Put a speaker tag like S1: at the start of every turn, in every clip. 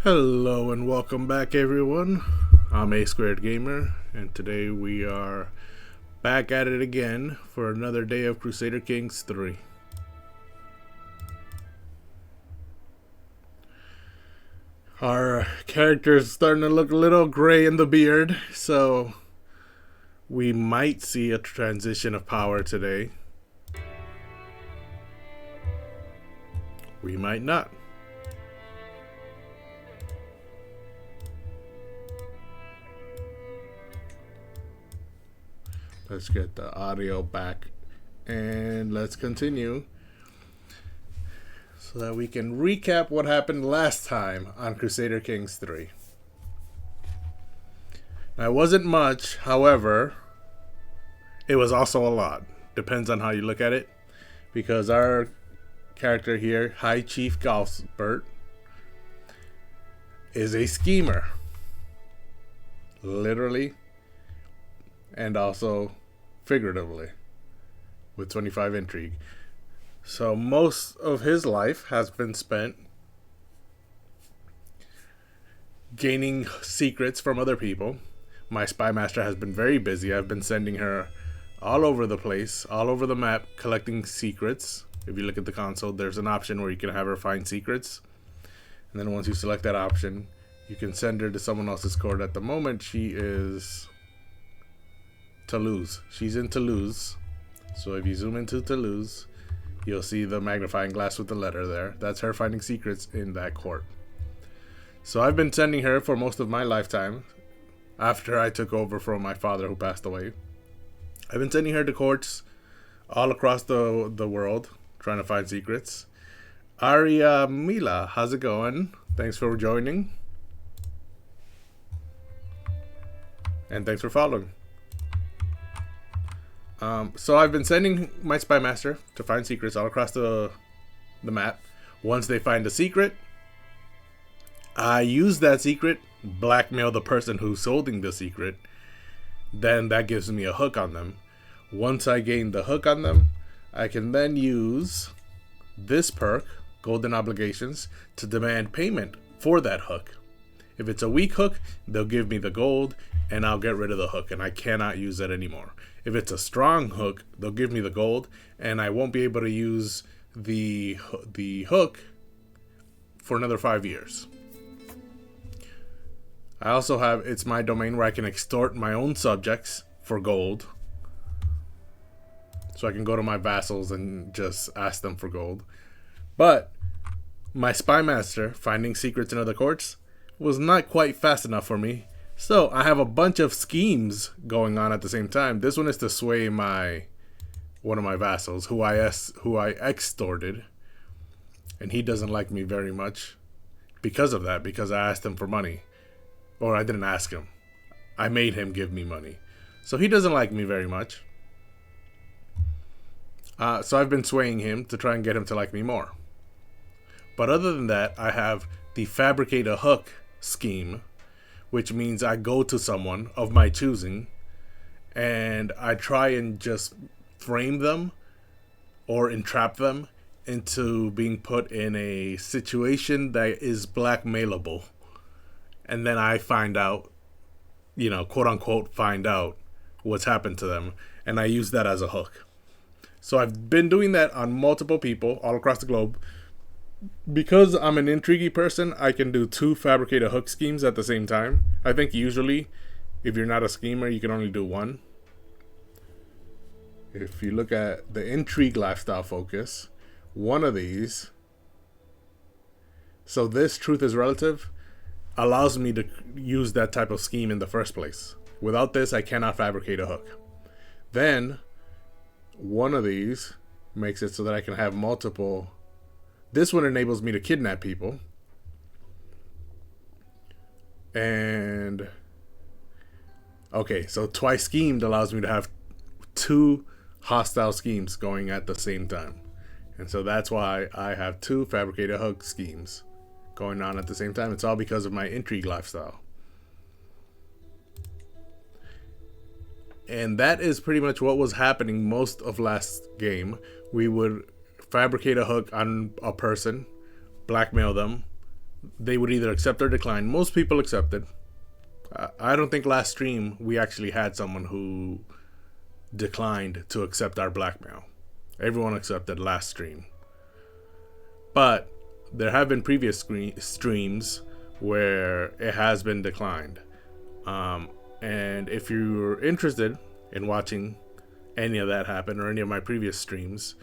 S1: Hello and welcome back, everyone. I'm A Squared Gamer, and today we are back at it again for another day of Crusader Kings 3. Our character's starting to look a little gray in the beard, so we might see a transition of power today. We might not. Let's get the audio back and let's continue so that we can recap what happened last time on Crusader Kings 3. Now, it wasn't much, however, it was also a lot. Depends on how you look at it, because our character here, High Chief Galsbert, is a schemer. Literally and also figuratively, with 25 intrigue. So most of his life has been spent gaining secrets from other people. My spy master has been very busy. I've been sending her all over the place, all over the map, collecting secrets. If you look at the console, there's an option where you can have her find secrets. And then once you select that option, you can send her to someone else's court. At the moment, she is Toulouse. She's in Toulouse. So if you zoom into Toulouse, you'll see the magnifying glass with the letter there. That's her finding secrets in that court. So I've been sending her for most of my lifetime, after I took over from my father who passed away. I've been sending her to courts all across the world, trying to find secrets. Aria Mila, how's it going? Thanks for joining. And thanks for following. So I've been sending my spy master to find secrets all across the map. Once they find a secret, I use that secret, blackmail the person who's holding the secret. Then that gives me a hook on them. Once I gain the hook on them, I can then use this perk, Golden Obligations, to demand payment for that hook. If it's a weak hook, they'll give me the gold and I'll get rid of the hook and I cannot use it anymore. If it's a strong hook, they'll give me the gold and I won't be able to use the hook for another 5 years. I also have, it's my domain where I can extort my own subjects for gold. So I can go to my vassals and just ask them for gold. But my spy master, finding secrets in other courts, was not quite fast enough for me. So I have a bunch of schemes going on at the same time. This one is to sway one of my vassals who I extorted, and he doesn't like me very much because of that, because I asked him for money. Or I didn't ask him. I made him give me money. So he doesn't like me very much. So I've been swaying him to try and get him to like me more. But other than that, I have the fabricate a hook scheme, which means I go to someone of my choosing and I try and just frame them or entrap them into being put in a situation that is blackmailable. And then I find out, quote unquote, find out what's happened to them. And I use that as a hook. So I've been doing that on multiple people all across the globe. Because I'm an intriguey person, I can do 2 fabricate a hook schemes at the same time. I think usually, if you're not a schemer, you can only do 1. If you look at the intrigue lifestyle focus, one of these, so this truth is relative, allows me to use that type of scheme in the first place. Without this, I cannot fabricate a hook. Then, one of these makes it so that I can have multiple. This one enables me to kidnap people. And okay, so twice schemed allows me to have 2 hostile schemes going at the same time. And so that's why I have 2 fabricate a hook schemes going on at the same time. It's all because of my intrigue lifestyle. And that is pretty much what was happening most of last game. We would fabricate a hook on a person, blackmail them, they would either accept or decline. Most people accepted. I don't think last stream we actually had someone who declined to accept our blackmail. Everyone accepted last stream. But there have been previous streams where it has been declined. And if you're interested in watching any of that happen or any of my previous streams,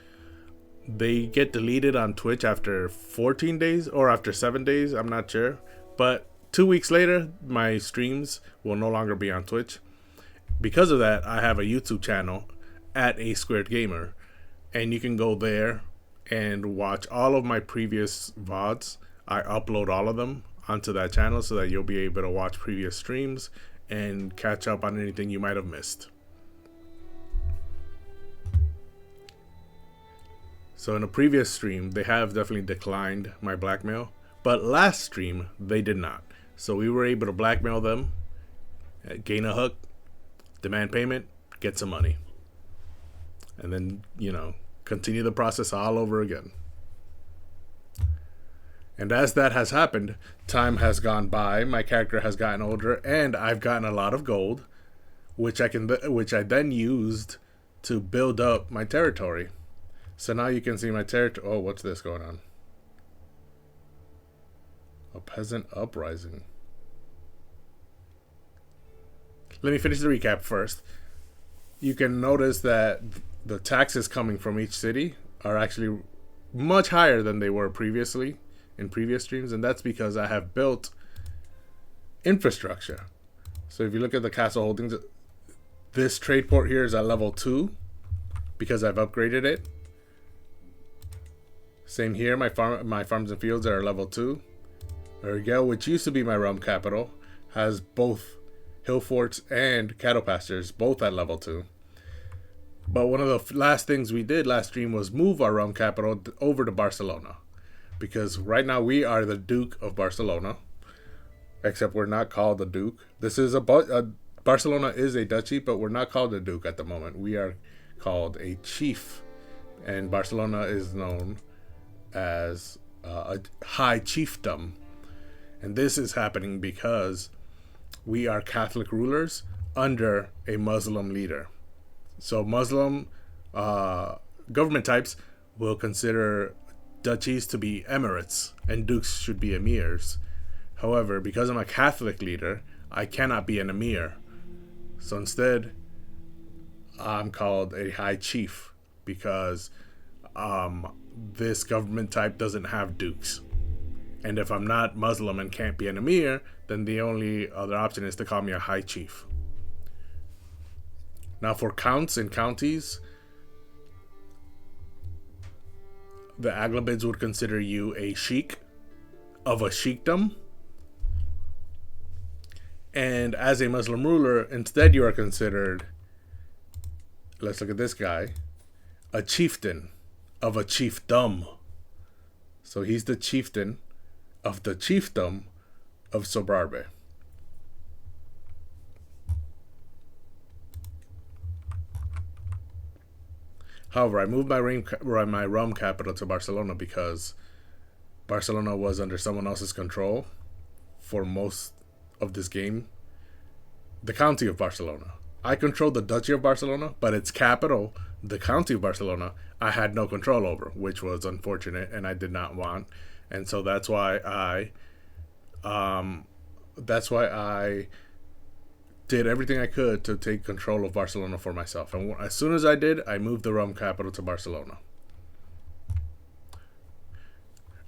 S1: they get deleted on Twitch after 14 days or after 7 days. I'm not sure. But 2 weeks later, my streams will no longer be on Twitch. Because of that, I have a YouTube channel at A Squared Gamer. And you can go there and watch all of my previous VODs. I upload all of them onto that channel so that you'll be able to watch previous streams and catch up on anything you might have missed. So in a previous stream, they have definitely declined my blackmail, but last stream, they did not. So we were able to blackmail them, gain a hook, demand payment, get some money. And then, continue the process all over again. And as that has happened, time has gone by, my character has gotten older, and I've gotten a lot of gold, which I then used to build up my territory. So now you can see my territory. Oh, what's this going on? A peasant uprising. Let me finish the recap first. You can notice that the taxes coming from each city are actually much higher than they were previously in previous streams, and that's because I have built infrastructure. So if you look at the castle holdings, this trade port here is at level 2 because I've upgraded it. Same here, my farms and fields are level 2. Urgel, which used to be my realm capital, has both hill forts and cattle pastures, both at level 2. But one of the last things we did last stream was move our realm capital over to Barcelona. Because right now we are the Duke of Barcelona. Except we're not called the Duke. Barcelona is a duchy, but we're not called the Duke at the moment. We are called a chief. And Barcelona is known as a high chiefdom. And this is happening because we are Catholic rulers under a Muslim leader. So Muslim government types will consider duchies to be emirates and dukes should be emirs. However, because I'm a Catholic leader, I cannot be an emir. So instead, I'm called a high chief because this government type doesn't have dukes. And if I'm not Muslim and can't be an emir, then the only other option is to call me a high chief. Now for counts and counties, the Aghlabids would consider you a sheikh of a sheikdom. And as a Muslim ruler, instead you are considered, let's look at this guy, a chieftain of a chiefdom. So he's the chieftain of the chiefdom of Sobrarbe. However, I moved my realm capital to Barcelona because Barcelona was under someone else's control for most of this game. The county of Barcelona. I controlled the Duchy of Barcelona, but its capital, the county of Barcelona, I had no control over, which was unfortunate and I did not want. And so that's why I did everything I could to take control of Barcelona for myself. And as soon as I did, I moved the realm capital to Barcelona.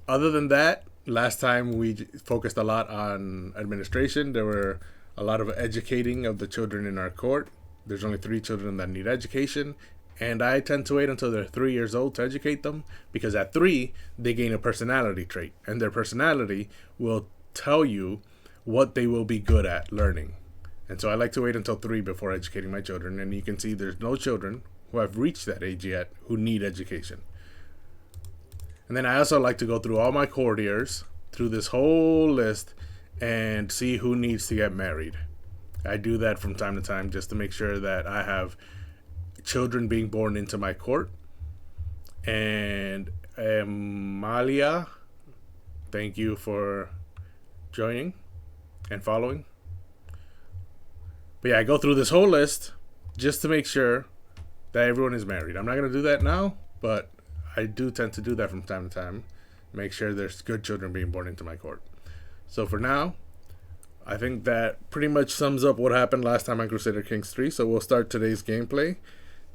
S1: Other than that, last time we focused a lot on administration. There were a lot of educating of the children in our court. There's only 3 children that need education. And I tend to wait until they're 3 years old to educate them, because at 3, they gain a personality trait. And their personality will tell you what they will be good at learning. And so I like to wait until 3 before educating my children. And you can see there's no children who have reached that age yet who need education. And then I also like to go through all my courtiers, through this whole list, and see who needs to get married. I do that from time to time just to make sure that I have children being born into my court. And Amalia, thank you for joining and following. But yeah, I go through this whole list just to make sure that everyone is married. I'm not going to do that now, but I do tend to do that from time to time. Make sure there's good children being born into my court. So for now, I think that pretty much sums up what happened last time on Crusader Kings 3. So we'll start today's gameplay.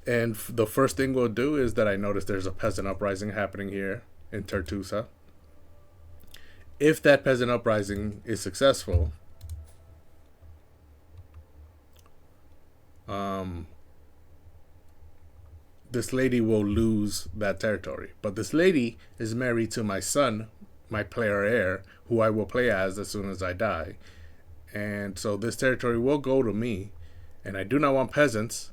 S1: And the first thing we'll do is that I notice there's a peasant uprising happening here in Tertusa. If that peasant uprising is successful, this lady will lose that territory. But this lady is married to my son, my player heir, who I will play as soon as I die. And so this territory will go to me. And I do not want peasants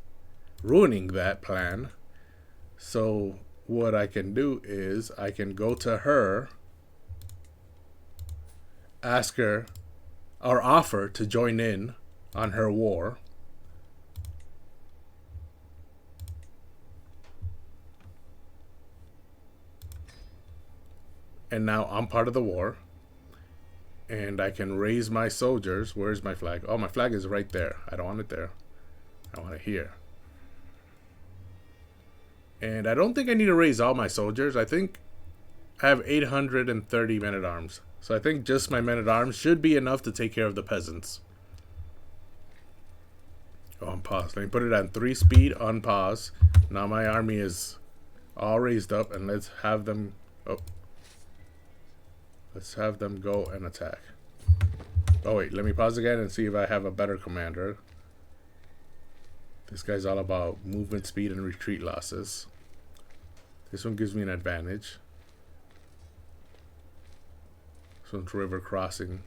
S1: ruining that plan. So what I can do is I can go to her, ask her or offer to join in on her war. And now I'm part of the war. And I can raise my soldiers. Where's my flag? Oh, my flag is right there. I don't want it there. I want it here. And I don't think I need to raise all my soldiers. I think I have 830 men-at-arms. So I think just my men-at-arms should be enough to take care of the peasants. Oh, on pause. Let me put it on 3 speed, on pause. Now my army is all raised up, and let's have them... Oh. Let's have them go and attack. Oh wait, let me pause again and see if I have a better commander. This guy's all about movement speed and retreat losses. This one gives me an advantage. This one's river crossing.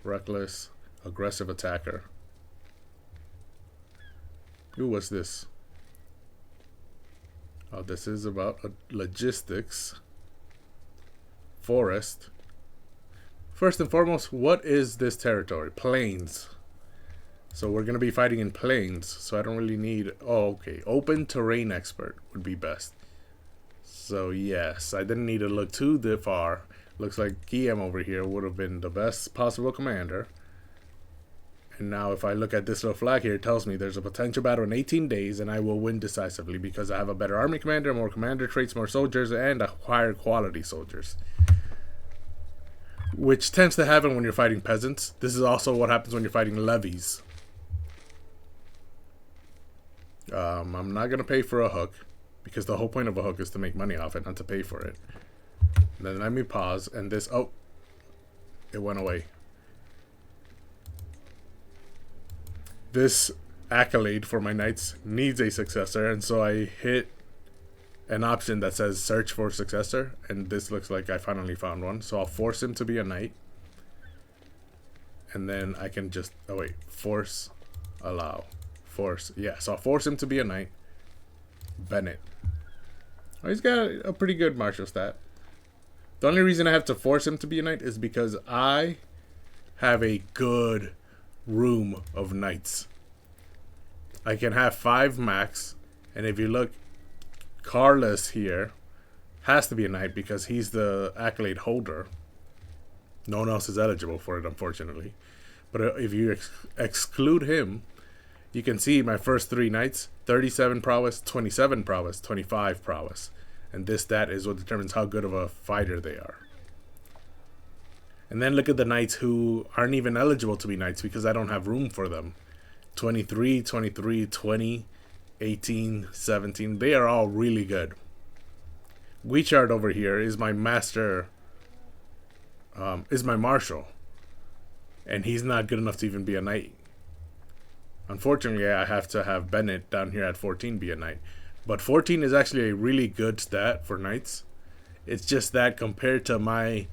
S1: Reckless, aggressive attacker. Ooh, what's this? Oh, this is about logistics. Forest. First and foremost, what is this territory? Plains. So we're going to be fighting in plains, so I don't really need... Oh, okay. Open terrain expert would be best. So, yes, I didn't need to look too far. Looks like Guillaume over here would have been the best possible commander. And now if I look at this little flag here, it tells me there's a potential battle in 18 days, and I will win decisively because I have a better army commander, more commander traits, more soldiers, and a higher quality soldiers. Which tends to happen when you're fighting peasants. This is also what happens when you're fighting levies. I'm not going to pay for a hook, because the whole point of a hook is to make money off it, not to pay for it. And then let me pause, and this... Oh, it went away. This accolade for my knights needs a successor, and so I hit an option that says search for successor, and this looks like I finally found one. So I'll force him to be a knight, and then I can just... Oh wait, force, allow, force. Yeah, so I'll force him to be a knight. Bennett. Oh, he's got a pretty good martial stat. The only reason I have to force him to be a knight is because I have a good room of knights. I can have 5 max, and if you look, Carlos here has to be a knight because he's the accolade holder. No one else is eligible for it, unfortunately. But if you exclude him, you can see my first 3 knights: 37 prowess, 27 prowess, 25 prowess. And this stat is what determines how good of a fighter they are. And then look at the knights who aren't even eligible to be knights because I don't have room for them. 23, 23, 20, 18, 17. They are all really good. Weichard over here is my master, is my marshal. And he's not good enough to even be a knight. Unfortunately, I have to have Bennett down here at 14 be a knight. But 14 is actually a really good stat for knights. It's just that compared to my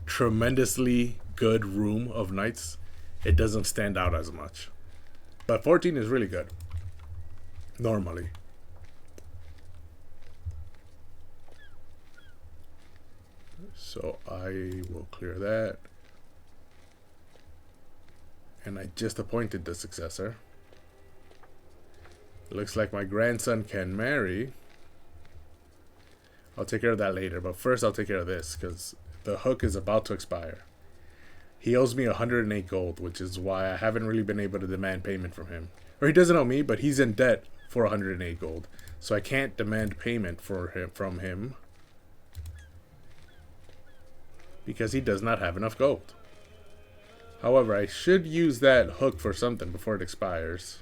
S1: tremendously good room of knights, it doesn't stand out as much. But 14 is really good. Normally. So I will clear that. And I just appointed the successor. Looks like my grandson can marry. I'll take care of that later. But first, I'll take care of this because the hook is about to expire. He owes me 108 gold, which is why I haven't really been able to demand payment from him. Or he doesn't owe me, but he's in debt for 108 gold. So I can't demand payment from him because he does not have enough gold. However, I should use that hook for something before it expires.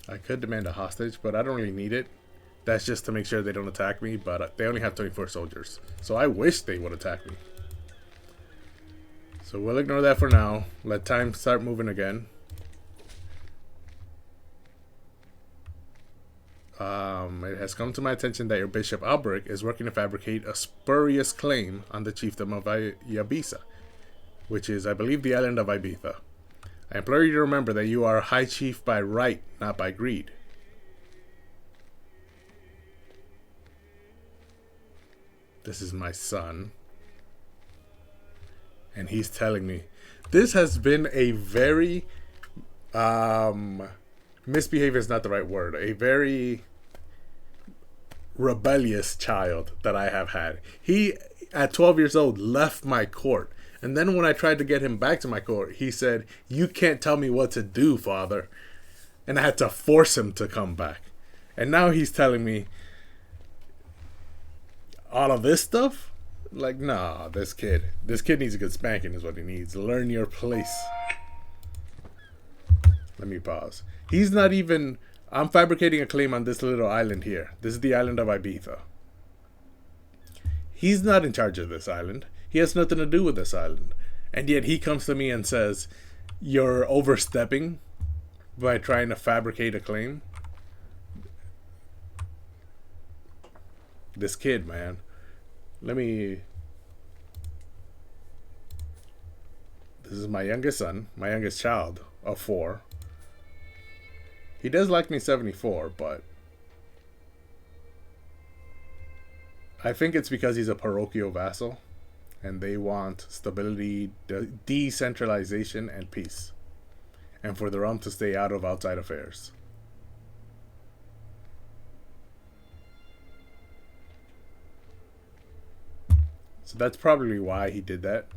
S1: I could demand a hostage, but I don't really need it. That's just to make sure they don't attack me, but they only have 24 soldiers. So I wish they would attack me. So we'll ignore that for now. Let time start moving again. It has come to my attention that your Bishop Alberic is working to fabricate a spurious claim on the chiefdom of Ibiza, which is, I believe, the island of Ibiza. I implore you to remember that you are a high chief by right, not by greed. This is my son. And he's telling me. This has been a very... misbehavior is not the right word. A very rebellious child that I have had. He, at 12 years old, left my court. And then when I tried to get him back to my court, he said, "You can't tell me what to do, father." And I had to force him to come back. And now he's telling me all of this stuff? Like, nah, this kid needs a good spanking is what he needs. Learn your place. Let me pause. He's not even... I'm fabricating a claim on this little island here. This is the island of Ibiza. He's not in charge of this island. He has nothing to do with this island. And yet he comes to me and says, "You're overstepping by trying to fabricate a claim." This kid, man. This is my youngest son, my youngest child of 4. He does like me 74, but I think it's because he's a parochial vassal and they want stability, decentralization, and peace. And for the realm to stay out of outside affairs. So that's probably why he did that.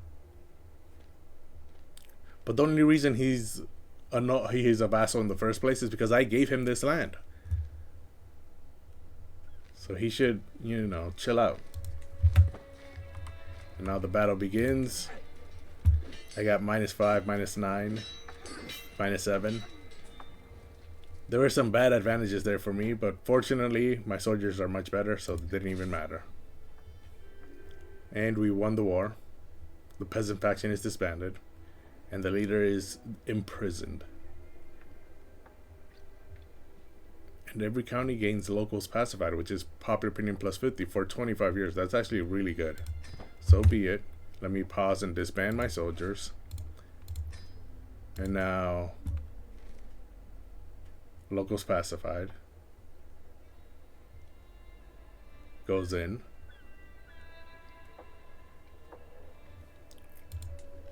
S1: But the only reason he's a vassal in the first place is because I gave him this land. So he should, chill out. And now the battle begins. I got -5, -9, -7. There were some bad advantages there for me, but fortunately my soldiers are much better, so it didn't even matter. And we won the war. The peasant faction is disbanded. And the leader is imprisoned. And every county gains locals pacified, which is popular opinion +50 for 25 years. That's actually really good. So be it. Let me pause and disband my soldiers. And now, locals pacified. Goes in.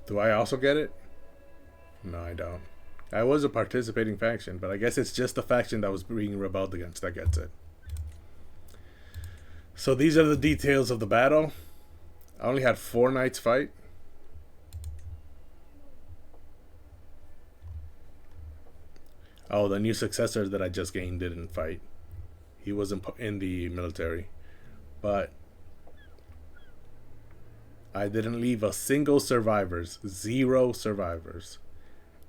S1: Do I also get it? No, I don't. I was a participating faction, but I guess it's just the faction that was being rebelled against that gets it. So these are the details of the battle. I only had 4 knights fight. Oh, the new successor that I just gained didn't fight. He wasn't in the military. But I didn't leave a single survivors. 0 survivors.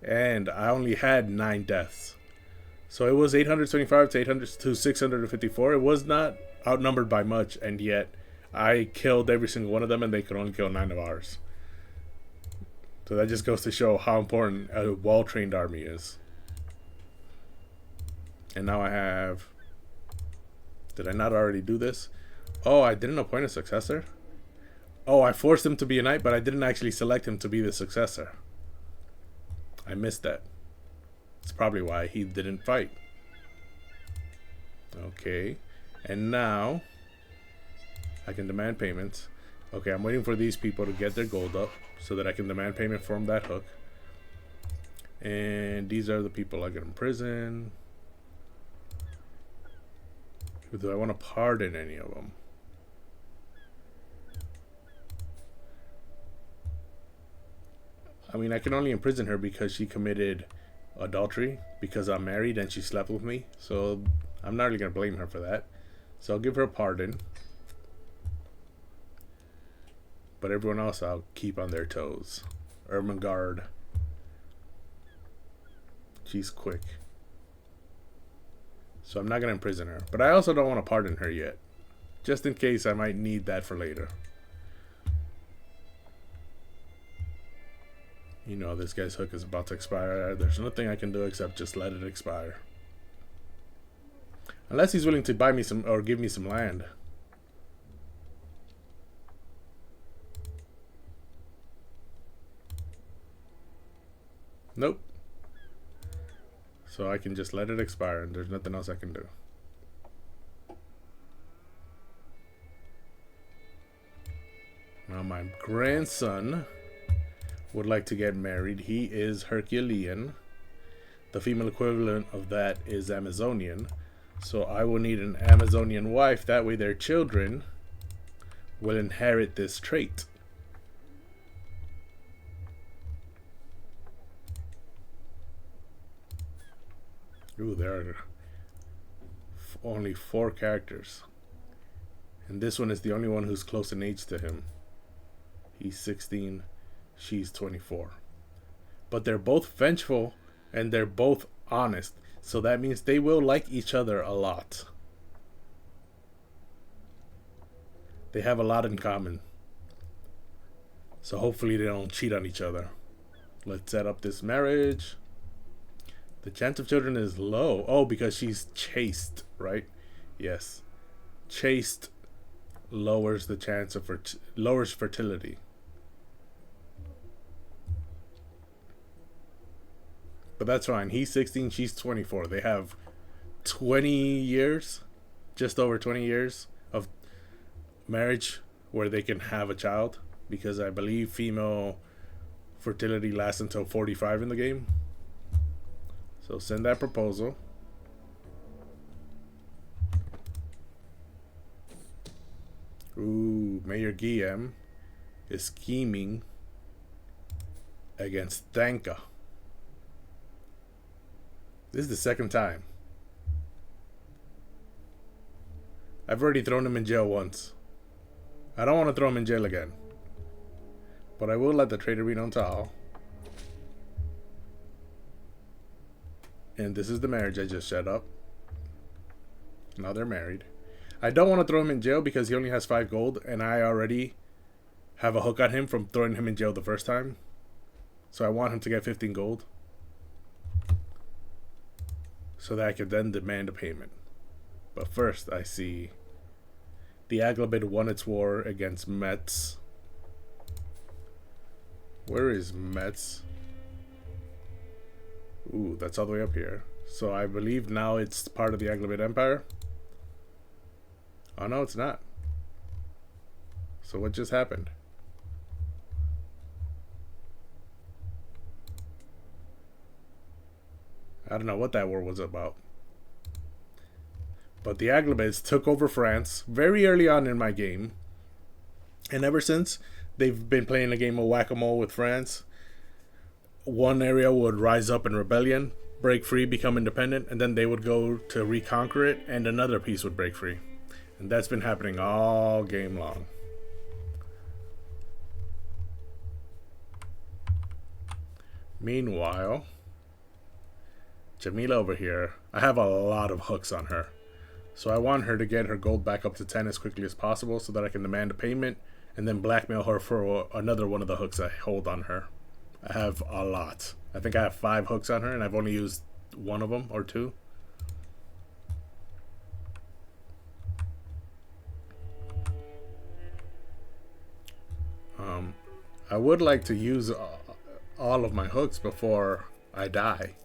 S1: And I only had 9 deaths. So it was 825 to 654. It was not outnumbered by much, and yet I killed every single one of them, and they could only kill 9 of ours. So that just goes to show how important a well-trained army is. And now I have... Did I not already do this? Oh, I didn't appoint a successor? Oh, I forced him to be a knight, but I didn't actually select him to be the successor. I missed that. It's probably why he didn't fight. Okay. And now I can demand payments. Okay, I'm waiting for these people to get their gold up so that I can demand payment from that hook. And these are the people I can imprison. Do I want to pardon any of them? I mean, I can only imprison her because she committed adultery because I'm married and she slept with me. So I'm not really going to blame her for that. So I'll give her a pardon. But everyone else I'll keep on their toes. Ermengarde. She's quick. So I'm not going to imprison her. But I also don't want to pardon her yet. Just in case I might need that for later. You know, this guy's hook is about to expire. There's nothing I can do except just let it expire. Unless he's willing to buy me some or give me some land. Nope. So I can just let it expire and there's nothing else I can do. Now my grandson would like to get married. He is Herculean. The female equivalent of that is Amazonian. So I will need an Amazonian wife. That way their children will inherit this trait. Ooh, there are only 4 characters. And this one is the only one who's close in age to him. He's 16, she's 24. But they're both vengeful and they're both honest. So that means they will like each other a lot. They have a lot in common. So hopefully they don't cheat on each other. Let's set up this marriage. The chance of children is low. Oh, because she's chaste, right? Yes. Chaste lowers the chance of lowers fertility. But that's fine. He's 16, she's 24. They have 20 years, just over 20 years of marriage where they can have a child, because I believe female fertility lasts until 45 in the game. So send that proposal. Ooh, Mayor Guillem is scheming against Danka. This is the second time. I've already thrown him in jail once. I don't want to throw him in jail again. But I will let the traitor be known to all. And this is the marriage I just set up. Now they're married. I don't want to throw him in jail because he only has 5 gold. And I already have a hook on him from throwing him in jail the first time. So I want him to get 15 gold. So that I can then demand a payment. But first I see the Aglabid won its war against Metz. Where is Metz? Ooh, that's all the way up here. So I believe now it's part of the Aglabid Empire. Oh no, it's not. So what just happened? I don't know what that war was about. But the Aglabids took over France very early on in my game. And ever since, they've been playing a game of whack-a-mole with France. One area would rise up in rebellion, break free, become independent, and then they would go to reconquer it, and another piece would break free. And that's been happening all game long. Meanwhile, Jamila over here, I have a lot of hooks on her. So I want her to get her gold back up to 10 as quickly as possible so that I can demand a payment and then blackmail her for another one of the hooks I hold on her. I have a lot. I think I have 5 hooks on her and I've only used one of them or 2. I would like to use all of my hooks before I die.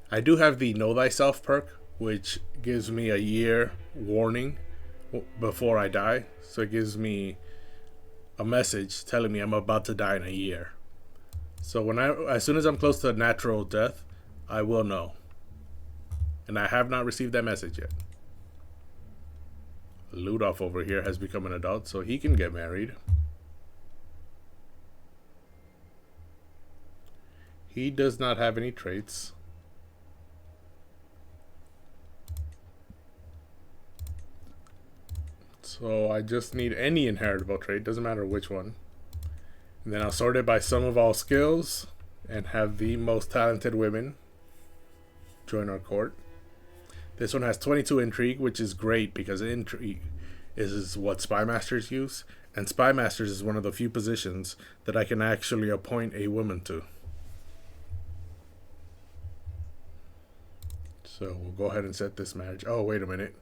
S1: I do have the Know Thyself perk, which gives me a year warning before I die. So it gives me a message telling me I'm about to die in a year. So as soon as I'm close to a natural death, I will know. And I have not received that message yet. Ludolf over here has become an adult, so he can get married. He does not have any traits. So I just need any inheritable trait, doesn't matter which one. And then I'll sort it by sum of all skills and have the most talented women join our court. This one has 22 intrigue, which is great because intrigue is what spy masters use, and spy masters is one of the few positions that I can actually appoint a woman to. So we'll go ahead and set this marriage. Oh, wait a minute.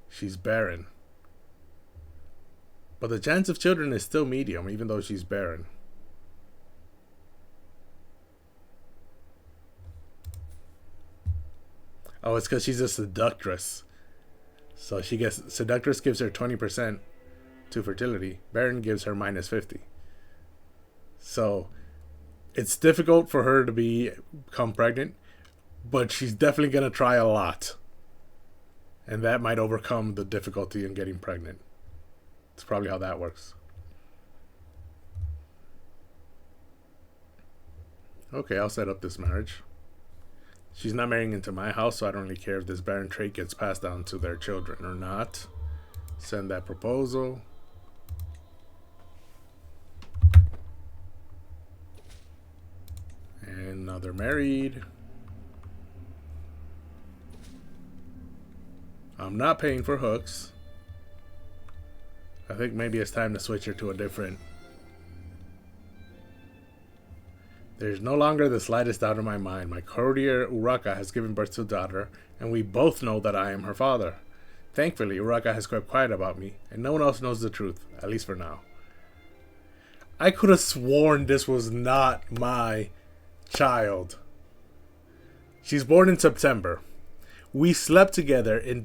S1: She's barren. But the chance of children is still medium, even though she's barren. Oh, it's because she's a seductress. So seductress gives her 20% to fertility. Barren gives her minus 50. So it's difficult for her to become pregnant, but she's definitely going to try a lot. And that might overcome the difficulty in getting pregnant. It's probably how that works. Okay, I'll set up this marriage. She's not marrying into my house, so I don't really care if this barren trait gets passed down to their children or not. Send that proposal. And now they're married. I'm not paying for hooks. I think maybe it's time to switch her to a different. There's no longer the slightest doubt in my mind. My courtier Uraka has given birth to a daughter, and we both know that I am her father. Thankfully, Uraka has kept quiet about me, and no one else knows the truth, at least for now. I could have sworn this was not my child. She's born in September. We slept together in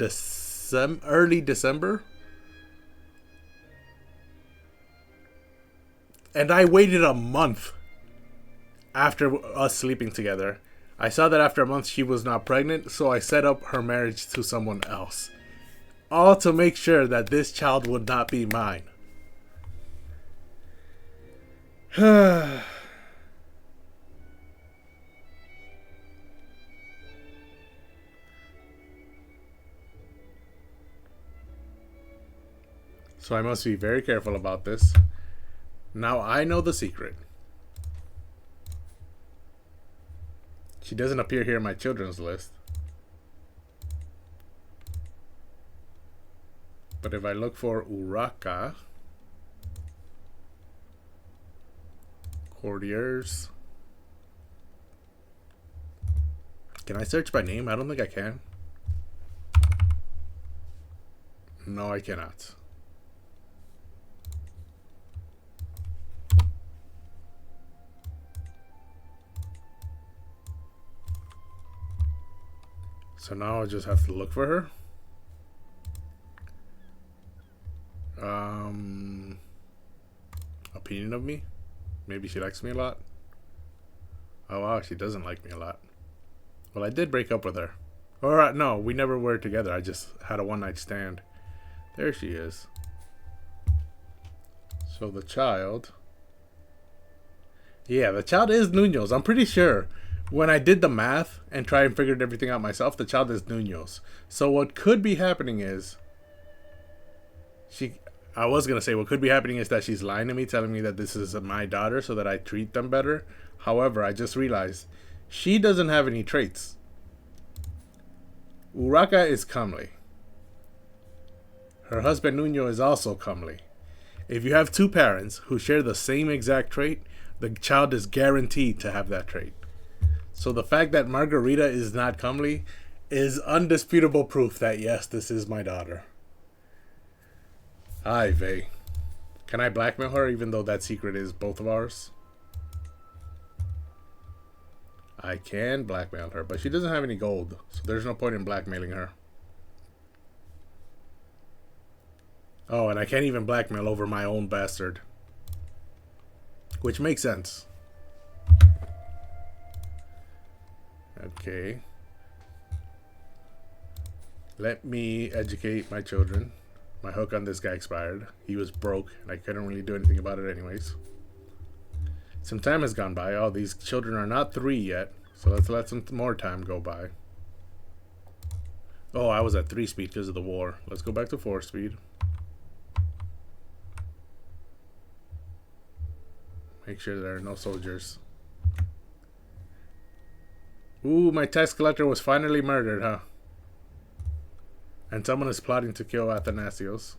S1: early December. And I waited a month after us sleeping together. I saw that after a month she was not pregnant, so I set up her marriage to someone else. All to make sure that this child would not be mine. So I must be very careful about this. Now I know the secret. She doesn't appear here in my children's list. But if I look for Uraka, courtiers. Can I search by name? I don't think I can. No, I cannot. So now I just have to look for her. Opinion of me? Maybe she likes me a lot. Oh wow, she doesn't like me a lot. Well, I did break up with her. Or no, we never were together. I just had a one-night stand. There she is. So the child. Yeah, the child is Nuno's. I'm pretty sure. When I did the math and tried and figured everything out myself, the child is Nuno's. So what could be happening is what could be happening is that she's lying to me, telling me that this is my daughter so that I treat them better. However, I just realized she doesn't have any traits. Uraka is comely. Her husband Nuno is also comely. If you have two parents who share the same exact trait, the child is guaranteed to have that trait. So the fact that Margarita is not comely is undisputable proof that yes, this is my daughter. Hi, Vey. Can I blackmail her even though that secret is both of ours? I can blackmail her, but she doesn't have any gold, so there's no point in blackmailing her. Oh, and I can't even blackmail over my own bastard. which makes sense. Okay. Let me educate my children. My hook on this guy expired. He was broke, and I couldn't really do anything about it anyways. Some time has gone by. Oh, these children are not 3 yet, so let's let some more time go by. Oh, I was at 3 speed because of the war. Let's go back to 4 speed. Make sure there are no soldiers. Ooh, my tax collector was finally murdered, huh? And someone is plotting to kill Athanasios.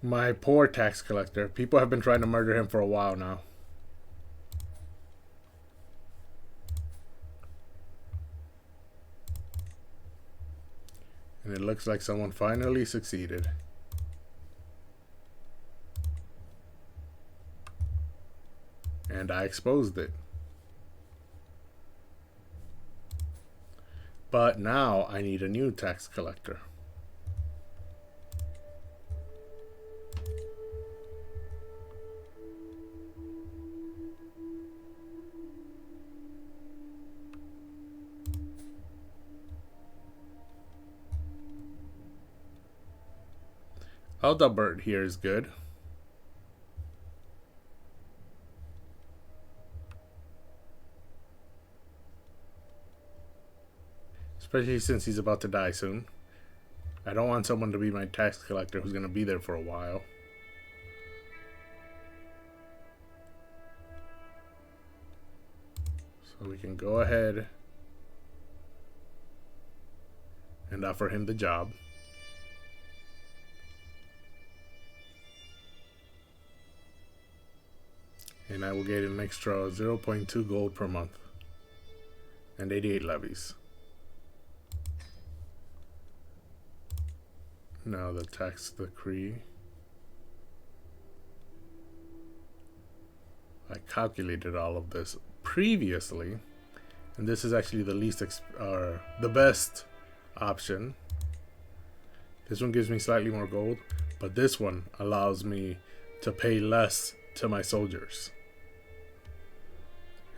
S1: My poor tax collector. People have been trying to murder him for a while now. And it looks like someone finally succeeded. And I exposed it. But now I need a new tax collector. Aldabert here is good. Especially since he's about to die soon. I don't want someone to be my tax collector who's going to be there for a while. So we can go ahead and offer him the job. And I will get an extra 0.2 gold per month. And 88 levies. Now the tax decree. I calculated all of this previously. And this is actually the least the best option. This one gives me slightly more gold. But this one allows me to pay less to my soldiers.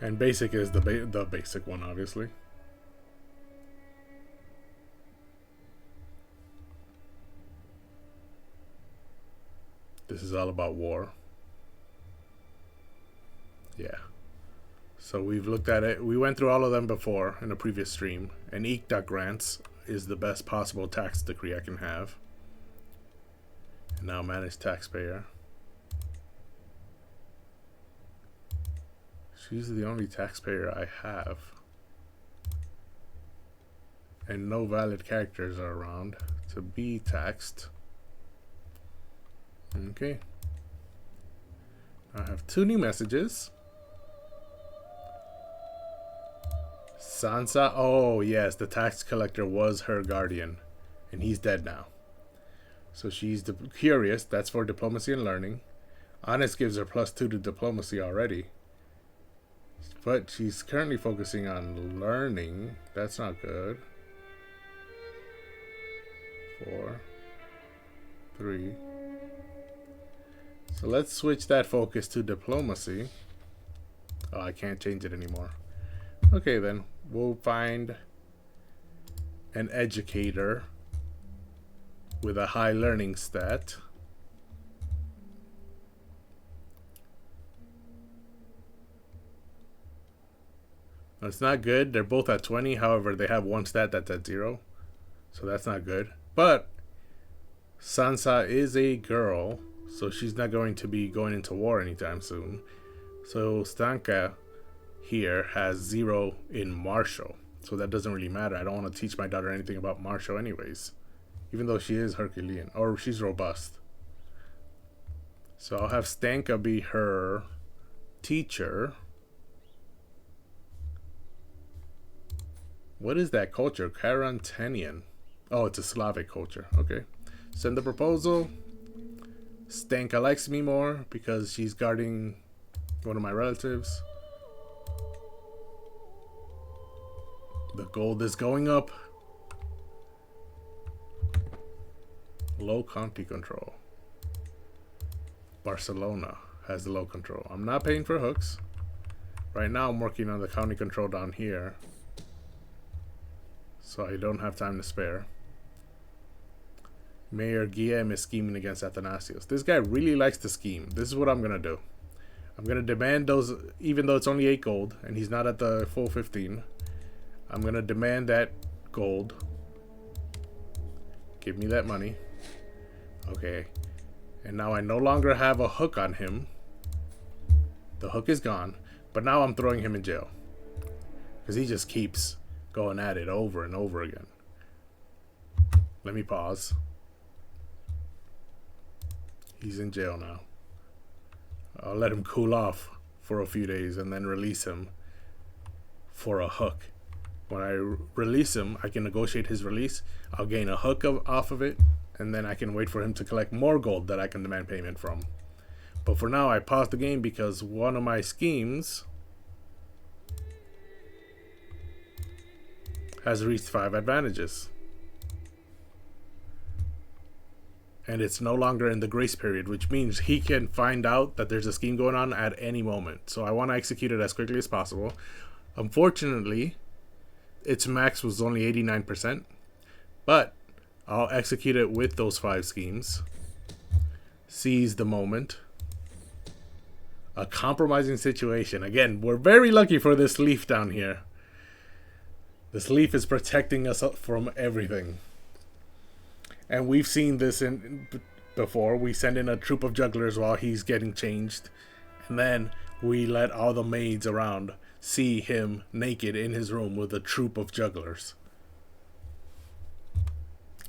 S1: And basic is the basic one, obviously. This is all about war. Yeah. So we've looked at it. We went through all of them before in a previous stream. And Iqta grants is the best possible tax decree I can have. And now manage taxpayer. She's the only taxpayer I have. And no valid characters are around to be taxed. Okay. I have 2 new messages. Sansa. Oh, yes. The tax collector was her guardian. And he's dead now. So she's curious. That's for diplomacy and learning. Honest gives her +2 to diplomacy already. But she's currently focusing on learning. That's not good. 4, 3. So let's switch that focus to diplomacy. Oh, I can't change it anymore. Okay, then. We'll find an educator with a high learning stat. It's not good. They're both at 20. However, they have one stat that's at 0. So that's not good. But Sansa is a girl, so she's not going to be going into war anytime soon. So Stanka here has 0 in martial. So that doesn't really matter. I don't want to teach my daughter anything about martial anyways. Even though she is Herculean. Or she's robust. So I'll have Stanka be her teacher. What is that culture? Carantanian. Oh, it's a Slavic culture. Okay. Send the proposal. Stanka likes me more because she's guarding one of my relatives. The gold is going up. Low county control. Barcelona has the low control. I'm not paying for hooks. Right now I'm working on the county control down here. So I don't have time to spare. Mayor Guillem is scheming against Athanasios. This guy really likes to scheme. This is what I'm going to do. I'm going to demand those, even though it's only 8 gold and he's not at the full 15. I'm going to demand that gold. Give me that money. Okay. And now I no longer have a hook on him. The hook is gone. But now I'm throwing him in jail. Because he just keeps going at it over and over again. Let me pause. He's in jail now. I'll let him cool off for a few days and then release him for a hook. When I release him, I can negotiate his release. I'll gain a hook off of it, and then I can wait for him to collect more gold that I can demand payment from. But for now, I paused the game because one of my schemes has reached 5 advantages. And it's no longer in the grace period, which means he can find out that there's a scheme going on at any moment. So I want to execute it as quickly as possible. Unfortunately, its max was only 89%, but I'll execute it with those 5 schemes. Seize the moment. A compromising situation. Again, we're very lucky for this leaf down here. This leaf is protecting us from everything. And we've seen this before. We send in a troop of jugglers while he's getting changed. And then we let all the maids around see him naked in his room with a troop of jugglers.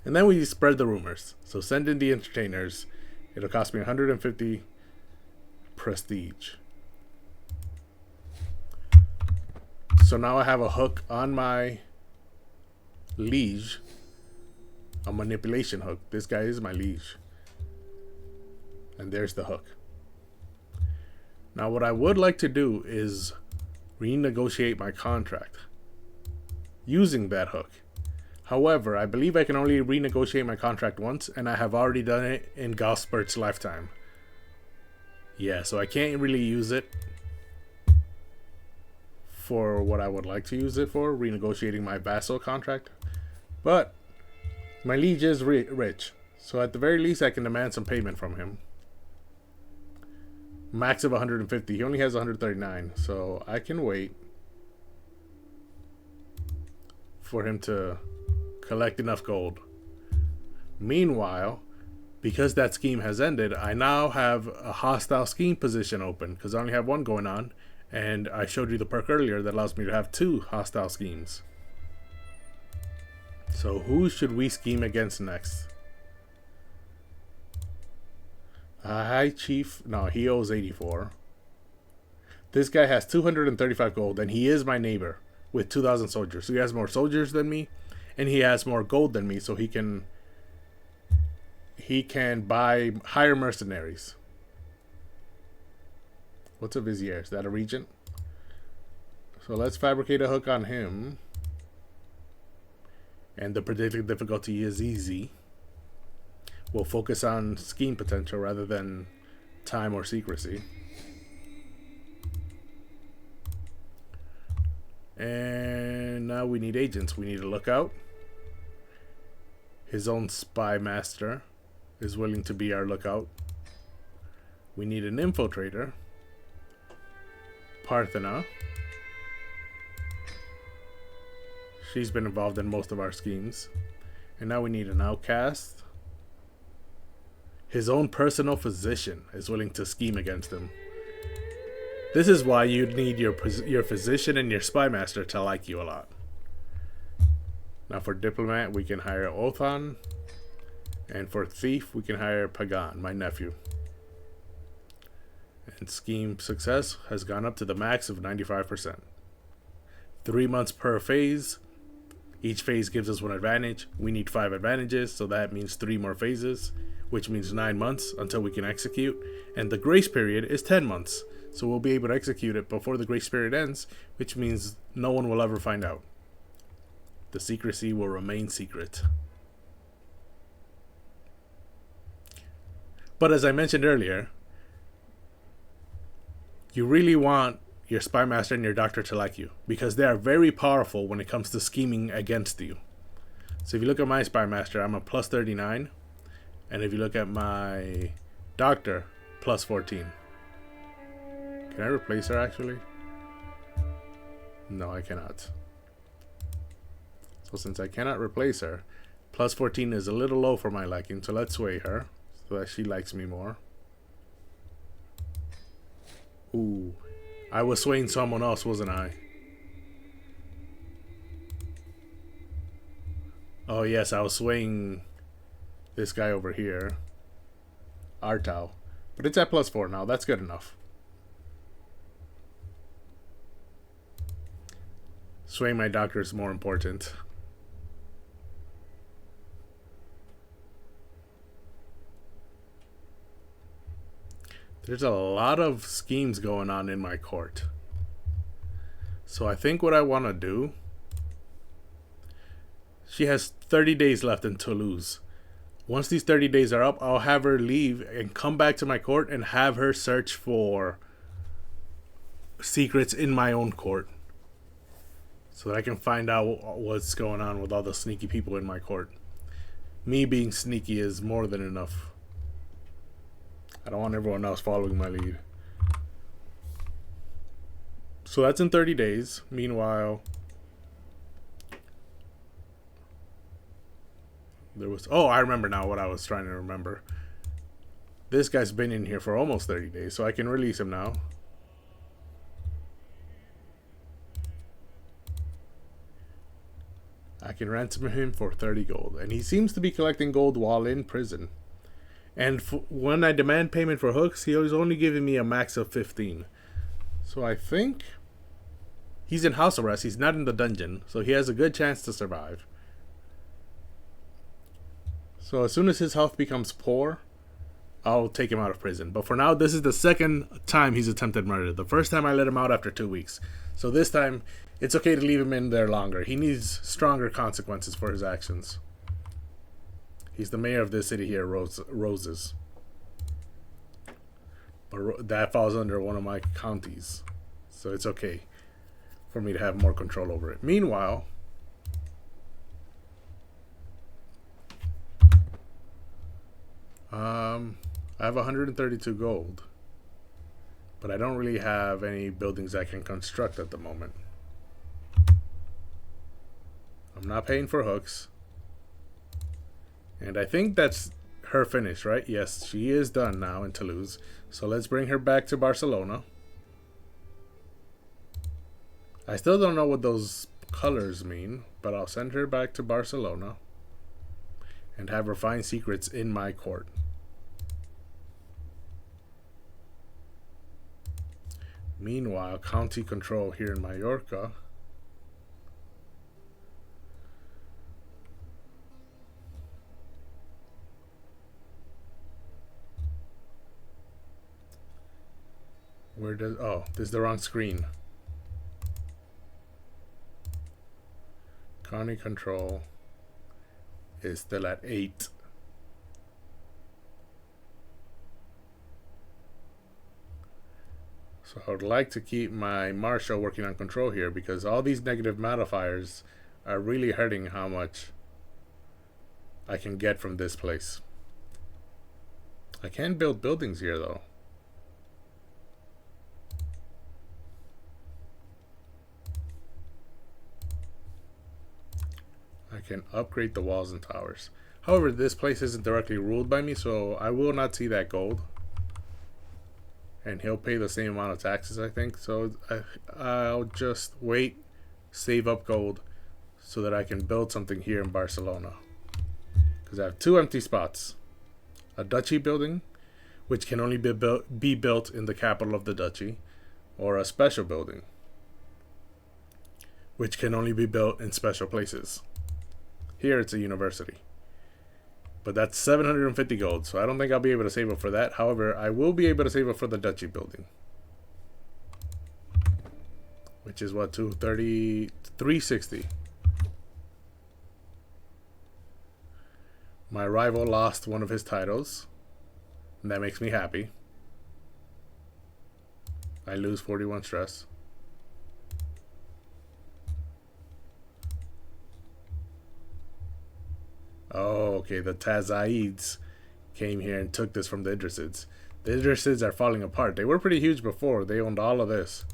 S1: And then we spread the rumors. So send in the entertainers. It'll cost me 150 prestige. So now I have a hook on my liege. A manipulation hook. This guy is my liege. And there's the hook. Now what I would like to do is renegotiate my contract using that hook. However, I believe I can only renegotiate my contract once, and I have already done it in Gospert's lifetime. Yeah, so I can't really use it for what I would like to use it for, renegotiating my vassal contract. But my liege is rich, so at the very least I can demand some payment from him. Max of 150. He only has 139, so I can wait for him to collect enough gold. Meanwhile, because that scheme has ended, I now have a hostile scheme position open because I only have one going on, and I showed you the perk earlier that allows me to have 2 hostile schemes. So who should we scheme against next? High Chief, no, he owes 84. This guy has 235 gold, and he is my neighbor with 2,000 soldiers. So he has more soldiers than me, and he has more gold than me, so he can buy higher mercenaries. What's a vizier? Is that a regent? So let's fabricate a hook on him. And the predicted difficulty is easy. We'll focus on scheme potential rather than time or secrecy. And now we need agents. We need a lookout. His own spy master is willing to be our lookout. We need an infiltrator. Parthena. She's been involved in most of our schemes. And now we need an outcast. His own personal physician is willing to scheme against him. This is why you need your physician and your spy master to like you a lot. Now for diplomat, we can hire Othan. And for thief, we can hire Pagan, my nephew. And scheme success has gone up to the max of 95%. 3 months per phase. Each phase gives us 1 advantage. We need 5 advantages, so that means 3 more phases, which means 9 months until we can execute. And the grace period is 10 months, so we'll be able to execute it before the grace period ends, which means no one will ever find out. The secrecy will remain secret. But as I mentioned earlier, you really want your spy master and your doctor to like you because they are very powerful when it comes to scheming against you. So if you look at my spy master, I'm a plus 39, and if you look at my doctor, plus 14. Can I replace her actually? No, I cannot. So since I cannot replace her, plus 14 is a little low for my liking, so let's sway her so that she likes me more. Ooh, I was swaying someone else, wasn't I? Oh yes, I was swaying this guy over here, Artau. But it's at plus 4 now, that's good enough. Swaying my doctor is more important. There's a lot of schemes going on in my court. So I think what I want to do... She has 30 days left in Toulouse. Once these 30 days are up, I'll have her leave and come back to my court and have her search for secrets in my own court. So that I can find out what's going on with all the sneaky people in my court. Me being sneaky is more than enough. I don't want everyone else following my lead. So that's in 30 days. Meanwhile, there was... Oh, I remember now what I was trying to remember. This guy's been in here for almost 30 days, so I can release him now. I can ransom him for 30 gold. And he seems to be collecting gold while in prison. And when I demand payment for hooks, he was only giving me a max of 15. So I think he's in house arrest. He's not in the dungeon. So he has a good chance to survive. So as soon as his health becomes poor, I'll take him out of prison. But for now, this is the second time he's attempted murder. The first time I let him out after 2 weeks. So this time, it's okay to leave him in there longer. He needs stronger consequences for his actions. He's the mayor of this city here, Roses. But that falls under one of my counties. So it's okay for me to have more control over it. Meanwhile, I have 132 gold. But I don't really have any buildings I can construct at the moment. I'm not paying for hooks. And I think that's her finish, right? Yes, she is done now in Toulouse. So let's bring her back to Barcelona. I still don't know what those colors mean, but I'll send her back to Barcelona and have her find secrets in my court. Meanwhile, county control here in Mallorca. Where does... Oh, this is the wrong screen. County control is still at 8. So I would like to keep my marshal working on control here because all these negative modifiers are really hurting how much I can get from this place. I can build buildings here though. I can upgrade the walls and towers. However, this place isn't directly ruled by me, so I will not see that gold. And he'll pay the same amount of taxes, I think. So I'll just wait, save up gold, so that I can build something here in Barcelona. Because I have 2 empty spots. A duchy building, which can only be built in the capital of the duchy, or a special building, which can only be built in special places. Here it's a university. But that's 750 gold, so I don't think I'll be able to save up for that. However, I will be able to save up for the duchy building. Which is what, 230, 360. My rival lost one of his titles. And that makes me happy. I lose 41 stress. Oh, okay. The Tazaids came here and took this from the Idrisids. The Idrisids are falling apart. They were pretty huge before. They owned all of this.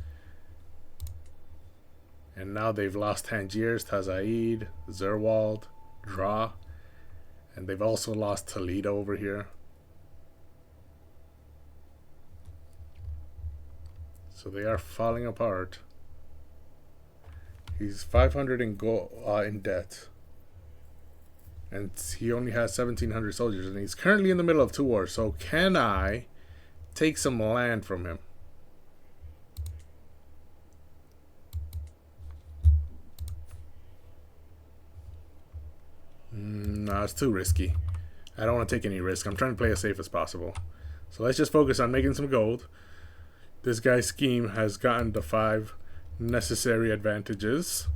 S1: And now they've lost Tangiers, Tazaid, Zerwald, Dra. And they've also lost Toledo over here. So they are falling apart. He's 500 in debt. And he only has 1,700 soldiers. And he's currently in the middle of 2 wars. So can I take some land from him? No, it's too risky. I don't want to take any risk. I'm trying to play as safe as possible. So let's just focus on making some gold. This guy's scheme has gotten the 5 necessary advantages.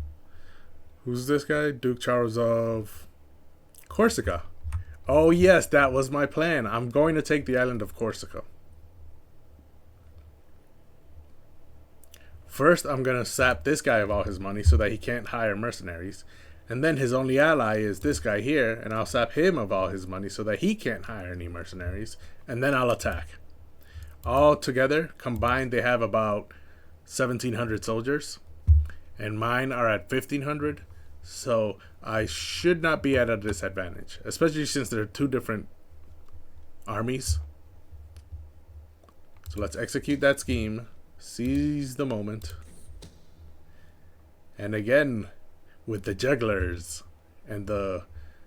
S1: Who's this guy? Duke Charles of Corsica. Oh yes, that was my plan. I'm going to take the island of Corsica. First, I'm going to sap this guy of all his money so that he can't hire mercenaries. And then his only ally is this guy here, and I'll sap him of all his money so that he can't hire any mercenaries. And then I'll attack. All together, combined, they have about 1,700 soldiers. And mine are at 1,500. So I should not be at a disadvantage. Especially since there are 2 different armies. So let's execute that scheme. Seize the moment. And again, with the jugglers. And the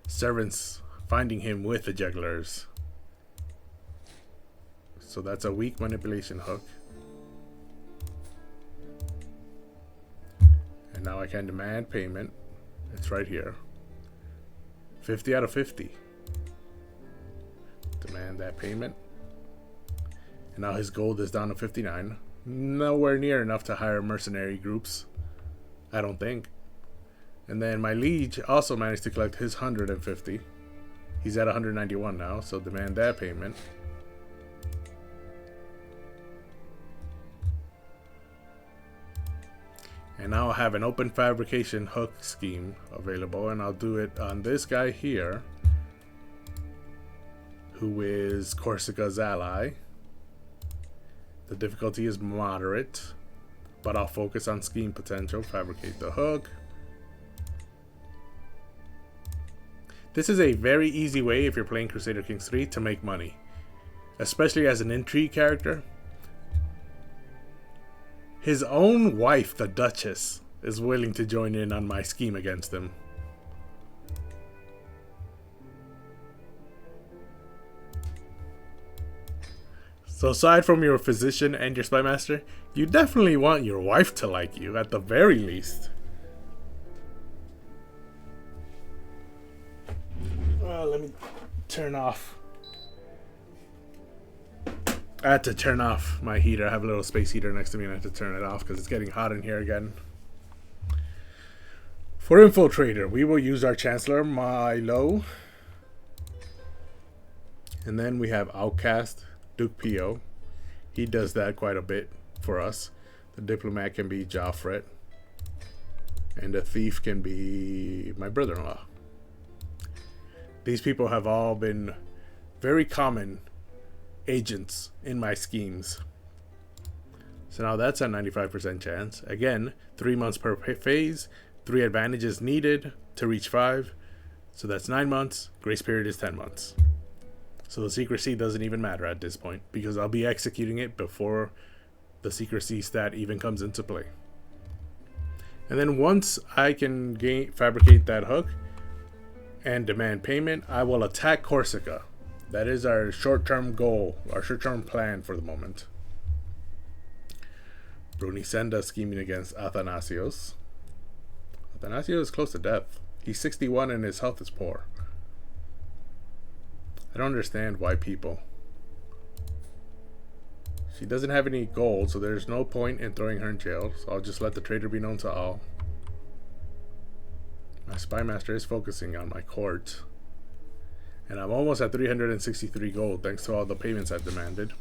S1: servants finding him with the jugglers. So that's a weak manipulation hook. And now I can demand payment. It's right here. 50 out of 50. Demand that payment. And now his gold is down to 59. Nowhere near enough to hire mercenary groups. I don't think. And then my liege also managed to collect his 150. He's at 191 now, so demand that payment. And now I have an open fabrication hook scheme available, and I'll do it on this guy here, who is Corsica's ally. The difficulty is moderate, but I'll focus on scheme potential. Fabricate the hook. This is a very easy way, if you're playing Crusader Kings 3, to make money, especially as an intrigue character. His own wife, the Duchess, is willing to join in on my scheme against him. So aside from your physician and your spy master, you definitely want your wife to like you, at the very least. Let me turn off. I had to turn off my heater. I have a little space heater next to me and I had to turn it off because it's getting hot in here again. For Infiltrator, we will use our Chancellor, Milo. And then we have Outcast, Duke Pio. He does that quite a bit for us. The Diplomat can be Joffret. And the Thief can be my brother-in-law. These people have all been very common agents in my schemes. So now that's a 95% chance. Again, 3 months per phase, 3 advantages needed to reach 5. So that's 9 months. Grace period is 10 months. So the secrecy doesn't even matter at this point because I'll be executing it before the secrecy stat even comes into play. And then once I can fabricate that hook and demand payment, I will attack Corsica. That is our short-term goal, our short-term plan for the moment. Brunisenda scheming against Athanasios. Athanasios is close to death. He's 61 and his health is poor. I don't understand why people. She doesn't have any gold, so there's no point in throwing her in jail. So I'll just let the traitor be known to all. My spy master is focusing on my court. And I'm almost at 363 gold thanks to all the payments I've demanded.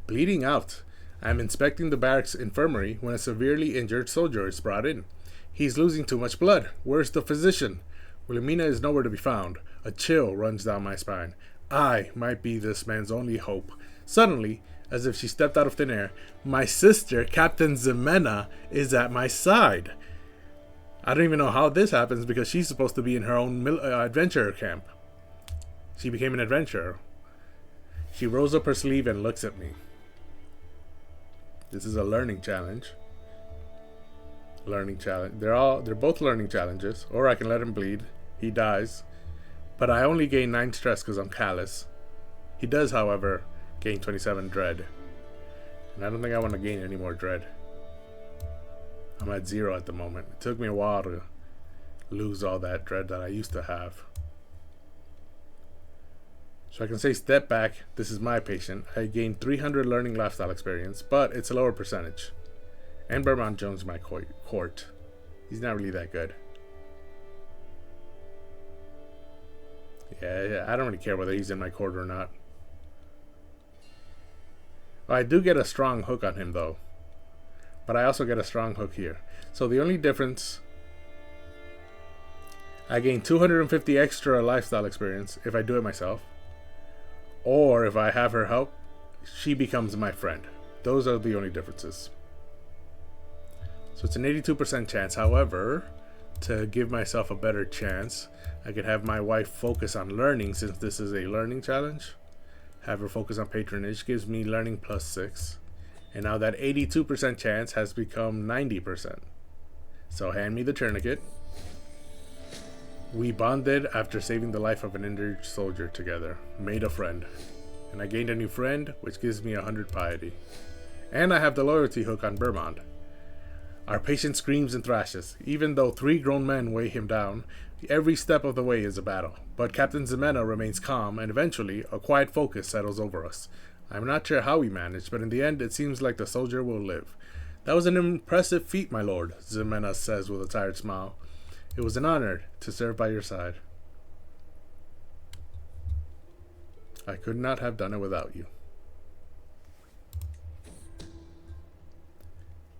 S1: Bleeding out. I'm inspecting the barracks infirmary when a severely injured soldier is brought in. He's losing too much blood. Where's the physician? Wilhelmina is nowhere to be found. A chill runs down my spine. I might be this man's only hope. Suddenly, as if she stepped out of thin air, my sister, Captain Ximena, is at my side. I don't even know how this happens because she's supposed to be in her own adventurer camp. She became an adventurer. She rolls up her sleeve and looks at me. This is a learning challenge. Learning challenge. They're both learning challenges. Or I can let him bleed. He dies. But I only gain 9 stress because I'm callous. He does, however, gain 27 dread. And I don't think I want to gain any more dread. I'm at 0 at the moment. It took me a while to lose all that dread that I used to have. So I can say step back, this is my patient. I gained 300 learning lifestyle experience, but it's a lower percentage. And Bermont Jones in my court. He's not really that good. Yeah, I don't really care whether he's in my court or not. I do get a strong hook on him though. But I also get a strong hook here. So the only difference, I gain 250 extra lifestyle experience if I do it myself. Or if I have her help, she becomes my friend. Those are the only differences. So it's an 82% chance. However, to give myself a better chance, I could have my wife focus on learning since this is a learning challenge. Have her focus on patronage, gives me learning +6. And now that 82% chance has become 90%. So hand me the tourniquet. We bonded after saving the life of an injured soldier together. Made a friend. And I gained a new friend, which gives me 100 piety. And I have the loyalty hook on Bermond. Our patient screams and thrashes. Even though 3 grown men weigh him down, every step of the way is a battle. But Captain Ximena remains calm, and eventually, a quiet focus settles over us. I'm not sure how we managed, but in the end, it seems like the soldier will live. That was an impressive feat, my lord, Ximena says with a tired smile. It was an honor to serve by your side. I could not have done it without you.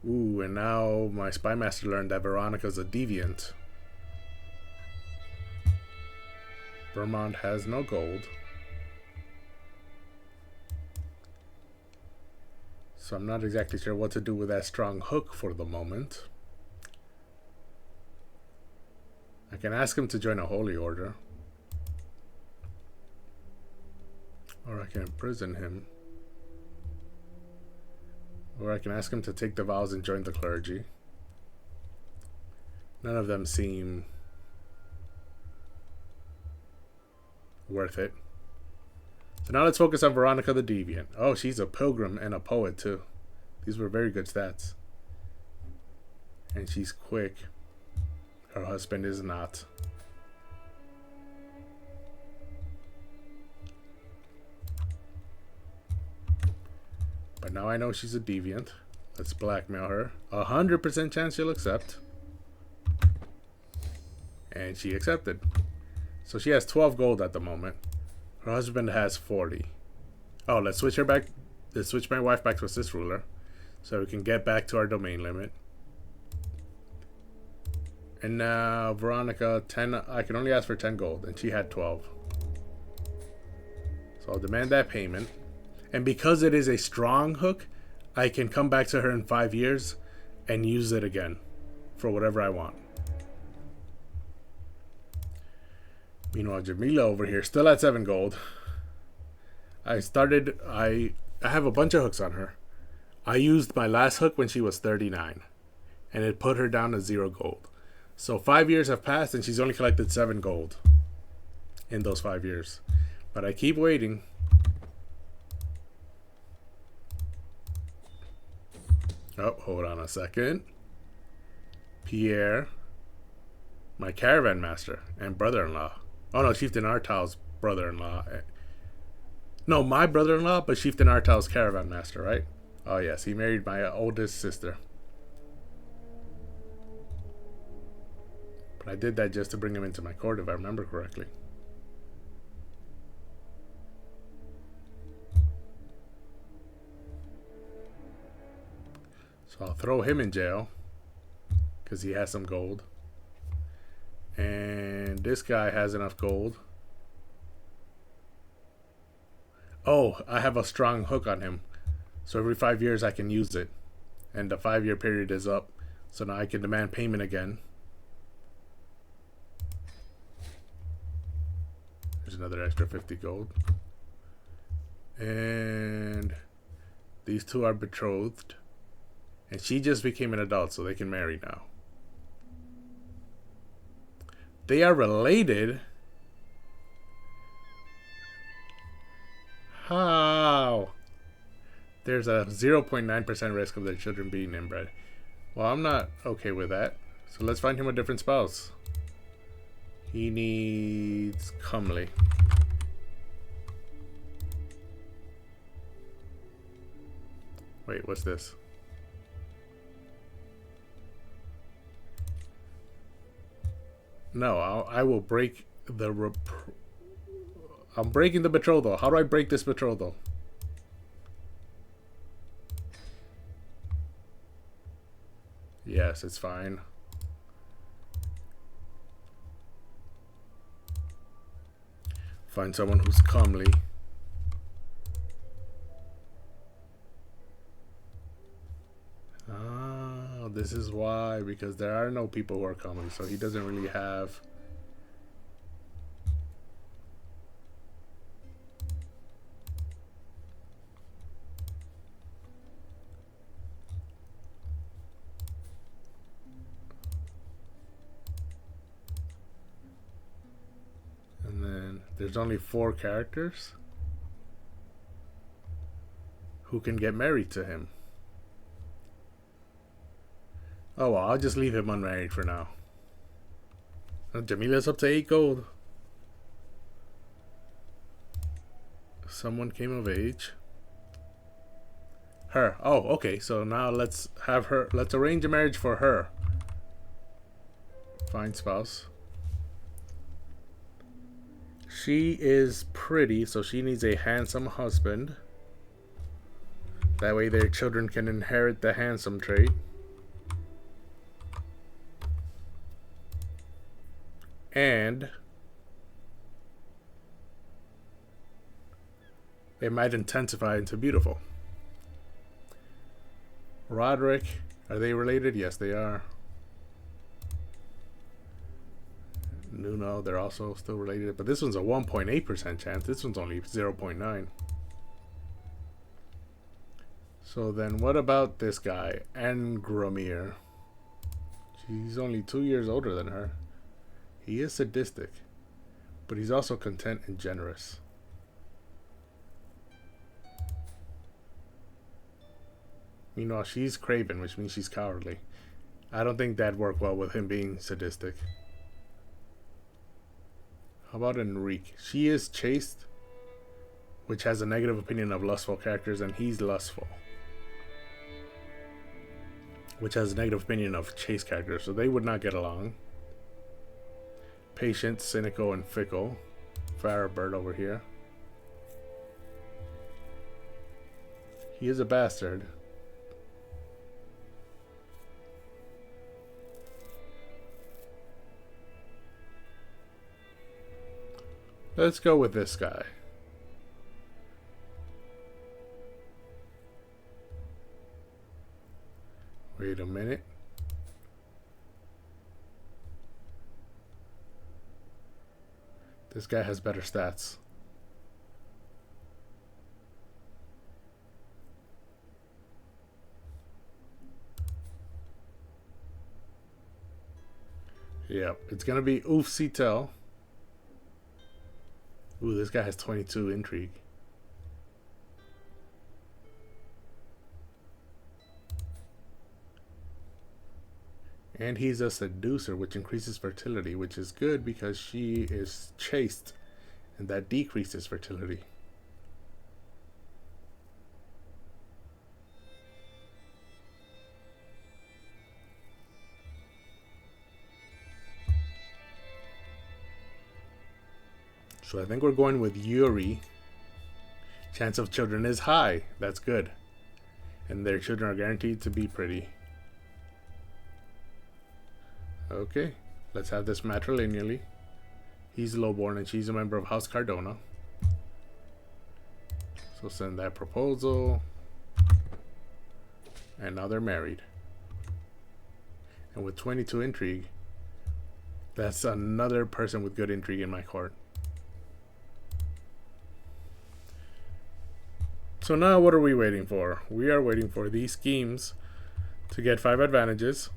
S1: Ooh, and now my spy master learned that Veronica's a deviant. Vermont has no gold. So I'm not exactly sure what to do with that strong hook for the moment. I can ask him to join a holy order. Or I can imprison him. Or I can ask him to take the vows and join the clergy. None of them seem worth it. So now let's focus on Veronica the Deviant. Oh, she's a pilgrim and a poet too. These were very good stats. And she's quick. Her husband is not. But now I know she's a deviant. Let's blackmail her. 100% chance she'll accept. And she accepted. So she has 12 gold at the moment. Her husband has 40. Oh, let's switch her back. Let's switch my wife back to assist ruler. So we can get back to our domain limit. And now Veronica, 10. I can only ask for 10 gold. And she had 12. So I'll demand that payment. And because it is a strong hook, I can come back to her in 5 years and use it again for whatever I want. Meanwhile, Jamila over here, still at 7 gold. I have a bunch of hooks on her. I used my last hook when she was 39. And it put her down to 0 gold. So 5 years have passed and she's only collected 7 gold in those 5 years. But I keep waiting. Oh, hold on a second. Pierre, my caravan master and brother-in-law. Oh no, Chieftain Artal's brother-in-law. No, my brother-in-law, but Chieftain Artal's caravan master, right? Oh yes, he married my oldest sister. But I did that just to bring him into my court, if I remember correctly. So I'll throw him in jail because he has some gold. And this guy has enough gold. Oh, I have a strong hook on him. So every 5 years I can use it. And the 5-year period is up. So now I can demand payment again. There's another extra 50 gold. And these two are betrothed. And she just became an adult, so they can marry now. They are related? How? There's a 0.9% risk of their children being inbred. Well, I'm not okay with that. So let's find him a different spouse. He needs comely. Wait, what's this? No, I will break the... I'm breaking the betrothal. How do I break this betrothal? Yes, it's fine. Find someone who's comely. Ah, this is why. Because there are no people who are comely, so he doesn't really have... There's only 4 characters who can get married to him. Oh well, I'll just leave him unmarried for now. Jamila's up to 8 gold. Someone came of age. Her. Oh, okay. So now let's have her. Let's arrange a marriage for her. Find spouse. She is pretty, so she needs a handsome husband. That way their children can inherit the handsome trait. And it might intensify into beautiful. Roderick, are they related? Yes, they are. Nuno, they're also still related, but this one's a 1.8% chance. This one's only 0.9. So then what about this guy, Angromir? He's only 2 years older than her. He is sadistic, but he's also content and generous. Meanwhile, she's craven, which means she's cowardly. I don't think that'd work well with him being sadistic. How about Enrique? She is chaste, which has a negative opinion of lustful characters, and he's lustful, which has a negative opinion of chaste characters, so they would not get along. Patient, cynical, and fickle. Firebird over here. He is a bastard. Let's go with this guy. Wait a minute. This guy has better stats. Yep, it's gonna be Ufsitel. Ooh, this guy has 22 intrigue. And he's a seducer, which increases fertility, which is good because she is chaste, and that decreases fertility. So I think we're going with Yuri. Chance of children is high. That's good. And their children are guaranteed to be pretty. Okay, let's have this matrilineally. He's lowborn and she's a member of House Cardona. So send that proposal. And now they're married. And with 22 intrigue, that's another person with good intrigue in my court. So now what are we waiting for? We are waiting for these schemes to get 5 advantages.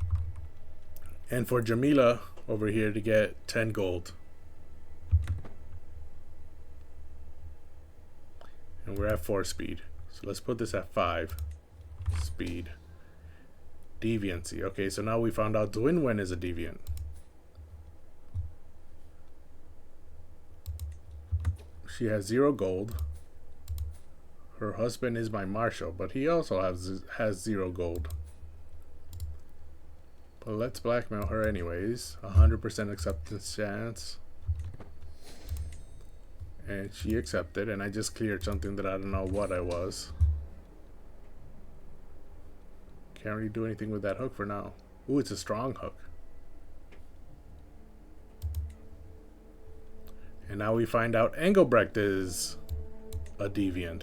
S1: And for Jamila over here to get 10 gold. And we're at 4 speed. So let's put this at 5 speed. Deviancy. Okay, so now we found out Dwinwen is a deviant. She has 0 gold. Her husband is my marshal, but he also has 0 gold. But let's blackmail her anyways. 100% acceptance chance. And she accepted, and I just cleared something that I don't know what I was. Can't really do anything with that hook for now. Ooh, it's a strong hook. And now we find out Engelbrecht is a deviant.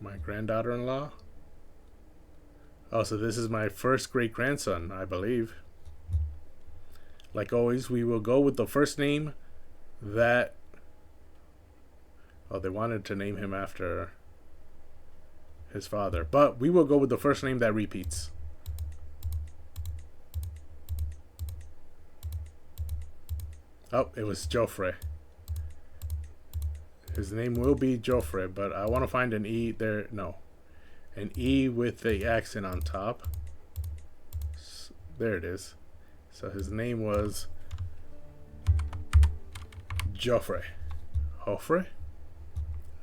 S1: My granddaughter-in-law? Oh, so this is my first great-grandson, I believe. Like always, we will go with the first name that... Oh, they wanted to name him after his father. But we will go with the first name that repeats. Oh, it was Joffrey. His name will be Joffrey, but I want to find an E there. No. An E with the accent on top. There it is. So his name was Joffrey. Joffrey?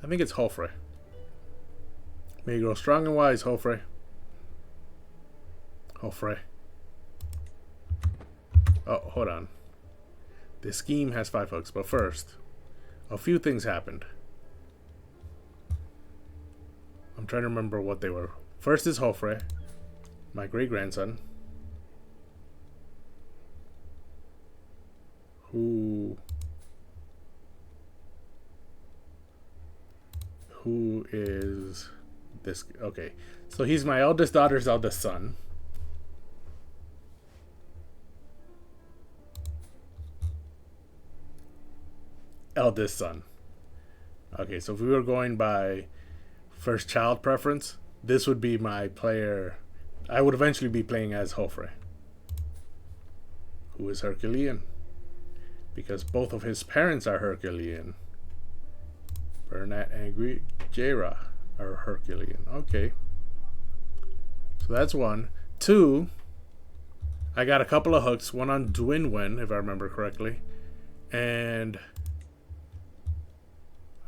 S1: I think it's Joffrey. May you grow strong and wise, Joffrey. Joffrey. Oh, hold on. This scheme has 5 hooks, but first, a few things happened. I'm trying to remember what they were. First is Joffrey, my great-grandson, who is this? Okay, so he's my eldest daughter's eldest son. Eldest son. Okay, so if we were going by first child preference, this would be my player. I would eventually be playing as Joffrey, who is Herculean, because both of his parents are Herculean. Bernat and Guijera are Herculean. Okay, so that's 1. 2, I got a couple of hooks. One on Dwinwen, if I remember correctly, and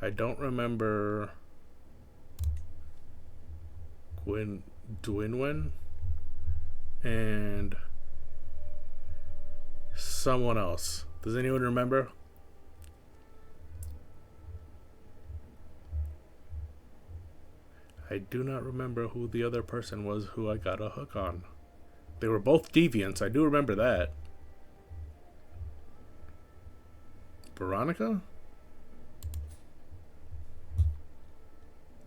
S1: I don't remember Dwinwen and someone else. Does anyone remember? I do not remember who the other person was who I got a hook on. They were both deviants. I do remember that. Veronica?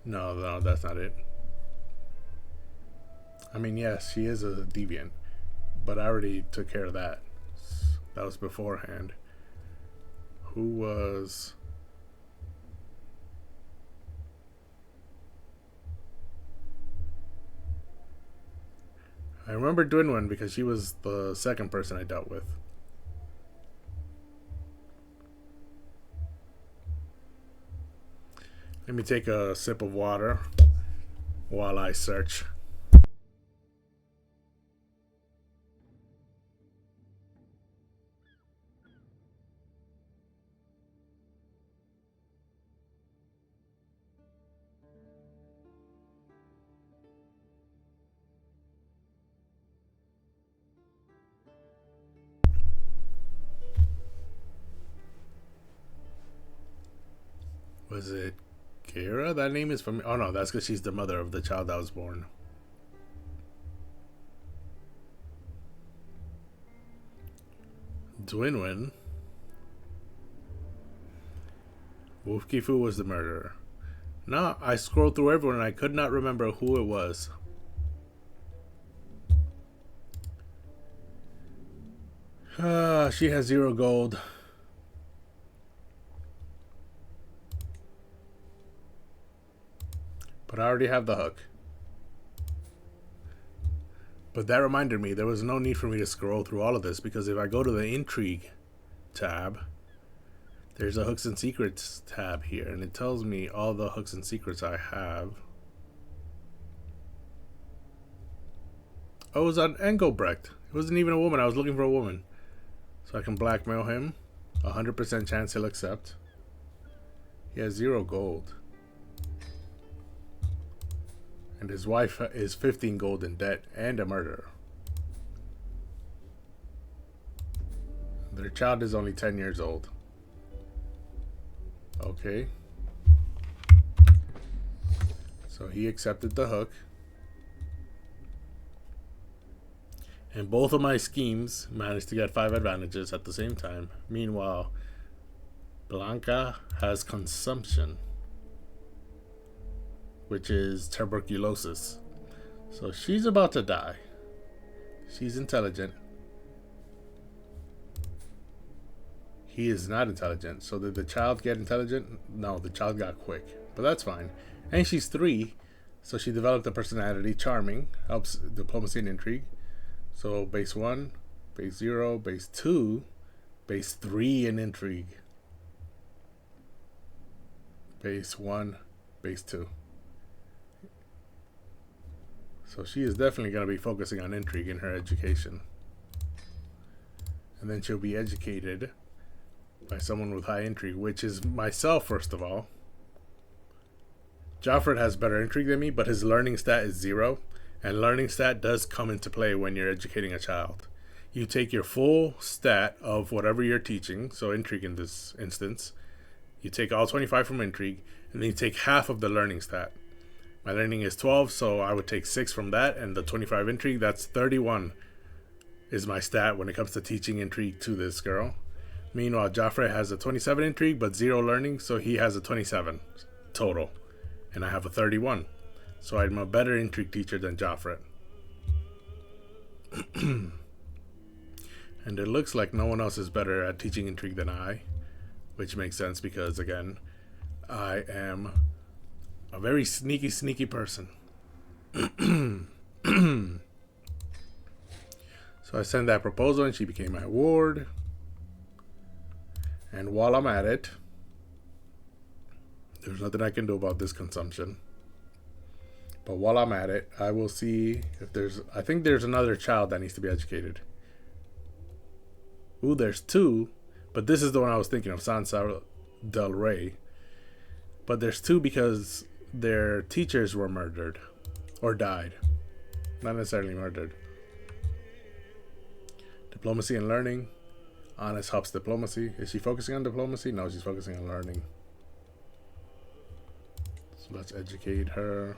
S1: No, that's not it. I mean, yes, she is a deviant, but I already took care of that. That was beforehand. Who was... I remember Dwinwen because she was the second person I dealt with. Let me take a sip of water while I search. Was it Kira? That name is from. Oh no, that's because she's the mother of the child that was born. Dwinwin. Wufkifu was the murderer. No, I scrolled through everyone and I could not remember who it was. She has 0 gold. But I already have the hook. But that reminded me, there was no need for me to scroll through all of this, because if I go to the Intrigue tab, there's a Hooks and Secrets tab here, and it tells me all the hooks and secrets I have. Oh, it was on Engelbrecht. It wasn't even a woman. I was looking for a woman. So I can blackmail him. 100% chance he'll accept. He has 0 gold. And his wife is 15 gold in debt and a murderer. Their child is only 10 years old. Okay. So he accepted the hook. And both of my schemes managed to get 5 advantages at the same time. Meanwhile, Blanca has consumption, which is tuberculosis. So she's about to die. She's intelligent. He is not intelligent. So did the child get intelligent? No, the child got quick. But that's fine. And she's 3. So she developed a personality. Charming. Helps diplomacy and intrigue. So base 1, base 0, base 2, base 3 in intrigue. Base 1, base 2. So she is definitely going to be focusing on intrigue in her education. And then she'll be educated by someone with high intrigue, which is myself, first of all. Joffred has better intrigue than me, but his learning stat is 0. And learning stat does come into play when you're educating a child. You take your full stat of whatever you're teaching, so intrigue in this instance. You take all 25 from intrigue, and then you take half of the learning stat. My learning is 12, so I would take 6 from that, and the 25 intrigue, that's 31 is my stat when it comes to teaching intrigue to this girl. Meanwhile, Joffrey has a 27 intrigue, but 0 learning, so he has a 27 total. And I have a 31. So I'm a better intrigue teacher than Joffrey. And it looks like no one else is better at teaching intrigue than I, which makes sense because, again, I am a very sneaky person. So I sent that proposal and she became my ward. And while I'm at it, there's nothing I can do about this consumption. But while I'm at it, I will see if there's... I think there's another child that needs to be educated. Ooh, there's 2. But this is the one I was thinking of, Sansa Del Rey. But there's 2 because their teachers were murdered. Or died. Not necessarily murdered. Diplomacy and learning. Honest helps diplomacy. Is she focusing on diplomacy? No, she's focusing on learning. So let's educate her.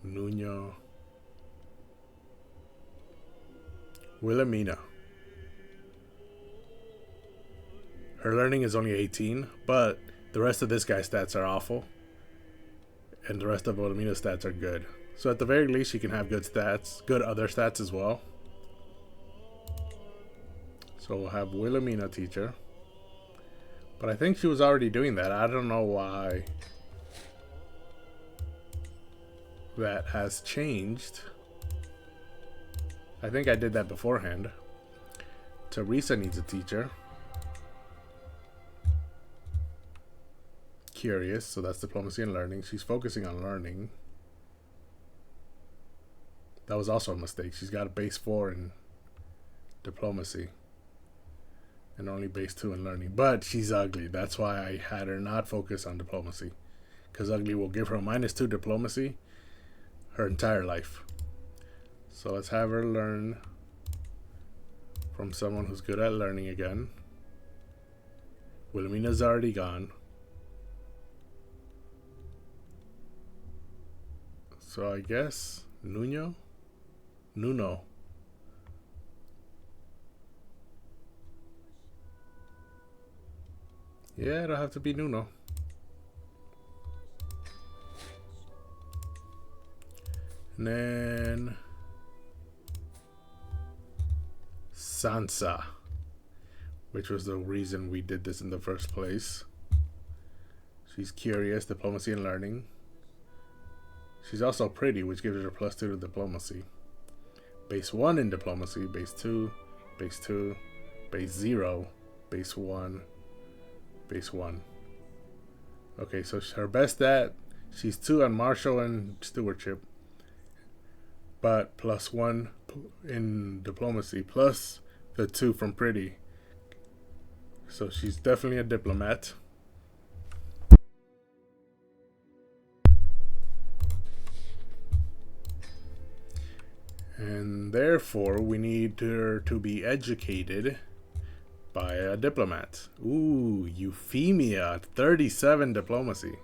S1: Nuno. Wilhelmina. Her learning is only 18, but the rest of this guy's stats are awful. And the rest of Wilhelmina's stats are good. So at the very least, she can have good stats, good other stats as well. So we'll have Wilhelmina teacher. But I think she was already doing that. I don't know why that has changed. I think I did that beforehand. Teresa needs a teacher. Curious, so that's diplomacy and learning. She's focusing on learning. That was also a mistake. She's got a base 4 in diplomacy and only base 2 in learning. But she's ugly. That's why I had her not focus on diplomacy, because ugly will give her a -2 diplomacy her entire life. So let's have her learn from someone who's good at learning again. Wilhelmina's already gone. So I guess Nuno. Yeah, it'll have to be Nuno. And then Sansa, which was the reason we did this in the first place. She's curious, diplomacy, and learning. She's also pretty, which gives her +2 to diplomacy. Base 1 in diplomacy, base 2, base 2, base 0, base 1, base 1. Okay, so her best stat, she's 2 on martial and stewardship, but +1 in diplomacy, plus the 2 from pretty. So she's definitely a diplomat. And therefore, we need her to be educated by a diplomat. Ooh, Euphemia, 37 diplomacy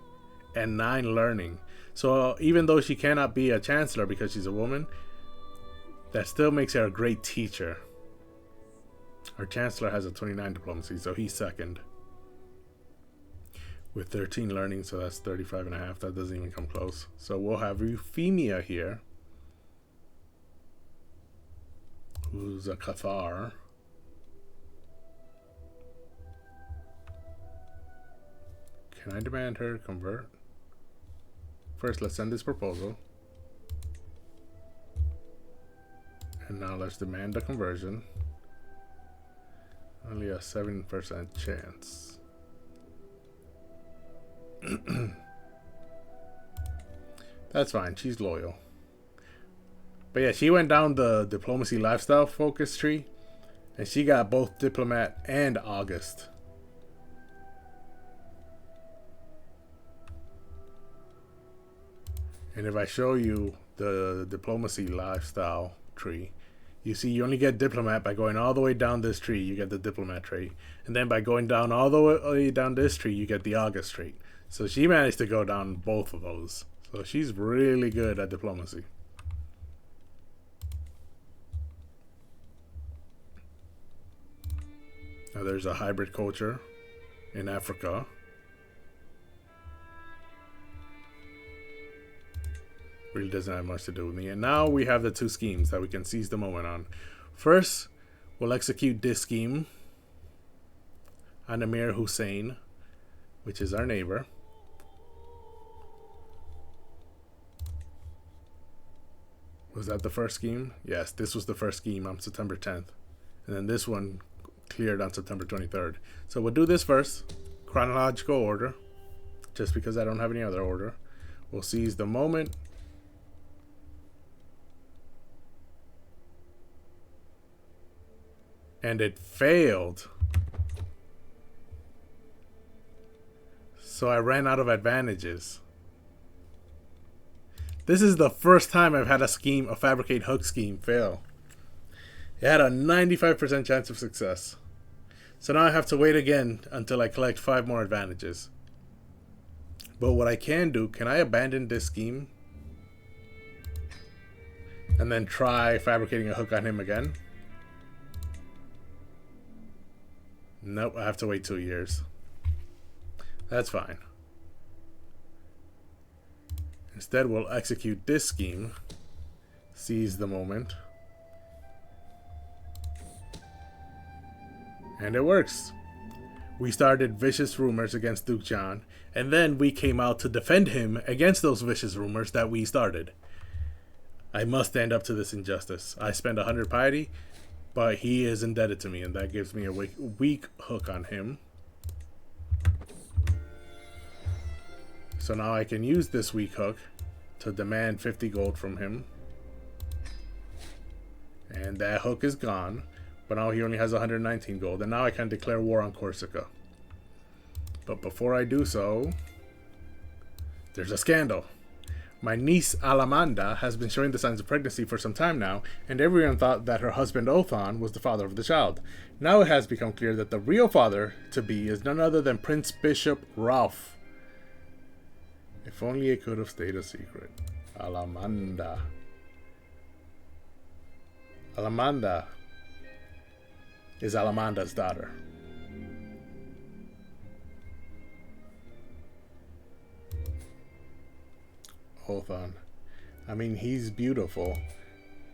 S1: and 9 learning. So even though she cannot be a chancellor because she's a woman, that still makes her a great teacher. Our chancellor has a 29 diplomacy, so he's second. With 13 learning, so that's 35.5. That doesn't even come close. So we'll have Euphemia here, who's a Cathar. Can I demand her convert? First, let's send this proposal. And now let's demand a conversion. Only a 7% chance. That's fine, she's loyal. But yeah, she went down the diplomacy lifestyle focus tree, and she got both diplomat and August. And if I show you the diplomacy lifestyle tree, you see you only get diplomat by going all the way down this tree, you get the diplomat trait. And then by going down all the way down this tree, you get the August trait. So she managed to go down both of those. So she's really good at diplomacy. Now there's a hybrid culture in Africa. Really doesn't have much to do with me. And now we have the 2 schemes that we can seize the moment on. First, we'll execute this scheme on Amir Hussein, which is our neighbor. Was that the first scheme? Yes, this was the first scheme on September 10th. And then this one cleared on September 23rd. So we'll do this first, chronological order, just because I don't have any other order. We'll seize the moment. And it failed. So I ran out of advantages. This is the first time I've had a scheme, a fabricate hook scheme, fail. It had a 95% chance of success. So now I have to wait again until I collect 5 more advantages. But what I can do, can I abandon this scheme? And then try fabricating a hook on him again? Nope, I have to wait 2 years. That's fine. Instead, we'll execute this scheme. Seize the moment. And it works. We started vicious rumors against Duke John, and then we came out to defend him against those vicious rumors that we started. I must stand up to this injustice. I spend 100 piety, but he is indebted to me, and that gives me a weak hook on him. So now I can use this weak hook to demand 50 gold from him. And that hook is gone, but now he only has 119 gold, and now I can declare war on Corsica. But before I do so, there's a scandal. My niece Alamanda has been showing the signs of pregnancy for some time now, and everyone thought that her husband Othan was the father of the child. Now it has become clear that the real father to be is none other than Prince Bishop Ralph. If only it could have stayed a secret. Alamanda. Alamanda is Alamanda's daughter. Othan. I mean, he's beautiful.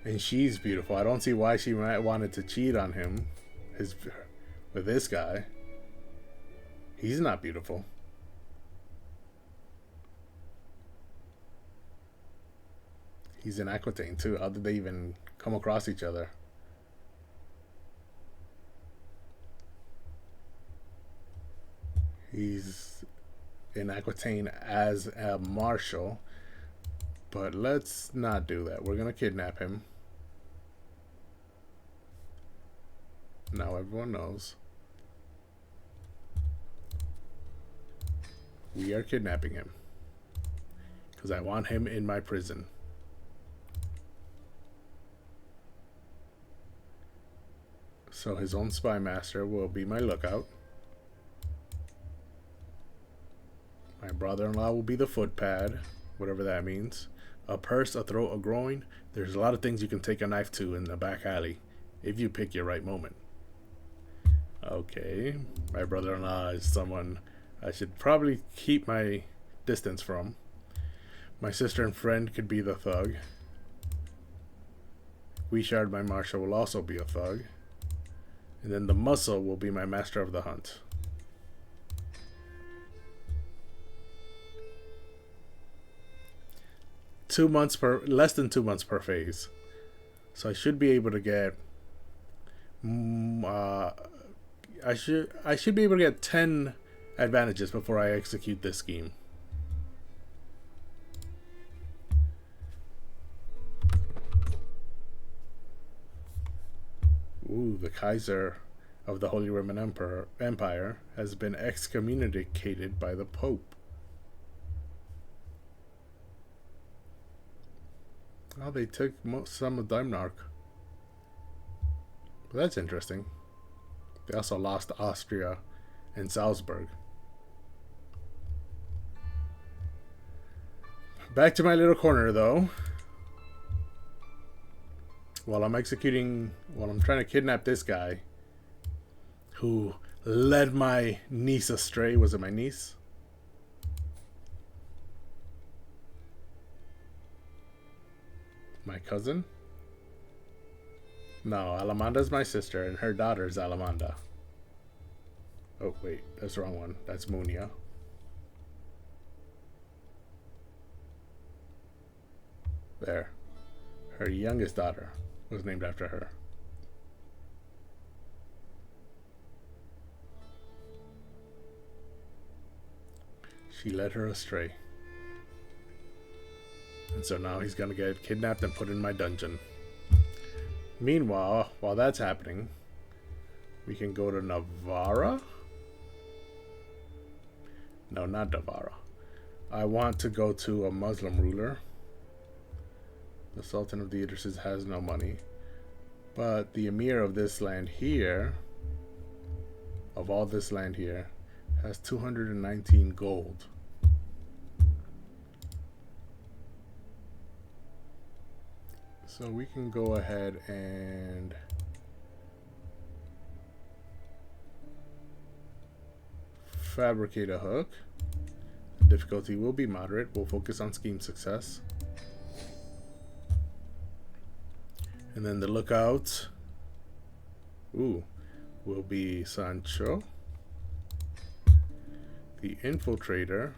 S1: And she's beautiful. I don't see why she might wanted to cheat on him. With this guy. He's not beautiful. He's in Aquitaine too. How did they even come across each other? He's in Aquitaine as a marshal. But let's not do that. We're gonna kidnap him. Now everyone knows. We are kidnapping him. Because I want him in my prison. So his own spy master will be my lookout. My brother-in-law will be the footpad, whatever that means. A purse, a throat, a groin. There's a lot of things you can take a knife to in the back alley, if you pick your right moment. Okay, my brother-in-law is someone I should probably keep my distance from. My sister and friend could be the thug. Guichard, my marshal, will also be a thug. And then the muscle will be my master of the hunt. Less than 2 months per phase. So I should be able to get I should be able to get 10 advantages before I execute this scheme. Ooh, the Kaiser of the Holy Roman Empire has been excommunicated by the Pope. Oh, they took some of Denmark. Well, that's interesting. They also lost Austria and Salzburg. Back to my little corner, though. While I'm trying to kidnap this guy who led my niece astray. Was it my niece? My cousin? No, Alamanda's my sister, and her daughter is Alamanda. Oh, wait, that's the wrong one. That's Munia. There. Her youngest daughter was named after her. She led her astray. And so now he's gonna get kidnapped and put in my dungeon. Meanwhile, while that's happening, we can go to Navarra. No, not Navarra. I want to go to a Muslim ruler. The Sultan of the Idrises has no money. But the Emir of this land here, of all this land here, has 219 gold. So we can go ahead and fabricate a hook. The difficulty will be moderate. We'll focus on scheme success. And then the lookout, will be Sancho. The infiltrator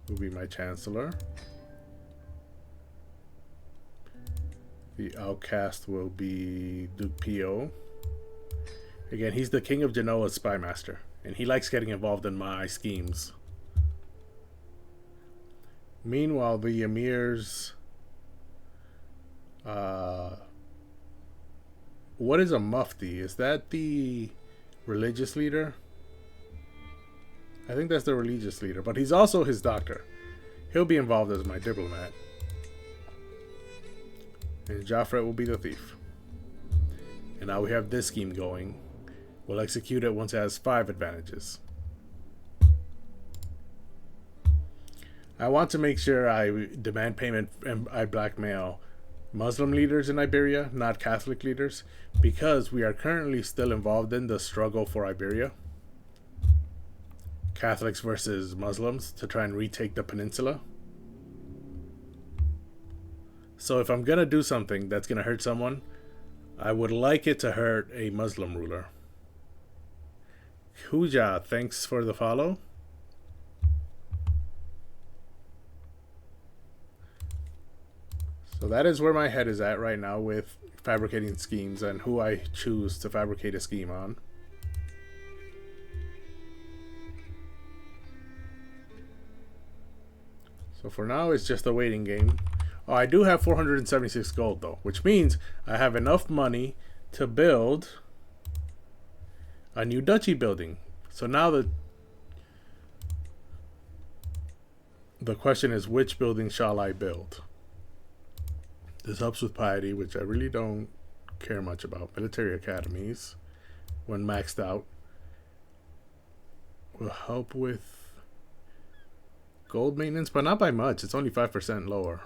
S1: will be my chancellor. The outcast will be Duke Pio. Again, he's the king of Genoa's spy master, and he likes getting involved in my schemes. Meanwhile, the emirs. What is a mufti? Is that the religious leader? I think that's the religious leader, but he's also his doctor. He'll be involved as my diplomat. And Joffret will be the thief. And now we have this scheme going. We'll execute it once it has 5 advantages. I want to make sure I demand payment and I blackmail Muslim leaders in Iberia, not Catholic leaders, because we are currently still involved in the struggle for Iberia. Catholics versus Muslims to try and retake the peninsula. So if I'm going to do something that's going to hurt someone, I would like it to hurt a Muslim ruler. Huja, thanks for the follow. So that is where my head is at right now with fabricating schemes and who I choose to fabricate a scheme on. So for now, it's just a waiting game. Oh, I do have 476 gold though, which means I have enough money to build a new duchy building. So now the question is, which building shall I build? This helps with piety, which I really don't care much about. Military academies, when maxed out, will help with gold maintenance, but not by much. It's only 5% lower.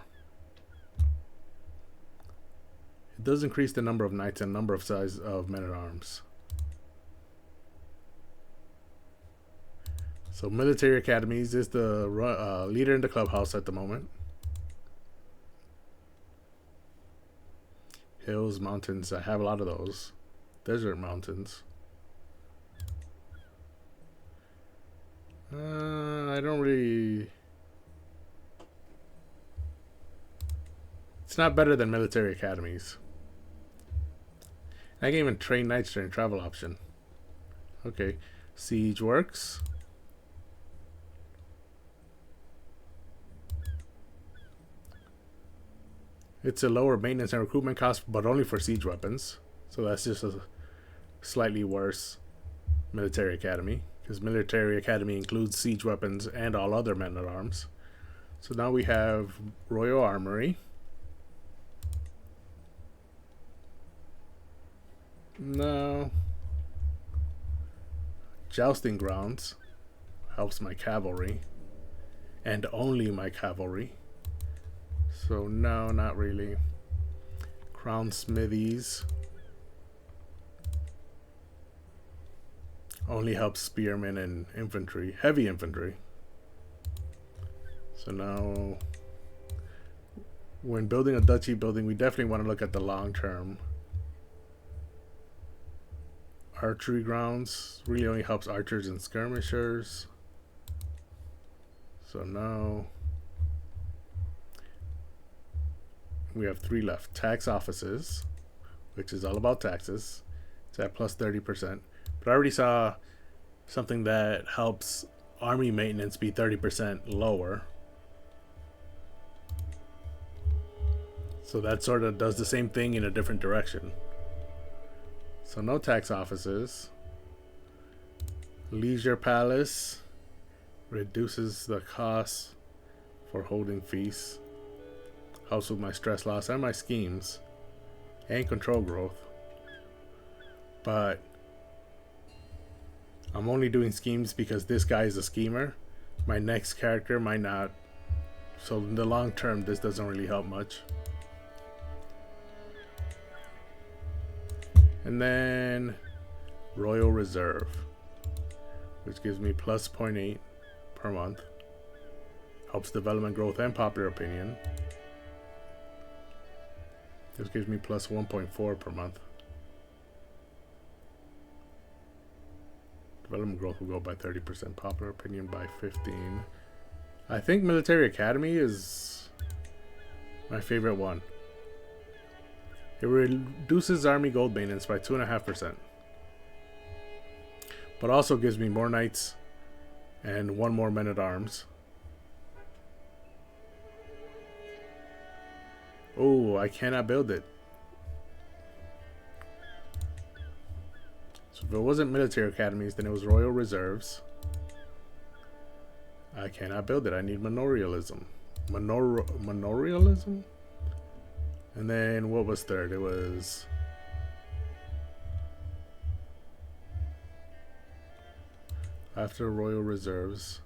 S1: It does increase the number of knights and number of size of men-at-arms. So military academies is the leader in the clubhouse at the moment. Hills, mountains, I have a lot of those. Desert mountains. I don't really... It's not better than military academies. I can even train knights during travel option. Okay, siege works. It's a lower maintenance and recruitment cost, but only for siege weapons. So that's just a slightly worse military academy, because military academy includes siege weapons and all other men-at-arms. So now we have Royal Armory. No. Jousting grounds helps my cavalry, and only my cavalry. So no, not really. Crown smithies only helps spearmen and infantry, heavy infantry. So now, when building a duchy building, we definitely want to look at the long term. Archery grounds really only helps archers and skirmishers. So now we have 3 left. Tax offices, which is all about taxes. It's at plus 30%. But I already saw something that helps army maintenance be 30% lower. So that sort of does the same thing in a different direction. So no tax offices. Leisure Palace reduces the cost for holding feasts. Helps with my stress loss and my schemes. And control growth. But I'm only doing schemes because this guy is a schemer. My next character might not. So in the long term, this doesn't really help much. And then Royal Reserve, which gives me plus 0.8 per month. Helps development growth and popular opinion. This gives me plus 1.4 per month. Development growth will go by 30%, popular opinion by 15. I think Military Academy is my favorite one. It reduces army gold maintenance by 2.5%. But also gives me more knights and 1 more men-at-arms. Oh, I cannot build it. So if it wasn't military academies, then it was royal reserves. I cannot build it. I need manorialism. Manorialism? And then what was third? It was... after royal reserves.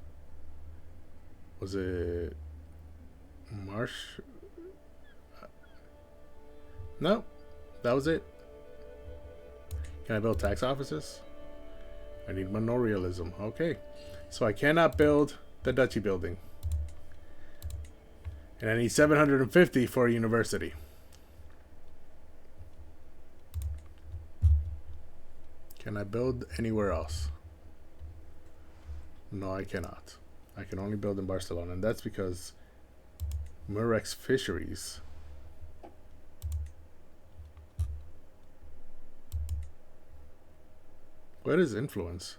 S1: Was it... Marsh? No. That was it. Can I build tax offices? I need manorialism. Okay. So I cannot build the duchy building. And I need 750 for a university. Can I build anywhere else? No, I cannot. I can only build in Barcelona, and that's because Murex Fisheries. What is influence?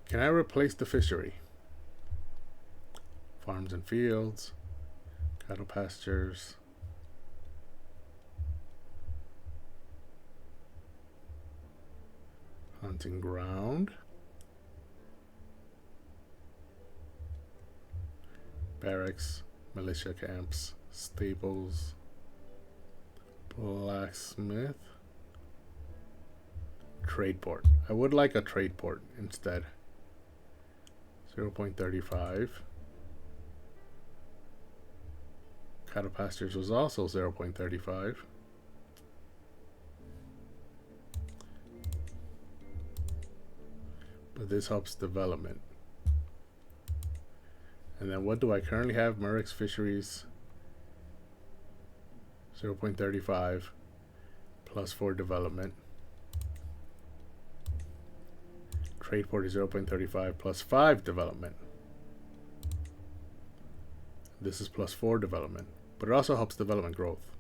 S1: Can I replace the fishery? Farms and fields, cattle pastures. Hunting ground. Barracks, militia camps, stables, blacksmith, trade port. I would like a trade port instead. 0.35. Cattle pastures was also 0.35. But this helps development. And then what do I currently have? Murex Fisheries 0.35 plus 4 development. Trade port is 0.35 plus 5 development. This is plus 4 development, but it also helps development growth.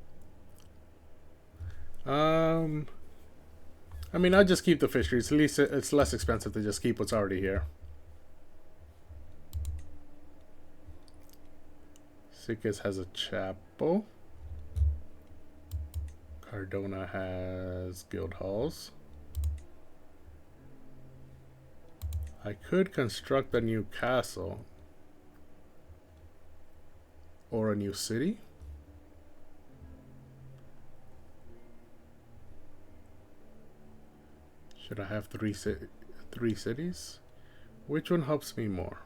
S1: I mean, I'll just keep the fisheries. At least it's less expensive to just keep what's already here. Sikis has a chapel. Cardona has guild halls. I could construct a new castle or a new city. Should I have three cities? Which one helps me more?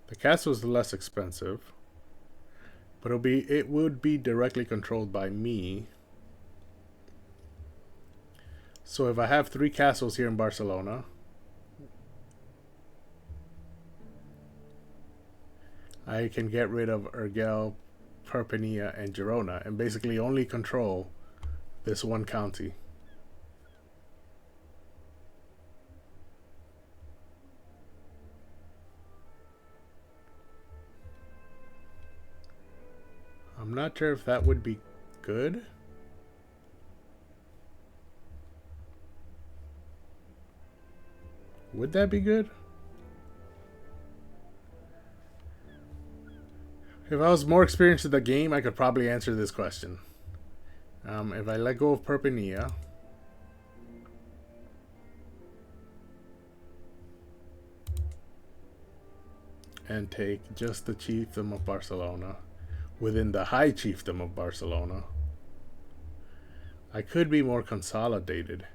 S1: The castle is less expensive, but it would be directly controlled by me. So if I have 3 castles here in Barcelona, I can get rid of Urgell, Perpiña, and Girona and basically only control this one county. I'm not sure if that would be good. Would that be good? If I was more experienced in the game, I could probably answer this question. If I let go of Perpiña, and take just the chiefdom of Barcelona within the high chiefdom of Barcelona, I could be more consolidated.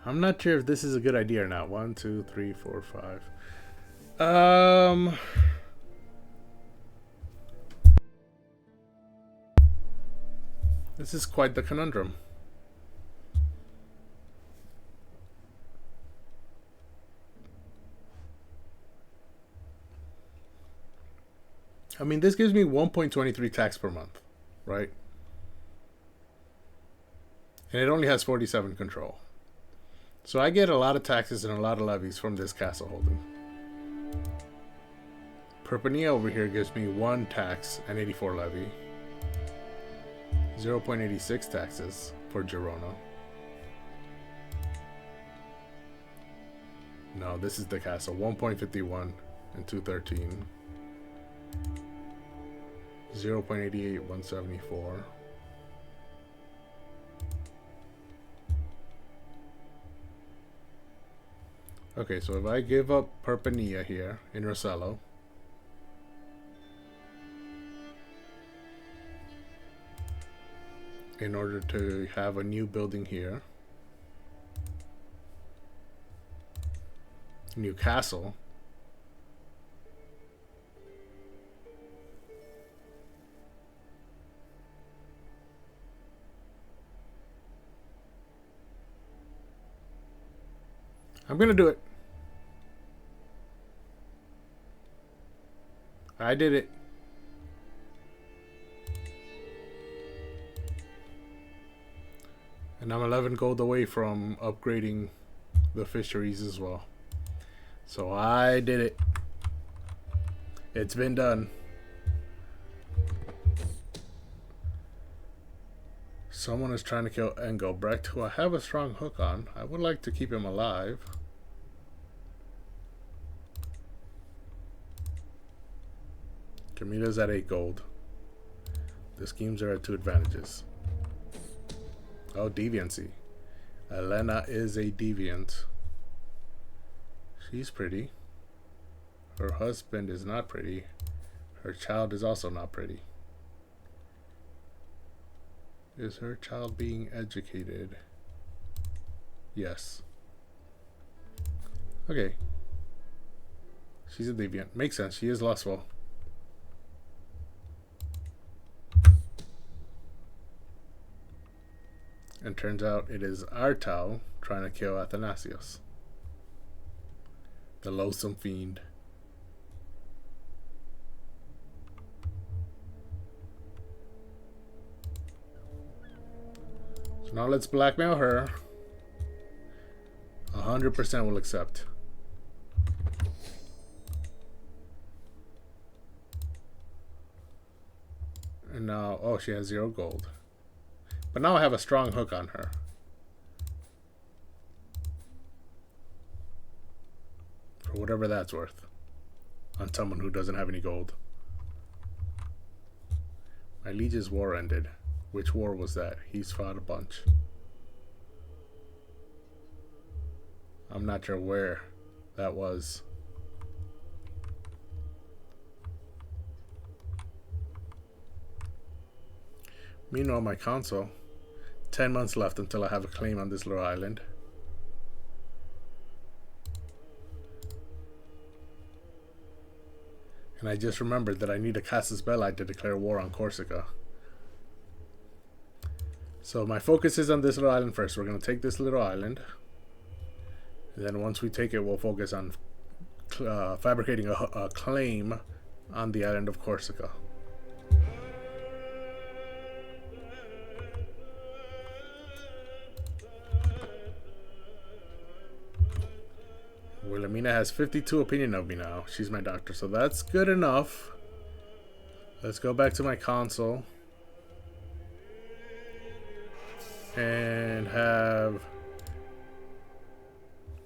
S1: I'm not sure if this is a good idea or not. 1, 2, 3, 4, 5. This is quite the conundrum. I mean, this gives me 1.23 tax per month, right? And it only has 47 control. So I get a lot of taxes and a lot of levies from this castle holding. Perpiña over here gives me 1 tax and 84 levy. 0.86 taxes for Girona. No, this is the castle. 1.51 and 213. 0.88, 174. Okay, so if I give up Perpania here in Rosello, in order to have a new building here, new castle, I'm gonna do it. I did it. And I'm 11 gold away from upgrading the fisheries as well. So I did it. It's been done. Someone is trying to kill Engelbrecht, who I have a strong hook on. I would like to keep him alive. Camila's at 8 gold. The schemes are at 2 advantages. Oh, deviancy. Elena is a deviant. She's pretty. Her husband is not pretty. Her child is also not pretty. Is her child being educated? Yes. Okay. She's a deviant. Makes sense. She is lustful. And turns out it is Artau trying to kill Athanasius, the loathsome fiend. So now let's blackmail her. 100% will accept. And now, oh, she has 0 gold. But now I have a strong hook on her. For whatever that's worth. On someone who doesn't have any gold. My liege's war ended. Which war was that? He's fought a bunch. I'm not sure where that was. Meanwhile, my consul, 10 months left until I have a claim on this little island. And I just remembered that I need a casus belli to declare war on Corsica. So my focus is on this little island first. We're going to take this little island. And then once we take it, we'll focus on fabricating a claim on the island of Corsica. Wilhelmina has 52 opinion of me now. She's my doctor, so that's good enough. Let's go back to my consul. And have...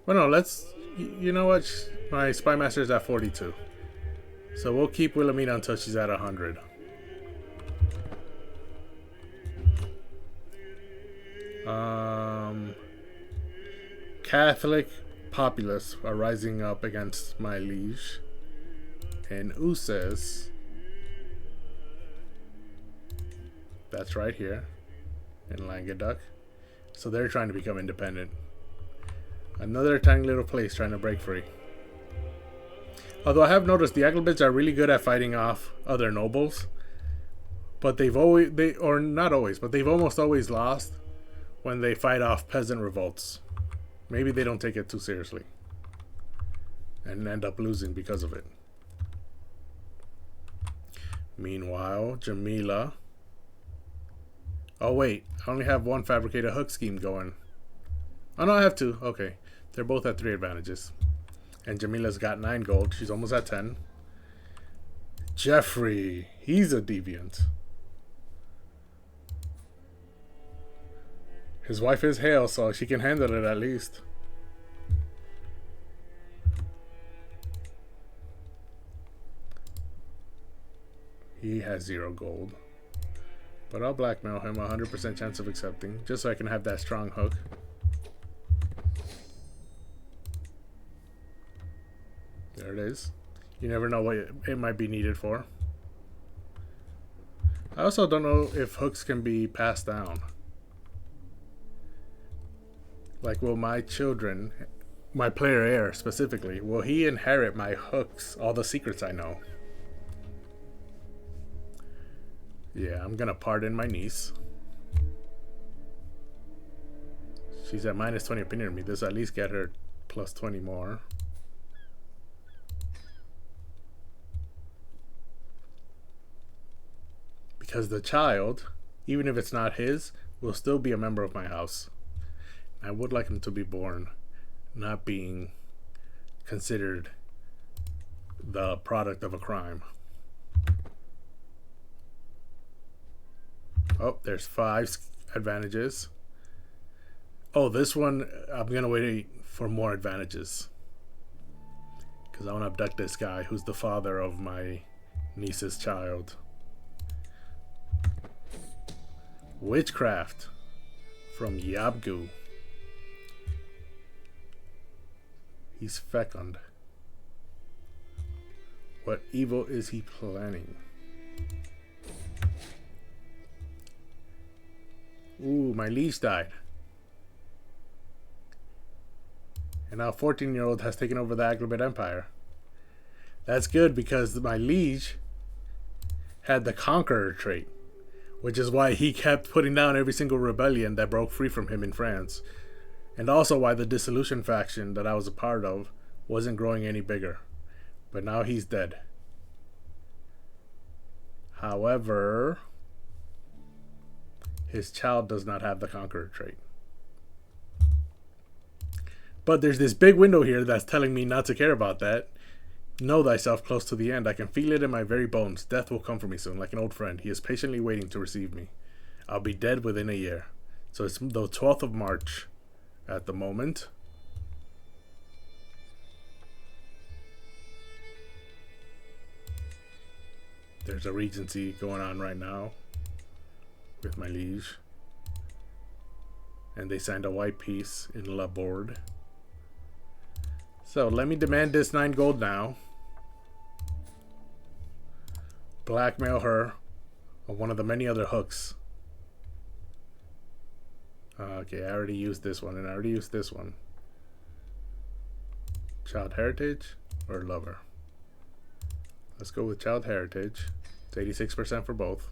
S1: Well, no, let's... You know what? My spy master is at 42. So we'll keep Wilhelmina until she's at 100. Catholic populace are rising up against my liege. And Uses, that's right here in Languedoc. So they're trying to become independent. Another tiny little place trying to break free. Although I have noticed the Aglebids are really good at fighting off other nobles. But they've always, or not always, but they've almost always lost when they fight off peasant revolts. Maybe they don't take it too seriously and end up losing because of it. Meanwhile, Jamila... Oh wait, I only have one fabricate a hook scheme going. Oh no, I have 2. Okay, they're both at 3 advantages. And Jamila's got 9 gold. She's almost at 10. Jeffrey, he's a deviant. His wife is Hale, so she can handle it at least. He has 0 gold. But I'll blackmail him, 100% chance of accepting, just so I can have that strong hook. There it is. You never know what it might be needed for. I also don't know if hooks can be passed down. Like, will my children, my player heir specifically, will he inherit my hooks, all the secrets I know? Yeah, I'm gonna pardon my niece. She's at minus 20 opinion of me. This will at least get her plus 20 more. Because the child, even if it's not his, will still be a member of my house. I would like him to be born not being considered the product of a crime. Oh, there's 5 advantages. Oh, this one, I'm going to wait for more advantages. Because I want to abduct this guy who's the father of my niece's child. Witchcraft from Yabgu. He's fecund. What evil is he planning? Ooh, my liege died. And now a 14-year-old has taken over the Agrabah Empire. That's good because my liege had the conqueror trait, which is why he kept putting down every single rebellion that broke free from him in France. And also why the dissolution faction that I was a part of wasn't growing any bigger. But now he's dead. However, his child does not have the conqueror trait. But there's this big window here that's telling me not to care about that. Know thyself close to the end. I can feel it in my very bones. Death will come for me soon, like an old friend. He is patiently waiting to receive me. I'll be dead within a year. So it's the 12th of March at the moment. There's a regency going on right now with my liege. And they signed a white peace in La Bourde. So let me demand this 9 gold now. Blackmail her on one of the many other hooks. Okay, I already used this one and I already used this one. Child heritage or lover? Let's go with child heritage. It's 86% for both.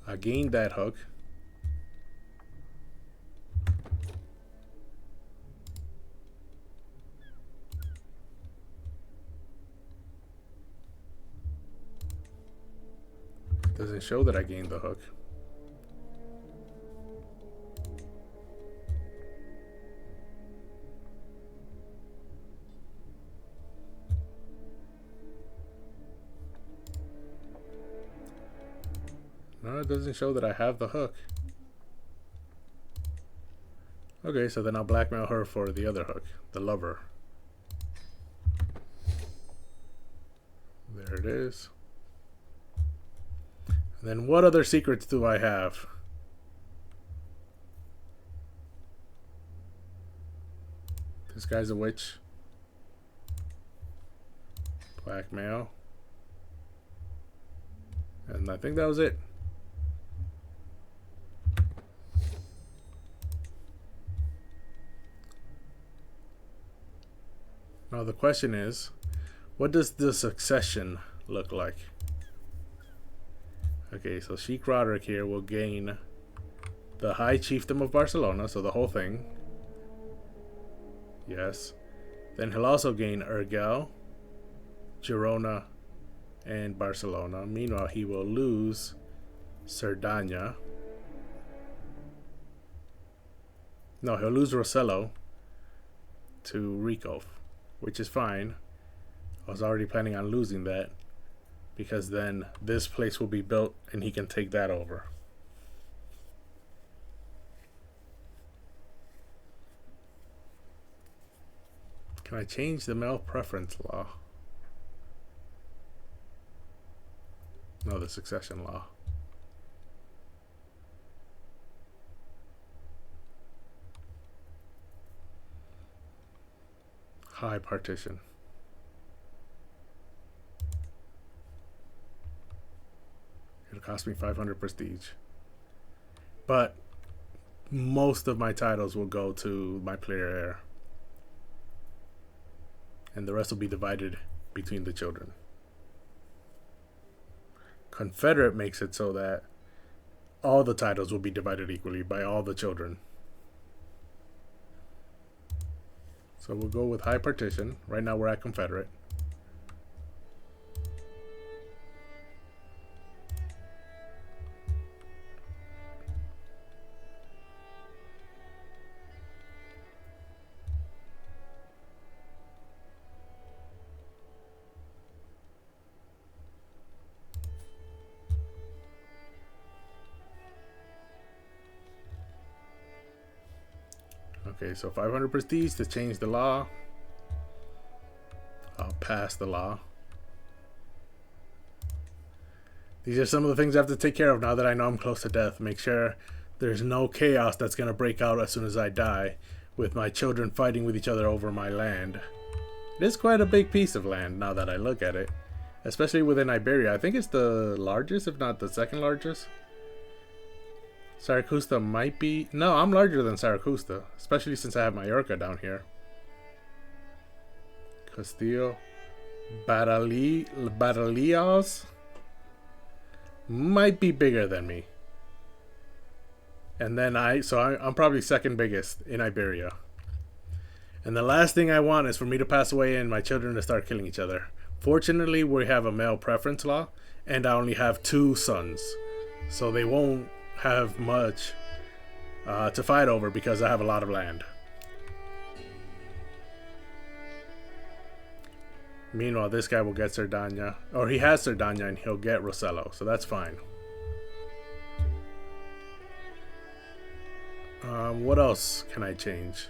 S1: I gained that hook. Doesn't show that I gained the hook. No, it doesn't show that I have the hook. Okay, so then I'll blackmail her for the other hook, the lover. There it is. And then what other secrets do I have? This guy's a witch. Blackmail. And I think that was it. Now the question is, what does the succession look like? Okay, so Sheik Roderick here will gain the High Chiefdom of Barcelona, so the whole thing. Yes. Then he'll also gain Urgel, Girona, and Barcelona. Meanwhile, he will lose Cerdanya. No, he'll lose Rossello to Rikov, which is fine. I was already planning on losing that, because then this place will be built and he can take that over. Can I change the male preference law? No, the succession law. High partition. It'll cost me 500 prestige. But most of my titles will go to my player heir. And the rest will be divided between the children. Confederate makes it so that all the titles will be divided equally by all the children. So we'll go with high partition. Right now we're at Confederate. Okay, so 500 prestige to change the law. I'll pass the law. These are some of the things I have to take care of now that I know I'm close to death. Make sure there's no chaos that's going to break out as soon as I die, with my children fighting with each other over my land. It is quite a big piece of land now that I look at it, especially within Iberia. I think it's the largest, if not the second largest. Saracusta might be... No, I'm larger than Saracusta, especially since I have Mallorca down here. Castillo. Badalillas might be bigger than me. And then I'm probably second biggest in Iberia. And the last thing I want is for me to pass away and my children to start killing each other. Fortunately, we have a male preference law, and I only have 2 sons. So they won't have much to fight over because I have a lot of land. Meanwhile, this guy will get Cerdaña, or he has Cerdaña and he'll get Rosello, so that's fine. What else can I change?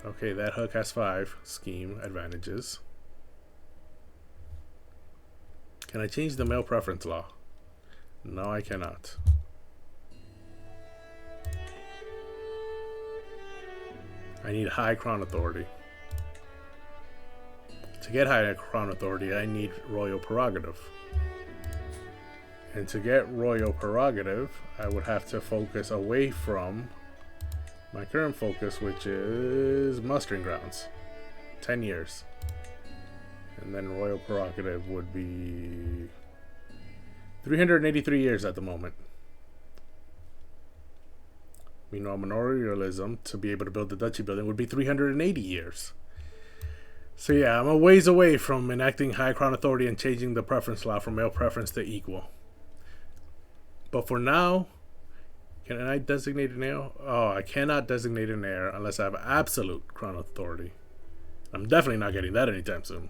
S1: Okay, that hook has 5 scheme advantages. Can I change the male preference law? No, I cannot. I need high crown authority. To get high crown authority, I need royal prerogative. And to get royal prerogative, I would have to focus away from my current focus, which is mustering grounds. 10 years. And then royal prerogative would be 383 years at the moment. Meanwhile, manorialism, to be able to build the duchy building, would be 380 years. So yeah, I'm a ways away from enacting high crown authority and changing the preference law from male preference to equal. But for now, can I designate an heir? Oh, I cannot designate an heir unless I have absolute crown authority. I'm definitely not getting that anytime soon.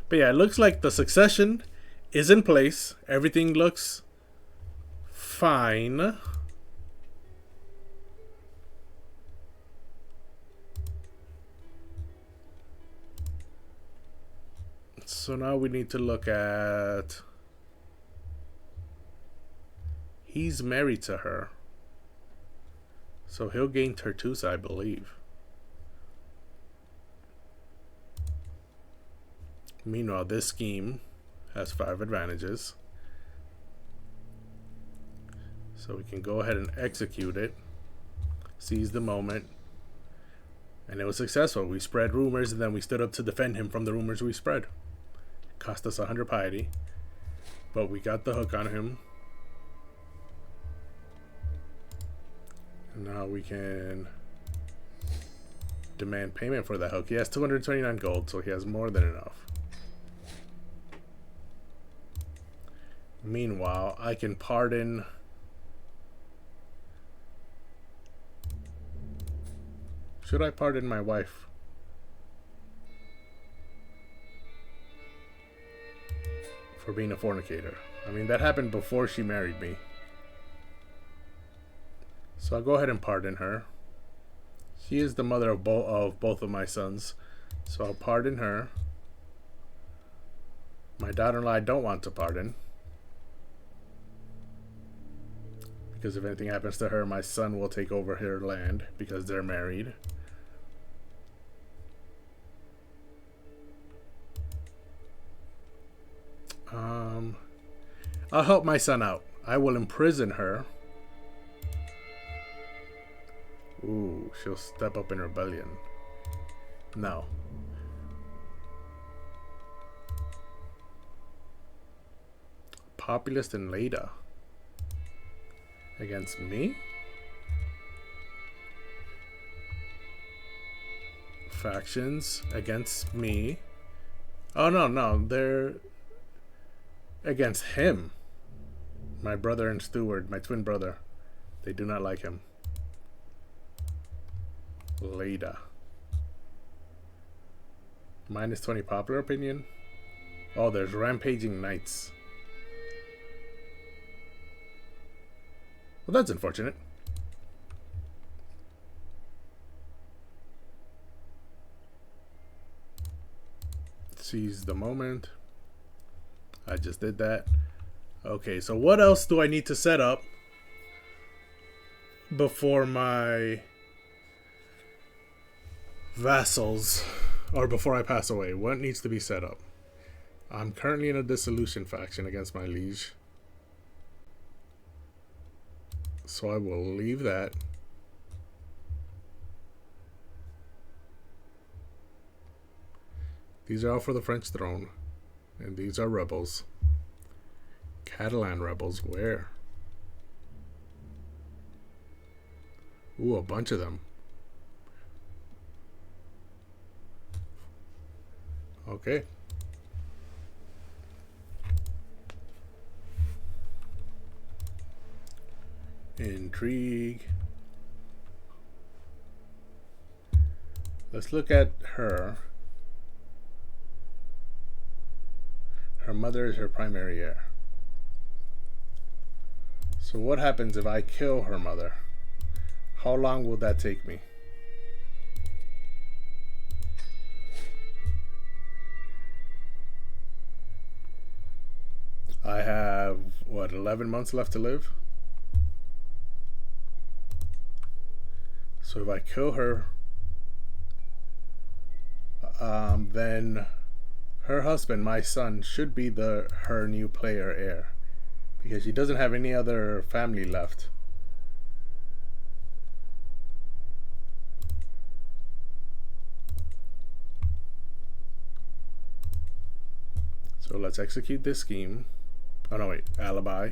S1: But yeah, it looks like the succession is in place. Everything looks fine. So now we need to look at... He's married to her. So he'll gain Tertusa, I believe. Meanwhile, this scheme has 5 advantages. So we can go ahead and execute it. Seize the moment. And it was successful. We spread rumors and then we stood up to defend him from the rumors we spread. Cost us 100 piety. But we got the hook on him. And now we can demand payment for that hook. He has 229 gold, so he has more than enough. Meanwhile, I can pardon... Should I pardon my wife? For being a fornicator. I mean, that happened before she married me. So I'll go ahead and pardon her. She is the mother of both of my sons. So I'll pardon her. My daughter-in-law I don't want to pardon. Because if anything happens to her, my son will take over her land because they're married. I'll help my son out. I will imprison her. Ooh, she'll step up in rebellion. No. Populist and Leda. Against me? Factions against me. Oh, no. They're against him. My brother and Steward, my twin brother. They do not like him. Leda. Minus 20 popular opinion. Oh, there's rampaging knights. Well, that's unfortunate. Seize the moment. I just did that. Okay, so what else do I need to set up before my vassals, or before I pass away? What needs to be set up? I'm currently in a dissolution faction against my liege. So I will leave that. These are all for the French throne. And these are rebels. Catalan rebels, where? Ooh, a bunch of them. Okay. Intrigue. Let's look at her. Her mother is her primary heir. So what happens if I kill her mother? How long will that take me? I have, what, 11 months left to live? So if I kill her, then her husband, my son, should be her new player heir, because she doesn't have any other family left. So let's execute this scheme. Oh no, wait, alibi.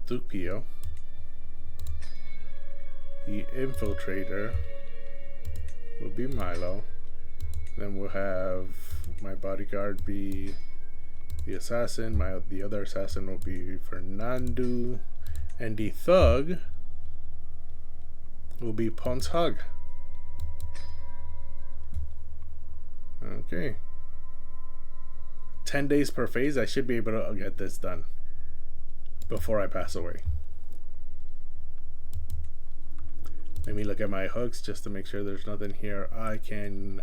S1: Duke Pio. The infiltrator will be Milo. Then we'll have my bodyguard be the assassin. The other assassin will be Fernando. And the thug will be Ponce Hug. Okay. 10 days per phase. I should be able to get this done before I pass away. Let me look at my hooks just to make sure there's nothing here I can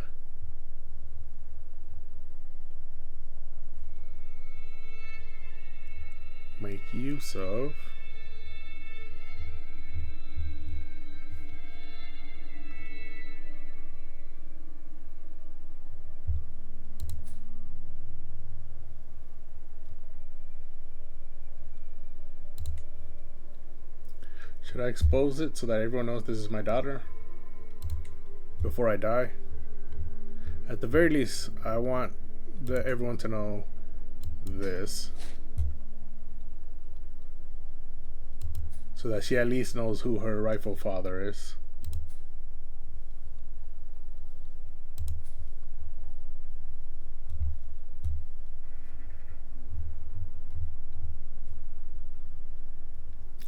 S1: make use of. Should I expose it so that everyone knows this is my daughter before I die? At the very least, I want everyone to know this, so that she at least knows who her rightful father is.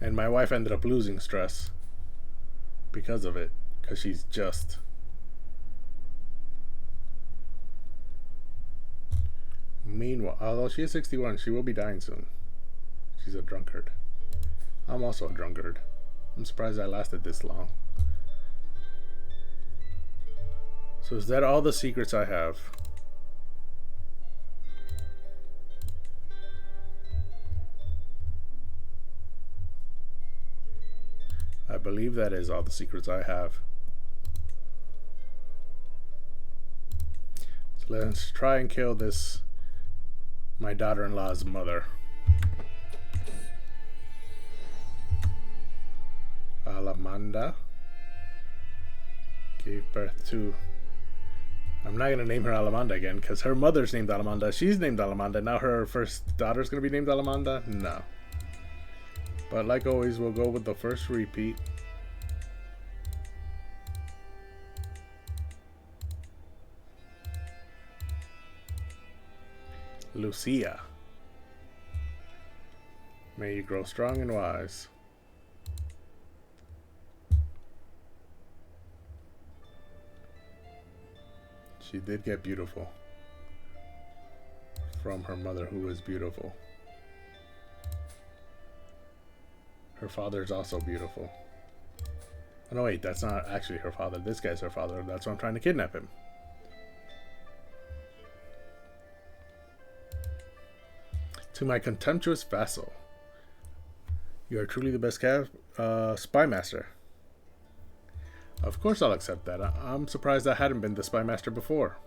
S1: And my wife ended up losing stress because of it, because she's just. Meanwhile, although she is 61, she will be dying soon. She's a drunkard. I'm also a drunkard. I'm surprised I lasted this long. So is that all the secrets I have? I believe that is all the secrets I have. So let's try and kill this, my daughter-in-law's mother. Alamanda gave birth to... I'm not going to name her Alamanda again because her mother's named Alamanda. She's named Alamanda. Now her first daughter's going to be named Alamanda? No. But like always, we'll go with the first repeat. Lucia. May you grow strong and wise. She did get beautiful from her mother, who was beautiful. Her father's also beautiful. Oh no, wait, that's not actually her father. This guy's her father. That's why I'm trying to kidnap him. To my contemptuous vassal, you are truly the best spy master. Of course I'll accept that. I'm surprised I hadn't been the spy master before.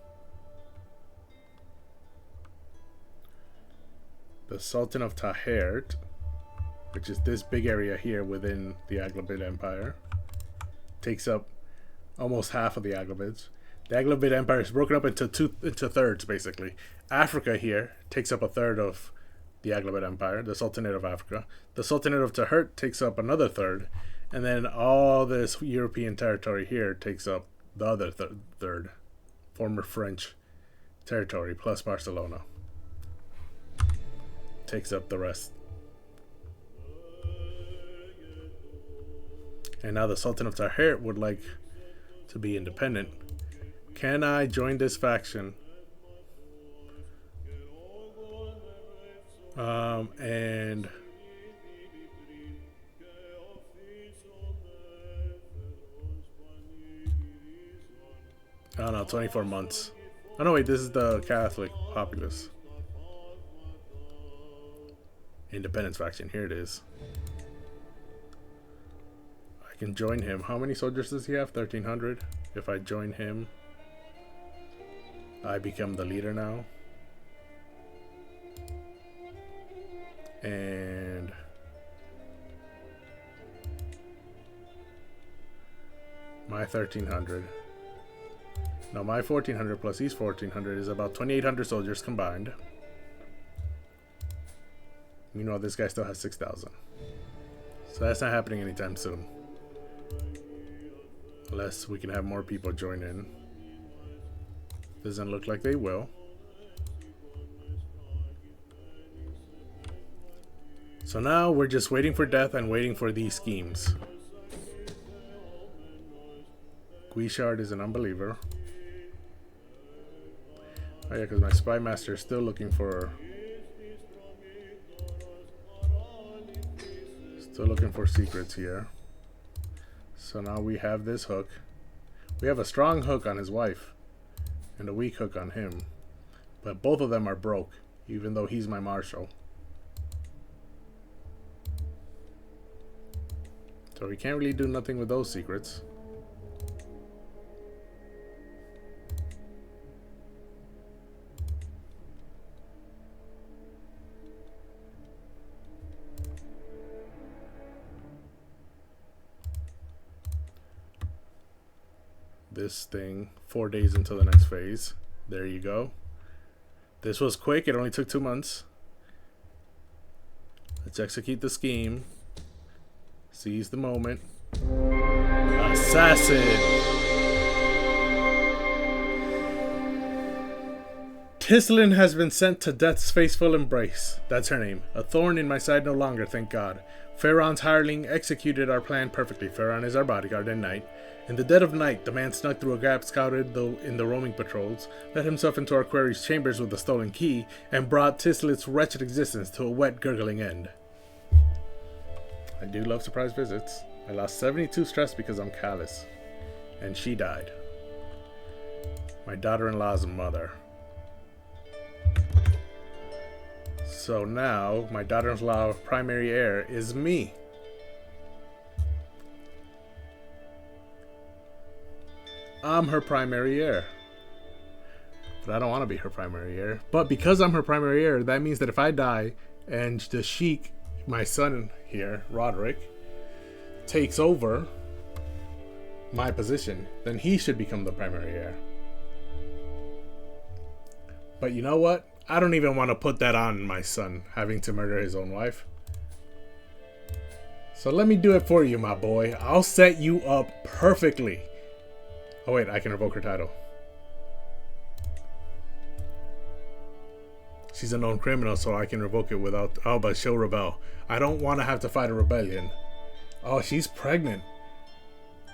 S1: The Sultan of Tahert, which is this big area here within the Aghlabid Empire, takes up almost half of the Aghlabids. The Aghlabid Empire is broken up into thirds, basically. Africa here takes up a third of the Aghlabid Empire, the Sultanate of Africa. The Sultanate of Tahert takes up another third, and then all this European territory here takes up the other third, former French territory, plus Barcelona. Takes up the rest. And now the Sultan of Tahert would like to be independent. Can I join this faction? And I don't know, 24 months. Oh no, wait, this is the Catholic populace. Independence faction, here it is. I can join him. How many soldiers does he have? 1,300. If I join him, I become the leader now. And my 1,300. No, my 1,400 plus his 1,400 is about 2,800 soldiers combined. Meanwhile, this guy still has 6,000. So that's not happening anytime soon. Unless we can have more people join in. Doesn't look like they will. So now we're just waiting for death and waiting for these schemes. Guichard is an unbeliever. Oh yeah, because my spy master is still looking for... secrets here. So now we have this hook. We have a strong hook on his wife and a weak hook on him. But both of them are broke, even though he's my marshal. So we can't really do nothing with those secrets. This thing, 4 days until the next phase. There you go. This was quick. It only took 2 months. Let's execute the scheme. Seize the moment. Assassin! Tislin has been sent to death's faithful embrace. That's her name. A thorn in my side no longer, thank God. Pharaon's hireling executed our plan perfectly. Pharaon is our bodyguard at night. In the dead of night, the man snuck through a gap scouted in the roaming patrols, let himself into our quarry's chambers with the stolen key, and brought Tislit's wretched existence to a wet, gurgling end. I do love surprise visits. I lost 72 stress because I'm callous. And she died. my daughter-in-law's mother. So now my daughter-in-law primary heir is me. I'm her primary heir. But I don't want to be her primary heir. But because I'm her primary heir, that means that if I die and the Sheik, my son here, Roderick, takes over my position, then he should become the primary heir. But you know what? I don't even want to put that on my son, having to murder his own wife. So let me do it for you, my boy. I'll set you up perfectly. Oh wait, I can revoke her title. She's a known criminal, so I can revoke it without... Oh, but she'll rebel. I don't want to have to fight a rebellion. Oh, she's pregnant.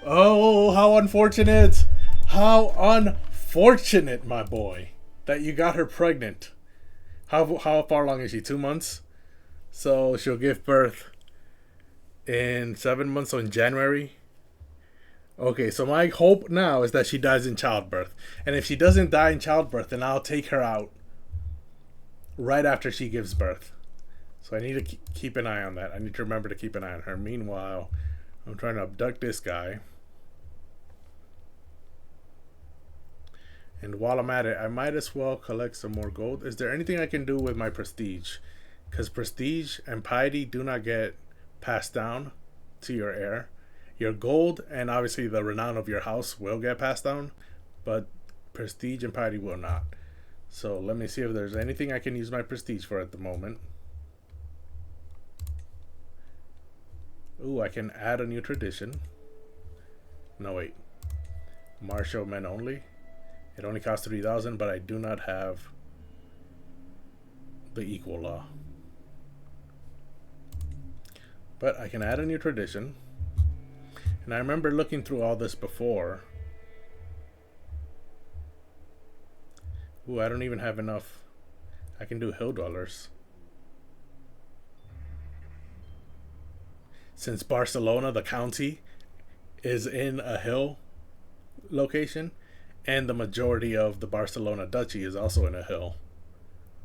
S1: Oh, how unfortunate. How unfortunate, my boy, that you got her pregnant. How far along is she? 2 months? So she'll give birth in 7 months, so in January. Okay, so my hope now is that she dies in childbirth. And if she doesn't die in childbirth, then I'll take her out right after she gives birth. So I need to keep an eye on that. I need to remember to keep an eye on her. Meanwhile, I'm trying to abduct this guy. And while I'm at it, I might as well collect some more gold. Is there anything I can do with my prestige? Because prestige and piety do not get passed down to your heir. Your gold and obviously the renown of your house will get passed down, but prestige and piety will not. So let me see if there's anything I can use my prestige for at the moment. Ooh, I can add a new tradition. No, wait. Martial men only. It only costs 3,000, but I do not have the equal law. But I can add a new tradition. And I remember looking through all this before. Ooh, I don't even have enough. I can do hill dwellers. Since Barcelona, the county, is in a hill location, and the majority of the Barcelona duchy is also in a hill,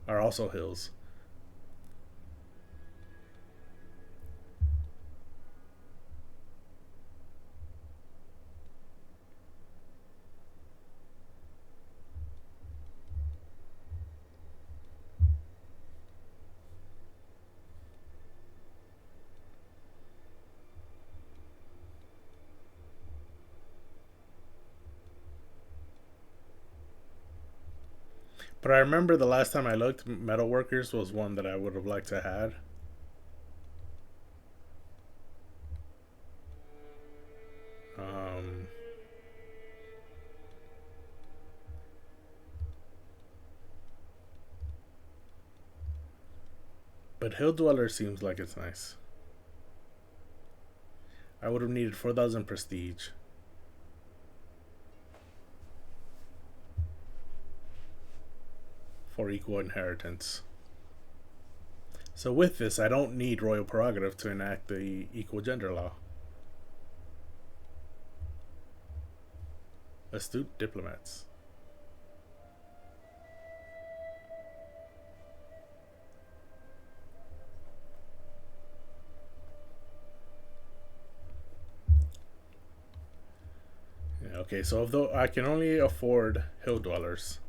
S1: are also hills. But I remember the last time I looked, metalworkers was one that I would have liked to have. But Hill Dweller seems like it's nice. I would have needed 4,000 prestige. For equal inheritance. So with this, I don't need royal prerogative to enact the equal gender law. Astute diplomats. Yeah, okay, so although I can only afford hill dwellers,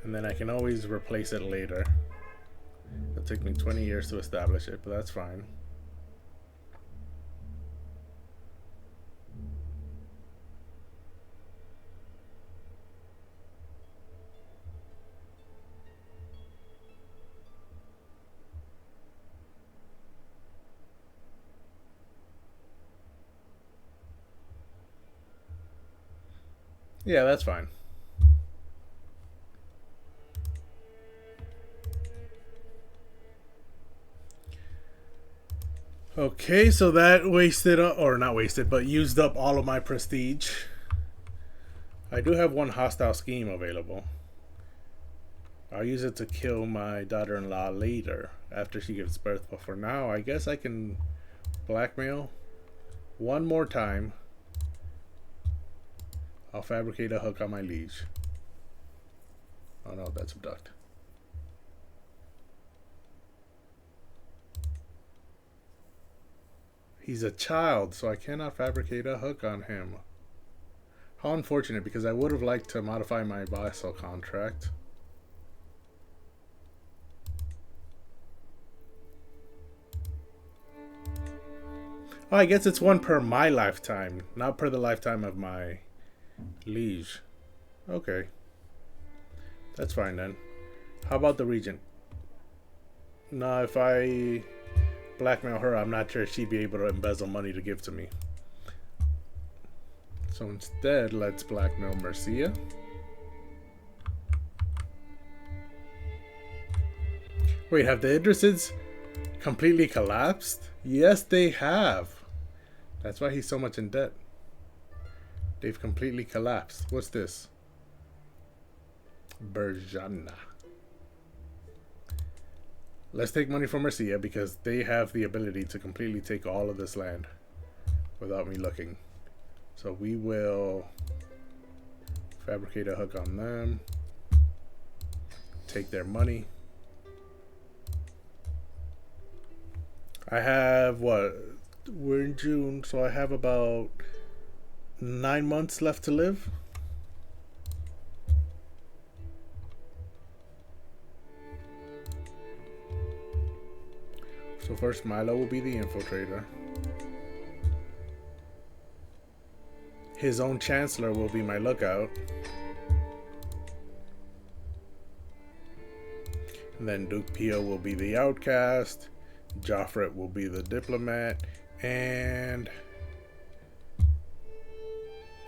S1: and then I can always replace it later. It'll take me 20 years to establish it, but that's fine. Yeah, that's fine. Okay, so that wasted, or not wasted, but used up all of my prestige. I do have one hostile scheme available. I'll use it to kill my daughter-in-law later, after she gives birth. But for now, I guess I can blackmail one more time I'll fabricate a hook on my liege. Oh no, that's abduct. He's a child, so I cannot fabricate a hook on him. How unfortunate, because I would have liked to modify my vassal contract. Oh, I guess it's one per my lifetime, not per the lifetime of my liege. Okay. That's fine then. How about the regent? No, if I blackmail her, I'm not sure she'd be able to embezzle money to give to me. So instead, let's blackmail Mercia. Wait, have the Idrisids completely collapsed? Yes, they have. That's why he's so much in debt. They've completely collapsed. What's this? Berjana. Let's take money from Mercia because they have the ability to completely take all of this land without me looking. So we will fabricate a hook on them. Take their money. I have what? We're in June, so I have about 9 months left to live. So first Milo will be the infiltrator. His own chancellor will be my lookout. And then Duke Pio will be the outcast. Joffret will be the diplomat. And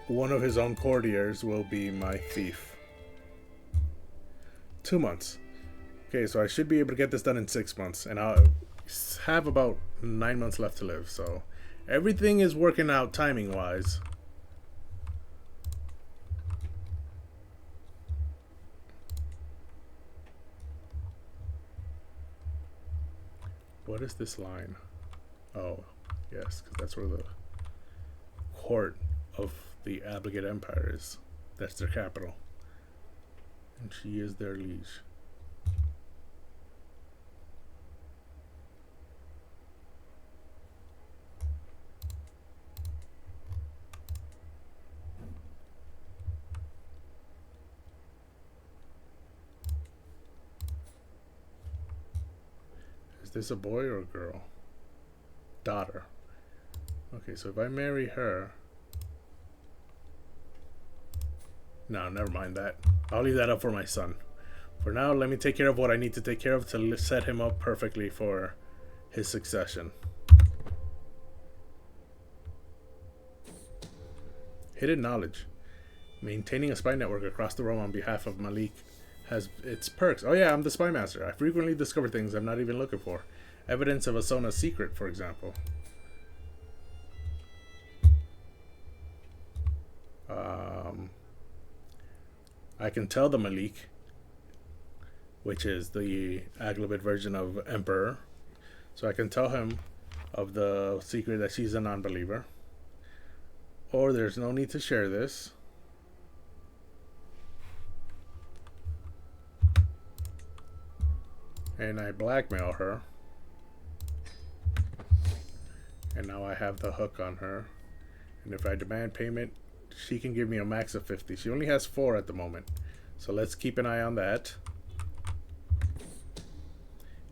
S1: one of his own courtiers will be my thief. 2 months. Okay, so I should be able to get this done in 6 months. And I'll have about 9 months left to live. So everything is working out timing-wise. What is this line? Oh, yes, because that's where the court of the Abligate Empire is. That's their capital. And she is their liege. Is this a boy or a girl? Daughter. Okay, so if I marry her... No, never mind that. I'll leave that up for my son. For now, let me take care of what I need to take care of to set him up perfectly for his succession. Hidden knowledge. Maintaining a spy network across the realm on behalf of Malik has its perks. Oh yeah, I'm the spy master. I frequently discover things I'm not even looking for. Evidence of Asona's secret, for example. I can tell the Malik, which is the Aglabit version of Emperor. So I can tell him of the secret that she's a non-believer. Or there's no need to share this. And I blackmail her. And now I have the hook on her. And if I demand payment, she can give me a max of 50. She only has 4 at the moment. So let's keep an eye on that.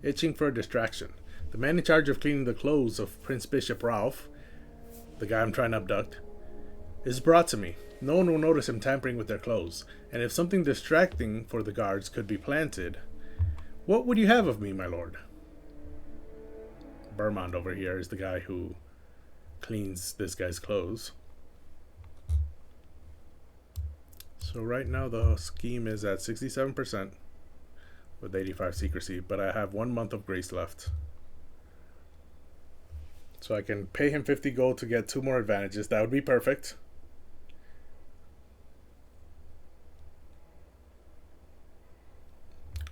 S1: Itching for a distraction. The man in charge of cleaning the clothes of Prince Bishop Ralph, the guy I'm trying to abduct, is brought to me. No one will notice him tampering with their clothes. And if something distracting for the guards could be planted, what would you have of me, my lord? Bermond over here is the guy who cleans this guy's clothes. So right now the scheme is at 67% with 85 secrecy, but I have 1 month of grace left. So I can pay him 50 gold to get 2 more advantages. That would be perfect.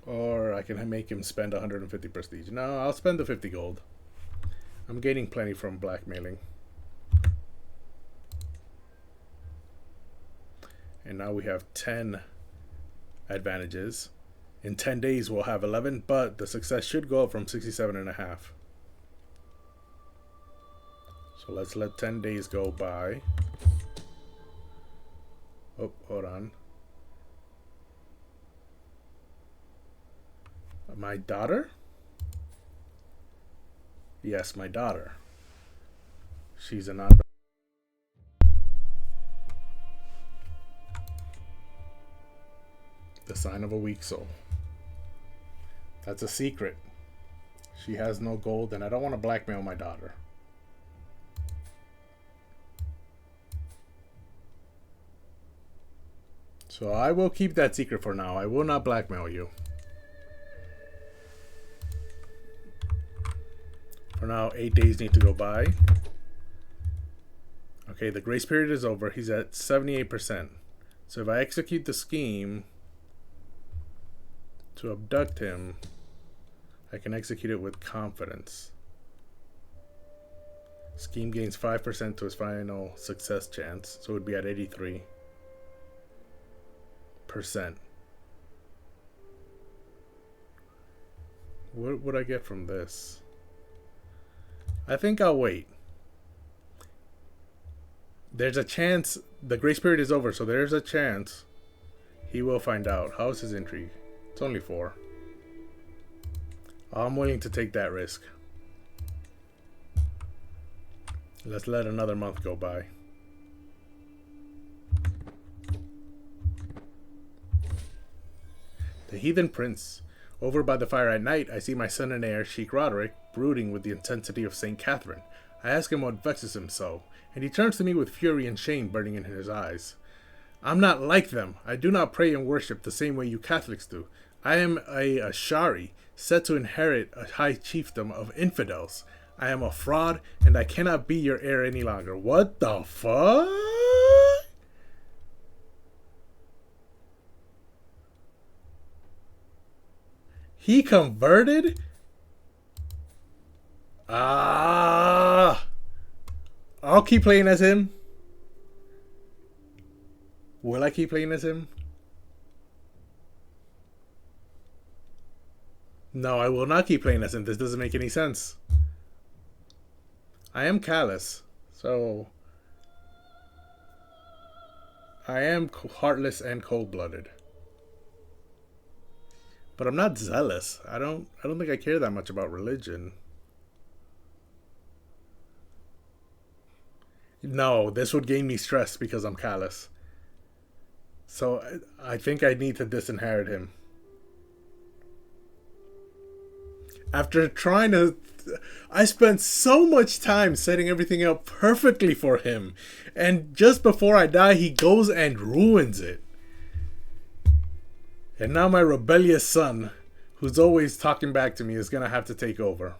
S1: Or I can make him spend 150 prestige. No, I'll spend the 50 gold. I'm gaining plenty from blackmailing. and now we have 10 advantages. In 10 days, we'll have 11, but the success should go up from 67.5. So let's let 10 days go by. Oh, hold on. My daughter? Yes, my daughter. She's a non. The sign of a weak soul. That's a secret. She has no gold, and I don't want to blackmail my daughter. So I will keep that secret for now. I will not blackmail you. For now, 8 days need to go by. Okay, the grace period is over. He's at 78%. So if I execute the scheme to abduct him, I can execute it with confidence. Scheme gains 5% to his final success chance, so it would be at 83%. What would I get from this? I think I'll wait. There's a chance. The grace period is over, so there's a chance he will find out. How's his intrigue? It's only 4. I'm willing to take that risk. Let's let another month go by. The Heathen Prince. Over by the fire at night, I see my son and heir, Sheik Roderick, brooding with the intensity of St. Catherine. I ask him what vexes him so, and he turns to me with fury and shame burning in his eyes. I'm not like them. I do not pray and worship the same way you Catholics do. I am a Ashari, set to inherit a high chiefdom of infidels. I am a fraud, and I cannot be your heir any longer. What the fuck? He converted? I'll keep playing as him. Will I keep playing as him? No, I will not keep playing as him. This doesn't make any sense. I am callous, so I am heartless and cold-blooded. But I'm not zealous. I don't think I care that much about religion. No, this would gain me stress because I'm callous. So I think I need to disinherit him. After trying to... I spent so much time setting everything up perfectly for him. And just before I die, he goes and ruins it. And now my rebellious son, who's always talking back to me, is going to have to take over.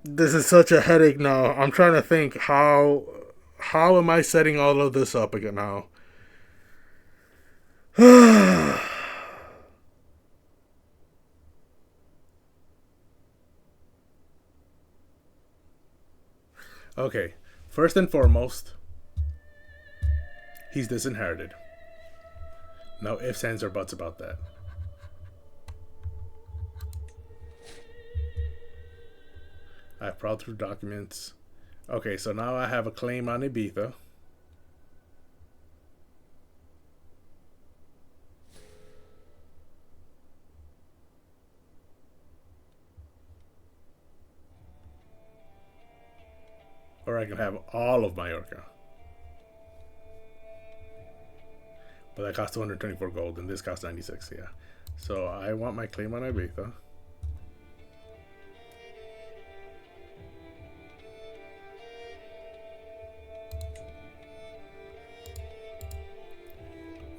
S1: This is such a headache now. I'm trying to think how am I setting all of this up again now? Okay, first and foremost, he's disinherited. No ifs, ands, or buts about that. I've prowled through documents. Okay, so now I have a claim on Ibiza. Or I can have all of Mallorca. But that costs 224 gold, and this costs 96, yeah. So I want my claim on Ibiza.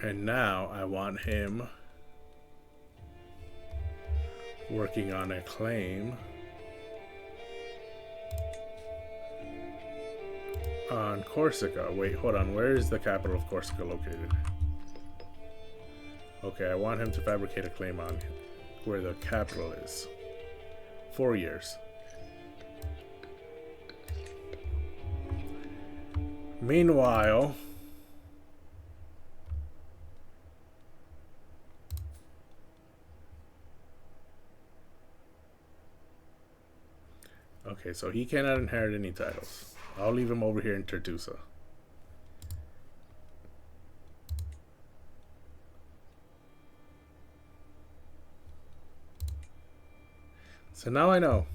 S1: And now I want him working on a claim on Corsica. Wait, hold on. Where is the capital of Corsica located? Okay, I want him to fabricate a claim where the capital is. 4 years. Meanwhile, okay, so he cannot inherit any titles. I'll leave him over here in Tertusa. So now I know.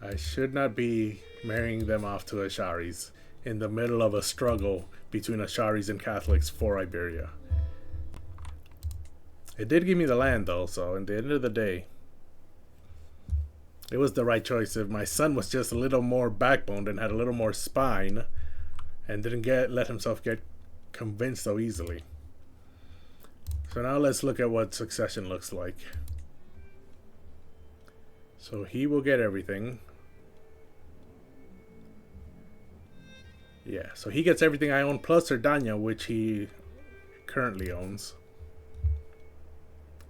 S1: I should not be marrying them off to Asharis in the middle of a struggle between Asharis and Catholics for Iberia. It did give me the land though, so at the end of the day, it was the right choice. If my son was just a little more backboned and had a little more spine and didn't let himself get convinced so easily. So now let's look at what succession looks like. So he will get everything. Yeah, so he gets everything I own plus Cerdanya, which he currently owns.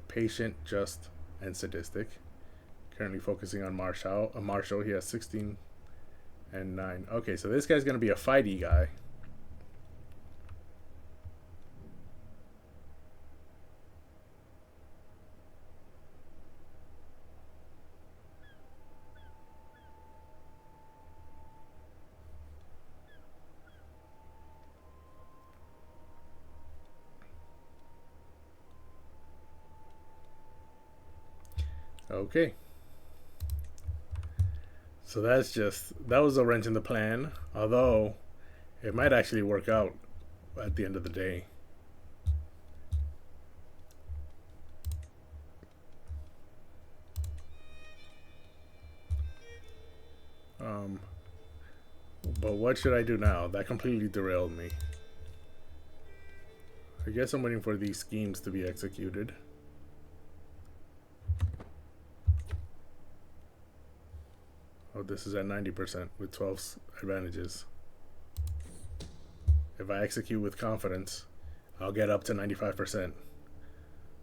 S1: Patient, just, and sadistic. Currently focusing on Marshall. He has 16 and 9. Okay, so this guy's going to be a fighty guy. Okay. So that was a wrench in the plan, although it might actually work out at the end of the day. But what should I do now? That completely derailed me. I guess I'm waiting for these schemes to be executed. Oh, this is at 90% with 12 advantages. If I execute with confidence, I'll get up to 95%.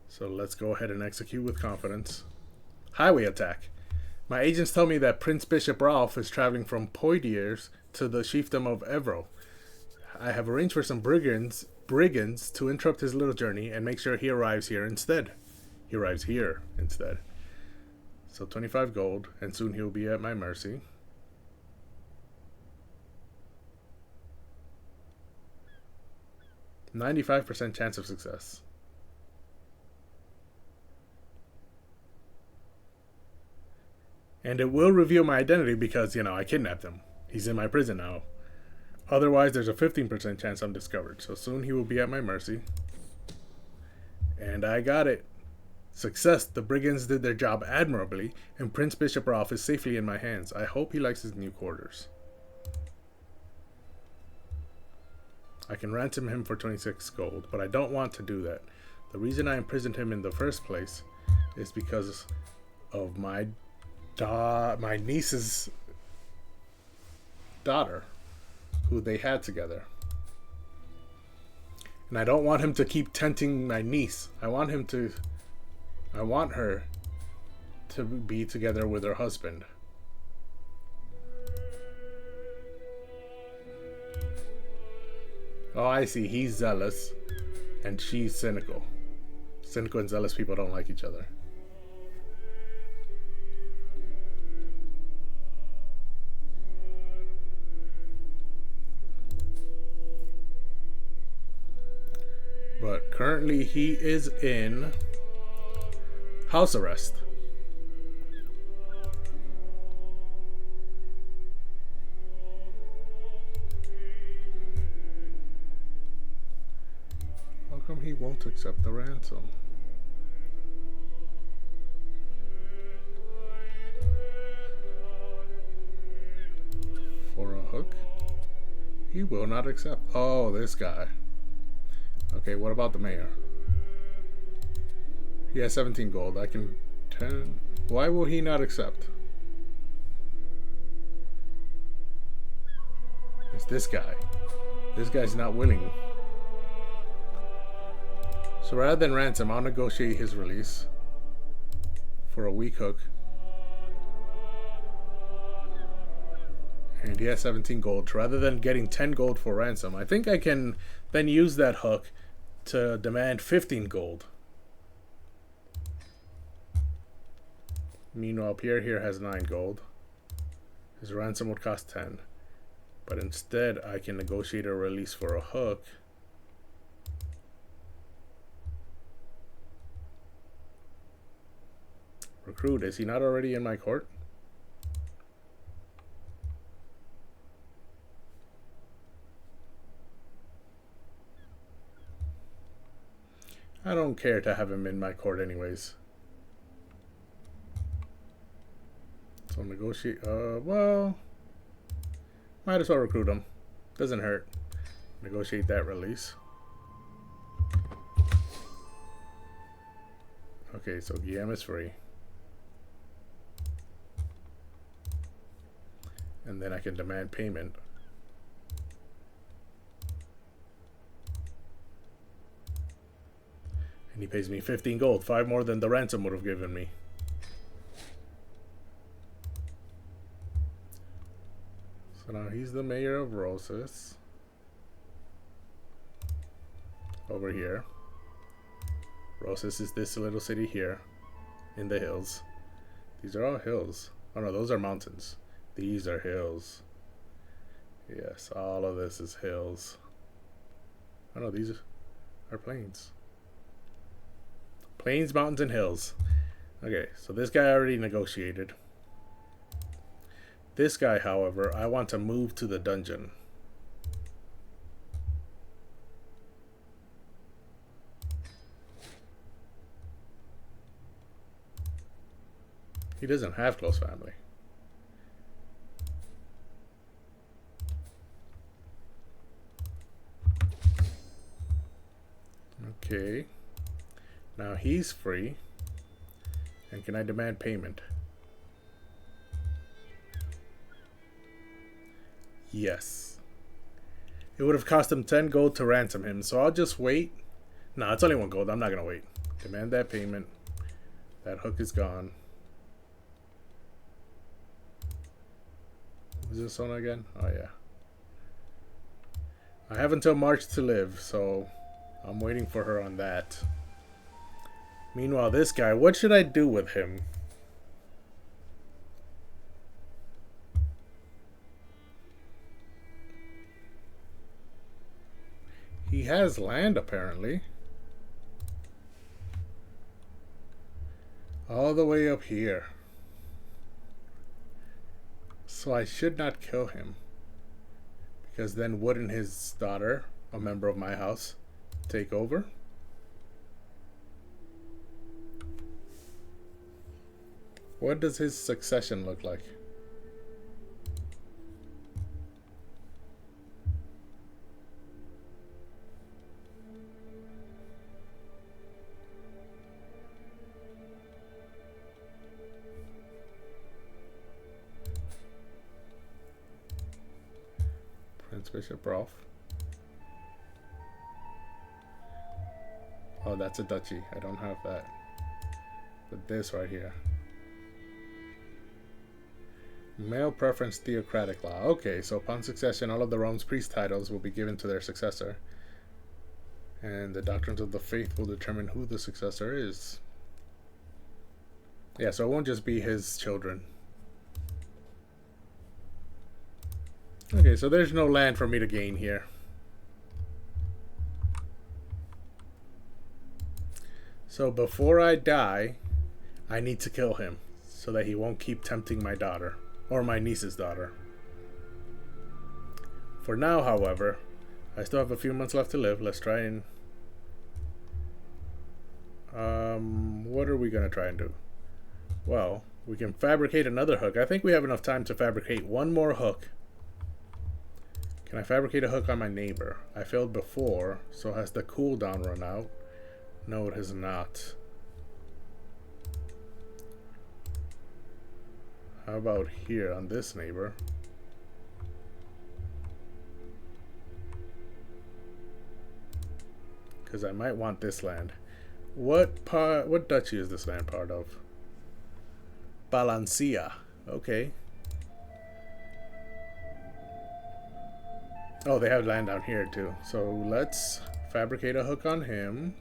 S1: So let's go ahead and execute with confidence. Highway attack. My agents tell me that Prince Bishop Rolf is traveling from Poitiers to the chiefdom of Evro. I have arranged for some brigands to interrupt his little journey and make sure he arrives here instead. He arrives here instead. So 25 gold, and soon he'll be at my mercy. %95 chance of success. And it will reveal my identity because, I kidnapped him. He's in my prison now. Otherwise, there's a 15% chance I'm discovered. So soon he will be at my mercy. And I got it. Success. The brigands did their job admirably, and Prince Bishop Rolf is safely in my hands. I hope he likes his new quarters. I can ransom him for 26 gold, but I don't want to do that. The reason I imprisoned him in the first place is because of my niece's daughter, who they had together. And I don't want him to keep tempting my niece. I want her to be together with her husband. Oh, I see. He's zealous and she's cynical. Cynical and zealous people don't like each other. But currently he is in house arrest. How come he won't accept the ransom? For a hook? He will not accept. Oh, this guy. Okay, what about the mayor? He has 17 gold. I can 10. Why will he not accept? It's this guy. This guy's not willing. So rather than ransom, I'll negotiate his release. for a weak hook. And he has 17 gold. Rather than getting 10 gold for ransom, I think I can then use that hook to demand 15 gold. Meanwhile, Pierre here has 9 gold. His ransom would cost 10. But instead, I can negotiate a release for a hook. Recruit, is he not already in my court? I don't care to have him in my court anyways. So negotiate, well, might as well recruit him. Doesn't hurt. Negotiate that release. Okay, so Guillaume is free. And then I can demand payment. And he pays me 15 gold, 5 more than the ransom would have given me. So now he's the mayor of Roses. Over here. Roses is this little city here in the hills. These are all hills. Oh no, those are mountains. These are hills. Yes, all of this is hills. Oh no, these are plains. Plains, mountains, and hills. Okay, so this guy already negotiated. This guy, however, I want to move to the dungeon. He doesn't have close family. Okay. Now he's free. And can I demand payment? Yes. It would have cost him 10 gold to ransom him, so I'll just wait. No, it's only 1 gold. I'm not going to wait. Demand that payment. That hook is gone. Who's this one again? Oh, yeah. I have until March to live, so I'm waiting for her on that. Meanwhile, this guy, what should I do with him? He has land, apparently. All the way up here. So I should not kill him. Because then wouldn't his daughter, a member of my house, take over? What does his succession look like? Prince Bishop Rolf. Oh, that's a duchy. I don't have that. But this right here. Male preference theocratic law. Okay, so upon succession, all of the realm's priest titles will be given to their successor. And the doctrines of the faith will determine who the successor is. Yeah, so it won't just be his children. Okay, so there's no land for me to gain here. So before I die, I need to kill him so that he won't keep tempting my daughter. Or my niece's daughter. For now, however, I still have a few months left to live. Let's try and... what are we going to try and do? Well, we can fabricate another hook. I think we have enough time to fabricate one more hook. Can I fabricate a hook on my neighbor? I failed before, so has the cooldown run out? No, it has not. How about here on this neighbor? Because I might want this land. What duchy is this land part of? Balancia. Okay. Oh, they have land down here too. So let's fabricate a hook on him.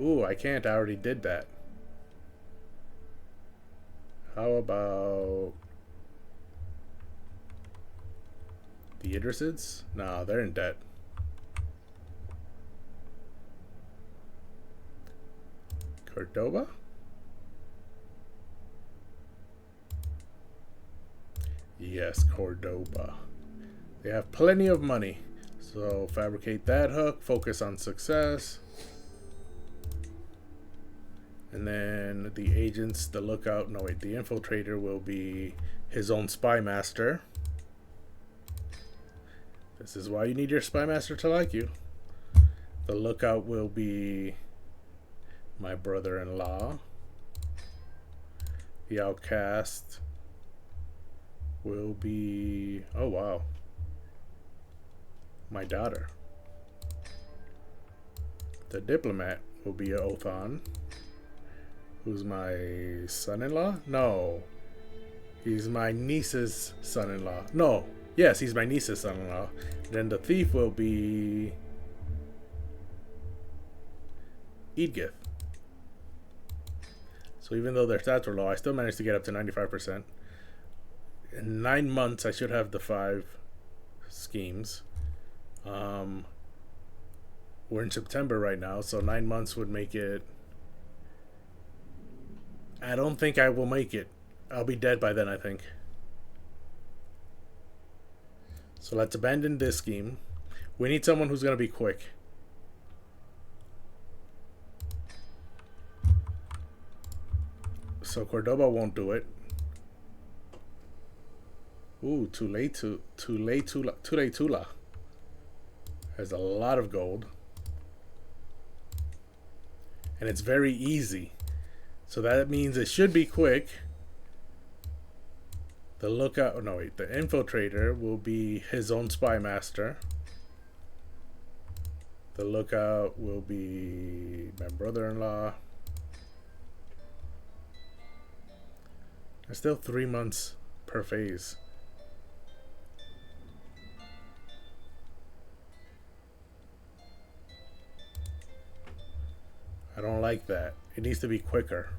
S1: Ooh, I can't. I already did that. How about the Idrisids? No, they're in debt. Cordoba? Yes, Cordoba. They have plenty of money. So fabricate that hook, focus on success. And then the agents, the lookout, no wait, the infiltrator will be his own spy master. This is why you need your spy master to like you. The lookout will be my brother-in-law. The outcast will be, oh wow, my daughter. The diplomat will be Othan, who's my son-in-law? No, he's my niece's son-in-law. No, yes, he's my niece's son-in-law. Then the thief will be Edgith. So even though their stats were low, I still managed to get up to 95%. In 9 months, I should have the 5 schemes. We're in September right now, so 9 months would make it. I don't think I will make it. I'll be dead by then, I think. So let's abandon this scheme. We need someone who's going to be quick. So Cordoba won't do it. Ooh, Tula has a lot of gold. And it's very easy. So that means it should be quick. The lookout, oh no wait, the infiltrator will be his own spy master. The lookout will be my brother-in-law. There's still 3 months per phase. I don't like that. It needs to be quicker.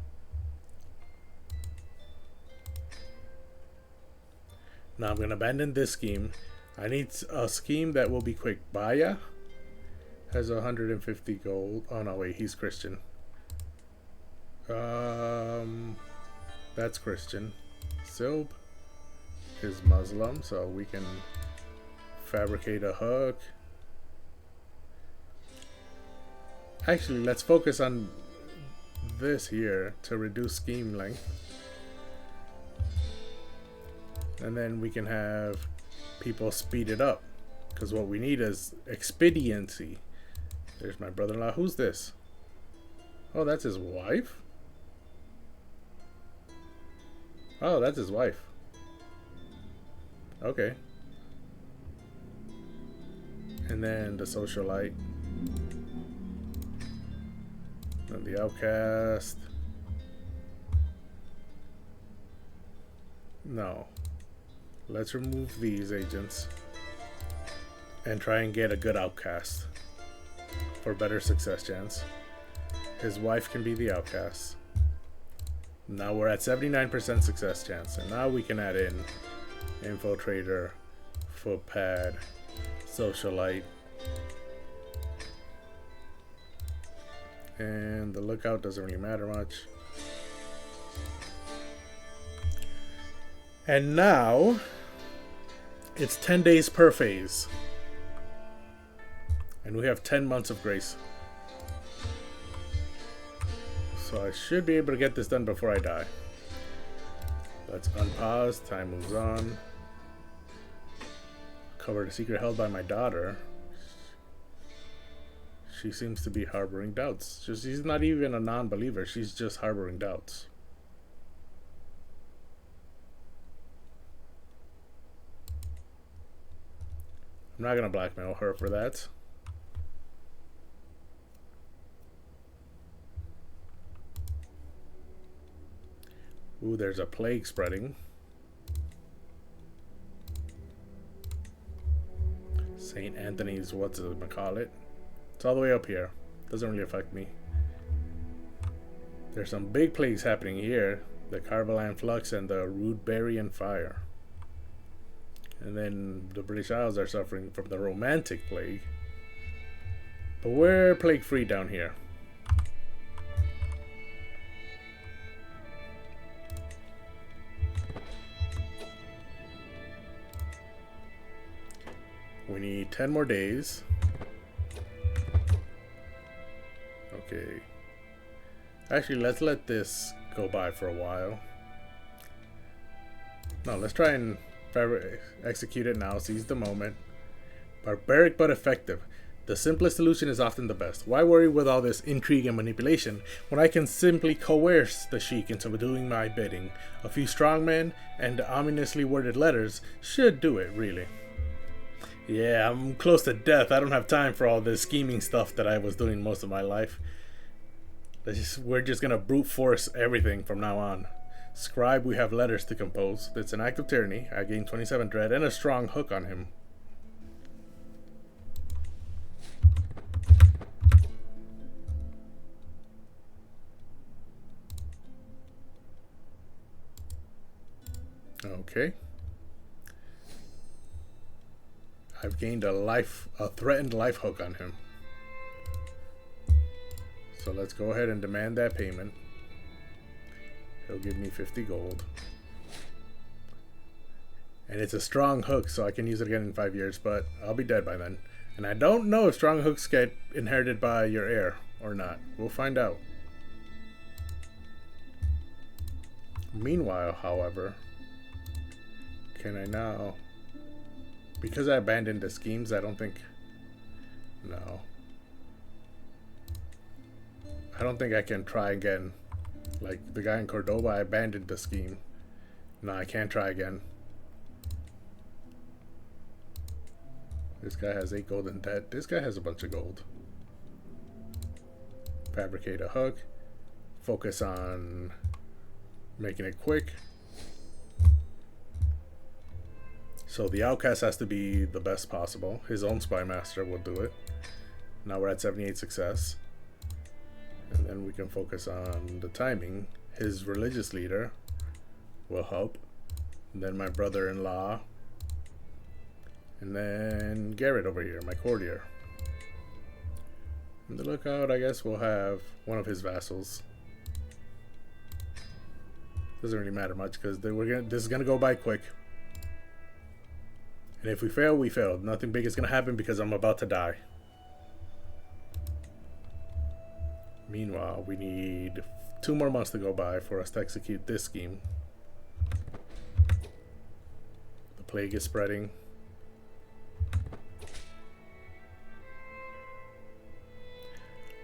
S1: Now I'm going to abandon this scheme. I need a scheme that will be quick. Baya has 150 gold. Oh no, wait, he's Christian. That's Christian. Silb is Muslim, so we can fabricate a hook. Actually, let's focus on this here to reduce scheme length. And then we can have people speed it up. Because what we need is expediency. There's my brother-in-law. Who's this? Oh, that's his wife? Oh, that's his wife. Okay. And then the socialite. And the outcast. No. Let's remove these agents. And try and get a good outcast. For better success chance. His wife can be the outcast. Now we're at 79% success chance. And now we can add in infiltrator, footpad, socialite. And the lookout doesn't really matter much. And now it's 10 days per phase. And we have 10 months of grace. So I should be able to get this done before I die. Let's unpause. Time moves on. Covered a secret held by my daughter. She seems to be harboring doubts. She's not even a non-believer. She's just harboring doubts. I'm not going to blackmail her for that. Ooh, there's a plague spreading. St. Anthony's, what's it gonna call it? It's all the way up here. Doesn't really affect me. There's some big plagues happening here. The Carvalan Flux and the Rudbarian Fire. And then the British Isles are suffering from the Romantic Plague. But we're plague free down here. We need 10 more days. Okay. Actually, let's let this go by for a while. No, let's try and execute it now. Seize the moment. Barbaric but effective. The simplest solution is often the best. Why worry with all this intrigue and manipulation when I can simply coerce the Sheik into doing my bidding? A few strongmen and ominously worded letters should do it, really. Yeah, I'm close to death. I don't have time for all this scheming stuff that I was doing most of my life. We're just gonna brute force everything from now on. Scribe, we have letters to compose. It's an act of tyranny. I gain 27 dread and a strong hook on him. Okay. I've gained a threatened life hook on him. So let's go ahead and demand that payment. He'll give me 50 gold. And it's a strong hook, so I can use it again in 5 years, but I'll be dead by then. And I don't know if strong hooks get inherited by your heir or not. We'll find out. Meanwhile, however, can I now... Because I abandoned the schemes, I don't think... No. I don't think I can try again. Like the guy in Cordoba, I abandoned the scheme. No, I can't try again. This guy has 8 gold in debt. This guy has a bunch of gold. Fabricate a hook. Focus on making it quick. So the outcast has to be the best possible. His own spy master will do it. Now we're at 78 success. And then we can focus on the timing. His religious leader will help. And then my brother-in-law. And then Garrett over here, my courtier. On the lookout, I guess we'll have one of his vassals. Doesn't really matter much because this is gonna go by quick. And if we fail, we failed. Nothing big is gonna happen because I'm about to die. Meanwhile, we need 2 more months to go by for us to execute this scheme. The plague is spreading.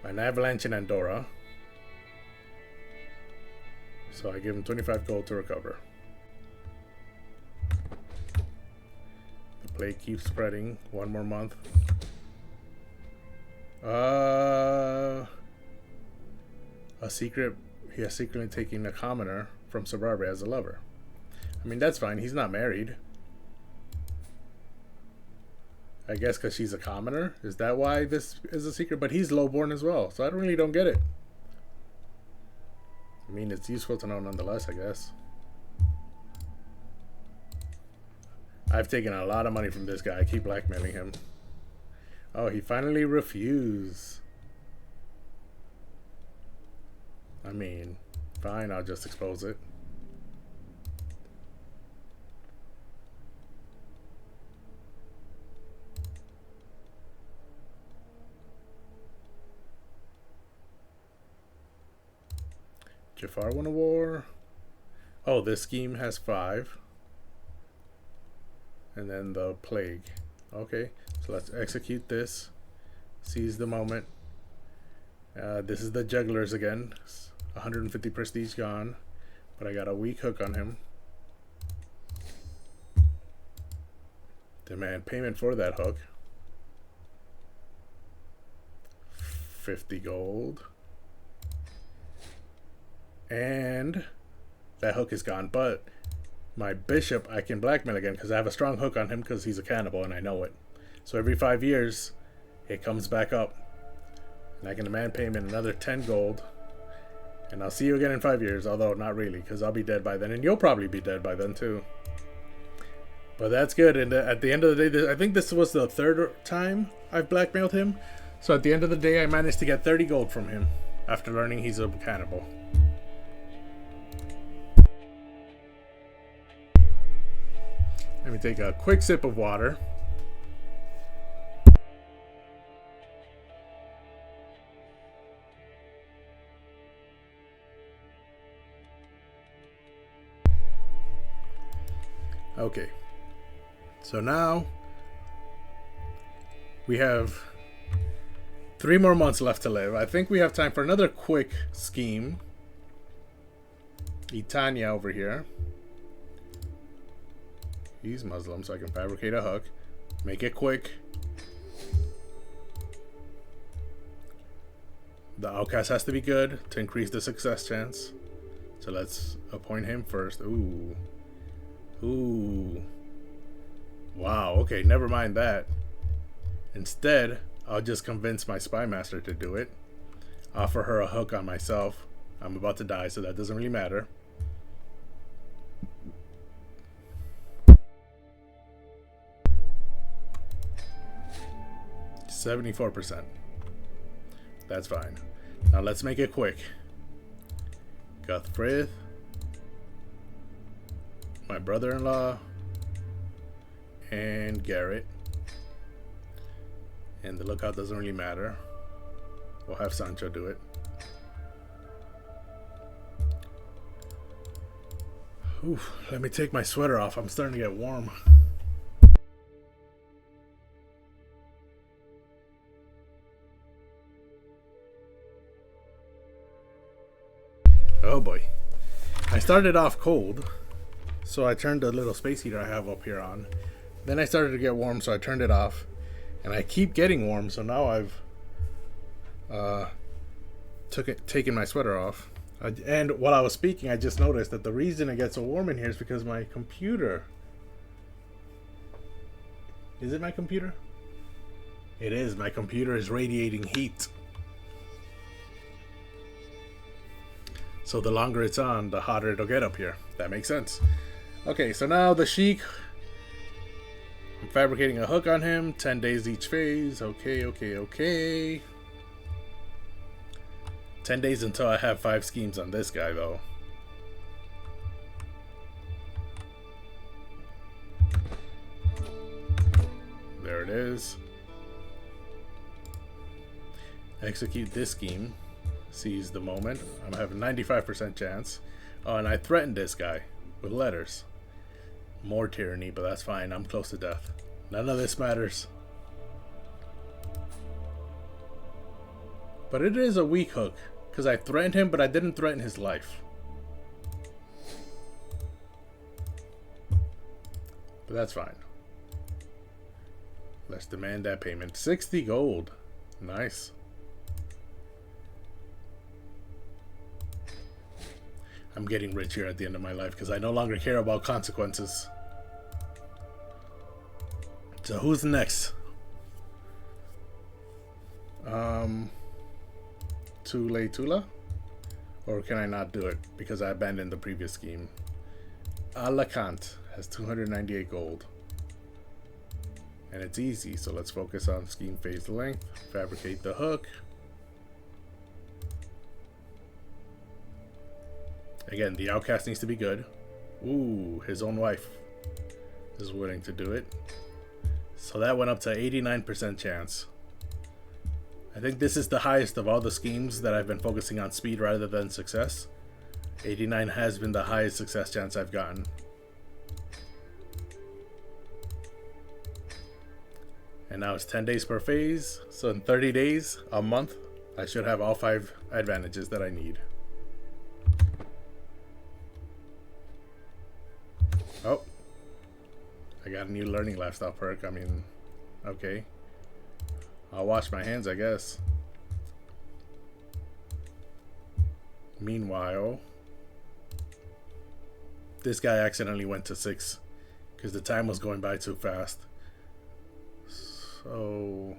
S1: An avalanche in Andorra. So I give him 25 gold to recover. The plague keeps spreading. 1 more month. He has secretly taken a commoner from Suburban as a lover. I mean, that's fine. He's not married. I guess because she's a commoner. Is that why this is a secret? But he's lowborn as well, so I really don't get it. I mean, it's useful to know nonetheless, I guess. I've taken a lot of money from this guy. I keep blackmailing him. Oh, he finally refused. I mean, fine, I'll just expose it. Jafar won a war. Oh, this scheme has 5. And then the plague. Okay, so let's execute this. Seize the moment. This is the jugglers again. 150 prestige gone. But I got a weak hook on him. Demand payment for that hook. 50 gold. And that hook is gone. But my bishop, I can blackmail again because I have a strong hook on him because he's a cannibal and I know it. So every 5 years, it comes back up. And I can demand payment another 10 gold. And I'll see you again in 5 years, although not really, because I'll be dead by then. And you'll probably be dead by then, too. But that's good. And at the end of the day, I think this was the third time I've blackmailed him. So at the end of the day, I managed to get 30 gold from him after learning he's a cannibal. Let me take a quick sip of water. Okay, so now we have 3 more months left to live. I think we have time for another quick scheme. Itanya over here. He's Muslim, so I can fabricate a hook. Make it quick. The outcast has to be good to increase the success chance. So let's appoint him first. Ooh. Ooh. Wow, okay, never mind that. Instead, I'll just convince my spy master to do it. Offer her a hook on myself. I'm about to die, so that doesn't really matter. $74%. That's fine. Now let's make it quick. Guthfrith. My brother-in-law. And Garrett. And the lookout doesn't really matter. We'll have Sancho do it. Oof, let me take my sweater off. I'm starting to get warm. Oh boy. I started off cold, so I turned the little space heater I have up here on. Then I started to get warm, so I turned it off. And I keep getting warm, so now I've taken my sweater off. And while I was speaking, I just noticed that the reason it gets so warm in here is because my computer. Is it my computer? It is. My computer is radiating heat. So the longer it's on, the hotter it'll get up here. That makes sense. Okay, so now the Sheik. I'm fabricating a hook on him. 10 days each phase. Okay. 10 days until I have 5 schemes on this guy, though. There it is. Execute this scheme. Seize the moment. I'm having 95% chance. Oh, and I threatened this guy with letters. More tyranny, but that's fine. I'm close to death. None of this matters. But it is a weak hook, because I threatened him, but I didn't threaten his life. But that's fine. Let's demand that payment. 60 gold. Nice. I'm getting rich here at the end of my life because I no longer care about consequences. So who's next? Tula? Or can I not do it because I abandoned the previous scheme? Alakant has 298 gold. And it's easy, so let's focus on scheme phase length. Fabricate the hook. Again, the outcast needs to be good. Ooh, his own wife is willing to do it. So that went up to 89% chance. I think this is the highest of all the schemes that I've been focusing on speed rather than success. 89 has been the highest success chance I've gotten. And now it's 10 days per phase. So in 30 days, a month, I should have all 5 advantages that I need. Oh, I got a new learning lifestyle perk. I mean, okay. I'll wash my hands, I guess. Meanwhile, This guy accidentally went to 6 because the time was going by too fast. So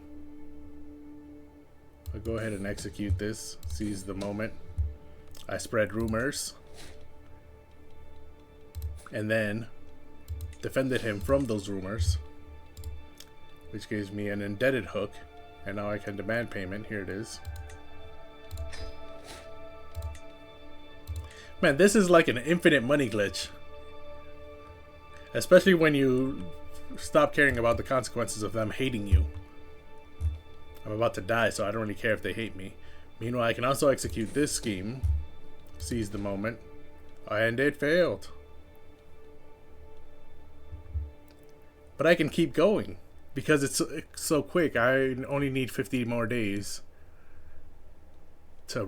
S1: I'll go ahead and execute this. Seize the moment. I spread rumors. And then defended him from those rumors, which gives me an indebted hook. And now I can demand payment. Here it is. Man, this is like an infinite money glitch. Especially when you stop caring about the consequences of them hating you. I'm about to die, so I don't really care if they hate me. Meanwhile, I can also execute this scheme. Seize the moment. And it failed. But I can keep going. Because it's so quick. I only need 50 more days to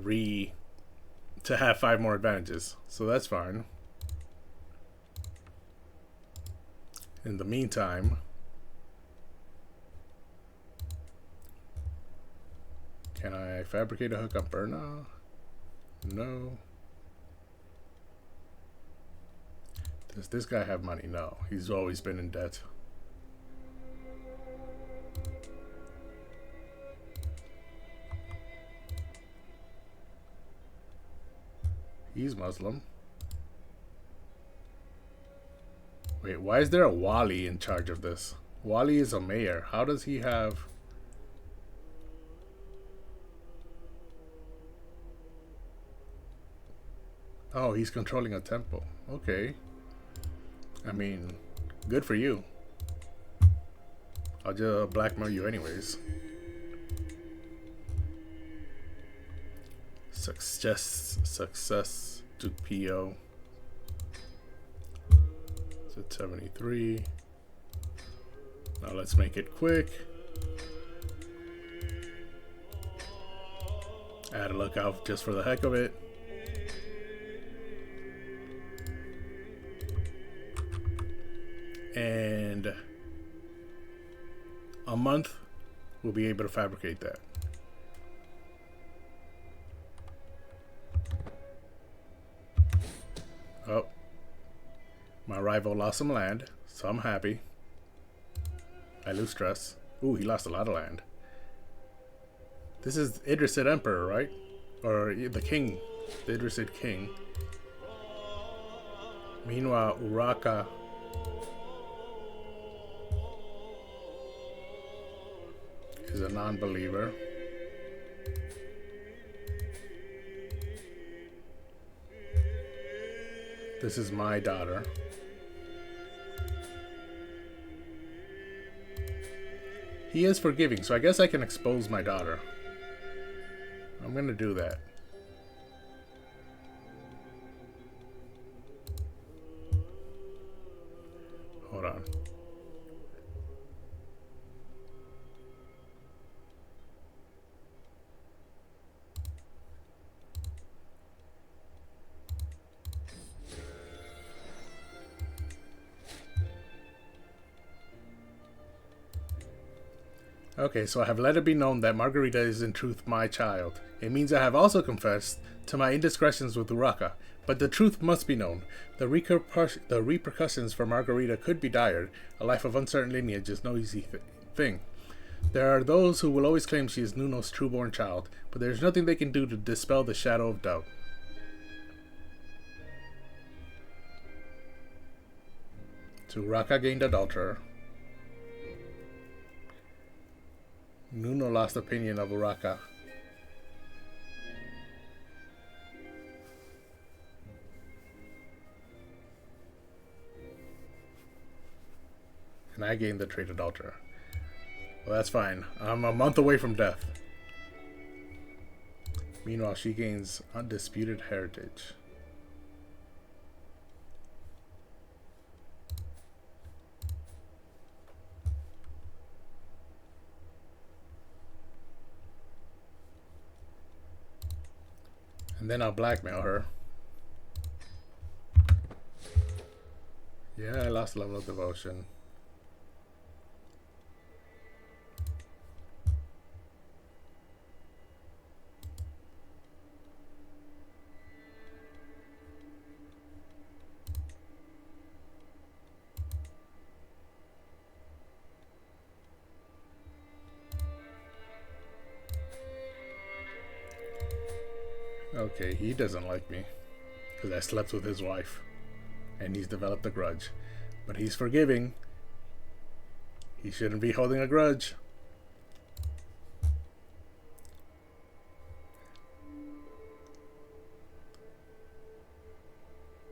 S1: have 5 more advantages. So that's fine. In the meantime, can I fabricate a hook on Berna? No. Does this guy have money? No. He's always been in debt. He's Muslim. Wait, why is there a Wali in charge of this? Wali is a mayor. How does he have... Oh, he's controlling a temple. Okay. I mean, good for you. I'll just blackmail you anyways. Success to PO. It's at 73. Now let's make it quick. Add a lookout just for the heck of it. And a month we'll be able to fabricate that. Oh, my rival lost some land, so I'm happy. I lose stress. Ooh, he lost a lot of land. This is Idrisid Emperor, right? Or the king, the Idrisid king. Meanwhile, Uraka is a non-believer. This is my daughter. He is forgiving, so I guess I can expose my daughter. I'm gonna do that. Hold on. Okay, so I have let it be known that Margarita is in truth my child. It means I have also confessed to my indiscretions with Uraka, but the truth must be known. The repercussions for Margarita could be dire. A life of uncertain lineage is no easy thing. There are those who will always claim she is Nuno's true-born child, but there is nothing they can do to dispel the shadow of doubt. So Uraka gained adulterer. Nuno lost opinion of Uraka. And I gained the trait adulterer. Well, that's fine. I'm a month away from death. Meanwhile, she gains undisputed heritage. And then I'll blackmail her. Yeah, I lost level of devotion. Okay, he doesn't like me because I slept with his wife and he's developed a grudge. But he's forgiving. He shouldn't be holding a grudge.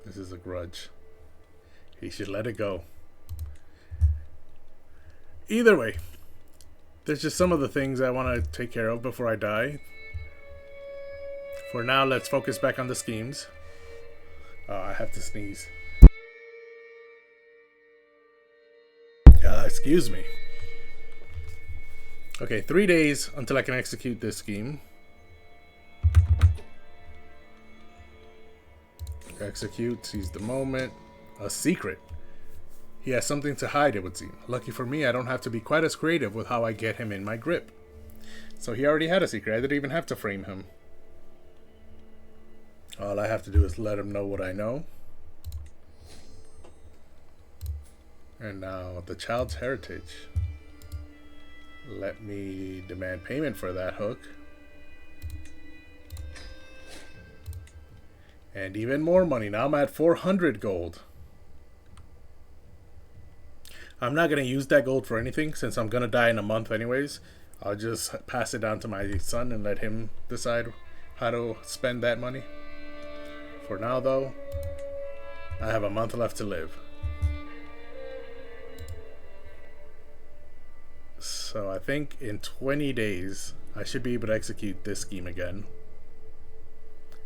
S1: This is a grudge. He should let it go. Either way, there's just some of the things I want to take care of before I die. For now, let's focus back on the schemes. I have to sneeze. Excuse me. Okay, 3 days until I can execute this scheme. Execute, seize the moment. A secret. He has something to hide, it would seem. Lucky for me, I don't have to be quite as creative with how I get him in my grip. So he already had a secret. I didn't even have to frame him. All I have to do is let him know what I know. And now the child's heritage. Let me demand payment for that hook. And even more money. Now I'm at 400 gold. I'm not going to use that gold for anything since I'm going to die in a month anyways. I'll just pass it down to my son and let him decide how to spend that money. For now though, I have a month left to live. So I think in 20 days, I should be able to execute this scheme again.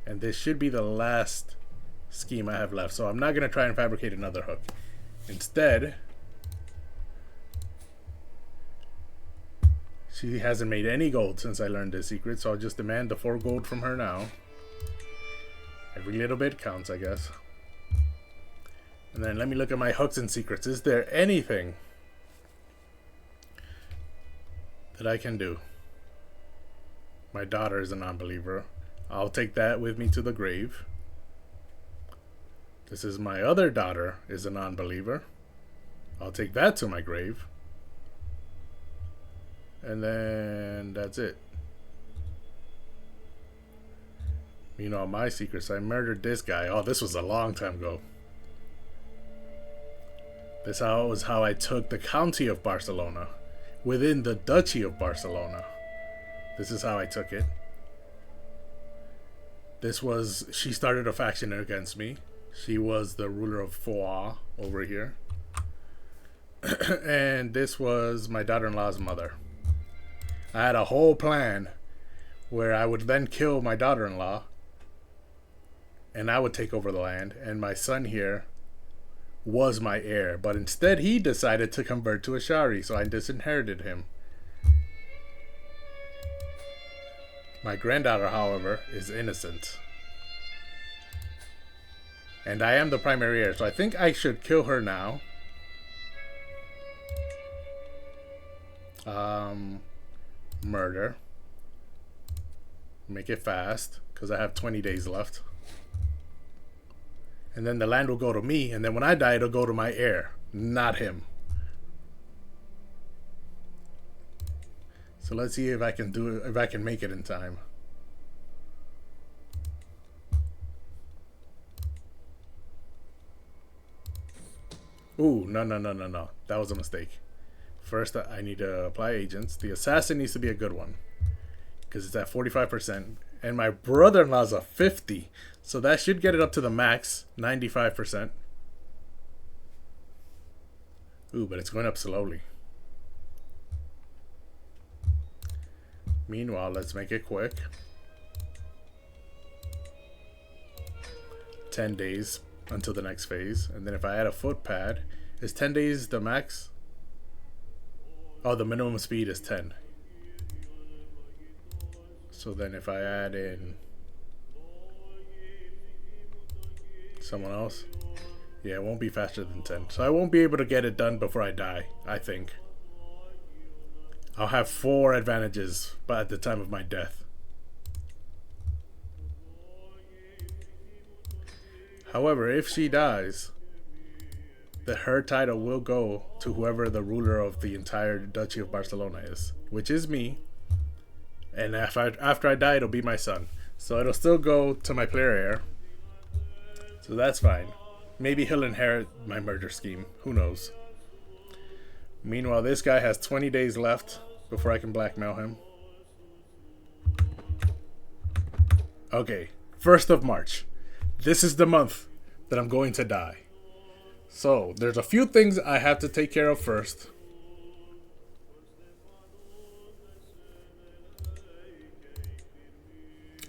S1: And this should be the last scheme I have left. So I'm not going to try and fabricate another hook. Instead, she hasn't made any gold since I learned this secret. So I'll just demand the 4 gold from her now. Every little bit counts, I guess. And then let me look at my hooks and secrets. Is there anything that I can do? My daughter is a non-believer. I'll take that with me to the grave. This is my other daughter is a non-believer. I'll take that to my grave. And then that's it. You know, my secrets. I murdered this guy. Oh, this was a long time ago. This was how I took the county of Barcelona within the duchy of Barcelona. This is how I took it. This was, she started a faction against me. She was the ruler of Foix over here. And this was my daughter-in-law's mother. I had a whole plan where I would then kill my daughter-in-law and I would take over the land, and my son here was my heir, but instead he decided to convert to a Shari, so I disinherited him. My granddaughter, however, is innocent. And I am the primary heir, so I think I should kill her now. Murder. Make it fast, because I have 20 days left. And then the land will go to me, and then when I die, it'll go to my heir, not him. So let's see if I can do it, if I can make it in time. Ooh, no. That was a mistake. First, I need to apply agents. The assassin needs to be a good one, because it's at 45%. And my brother-in-law's a 50. So that should get it up to the max, 95%. Ooh, but it's going up slowly. Meanwhile, let's make it quick. 10 days until the next phase. And then if I add a footpad, is 10 days the max? Oh, the minimum speed is 10. So then if I add in someone else, yeah, it won't be faster than 10. So I won't be able to get it done before I die, I think. I'll have 4 advantages by at the time of my death. However, if she dies, her title will go to whoever the ruler of the entire Duchy of Barcelona is, which is me. And after I die, it'll be my son. So it'll still go to my player heir. So that's fine. Maybe he'll inherit my murder scheme. Who knows? Meanwhile, this guy has 20 days left before I can blackmail him. Okay, 1st of March. This is the month that I'm going to die. So, there's a few things I have to take care of first.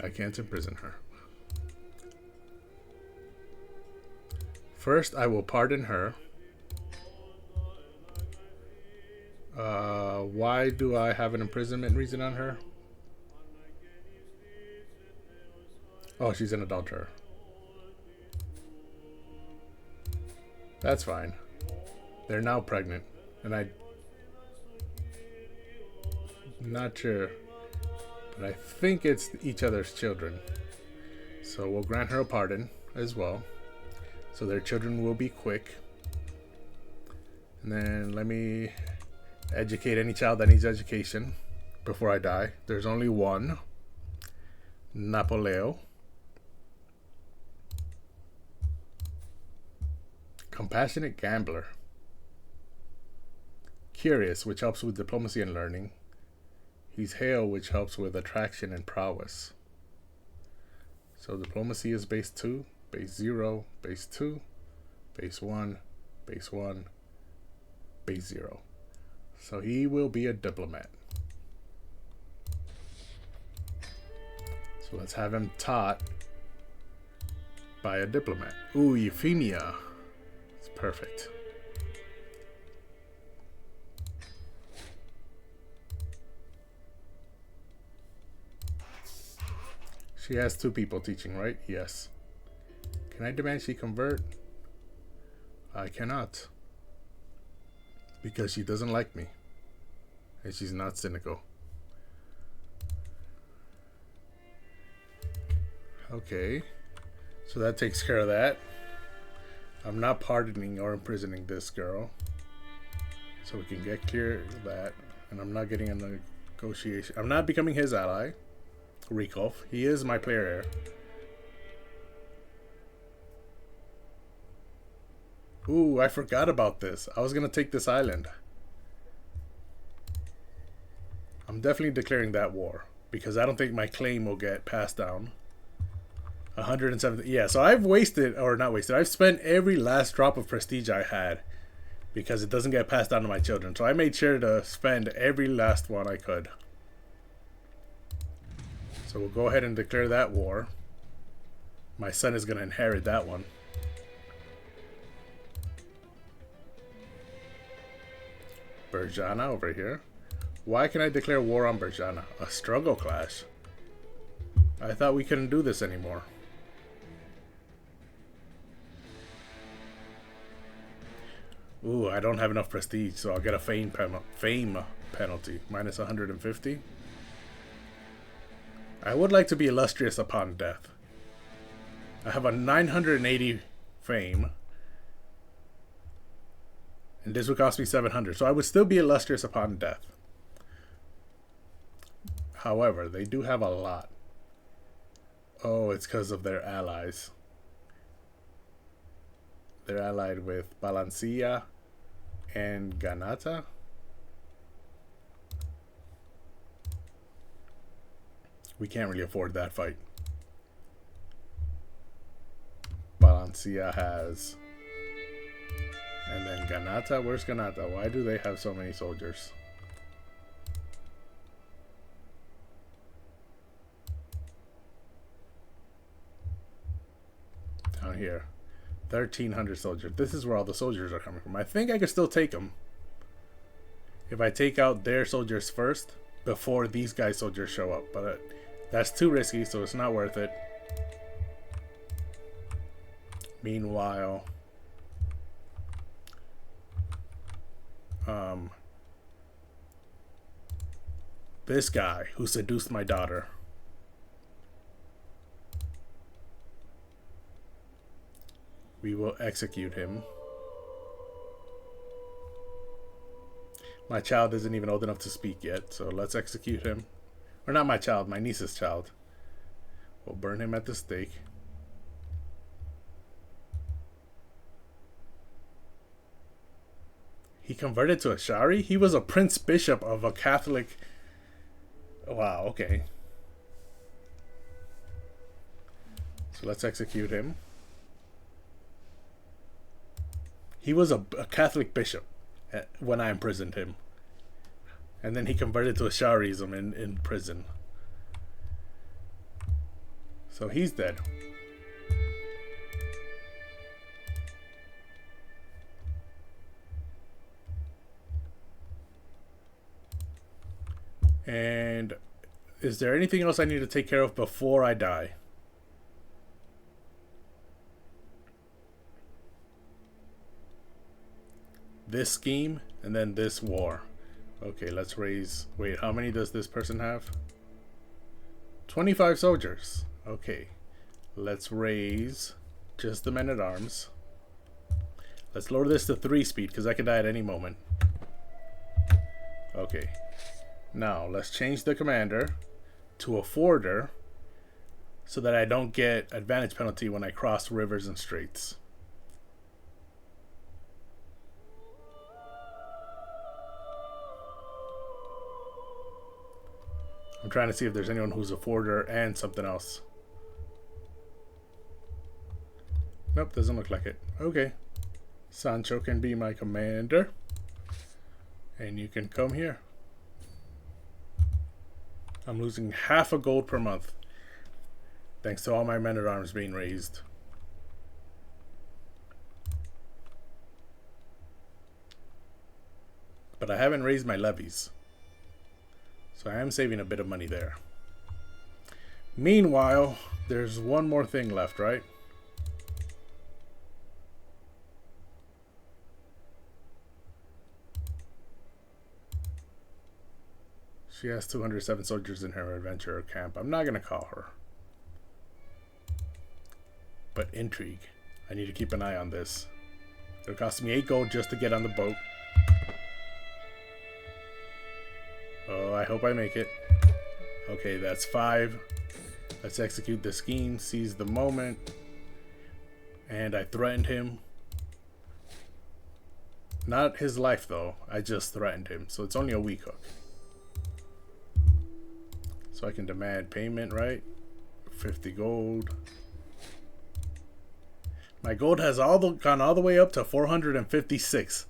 S1: I can't imprison her. First, I will pardon her. Why do I have an imprisonment reason on her? Oh, she's an adulterer. That's fine. They're now pregnant. And I'm not sure. But I think it's each other's children. So we'll grant her a pardon as well. So their children will be quick. And then let me educate any child that needs education before I die. There's only one. Napoleo. Compassionate gambler. Curious, which helps with diplomacy and learning. He's hale, which helps with attraction and prowess. So diplomacy is base 2, base 0, base 2, base 1, base 1, base 0. So he will be a diplomat. So let's have him taught by a diplomat. Ooh, Euphemia. It's perfect. She has 2 people teaching, right? Yes. Can I demand she convert? I cannot. Because she doesn't like me. And she's not cynical. Okay. So that takes care of that. I'm not pardoning or imprisoning this girl. So we can get clear of that. And I'm not getting a negotiation. I'm not becoming his ally. Rikolf. He is my player heir. Ooh, I forgot about this. I was going to take this island. I'm definitely declaring that war. Because I don't think my claim will get passed down. 170. Yeah, so I've wasted, or not wasted, I've spent every last drop of prestige I had. Because it doesn't get passed down to my children. So I made sure to spend every last one I could. So we'll go ahead and declare that war. My son is going to inherit that one. Berjana over here. Why can I declare war on Berjana? A struggle clash. I thought we couldn't do this anymore. Ooh, I don't have enough prestige, so I'll get a fame penalty. Minus 150. I would like to be illustrious upon death. I have a 980 fame. And this would cost me 700. So I would still be illustrious upon death. However, they do have a lot. Oh, it's because of their allies. They're allied with Balancia and Ganata. We can't really afford that fight. Balancia has... And then Ganata. Where's Ganata? Why do they have so many soldiers? Down here. 1,300 soldiers. This is where all the soldiers are coming from. I think I could still take them. If I take out their soldiers first, before these guys' soldiers show up. But that's too risky, so it's not worth it. Meanwhile... this guy who seduced my daughter. We will execute him. My child isn't even old enough to speak yet, so let's execute him. Or not my child, my niece's child. We'll burn him at the stake. He converted to a Shari? He was a Prince Bishop of a Catholic... Wow, okay. So let's execute him. He was a Catholic bishop when I imprisoned him. And then he converted to a Shariism in prison. So he's dead. And is there anything else I need to take care of before I die? This scheme and then this war. Okay, let's raise... Wait, how many does this person have? 25 soldiers. Okay, let's raise just the men-at-arms. Let's lower this to 3 speed because I could die at any moment. Okay. Now, let's change the commander to a forwarder so that I don't get advantage penalty when I cross rivers and straits. I'm trying to see if there's anyone who's a forwarder and something else. Nope, doesn't look like it. Okay. Sancho can be my commander. And you can come here. I'm losing half a gold per month. Thanks to all my men-at-arms being raised. But I haven't raised my levies. So I am saving a bit of money there. Meanwhile, there's one more thing left, right? She has 207 soldiers in her adventurer camp. I'm not going to call her. But intrigue. I need to keep an eye on this. It'll cost me 8 gold just to get on the boat. Oh, I hope I make it. Okay, that's 5. Let's execute the scheme. Seize the moment. And I threatened him. Not his life, though. I just threatened him. So it's only a weak hook. So I can demand payment, right? 50 gold. My gold has gone all the way up to 456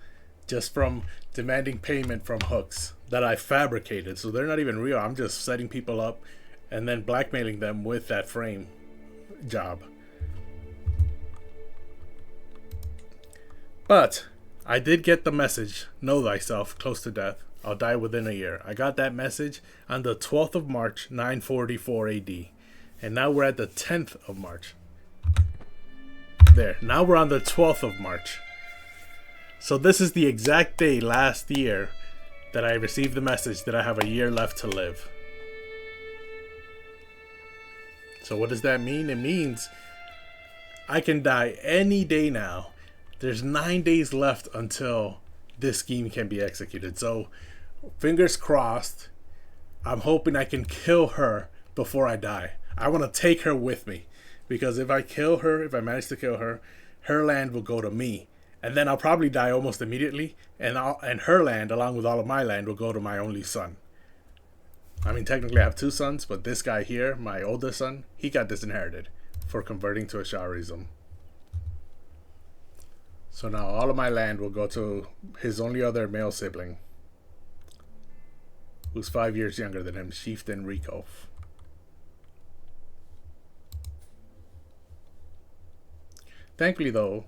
S1: just from demanding payment from hooks that I fabricated. So they're not even real. I'm just setting people up and then blackmailing them with that frame job. But I did get the message, know thyself, close to death. I'll die within a year. I got that message on the 12th of March, 944 AD. And now we're at the 10th of March. There. Now we're on the 12th of March. So this is the exact day last year that I received the message that I have a year left to live. So what does that mean? It means I can die any day now. There's 9 days left until this scheme can be executed. So fingers crossed. I'm hoping I can kill her before I die. I want to take her with me. Because if I kill her, if I manage to kill her, her land will go to me. And then I'll probably die almost immediately. And her land, along with all of my land, will go to my only son. I mean, technically I have 2 sons, but this guy here, my oldest son, he got disinherited for converting to a Shahrism. So now all of my land will go to his only other male sibling, who's 5 years younger than him, Chieftain Rico. Thankfully, though,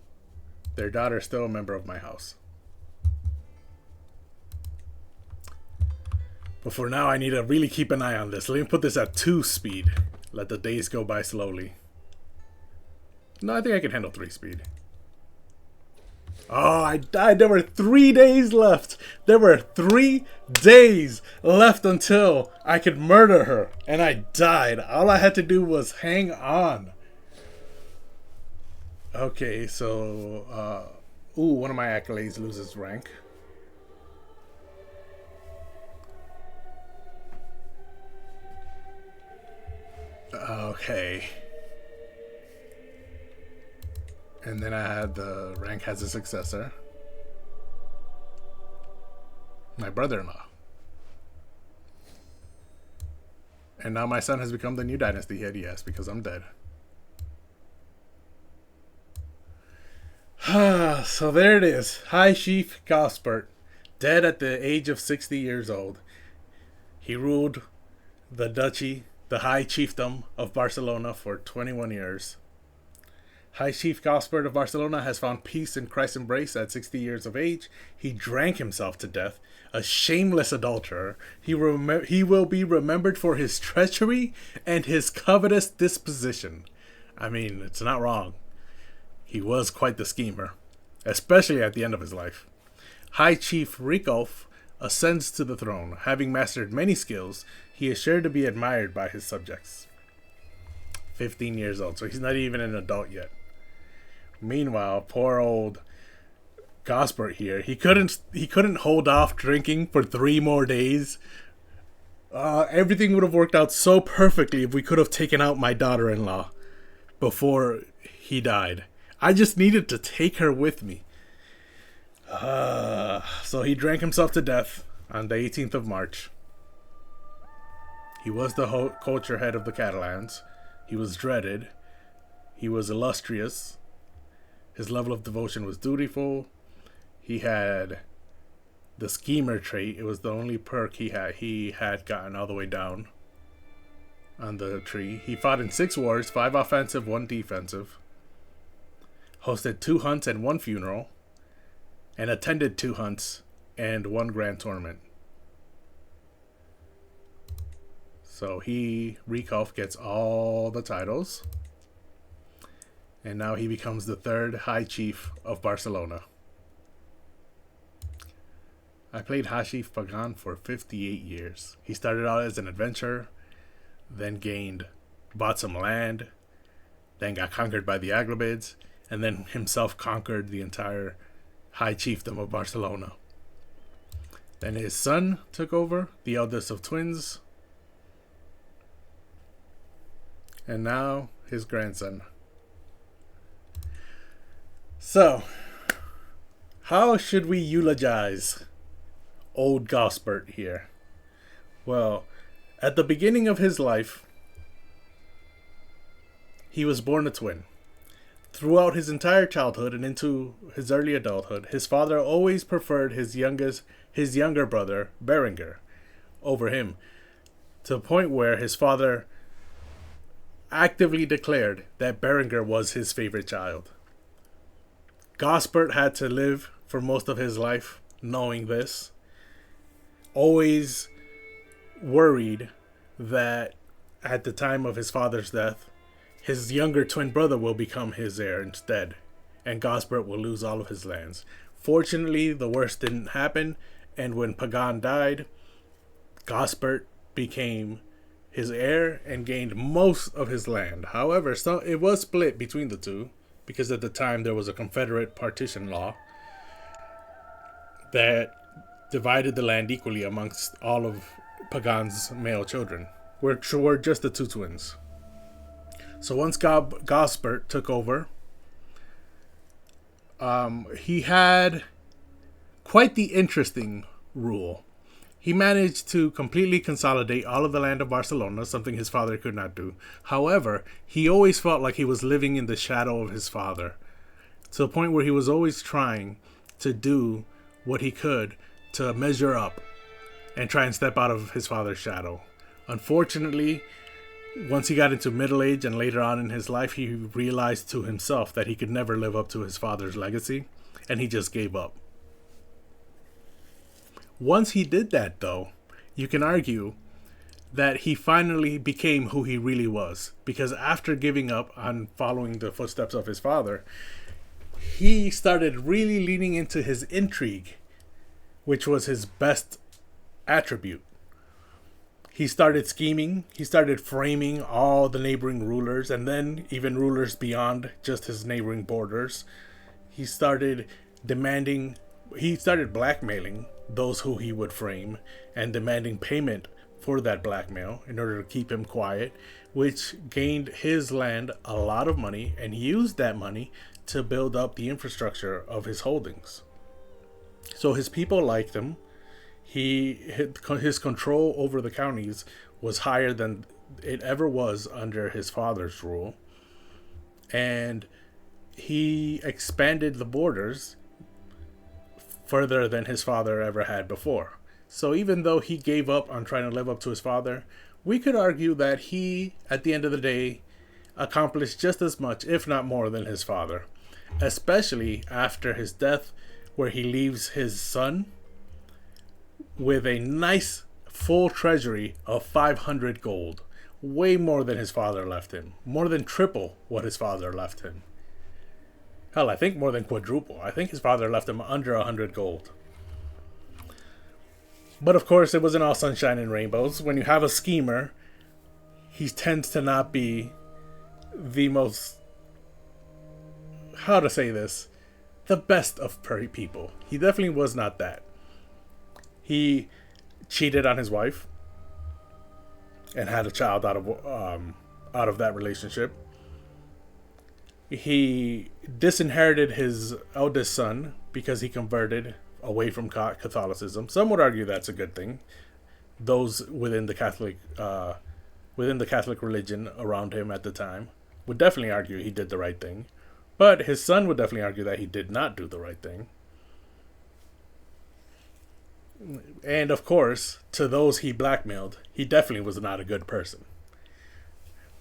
S1: their daughter is still a member of my house. But for now, I need to really keep an eye on this. Let me put this at 2 speed. Let the days go by slowly. No, I think I can handle 3 speed. Oh, I died. There were 3 days left. There were 3 days left until I could murder her. And I died. All I had to do was hang on. Okay, so... one of my accolades loses rank. Okay. And then I had the rank has a successor, my brother-in-law. And now my son has become the new dynasty head, yes, because I'm dead. So there it is. High Chief Gospert, dead at the age of 60 years old. He ruled the duchy, the high chiefdom of Barcelona for 21 years. High Chief Gospert of Barcelona has found peace in Christ's embrace at 60 years of age. He drank himself to death, a shameless adulterer. He will be remembered for his treachery and his covetous disposition. I mean, it's not wrong. He was quite the schemer, especially at the end of his life. High Chief Ricolf ascends to the throne. Having mastered many skills, he is sure to be admired by his subjects. 15 years old, so he's not even an adult yet. Meanwhile, poor old Gospert here, he couldn't hold off drinking for 3 more days. Everything would have worked out so perfectly if we could have taken out my daughter-in-law before he died. I just needed to take her with me. So he drank himself to death on the 18th of March. He was the culture head of the Catalans. He was dreaded. He was illustrious. His level of devotion was dutiful. He had the schemer trait. It was the only perk he had. He had gotten all the way down on the tree. He fought in 6 wars, 5 offensive, 1 defensive. Hosted 2 hunts and 1 funeral. And attended 2 hunts and 1 grand tournament. So Ricolf gets all the titles. And now he becomes the 3rd High Chief of Barcelona. I played High Chief Pagan for 58 years. He started out as an adventurer, then bought some land, then got conquered by the Aghlabids, and then himself conquered the entire High Chiefdom of Barcelona. Then his son took over, the eldest of twins, and now his grandson. So, how should we eulogize old Gospert here? Well, at the beginning of his life, he was born a twin. Throughout his entire childhood and into his early adulthood, his father always preferred his younger brother, Berengar, over him, to the point where his father actively declared that Berengar was his favorite child. Gospert had to live for most of his life knowing this, always worried that at the time of his father's death, his younger twin brother will become his heir instead, and Gospert will lose all of his lands. Fortunately, the worst didn't happen, and when Pagan died, Gospert became his heir and gained most of his land. However, it was split between the two, because at the time there was a Confederate partition law that divided the land equally amongst all of Pagan's male children, which were just the 2 twins. So once Gospert took over, he had quite the interesting rule. He managed to completely consolidate all of the land of Barcelona, something his father could not do. However, he always felt like he was living in the shadow of his father, to the point where he was always trying to do what he could to measure up and try and step out of his father's shadow. Unfortunately, once he got into middle age and later on in his life, he realized to himself that he could never live up to his father's legacy, and he just gave up. Once he did that, though, you can argue that he finally became who he really was, because after giving up on following the footsteps of his father, he started really leaning into his intrigue, which was his best attribute. He started scheming, he started framing all the neighboring rulers, and then even rulers beyond just his neighboring borders. He started blackmailing those who he would frame and demanding payment for that blackmail in order to keep him quiet, which gained his land a lot of money, and he used that money to build up the infrastructure of his holdings. So his people liked him. His control over the counties was higher than it ever was under his father's rule. And he expanded the borders further than his father ever had before. So even though he gave up on trying to live up to his father, we could argue that he, at the end of the day, accomplished just as much, if not more, than his father. Especially after his death, where he leaves his son with a nice full treasury of 500 gold. Way more than his father left him. More than triple what his father left him. Hell, I think more than quadruple. I think his father left him under 100 gold. But of course, it wasn't all sunshine and rainbows. When you have a schemer, he tends to not be the most, how to say this, the best of people. He definitely was not that. He cheated on his wife and had a child out of that relationship. He disinherited his eldest son because he converted away from Catholicism. Some would argue that's a good thing. Those within the Catholic religion around him at the time would definitely argue he did the right thing. But his son would definitely argue that he did not do the right thing. And of course, to those he blackmailed, he definitely was not a good person.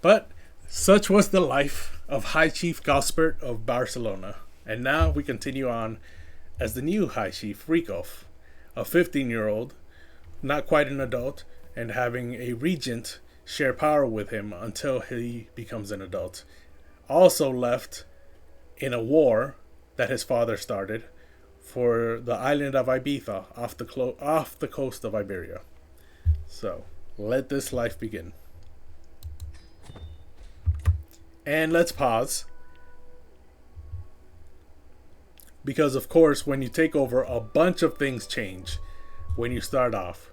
S1: But such was the life of High Chief Gaspert of Barcelona. And now we continue on as the new High Chief Rikoff, a 15-year-old, not quite an adult, and having a regent share power with him until he becomes an adult. Also left in a war that his father started for the island of Ibiza off the coast of Iberia. So, let this life begin. And let's pause. Because, of course, when you take over, a bunch of things change when you start off.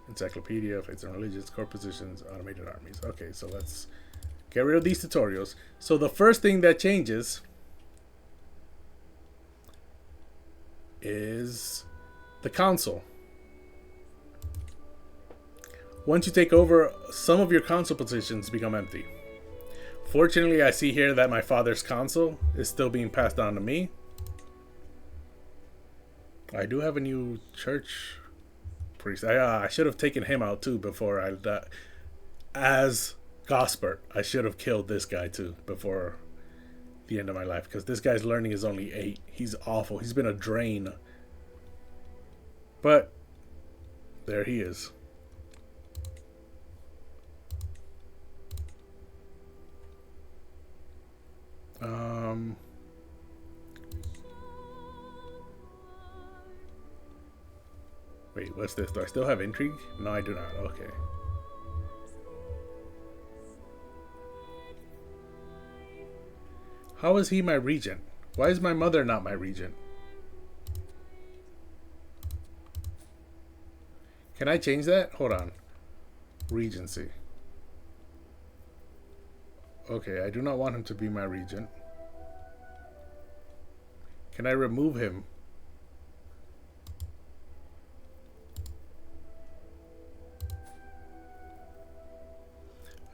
S1: Encyclopedia, faiths and religions, core positions, automated armies. Okay, so let's get rid of these tutorials. So the first thing that changes is the console. Once you take over, some of your console positions become empty. Fortunately, I see here that my father's console is still being passed on to me. I do have a new church priest. I should have taken him out too before I died. As Gaspert, I should have killed this guy too before the end of my life, because this guy's learning is only 8. He's awful. He's been a drain. But there he is. Wait, what's this? Do I still have intrigue? No, I do not. Okay. How is he my regent? Why is my mother not my regent? Can I change that? Hold on. Regency. Okay, I do not want him to be my regent. Can I remove him?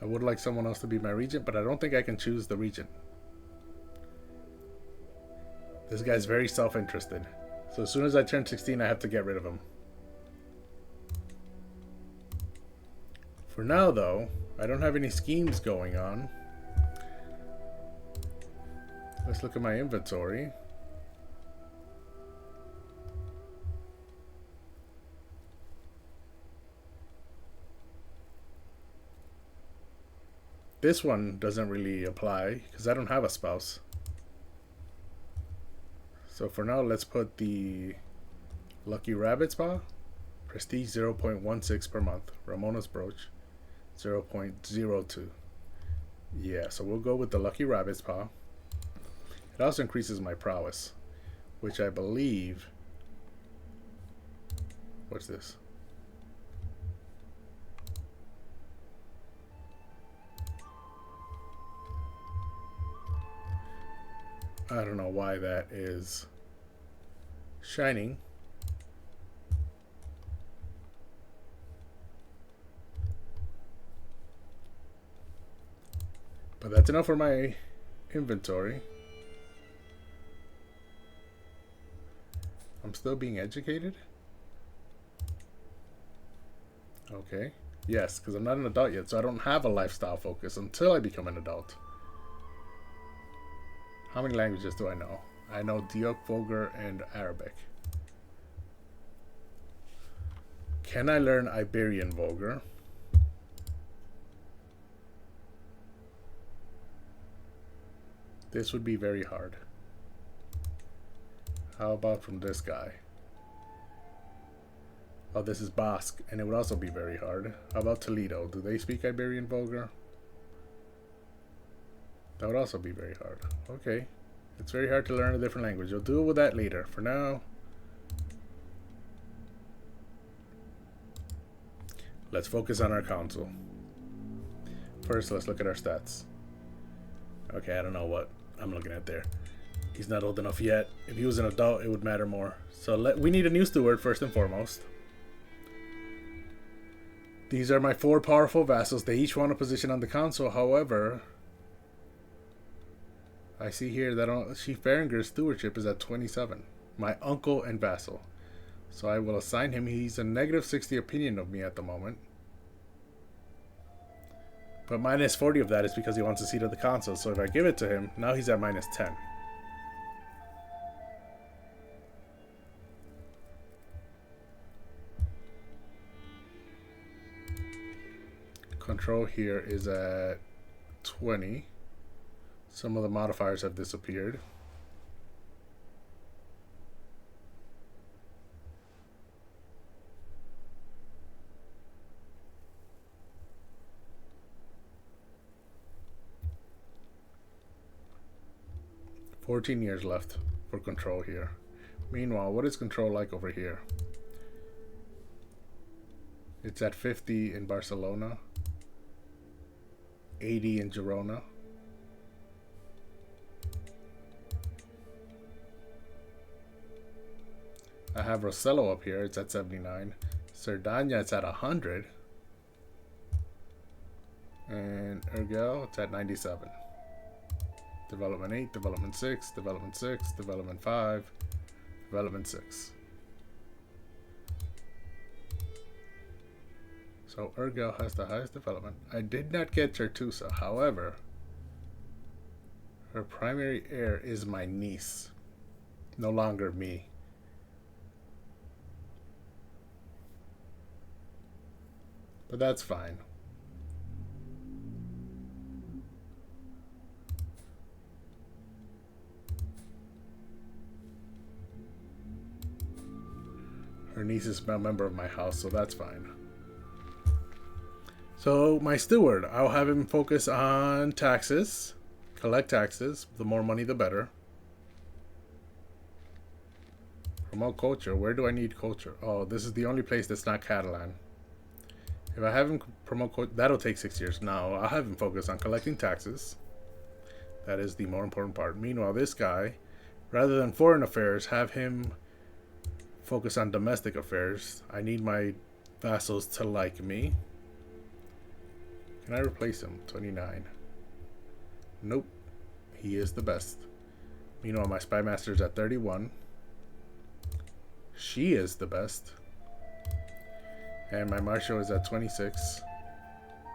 S1: I would like someone else to be my regent, but I don't think I can choose the regent. This guy's very self-interested. So as soon as I turn 16, I have to get rid of him. For now, though, I don't have any schemes going on. Let's look at my inventory. This one doesn't really apply because I don't have a spouse. So for now, let's put the Lucky Rabbit's Paw. Prestige 0.16 per month. Ramona's Brooch 0.02. Yeah, so we'll go with the Lucky Rabbit's Paw. It also increases my prowess, which I believe... What's this? I don't know why that is shining. But that's enough for my inventory. I'm still being educated? Okay. Yes, because I'm not an adult yet, so I don't have a lifestyle focus until I become an adult. How many languages do I know? I know Diok, Vulgar, and Arabic. Can I learn Iberian Vulgar? This would be very hard. How about from this guy? Oh, this is Basque, and it would also be very hard. How about Toledo? Do they speak Iberian Vulgar? That would also be very hard. Okay. It's very hard to learn a different language. You'll deal with that later. For now, let's focus on our console. First, let's look at our stats. Okay, I don't know what I'm looking at there. He's not old enough yet. If he was an adult, it would matter more. So we need a new steward first and foremost. These are my 4 powerful vassals. They each want a position on the console. However, I see here that Chief Berenger's stewardship is at 27. My uncle and vassal. So I will assign him. He's a negative 60 opinion of me at the moment. But minus 40 of that is because he wants a seat at the console. So if I give it to him, now he's at minus 10. Control here is at 20. Some of the modifiers have disappeared. $14 years left for control here. Meanwhile, what is control like over here? It's at 50 in Barcelona, 80 in Girona. I have Rossello up here, it's at 79. Cerdanya, it's at 100. And Urgel, it's at 97. Development 8, Development 6, Development 6, Development 5, Development 6. So Urgel has the highest development. I did not get Tertusa, however, her primary heir is my niece, no longer me. But that's fine. Her niece is a member of my house, so that's fine. So my steward, I'll have him focus on taxes, collect taxes. The more money, the better. Promote culture. Where do I need culture? Oh, this is the only place that's not Catalan. If I have him promote culture, that'll take 6 years. Now I'll have him focus on collecting taxes. That is the more important part. Meanwhile, this guy, rather than foreign affairs, have him focus on domestic affairs. I need my vassals to like me. Can I replace him? 29. Nope. He is the best. Meanwhile, my spy master is at 31. She is the best. And my marshal is at 26.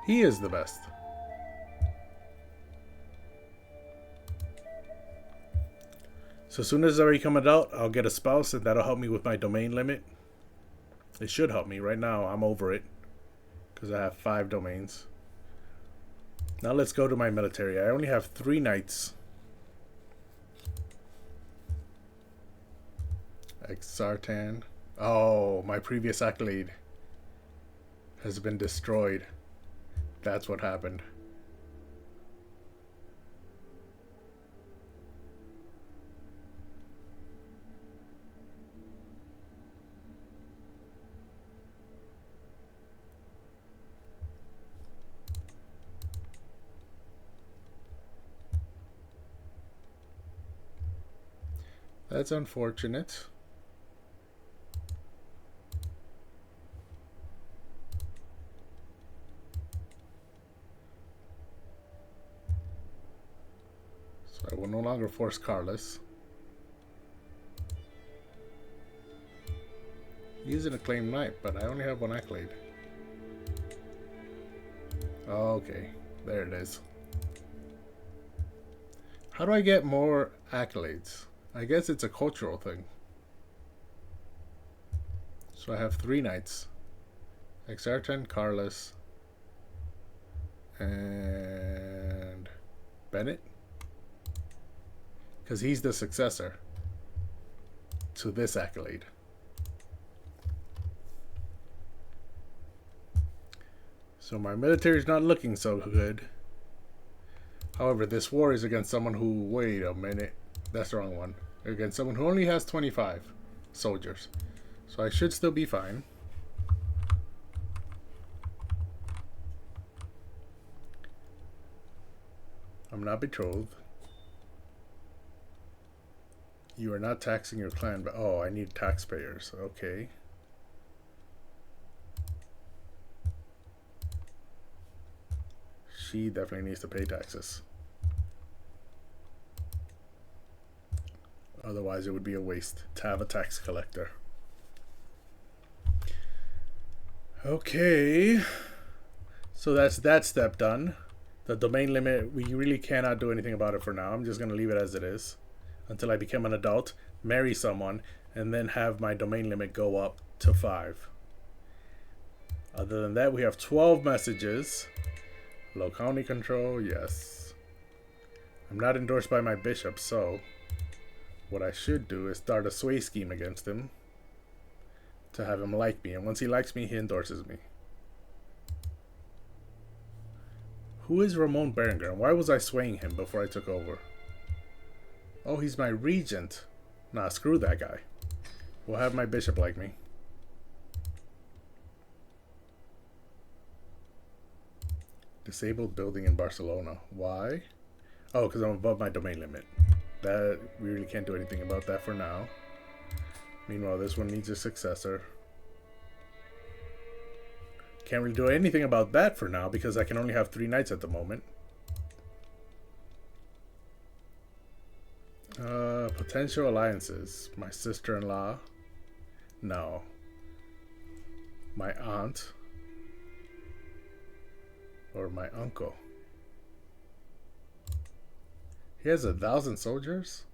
S1: He is the best. So as soon as I become adult, I'll get a spouse, and that'll help me with my domain limit. It should help me. Right now, I'm over it because I have 5 domains. Now let's go to my military. I only have 3 knights. Exartan. Oh, my previous accolade has been destroyed. That's what happened. That's unfortunate. So I will no longer force Carlos. He's an acclaimed knight, but I only have one accolade. Okay, there it is. How do I get more accolades? I guess it's a cultural thing. So I have 3 knights. Exartan, Carlos, and Bennett. Because he's the successor to this accolade. So my military is not looking so good. However, this war is against someone who... Wait a minute. That's the wrong one. Against someone who only has 25 soldiers. So I should still be fine. I'm not betrothed. You are not taxing your clan, but... Oh, I need taxpayers. Okay. She definitely needs to pay taxes. Otherwise, it would be a waste to have a tax collector. Okay. So that's that step done. The domain limit, we really cannot do anything about it for now. I'm just going to leave it as it is until I become an adult, marry someone, and then have my domain limit go up to 5. Other than that, we have 12 messages. Low county control, yes. I'm not endorsed by my bishop, so what I should do is start a sway scheme against him to have him like me. And once he likes me, he endorses me. Who is Ramon Berenguer? Why was I swaying him before I took over? Oh, he's my regent. Nah, screw that guy. We'll have my bishop like me. Disabled building in Barcelona. Why? Oh, because I'm above my domain limit. That, we really can't do anything about that for now. Meanwhile, this one needs a successor. Can't really do anything about that for now because I can only have 3 knights at the moment. Potential alliances. My sister-in-law. No. My aunt. Or my uncle. He has 1,000 soldiers?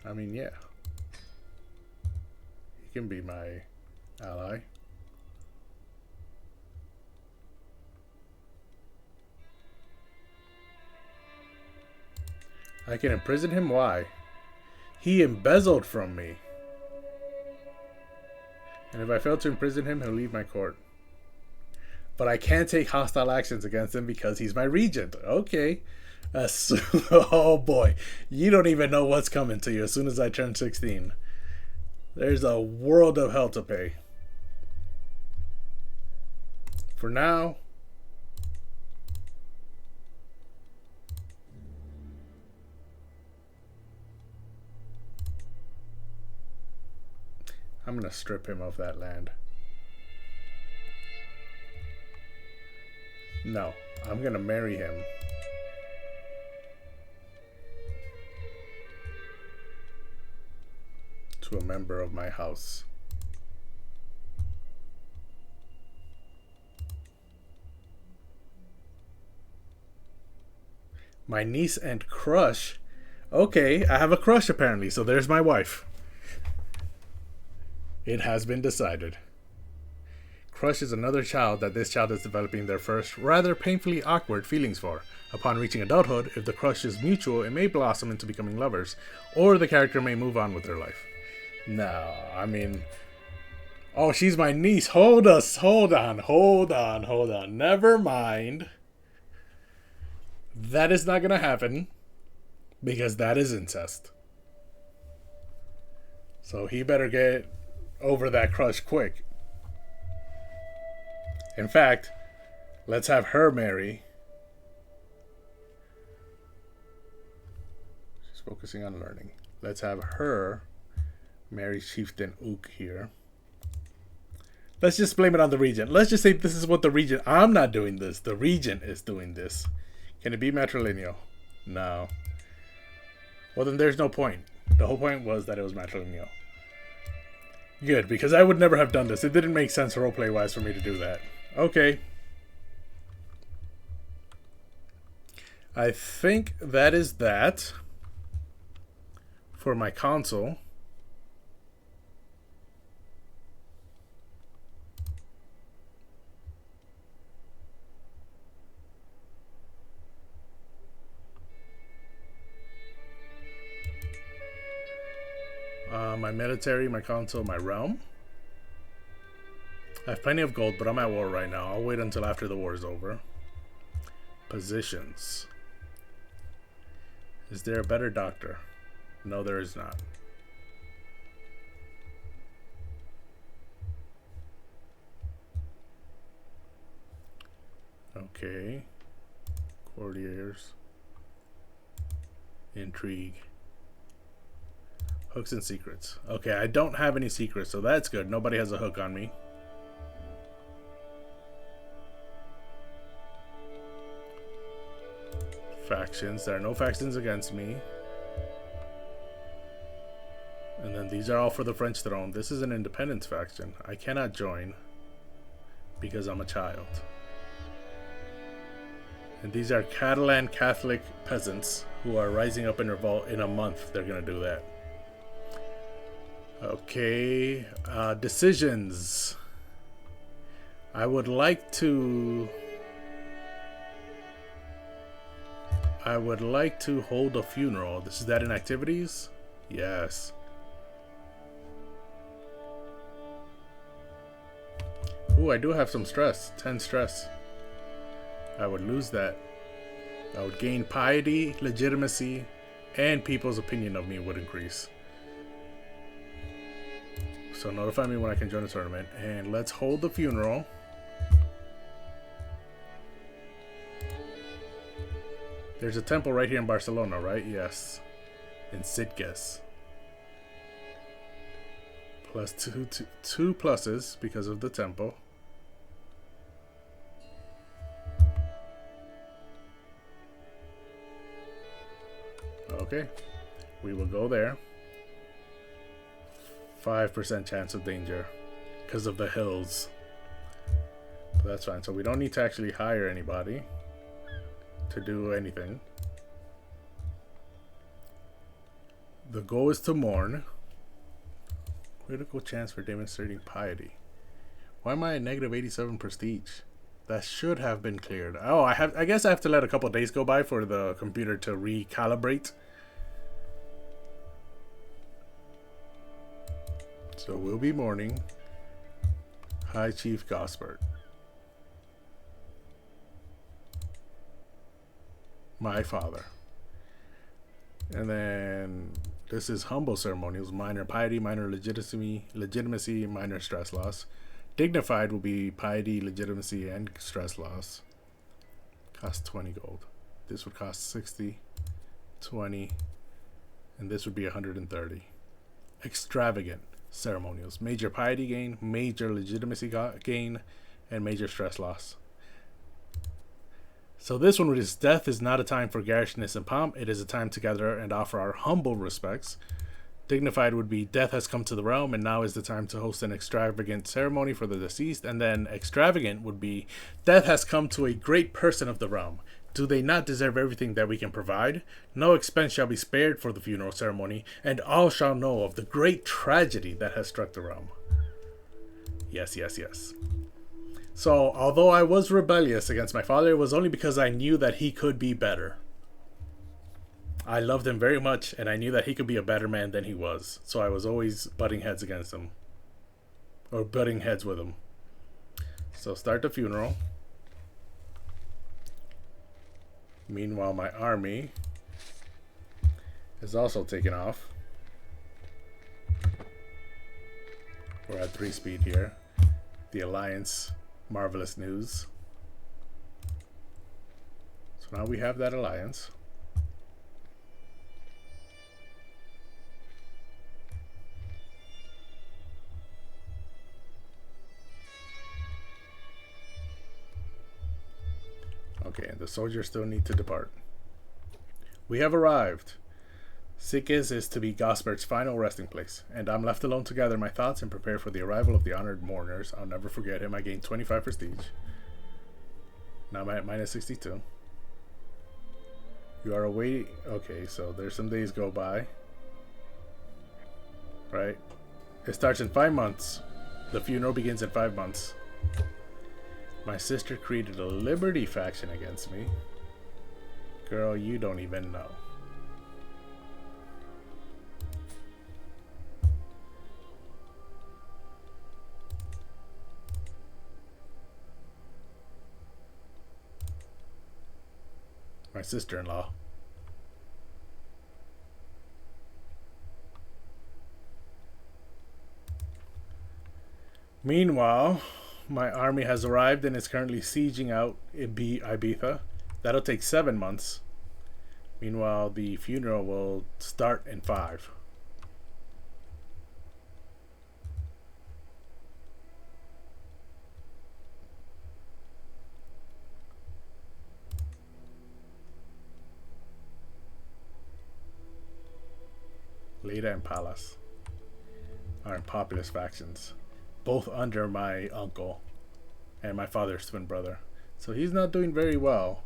S1: I mean, yeah. He can be my ally. I can imprison him? Why? He embezzled from me. And if I fail to imprison him, he'll leave my court. But I can't take hostile actions against him because he's my regent. Okay. Oh boy. You don't even know what's coming to you as soon as I turn 16. There's a world of hell to pay. For now, I'm going to strip him of that land. No, I'm going to marry him. To a member of my house. My niece and crush? Okay, I have a crush apparently, so there's my wife. It has been decided. Crush is another child that this child is developing their first, rather painfully awkward feelings for. Upon reaching adulthood, if the crush is mutual, it may blossom into becoming lovers, or the character may move on with their life. No, I mean... Oh, she's my niece. Hold on. Never mind. That is not going to happen, because that is incest. So he better get over that crush quick. In fact, let's have her marry. She's focusing on learning. Let's have her marry Chieftain Ook here. Let's just blame it on the regent. Let's just say this is what the regent... I'm not doing this. The regent is doing this. Can it be matrilineal? No. Well, then there's no point. The whole point was that it was matrilineal. Good, because I would never have done this. It didn't make sense roleplay-wise for me to do that. Okay. I think that is that for my console. My military, my console, my realm. I have plenty of gold, but I'm at war right now. I'll wait until after the war is over. Positions. Is there a better doctor? No, there is not. Okay. Courtiers. Intrigue. Hooks and secrets. Okay, I don't have any secrets, so that's good. Nobody has a hook on me. Factions. There are no factions against me. And then these are all for the French throne. This is an independence faction. I cannot join because I'm a child. And these are Catalan Catholic peasants who are rising up in revolt. In a month, they're going to do that. Okay, decisions. I would like to hold a funeral. Is that in activities? Yes. Ooh, I do have some stress. 10 stress. I would lose that. I would gain piety, legitimacy, and people's opinion of me would increase. So notify me when I can join the tournament. And let's hold the funeral. There's a temple right here in Barcelona, right? Yes. In Sitges. Plus two pluses because of the temple. Okay. We will go there. 5% chance of danger because of the hills. But that's fine. So we don't need to actually hire anybody to do anything. The goal is to mourn. Critical chance for demonstrating piety. Why am I at negative 87 prestige? That should have been cleared. Oh, I guess I have to let a couple of days go by for the computer to recalibrate. So we'll be mourning High Chief Gosbert. My father. And then this is humble ceremonials. Minor piety, minor legitimacy, minor stress loss. Dignified will be piety, legitimacy, and stress loss. Cost 20 gold. This would cost 60, 20, and this would be 130. Extravagant ceremonials. Major piety gain, major legitimacy gain, and major stress loss. So this one is death is not a time for garishness and pomp. It is a time to gather and offer our humble respects. Dignified would be death has come to the realm and now is the time to host an extravagant ceremony for the deceased. And then extravagant would be death has come to a great person of the realm. Do they not deserve everything that we can provide? No expense shall be spared for the funeral ceremony, and all shall know of the great tragedy that has struck the realm. Yes, yes, yes. So, although I was rebellious against my father, it was only because I knew that he could be better. I loved him very much, and I knew that he could be a better man than he was. So I was always butting heads against him. Or butting heads with him. So start the funeral. Meanwhile, my army is also taking off. We're at 3 speed here. The Alliance, marvelous news. So now we have that alliance. soldiers still need to depart. We have arrived. Sikis is to be Gospert's final resting place, and I'm left alone to gather my thoughts and prepare for the arrival of the honored mourners. I'll never forget him. I gained 25 prestige. Now I'm at minus 62. You are awaiting... Okay, so there's some days go by. Right? It starts in 5 months. The funeral begins in 5 months. My sister created a Liberty faction against me. Girl, you don't even know. My sister-in-law. Meanwhile, my army has arrived and is currently sieging out Ibiza. That'll take 7 months. Meanwhile, the funeral will start in 5. Leda and Pallas are in populous factions, both under my uncle and my father's twin brother. So he's not doing very well.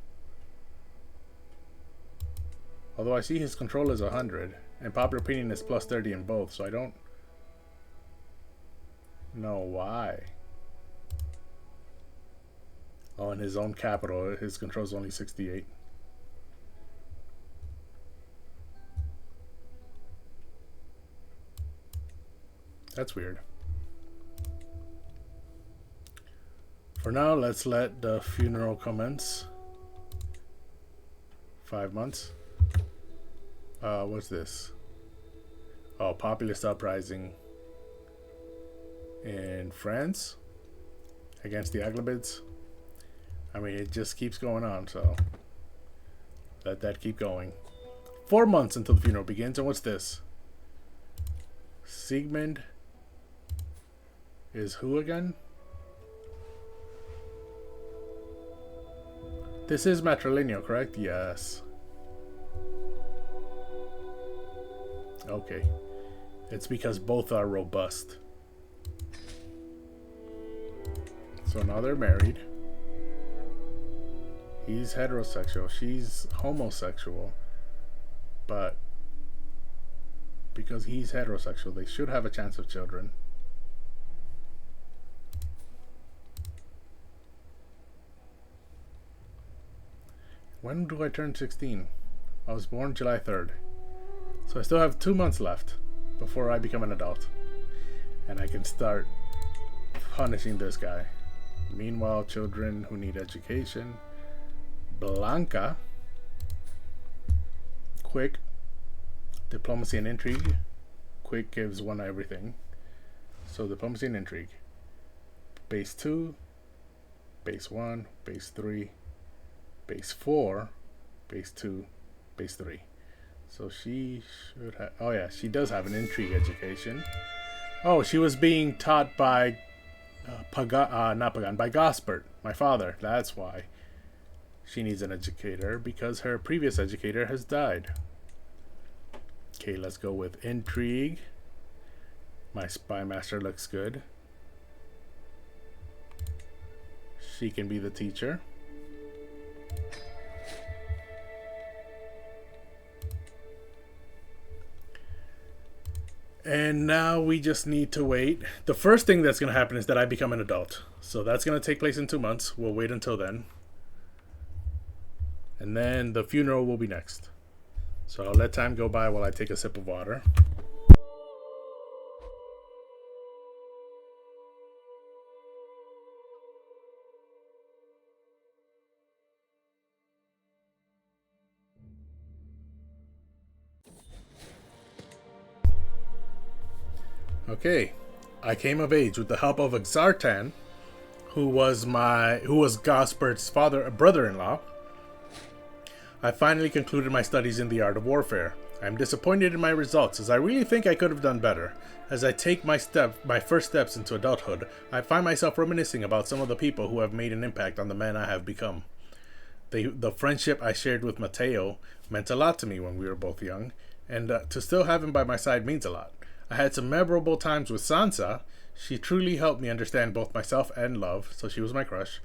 S1: Although I see his control is 100, and popular opinion is plus 30 in both, so I don't know why. Oh, in his own capital, his control is only 68. That's weird. For now, let's let the funeral commence. 5 months. What's this? Oh, populist uprising in France against the Aghlabids. I mean, it just keeps going on, so let that keep going. 4 months until the funeral begins, and what's this? Siegmund is who again? This is matrilineal, correct? Yes. Okay. It's because both are robust. So now they're married. He's heterosexual. She's homosexual. But because he's heterosexual, they should have a chance of children. When do I turn 16? I was born July 3rd. So I still have 2 months left before I become an adult. And I can start punishing this guy. Meanwhile, children who need education. Blanca. Quick. Diplomacy and intrigue. Quick gives one everything. So diplomacy and intrigue. Base 2. Base 1. Base 3. Base 4, base 2, base 3. So she should have... Oh yeah, she does have an intrigue education. Oh, she was being taught by... by Gospert, my father. That's why she needs an educator, because her previous educator has died. Okay, let's go with intrigue. My spy master looks good. She can be the teacher. And now we just need to wait. The first thing that's going to happen is that I become an adult. So that's going to take place in 2 months. We'll wait until then. And then the funeral will be next. So I'll let time go by while I take a sip of water. Okay, I came of age with the help of Exartan, who was Gospert's brother-in-law. I finally concluded my studies in the art of warfare. I am disappointed in my results, as I really think I could have done better. As I take my first steps into adulthood, I find myself reminiscing about some of the people who have made an impact on the man I have become. the friendship I shared with Mateo meant a lot to me when we were both young, and to still have him by my side means a lot. I had some memorable times with Sansa. She truly helped me understand both myself and love, so she was my crush.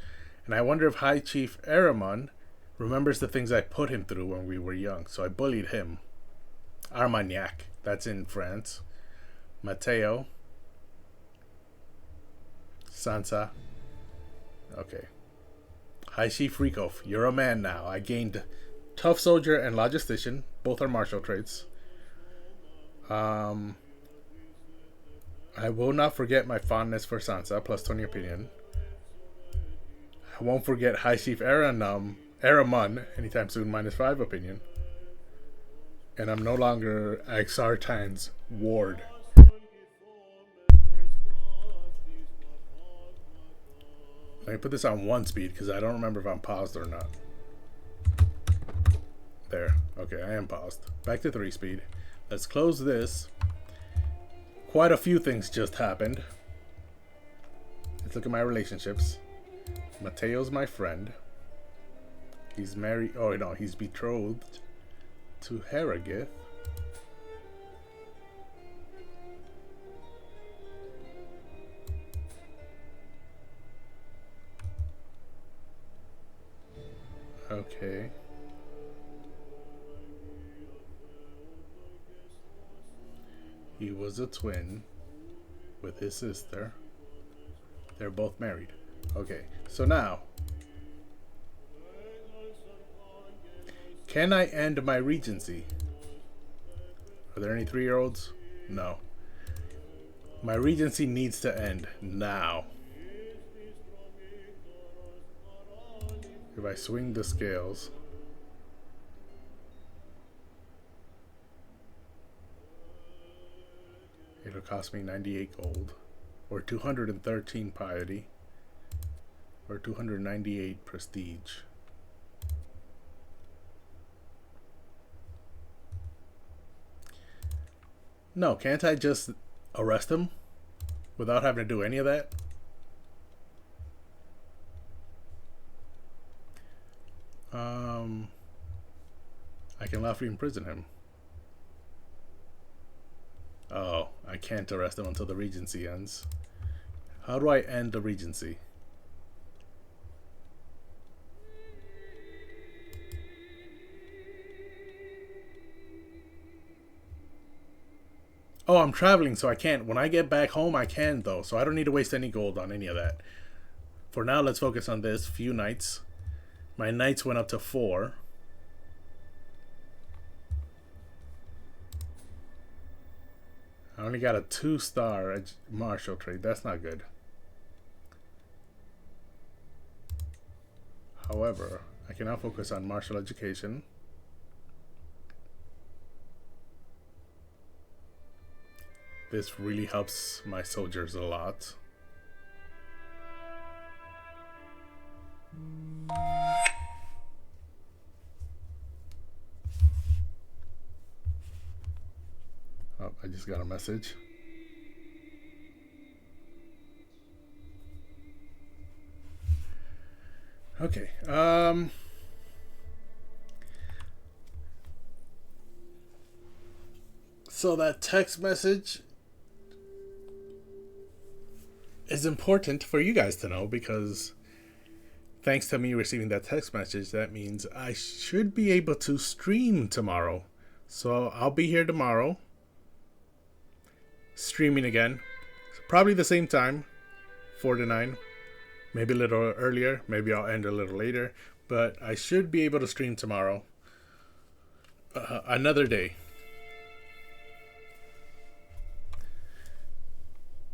S1: And I wonder if High Chief Aramon remembers the things I put him through when we were young, so I bullied him. Armagnac, that's in France. Mateo. Sansa. Okay. High Chief Rikov, you're a man now. I gained Tough Soldier and Logistician. Both are martial traits. I will not forget my fondness for Sansa, plus 20 opinion. I won't forget High Chief Aramon anytime soon, minus 5 opinion. And I'm no longer Exartan's ward. Let me put this on 1 speed because I don't remember if I'm paused or not. There. Okay, I am paused. Back to 3 speed. Let's close this. Quite a few things just happened. Let's look at my relationships. Mateo's my friend. He's married. Oh, no, he's betrothed to Harrogith. Okay. He was a twin with his sister. They're both married. Okay, so now, can I end my regency? Are there any 3-year-olds? No. My regency needs to end now. If I swing the scales, it'll cost me 98 gold, or 213 piety, or 298 prestige. No, can't I just arrest him without having to do any of that? I can lawfully imprison him. Oh, I can't arrest him until the regency ends. How do I end the regency? Oh, I'm traveling, so I can't. When I get back home, I can, though. So I don't need to waste any gold on any of that. For now, let's focus on this. Few knights. My knights went up to 4. I only got a 2-star martial trait. That's not good. However, I can now focus on martial education. This really helps my soldiers a lot. Oh, I just got a message. Okay. So that text message is important for you guys to know, because thanks to me receiving that text message, that means I should be able to stream tomorrow. So I'll be here tomorrow, streaming again. Probably the same time, 4 to 9. Maybe a little earlier. Maybe I'll end a little later. But I should be able to stream tomorrow. Another day.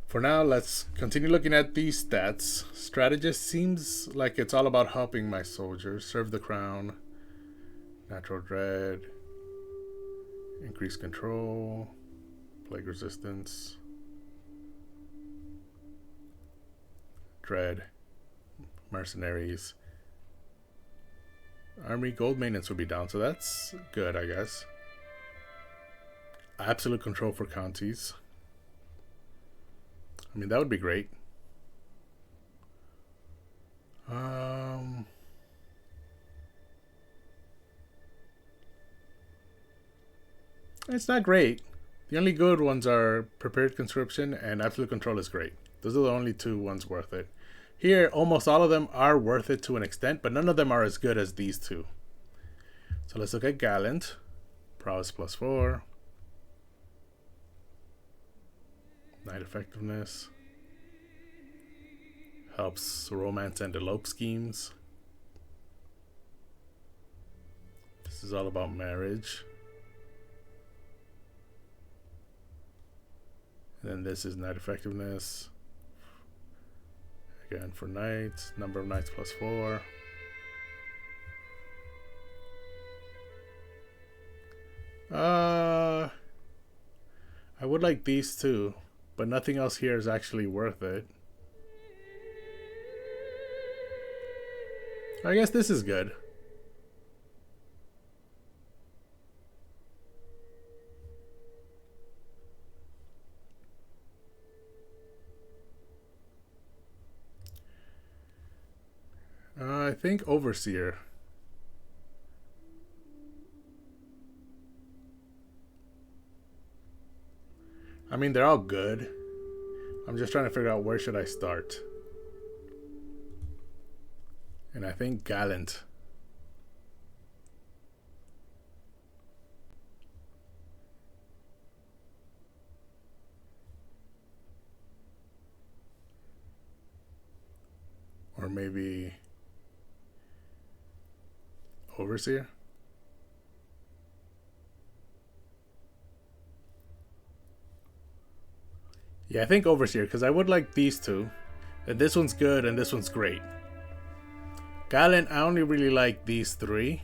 S1: For now, let's continue looking at these stats. Strategist seems like it's all about helping my soldiers. Serve the crown. Natural dread. Increase control. Plague resistance. Dread. Mercenaries. Army gold maintenance will be down, so that's good, I guess. Absolute control for counties. I mean, that would be great. It's not great. The only good ones are Prepared Conscription and Absolute Control is great. Those are the only two ones worth it. Here, almost all of them are worth it to an extent, but none of them are as good as these two. So let's look at Gallant. Prowess +4. Night Effectiveness. Helps romance and elope schemes. This is all about marriage. And then this is Night Effectiveness. Again for knights. Number of knights +4. I would like these two, but nothing else here is actually worth it. I guess this is good. I think Overseer. I mean, they're all good. I'm just trying to figure out where should I start. And I think Gallant. Or maybe Overseer. Yeah, I think Overseer, because I would like these two. And this one's good and this one's great. Gallant, I only really like these three.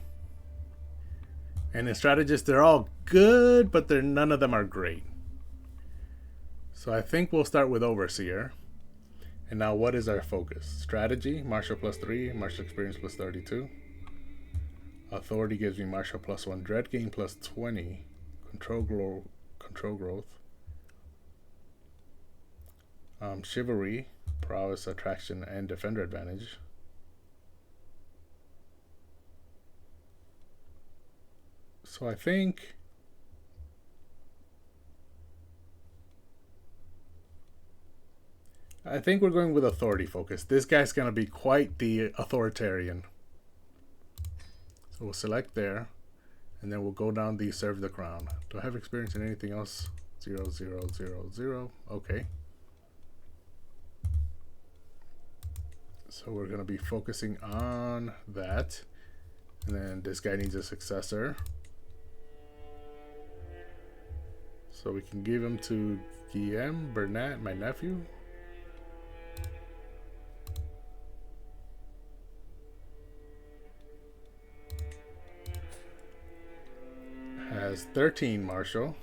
S1: And in Strategist, they're all good, but none of them are great. So I think we'll start with Overseer. And now what is our focus? Strategy, Martial +3, Martial Experience +32. Authority gives me Martial +1, Dread Gain +20, Control Growth. Chivalry, Prowess, Attraction, and Defender Advantage. So I think we're going with Authority focus. This guy's going to be quite the authoritarian. So we'll select there, and then we'll go down the Serve the Crown. Do I have experience in anything else? 0, 0, 0, 0. Okay. So we're going to be focusing on that. And then this guy needs a successor. So we can give him to Guillaume Bernat, my nephew. Has 13 martial.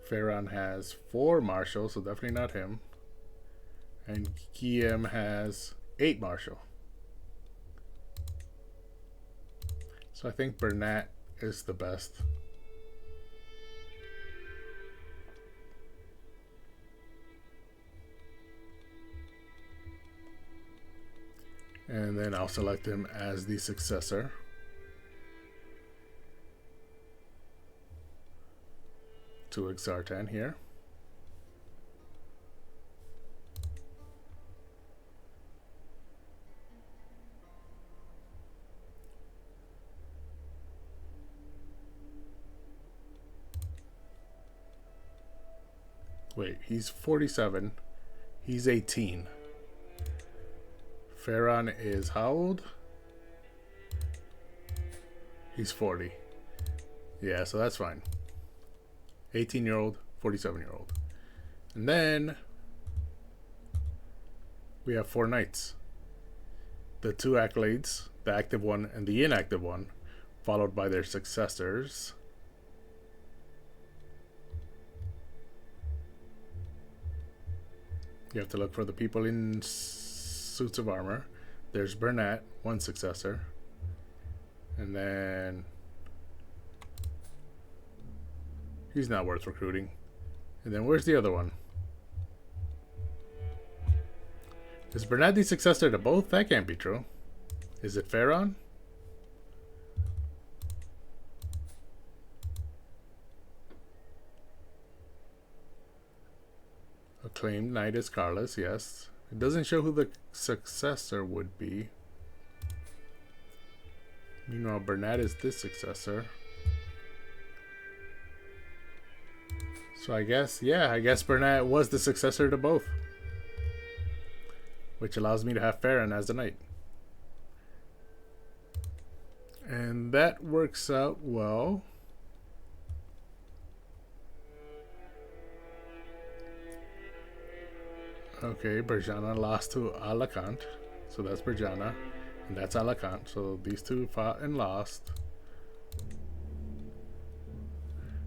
S1: Ferran has 4 martial, so definitely not him. And Guillaume has 8 martial. So I think Bernat is the best. And then I'll select him as the successor. To Exartan here. Wait, he's 47. He's 18. Ferran is how old? He's 40. Yeah, so that's fine. 18-year-old, 47-year-old. And then we have 4 knights. The 2 accolades, the active one and the inactive one, followed by their successors. You have to look for the people in suits of armor. There's Bernat, 1 successor. And then he's not worth recruiting. And then where's the other one? Is Bernat the successor to both? That can't be true. Is it Ferran? claimed knight is Carlos, yes. It doesn't show who the successor would be. Meanwhile, Bernat is this successor. So I guess, yeah, I guess Bernat was the successor to both. Which allows me to have Farron as the knight. And that works out well. Okay, Berjana lost to Alakant. So that's Berjana. And that's Alakant. So these two fought and lost.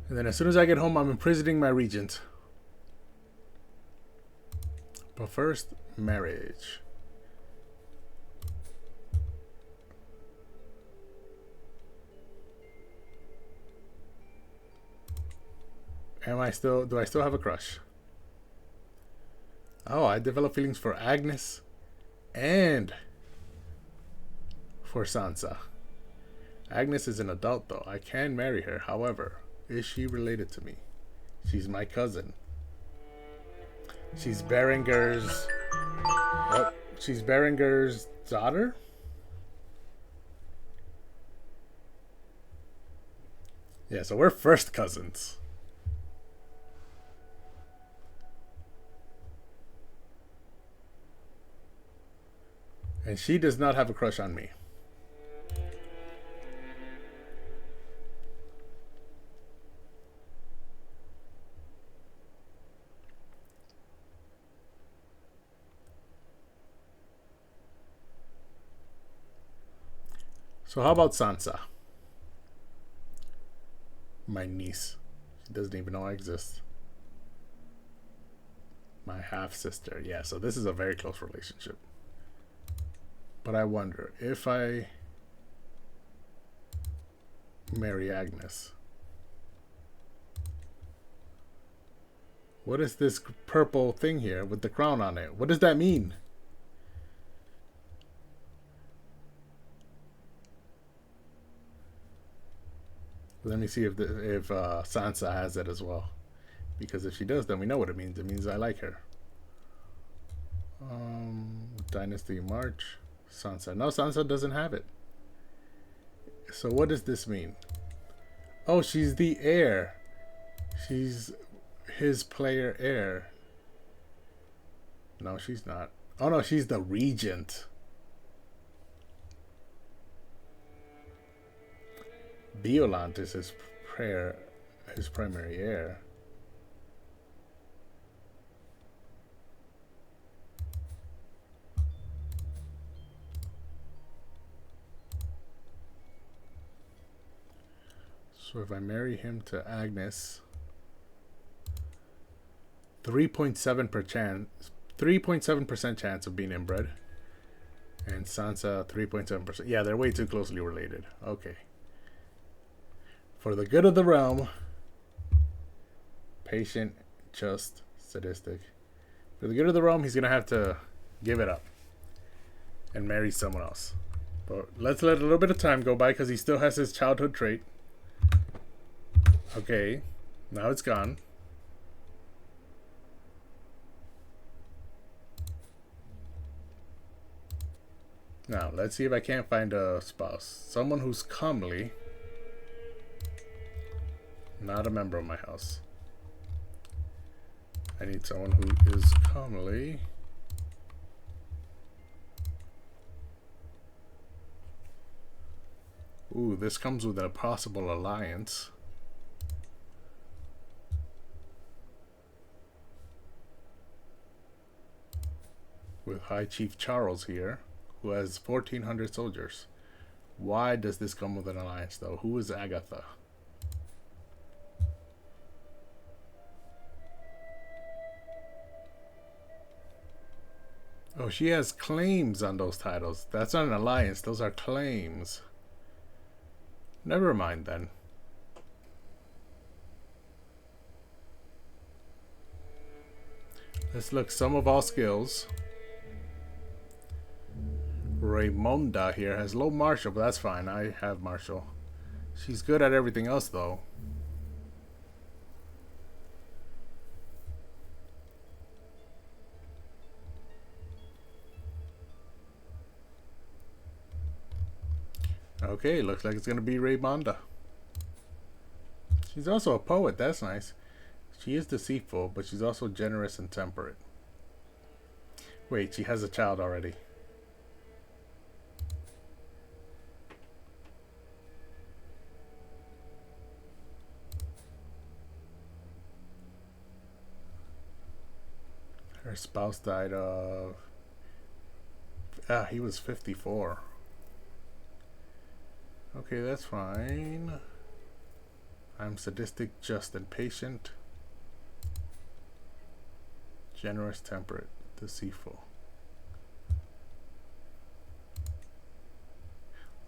S1: And then as soon as I get home, I'm imprisoning my regent. But first, marriage. Do I still have a crush? Oh, I develop feelings for Agnes and for Sansa. Agnes is an adult though. I can marry her. However, is she related to me? She's my cousin. She's Berenger's... Oh, she's Berenger's daughter? Yeah, so we're first cousins. And she does not have a crush on me. So how about Sansa? My niece. She doesn't even know I exist. My half-sister. Yeah, so this is a very close relationship. But I wonder if I marry Agnes. What is this purple thing here with the crown on it? What does that mean? Let me see if Sansa has it as well. Because if she does, then we know what it means. It means I like her. Dynasty March. Sansa. No, Sansa doesn't have it. So what does this mean? Oh, she's the heir. She's his player heir. No, she's not. Oh no, she's the regent. Violant is his primary heir. So if I marry him to Agnes, 3.7% chance of being inbred. And Sansa 3.7%. Yeah, they're way too closely related. Okay. For the good of the realm, patient, just, sadistic. For the good of the realm, he's gonna have to give it up and marry someone else. But let's let a little bit of time go by because he still has his childhood trait. Okay, now it's gone. Now, let's see if I can't find a spouse. Someone who's comely. Not a member of my house. I need someone who is comely. Ooh, this comes with a possible alliance. With High Chief Charles here, who has 1,400 soldiers. Why does this come with an alliance, though? Who is Agatha? Oh, she has claims on those titles. That's not an alliance. Those are claims. Never mind, then. Let's look some of all skills. Raymonda here has low martial, but that's fine. I have martial. She's good at everything else, though. Okay, looks like it's gonna be Raymonda. She's also a poet, that's nice. She is deceitful, but she's also generous and temperate. Wait, she has a child already. Her spouse died of... he was 54. Okay, that's fine. I'm sadistic, just, and patient. Generous, temperate, deceitful.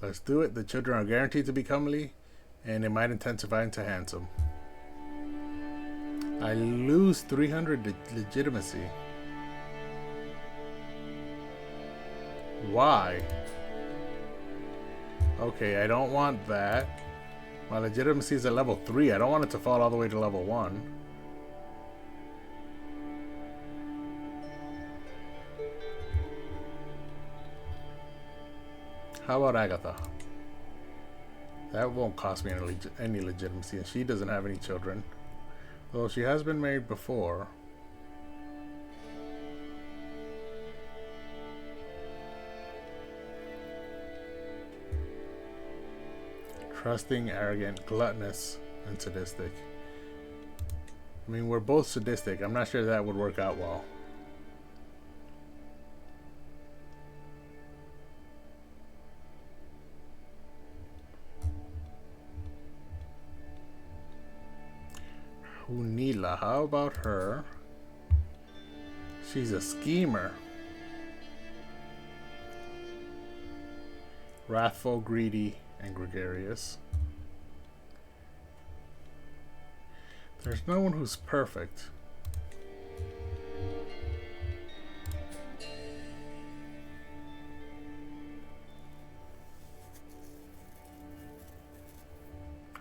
S1: Let's do it. The children are guaranteed to be comely, and it might intensify into handsome. I lose 300 legitimacy. Why? Okay, I don't want that. My legitimacy is at level 3. I don't want it to fall all the way to level 1. How about Agatha? That won't cost me any legitimacy, and she doesn't have any children. Though she has been married before. Trusting, arrogant, gluttonous, and sadistic. I mean, we're both sadistic. I'm not sure that would work out well. Hunila, how about her? She's a schemer. Wrathful, greedy, and gregarious. There's no one who's perfect.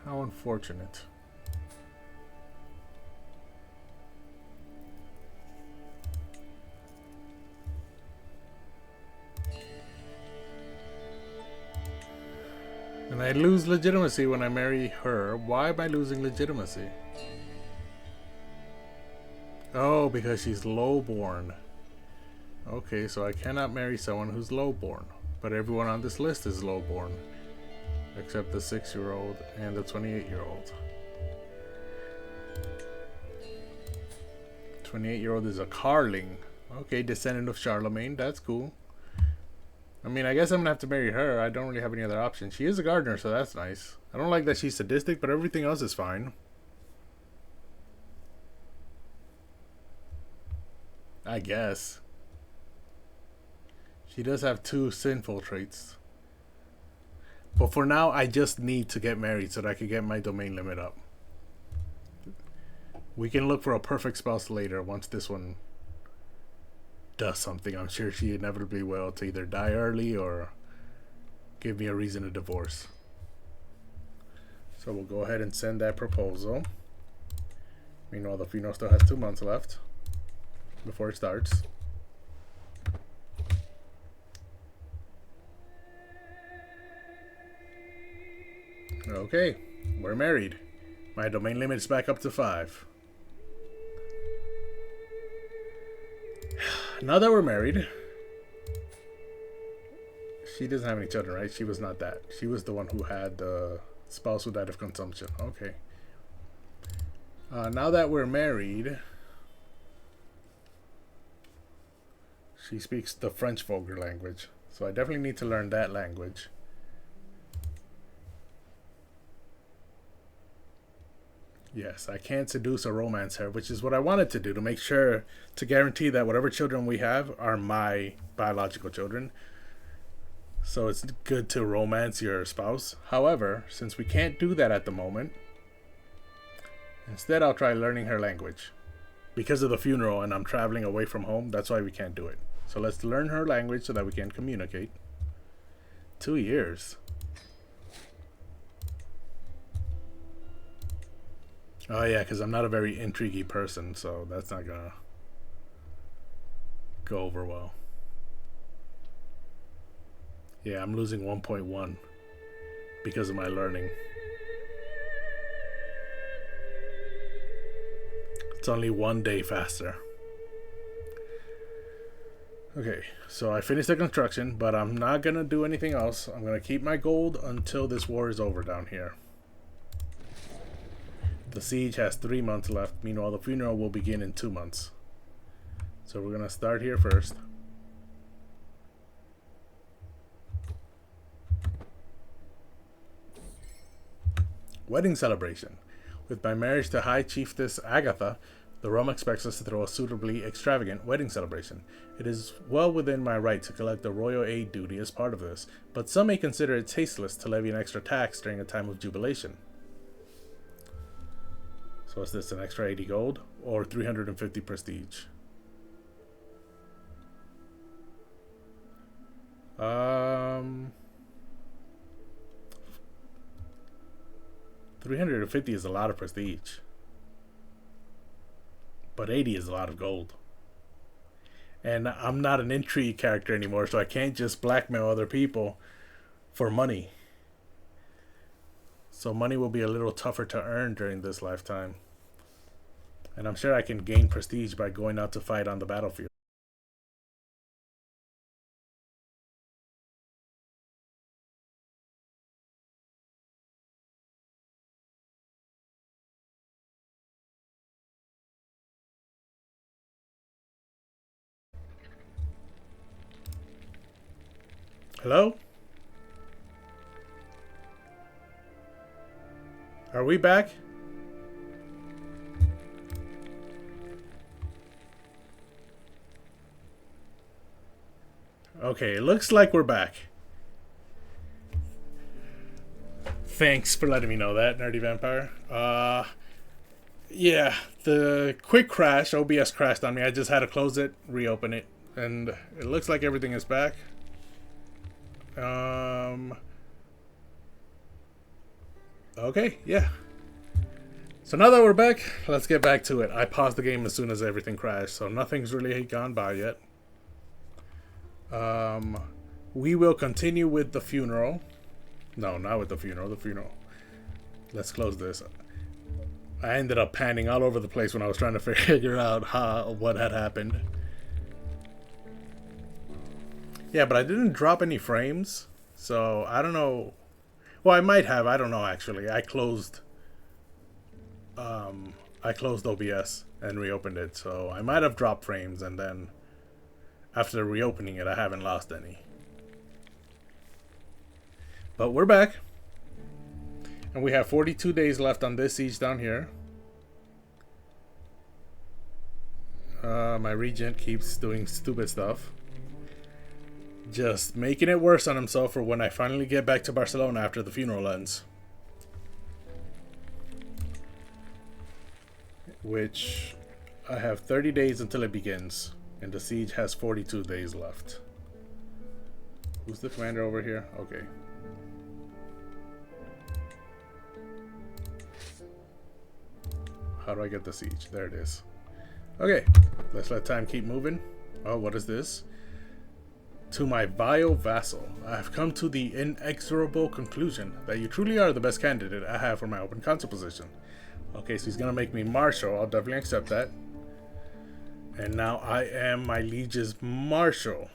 S1: How unfortunate. And I lose legitimacy when I marry her. Why am I losing legitimacy? Oh, because she's lowborn. Okay, so I cannot marry someone who's lowborn. But everyone on this list is lowborn. Except the 6-year-old and the 28-year-old. 28-year-old is a Carling. Okay, descendant of Charlemagne. That's cool. I mean, I guess I'm gonna have to marry her. I don't really have any other option. She is a gardener, so that's nice. I don't like that she's sadistic, but everything else is fine. I guess. She does have 2 sinful traits. But for now, I just need to get married so that I can get my domain limit up. We can look for a perfect spouse later once this one does something. I'm sure she inevitably will, to either die early or give me a reason to divorce. So we'll go ahead and send that proposal. Meanwhile, the funeral still has 2 months left before it starts. Okay, we're married. My domain limit is back up to 5. Now that we're married, she doesn't have any children, right? She was not that. She was the one who had the spouse who died of consumption. Okay. Now that we're married, she speaks the French vulgar language. So I definitely need to learn that language. Yes, I can't seduce or romance her, which is what I wanted to do, to make sure, to guarantee that whatever children we have are my biological children. So it's good to romance your spouse. However, since we can't do that at the moment, instead I'll try learning her language. Because of the funeral and I'm traveling away from home, that's why we can't do it. So let's learn her language so that we can communicate. 2 years. Oh yeah, because I'm not a very intriguey person, so that's not gonna go over well. Yeah, I'm losing 1.1. because of my learning. It's only 1 day faster. Okay, so I finished the construction, but I'm not going to do anything else. I'm going to keep my gold until this war is over down here. The siege has 3 months left. Meanwhile, the funeral will begin in 2 months. So we're going to start here first. Wedding celebration. With my marriage to High Chiefess Agatha, the Rome expects us to throw a suitably extravagant wedding celebration. It is well within my right to collect the royal aid duty as part of this, but some may consider it tasteless to levy an extra tax during a time of jubilation. So is this an extra 80 gold or 350 prestige? 350 is a lot of prestige. But 80 is a lot of gold. And I'm not an intrigue character anymore, so I can't just blackmail other people for money. So money will be a little tougher to earn during this lifetime. And I'm sure I can gain prestige by going out to fight on the battlefield. Hello? Are we back? Okay, it looks like we're back. Thanks for letting me know that, Nerdy Vampire. Yeah, the quick crash, OBS crashed on me. I just had to close it, reopen it, and it looks like everything is back. Okay, yeah. So now that we're back, let's get back to it. I paused the game as soon as everything crashed, so nothing's really gone by yet. We will continue with the funeral. No, not with the funeral. The funeral. Let's close this. I ended up panning all over the place when I was trying to figure out what had happened. Yeah, but I didn't drop any frames, so I don't know. Well, I might have. I don't know actually. I closed OBS and reopened it, so I might have dropped frames, and then after reopening it, I haven't lost any. But we're back. And we have 42 days left on this siege down here. My regent keeps doing stupid stuff. Just making it worse on himself for when I finally get back to Barcelona after the funeral ends. Which I have 30 days until it begins. And the siege has 42 days left. Who's the commander over here? Okay. How do I get the siege? There it is. Okay, let's let time keep moving. Oh, what is this? To my vile vassal, I have come to the inexorable conclusion that you truly are the best candidate I have for my open consul position. Okay, so he's gonna make me marshal. I'll definitely accept that. And now I am my liege's marshal.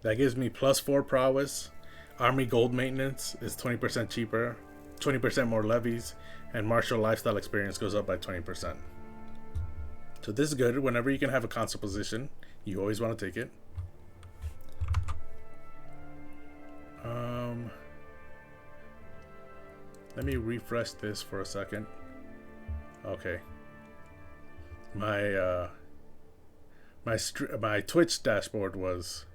S1: That gives me +4 prowess. Army gold maintenance is 20% cheaper, 20% more levies, and martial lifestyle experience goes up by 20%. So this is good. Whenever you can have a consul position, you always want to take it. Let me refresh this for a second. Okay. My Twitch dashboard was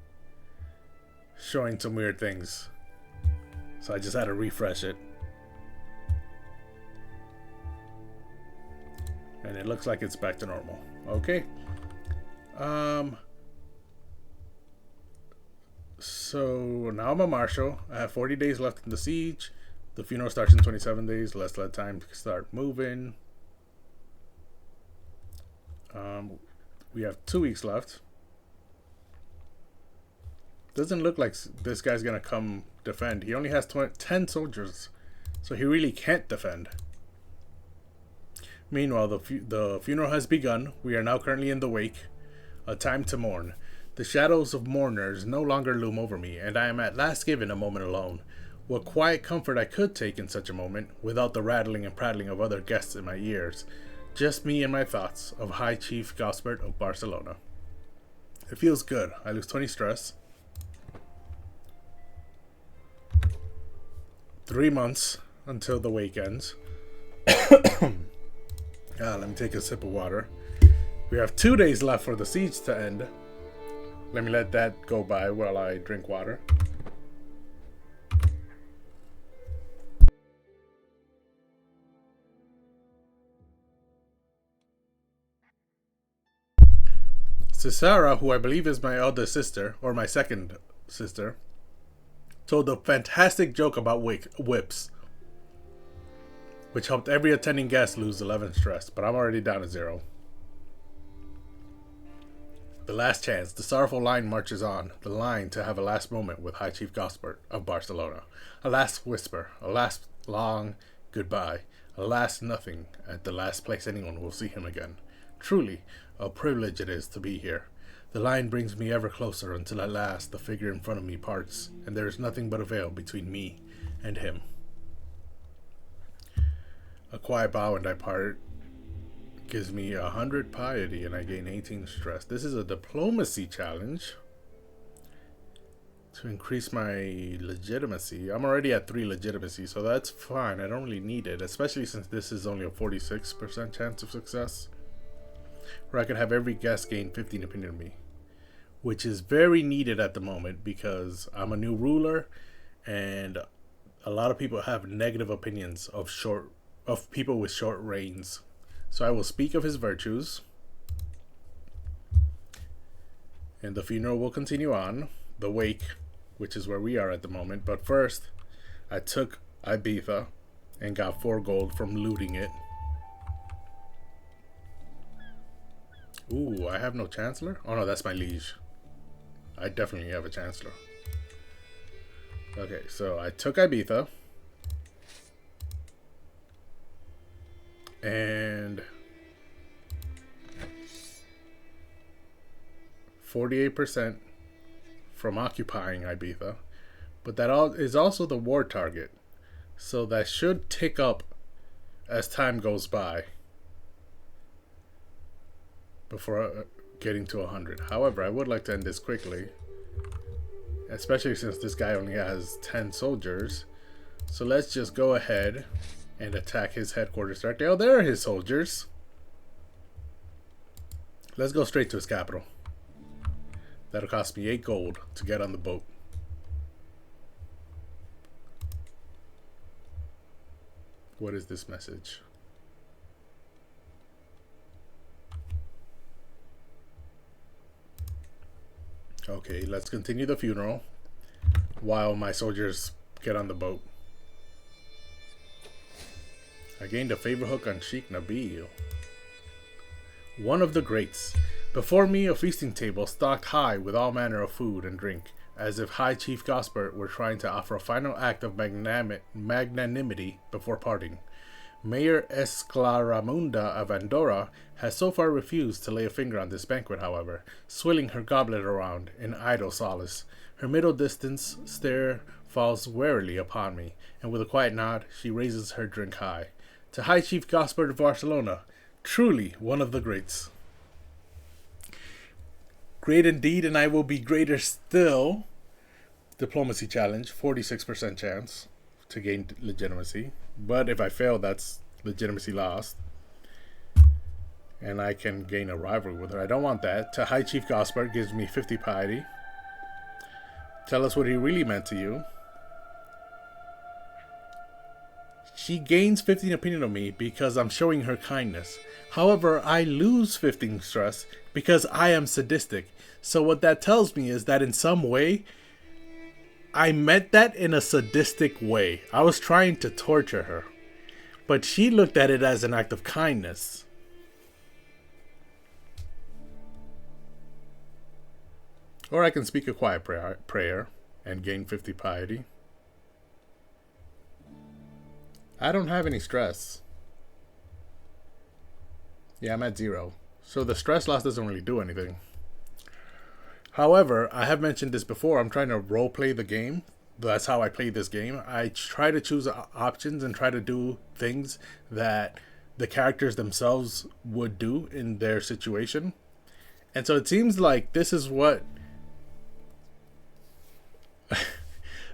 S1: showing some weird things, so I just had to refresh it. And it looks like it's back to normal. Okay. So now I'm a marshal. I have 40 days left in the siege. The funeral starts in 27 days. Let's let time start moving. We have 2 weeks left. Doesn't look like this guy's gonna come defend. He only has 10 soldiers, so he really can't defend. Meanwhile, the funeral has begun. We are now currently in the wake. A time to mourn. The shadows of mourners no longer loom over me, and I am at last given a moment alone. What quiet comfort I could take in such a moment, without the rattling and prattling of other guests in my ears. Just me and my thoughts of High Chief Gospert of Barcelona. It feels good. I lose 20 stress. 3 months until the wake ends. Let me take a sip of water. We have 2 days left for the siege to end. Let me let that go by while I drink water. Cesara, who I believe is my elder sister, or my second sister, told a fantastic joke about whips, which helped every attending guest lose 11 stress, but I'm already down to 0. The last chance, the sorrowful line marches on, the line to have a last moment with High Chief Gospert of Barcelona. A last whisper, a last long goodbye, a last nothing at the last place anyone will see him again. Truly, a privilege it is to be here. The line brings me ever closer until at last the figure in front of me parts, and there is nothing but a veil between me and him. A quiet bow and I part. Gives me 100 piety and I gain 18 stress. This is a diplomacy challenge to increase my legitimacy. I'm already at 3 legitimacy, so that's fine. I don't really need it, especially since this is only a 46% chance of success. Where I can have every guest gain 15 opinion of me, which is very needed at the moment because I'm a new ruler and a lot of people have negative opinions of people with short reigns. So I will speak of his virtues, and the funeral will continue on, the wake, which is where we are at the moment. But first, I took Ibiza and got 4 gold from looting it. Ooh, I have no chancellor? Oh no, that's my liege. I definitely have a chancellor. Okay, so I took Ibiza. And 48% from occupying Ibiza, but that is also the war target, so that should tick up as time goes by before getting to 100. However, I would like to end this quickly, especially since this guy only has 10 soldiers. So let's just go ahead and attack his headquarters directly. Oh, there are his soldiers. Let's go straight to his capital. That'll cost me 8 gold to get on the boat. What is this message? Okay, let's continue the funeral while my soldiers get on the boat. I gained a favor hook on Sheikh Nabil. One of the greats. Before me a feasting table stocked high with all manner of food and drink, as if High Chief Gospert were trying to offer a final act of magnanimity before parting. Mayor Esclaramunda of Andorra has so far refused to lay a finger on this banquet, however, swilling her goblet around in idle solace. Her middle distance stare falls warily upon me, and with a quiet nod, she raises her drink high. To High Chief Gospert of Barcelona, truly one of the greats. Great indeed, and I will be greater still. Diplomacy challenge, 46% chance to gain legitimacy. But if I fail, that's legitimacy lost. And I can gain a rivalry with her. I don't want that. To High Chief Gospert gives me 50 piety. Tell us what he really meant to you. She gains 15 opinion of me because I'm showing her kindness. However, I lose 15 stress because I am sadistic. So what that tells me is that in some way, I meant that in a sadistic way. I was trying to torture her. But she looked at it as an act of kindness. Or I can speak a quiet prayer and gain 50 piety. I don't have any stress. Yeah, I'm at 0. So the stress loss doesn't really do anything. However, I have mentioned this before. I'm trying to role play the game. That's how I play this game. I try to choose options and try to do things that the characters themselves would do in their situation. And so it seems like this is what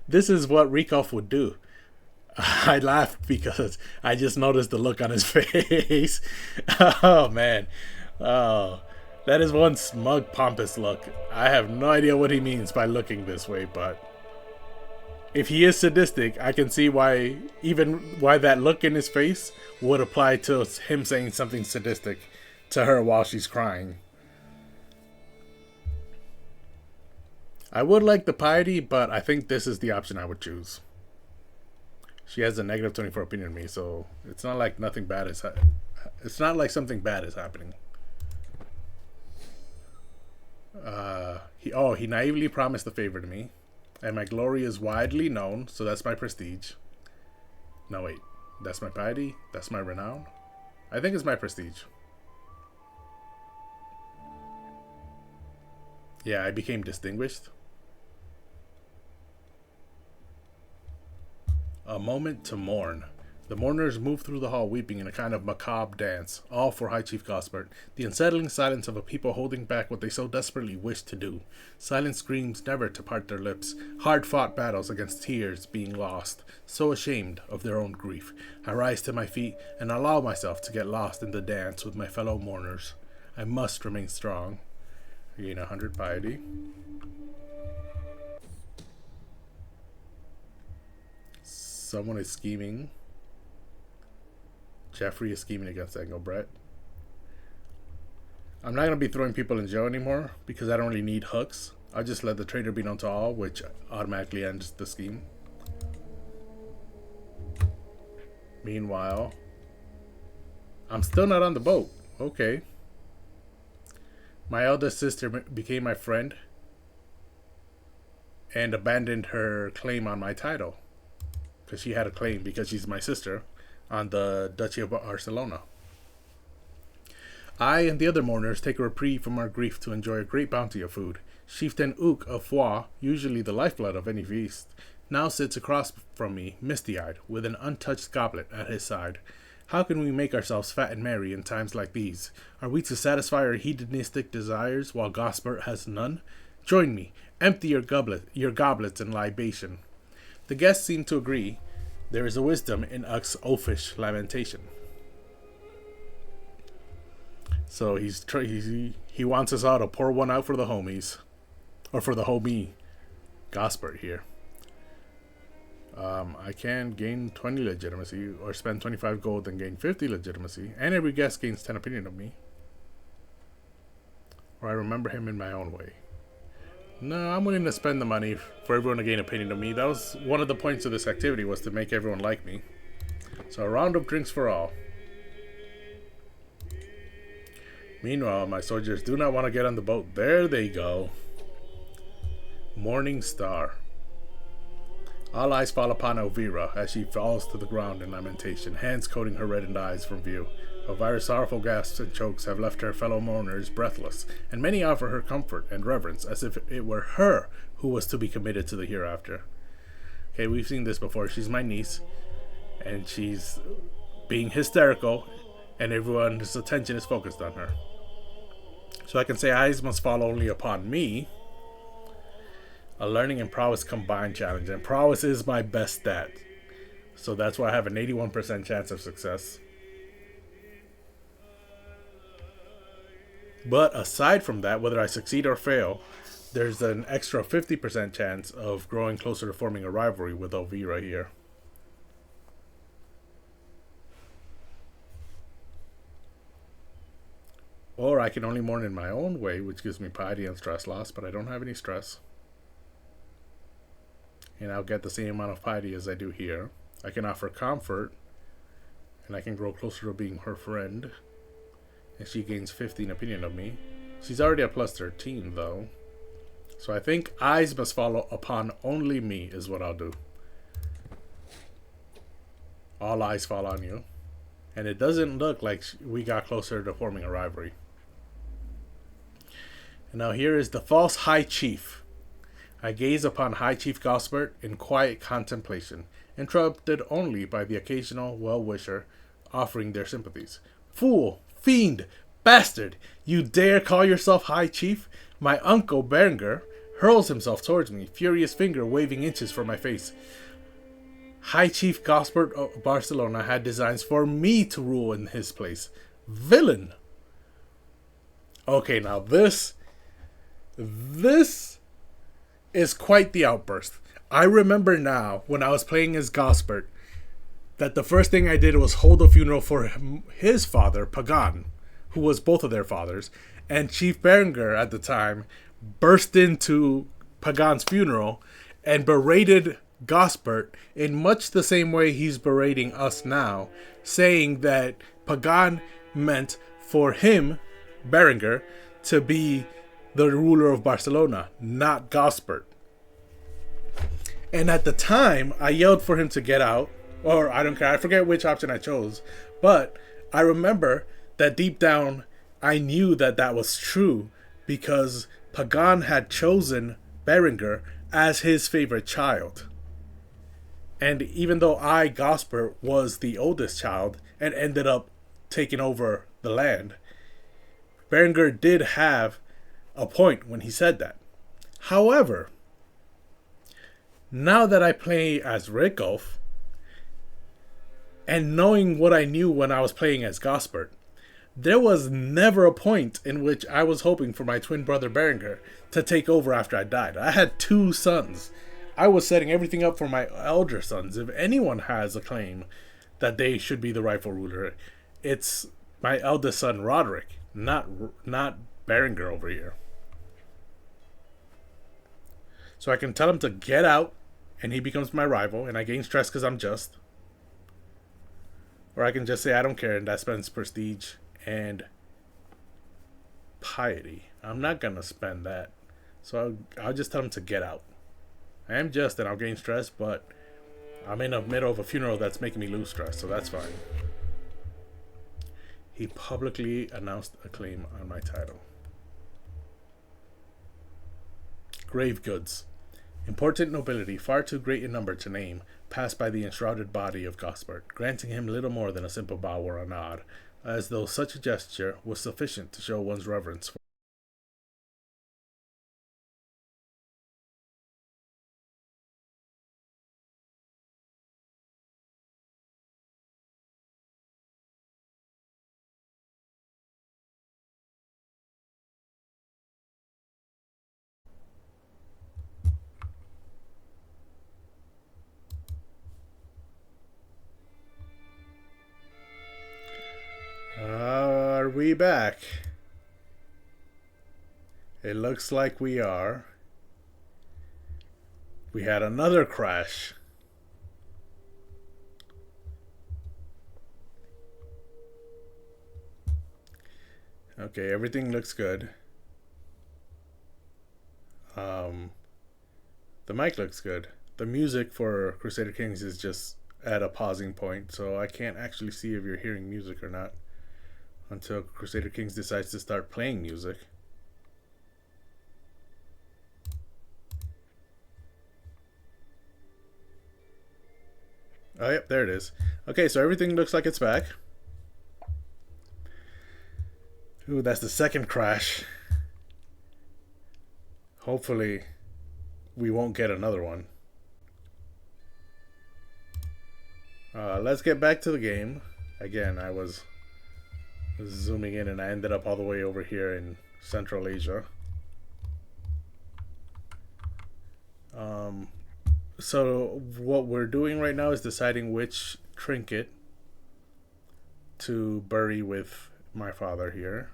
S1: Rikoff would do. I laughed because I just noticed the look on his face. Oh man. Oh, that is one smug, pompous look. I have no idea what he means by looking this way, but if he is sadistic, I can see why that look in his face would apply to him saying something sadistic to her while she's crying. I would like the piety, but I think this is the option I would choose. She has a negative 24 opinion of me, so it's not like nothing bad is. It's not like something bad is happening. He naively promised a favor to me, and my glory is widely known, so that's my prestige. No wait, that's my piety. That's my renown. I think it's my prestige. Yeah, I became distinguished. A moment to mourn. The mourners moved through the hall weeping in a kind of macabre dance, all for High Chief Gosbert. The unsettling silence of a people holding back what they so desperately wished to do. Silent screams never to part their lips. Hard-fought battles against tears being lost. So ashamed of their own grief. I rise to my feet and allow myself to get lost in the dance with my fellow mourners. I must remain strong. Gain 100 piety. Someone is scheming. Jeffrey is scheming against Engelbrett. I'm not going to be throwing people in jail anymore because I don't really need hooks. I'll just let the traitor be known to all, which automatically ends the scheme. Meanwhile, I'm still not on the boat. Okay. My eldest sister became my friend and abandoned her claim on my title. Because she had a claim, because she's my sister, on the Duchy of Barcelona. I and the other mourners take a reprieve from our grief to enjoy a great bounty of food. Chieftain Ook of Foix, usually the lifeblood of any feast, now sits across from me, misty-eyed, with an untouched goblet at his side. How can we make ourselves fat and merry in times like these? Are we to satisfy our hedonistic desires while Gosbert has none? Join me. Empty your goblets in libation. The guests seem to agree. There is a wisdom in Uck's oafish lamentation. So he wants us all to pour one out for the homies. Or for the homie. Gosbert here. I can gain 20 legitimacy or spend 25 gold and gain 50 legitimacy. And every guest gains 10 opinion of me. Or I remember him in my own way. No, I'm willing to spend the money for everyone to gain opinion of me. That was one of the points of this activity, was to make everyone like me. So a round of drinks for all. Meanwhile, my soldiers do not want to get on the boat. There they go. Morning Star. All eyes fall upon Elvira as she falls to the ground in lamentation, hands coating her reddened eyes from view. Elvira's sorrowful gasps and chokes have left her fellow mourners breathless, and many offer her comfort and reverence as if it were her who was to be committed to the hereafter. Okay, we've seen this before. She's my niece, and she's being hysterical, and everyone's attention is focused on her. So I can say eyes must fall only upon me. A learning and prowess combined challenge, and prowess is my best stat. So that's why I have an 81% chance of success. But aside from that, whether I succeed or fail, there's an extra 50% chance of growing closer to forming a rivalry with Elvira here. Or I can only mourn in my own way, which gives me piety and stress loss, but I don't have any stress. And I'll get the same amount of piety as I do here. I can offer comfort, and I can grow closer to being her friend. And she gains 15 opinion of me. She's already at plus 13, though. So I think eyes must follow upon only me is what I'll do. All eyes fall on you. And it doesn't look like we got closer to forming a rivalry. And now here is the false High Chief. I gaze upon High Chief Gosbert in quiet contemplation, interrupted only by the occasional well-wisher offering their sympathies. Fool! Fiend! Bastard! You dare call yourself High Chief? My uncle Berenger hurls himself towards me, furious finger waving inches from my face. High Chief Gosbert of Barcelona had designs for me to rule in his place. Villain! Okay, now this is quite the outburst. I remember now, when I was playing as Gosbert, that the first thing I did was hold a funeral for his father, Pagan, who was both of their fathers, and Chief Berenger at the time burst into Pagan's funeral and berated Gosbert in much the same way he's berating us now, saying that Pagan meant for him, Berenger, to be the ruler of Barcelona, not Gosbert. And at the time, I yelled for him to get out, or I don't care, I forget which option I chose, but I remember that deep down, I knew that that was true because Pagan had chosen Berenger as his favorite child. And even though I, Gosbert, was the oldest child and ended up taking over the land, Berenger did have a point when he said that. However, now that I play as Rickulf, and knowing what I knew when I was playing as Gosbert, there was never a point in which I was hoping for my twin brother Berenger to take over after I died. I had 2 sons. I was setting everything up for my elder sons. If anyone has a claim that they should be the rightful ruler, it's my eldest son Roderick, not Berenger over here. So I can tell him to get out, and he becomes my rival, and I gain stress because I'm just. Or I can just say I don't care, and that spends prestige and piety. I'm not going to spend that. So I'll just tell him to get out. I am just, and I'll gain stress, but I'm in the middle of a funeral that's making me lose stress, so that's fine. He publicly announced a claim on my title. Grave goods. Important nobility, far too great in number to name, passed by the enshrouded body of Gosbert, granting him little more than a simple bow or a nod, as though such a gesture was sufficient to show one's reverence for. Are we back? It looks like we are. We had another crash. Okay, everything looks good. The mic looks good. The music for Crusader Kings is just at a pausing point, so I can't actually see if you're hearing music or not until Crusader Kings decides to start playing music. Oh, yep, there it is. Okay, so everything looks like it's back. Ooh, that's the second crash. Hopefully, we won't get another one. Let's get back to the game. Again, I was zooming in and I ended up all the way over here in Central Asia. So what we're doing right now is deciding which trinket to bury with my father here.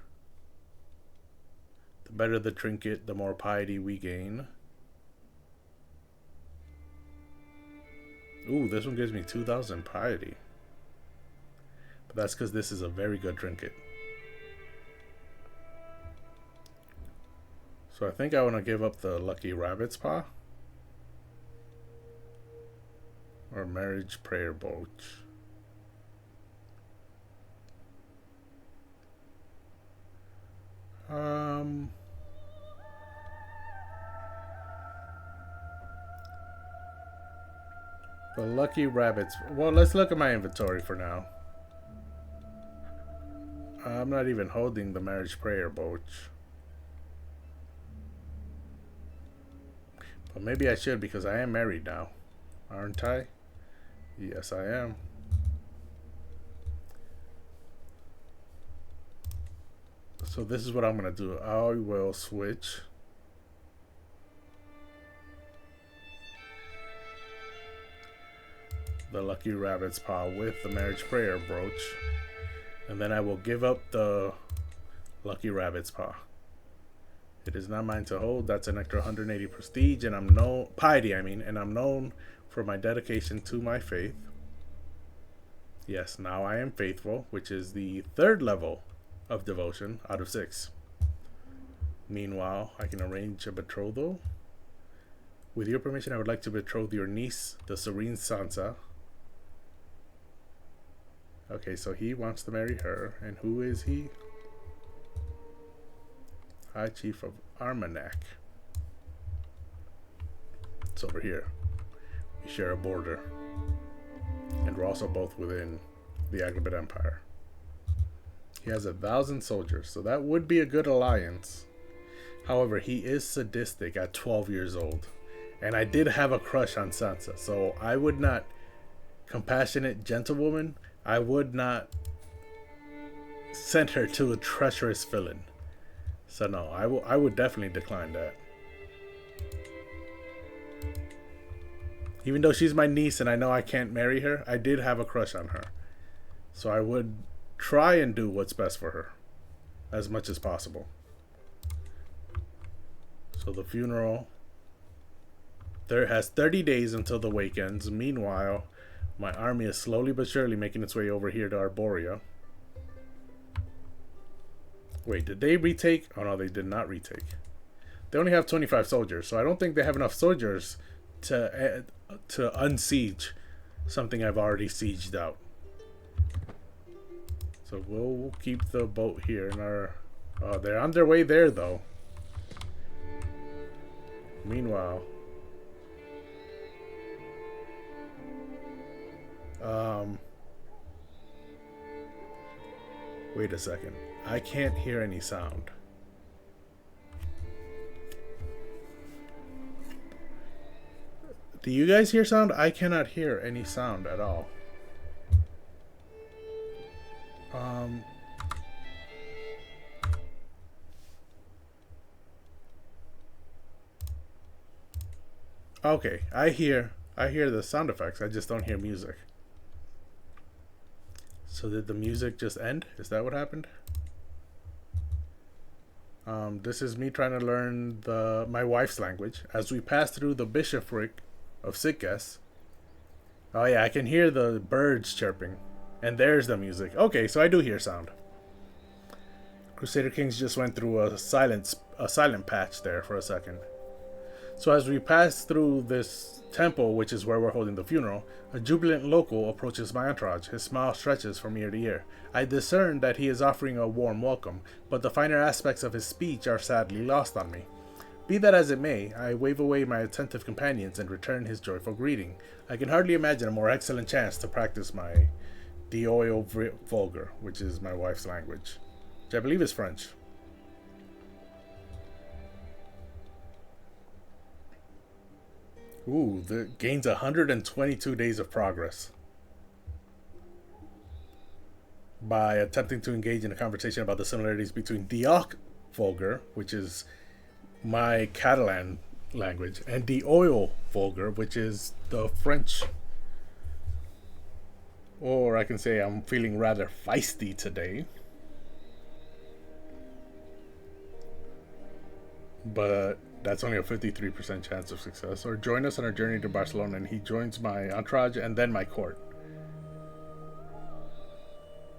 S1: The better the trinket, the more piety we gain. Ooh, this one gives me 2,000 piety. But that's because this is a very good trinket. So I think I want to give up the Lucky Rabbit's Paw. Or Marriage Prayer Brooch. Um, the lucky rabbits. Well, let's look at my inventory for now. I'm not even holding the marriage prayer brooch. But maybe I should because I am married now. Aren't I? Yes, I am. So this is what I'm going to do. I will switch. The lucky rabbit's paw with the marriage prayer brooch. And then I will give up the lucky rabbit's paw. It is not mine to hold. That's an extra 180 prestige, and I'm known piety. And I'm known for my dedication to my faith. Yes, now I am faithful, which is the 3rd level of devotion out of 6. Meanwhile, I can arrange a betrothal. With your permission, I would like to betroth your niece, the Serene Sansa. Okay, so he wants to marry her, and who is he? High Chief of Armagnac. It's over here. We share a border. And we're also both within the Agrabah Empire. He has 1,000 soldiers, so that would be a good alliance. However, he is sadistic at 12 years old. And I did have a crush on Sansa, so I would not... Compassionate gentlewoman, I would not send her to a treacherous villain. So no, I would definitely decline that. Even though she's my niece and I know I can't marry her, I did have a crush on her. So I would try and do what's best for her as much as possible. So the funeral there has 30 days until the wake ends. Meanwhile, my army is slowly but surely making its way over here to Arborea. Wait, did they retake? Oh no, they did not retake. They only have 25 soldiers, so I don't think they have enough soldiers to unsiege something I've already sieged out. So we'll keep the boat here in our... Oh, they're on their way there, though. Meanwhile... Wait a second. I can't hear any sound. Do you guys hear sound? I cannot hear any sound at all. Okay, I hear the sound effects. I just don't hear music. So did the music just end? Is that what happened? This is me trying to learn my wife's language as we pass through the bishopric of Sitges. Oh yeah, I can hear the birds chirping. And there's the music. Okay, so I do hear sound. Crusader Kings just went through a silent patch there for a second. So as we pass through this temple, which is where we're holding the funeral, a jubilant local approaches my entourage. His smile stretches from ear to ear. I discern that he is offering a warm welcome, but the finer aspects of his speech are sadly lost on me. Be that as it may, I wave away my attentive companions and return his joyful greeting. I can hardly imagine a more excellent chance to practice my d'oil vulgar, which is my wife's language, which I believe is French. Ooh, that gains 122 days of progress by attempting to engage in a conversation about the similarities between d'oc vulgar, which is my Catalan language, and d'oil vulgar, which is the French. Or I can say I'm feeling rather feisty today. But that's only a 53% chance of success. Or join us on our journey to Barcelona, and he joins my entourage and then my court.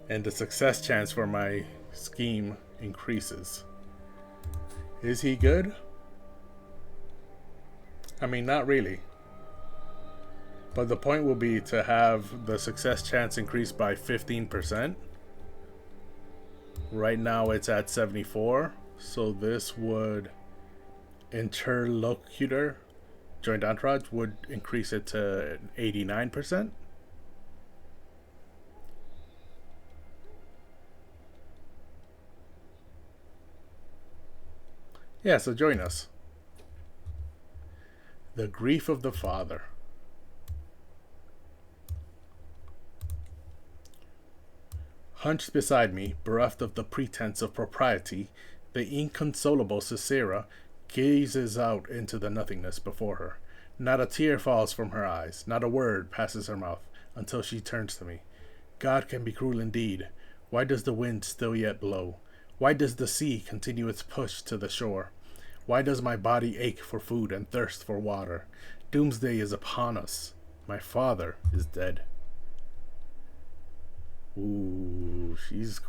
S1: And the success chance for my scheme increases. Is he good? I mean, not really. But the point will be to have the success chance increase by 15%. Right now it's at 74. So this would interlocutor joint entourage would increase it to 89%. Yeah, so join us. The grief of the father. Hunched beside me, bereft of the pretense of propriety, the inconsolable Cicera gazes out into the nothingness before her. Not a tear falls from her eyes, not a word passes her mouth, until she turns to me. God can be cruel indeed. Why does the wind still yet blow? Why does the sea continue its push to the shore? Why does my body ache for food and thirst for water? Doomsday is upon us. My father is dead. Ooh, she's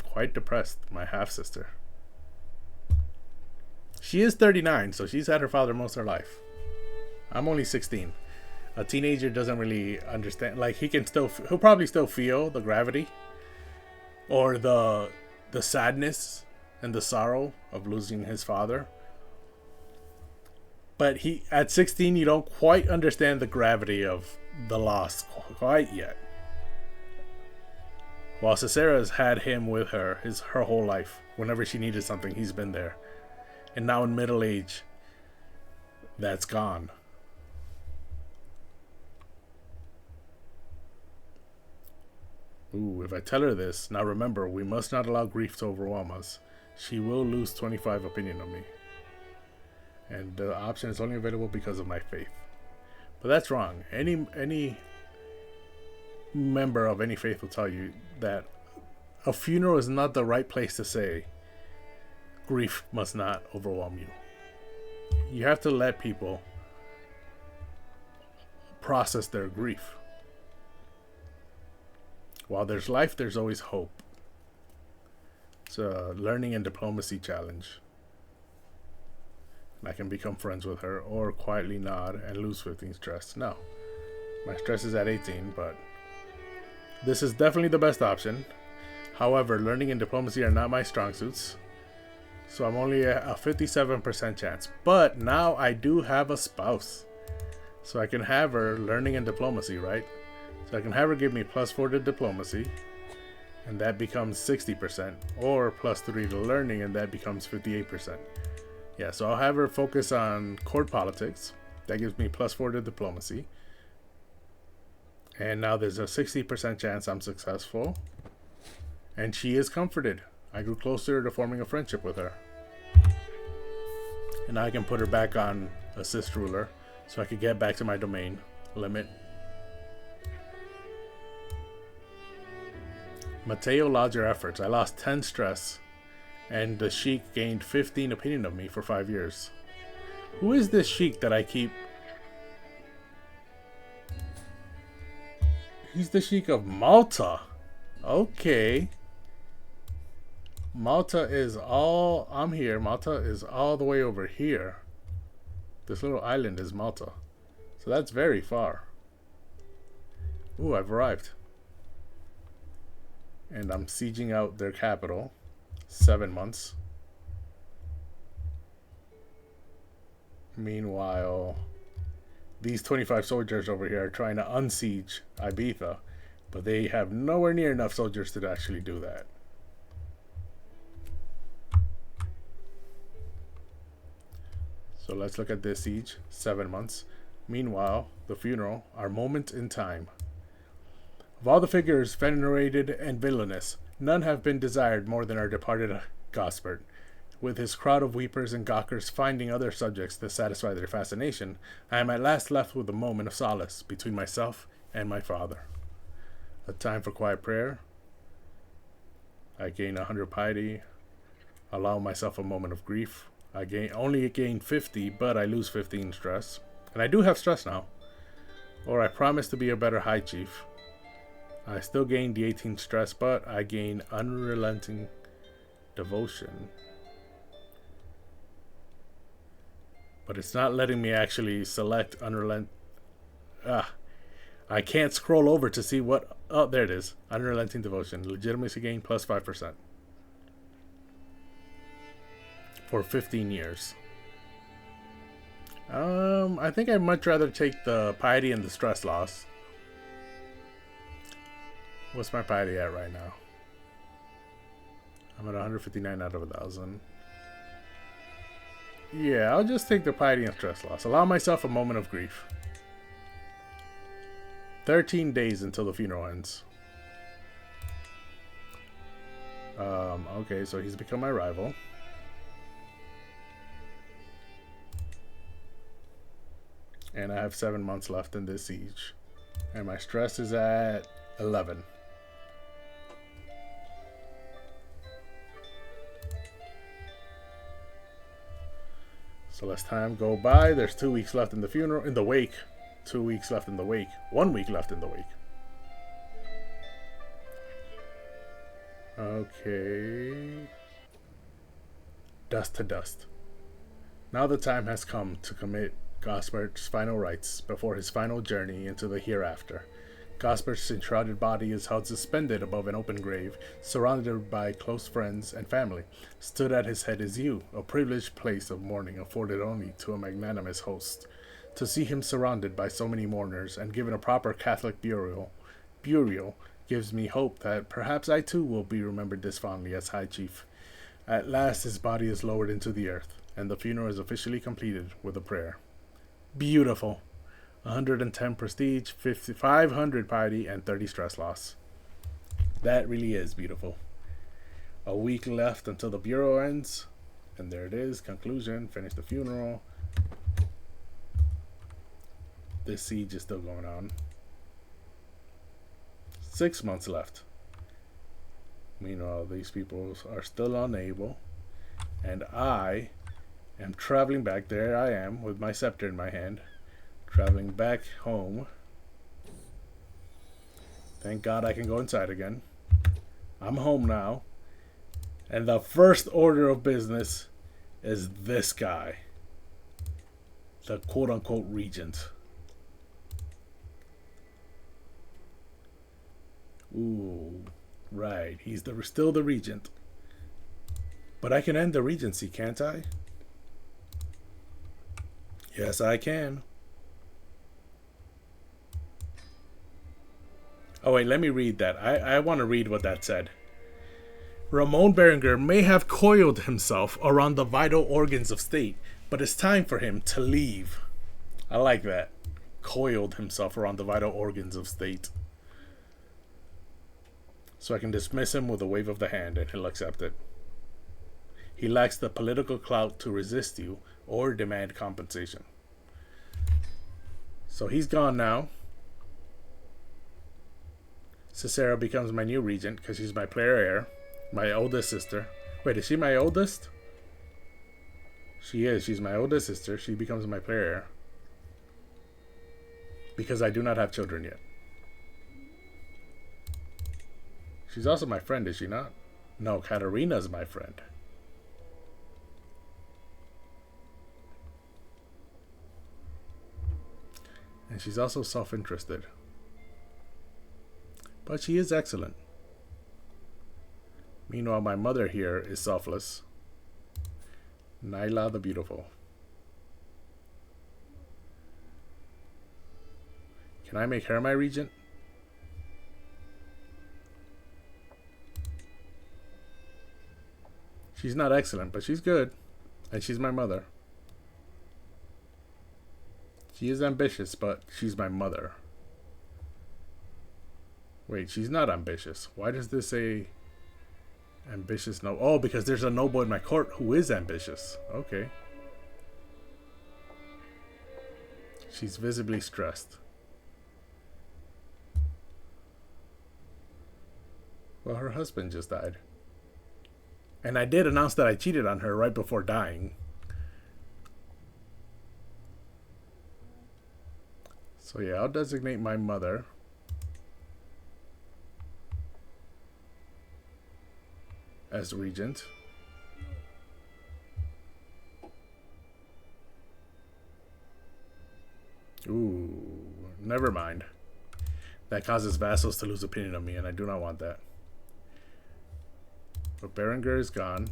S1: quite depressed, my half-sister. She is 39, so she's had her father most of her life. I'm only 16. A teenager doesn't really understand. Like, he'll probably still feel the gravity or the sadness and the sorrow of losing his father. But at 16, you don't quite understand the gravity of the loss quite yet. While Cicera's had him with her her whole life. Whenever she needed something, he's been there. And now in middle age, that's gone. Ooh, if I tell her this, now remember, we must not allow grief to overwhelm us. She will lose 25 opinion of me. And the option is only available because of my faith. But that's wrong. Any member of any faith will tell you that a funeral is not the right place to say grief must not overwhelm you. You have to let people process their grief. While there's life, there's always hope. It's a learning and diplomacy challenge. I can become friends with her or quietly nod and lose 15 stress. No. My stress is at 18, but this is definitely the best option. However, learning and diplomacy are not my strong suits. So I'm only a 57% chance. But now I do have a spouse. So I can have her learning and diplomacy, right? So I can have her give me +4 to diplomacy. And that becomes 60%. Or +3 to learning, and that becomes 58%. Yeah, so I'll have her focus on court politics. That gives me +4 to diplomacy. And now there's a 60% chance I'm successful. And she is comforted. I grew closer to forming a friendship with her. And now I can put her back on assist ruler so I could get back to my domain limit. Mateo laud your efforts. I lost 10 stress. And the sheik gained 15 opinion of me for 5 years. Who is this sheik that I keep? He's the sheik of Malta. Okay. Malta is all... I'm here. Malta is all the way over here. This little island is Malta. So that's very far. Ooh, I've arrived. And I'm sieging out their capital. 7 months. Meanwhile, these 25 soldiers over here are trying to unsiege Ibiza, but they have nowhere near enough soldiers to actually do that. So let's look at this siege. 7 months. Meanwhile, the funeral, our moment in time. Of all the figures venerated and villainous, none have been desired more than our departed Gosport. With his crowd of weepers and gawkers finding other subjects to satisfy their fascination, I am at last left with a moment of solace between myself and my father. A time for quiet prayer. I gain 100 piety. Allow myself a moment of grief. I only gain 50, but I lose 15 stress. And I do have stress now. Or I promise to be a better high chief. I still gain the 18 stress, but I gain unrelenting devotion. But it's not letting me actually select unrelenting. I can't scroll over to see what... Oh, there it is. Unrelenting devotion. Legitimacy gain +5%. for 15 years. I think I'd much rather take the piety and the stress loss. What's my piety at right now? I'm at 159 out of 1,000. Yeah, I'll just take the piety and stress loss. Allow myself a moment of grief. 13 days until the funeral ends. Okay, so he's become my rival. And I have 7 months left in this siege. And my stress is at 11. So less time go by. There's 2 weeks left in the funeral, in the wake. 2 weeks left in the wake. 1 week left in the wake. Okay. Dust to dust. Now the time has come to commit Gospert's final rites before his final journey into the hereafter. Gospert's enshrouded body is held suspended above an open grave, surrounded by close friends and family. Stood at his head is you, a privileged place of mourning afforded only to a magnanimous host. To see him surrounded by so many mourners and given a proper Catholic burial gives me hope that perhaps I too will be remembered this fondly as High Chief. At last his body is lowered into the earth, and the funeral is officially completed with a prayer. Beautiful. 110 prestige, 500 piety, and 30 stress loss. That really is beautiful. A week left until the bureau ends. And there it is. Conclusion. Finish the funeral. This siege is still going on. 6 months left. Meanwhile, these people are still unable. And I am traveling back. There I am with my scepter in my hand. Traveling back home. Thank God I can go inside again. I'm home now. And the first order of business is this guy. The quote-unquote regent. Ooh, right. He's still the regent. But I can end the regency, can't I? Yes, I can. Oh wait, let me read that. I want to read what that said. Ramon Berenguer may have coiled himself around the vital organs of state, but it's time for him to leave. I like that. Coiled himself around the vital organs of state. So I can dismiss him with a wave of the hand and he'll accept it. He lacks the political clout to resist you or demand compensation. So he's gone now. Cicera becomes my new regent because she's my player heir. My oldest sister. Wait, is she my oldest? She is. She's my oldest sister. She becomes my player heir. Because I do not have children yet. She's also my friend, is she not? No, Katarina's my friend. And she's also self-interested. But she is excellent. Meanwhile, my mother here is selfless. Naila the Beautiful. Can I make her my regent? She's not excellent, but she's good. And she's my mother. She is ambitious, but she's my mother. Wait, she's not ambitious. Why does this say ambitious? No. Oh, because there's a noble in my court who is ambitious. Okay. She's visibly stressed. Well, her husband just died. And I did announce that I cheated on her right before dying. So yeah, I'll designate my mother as regent. Ooh, never mind. That causes vassals to lose opinion of me, and I do not want that. But Berenguer is gone.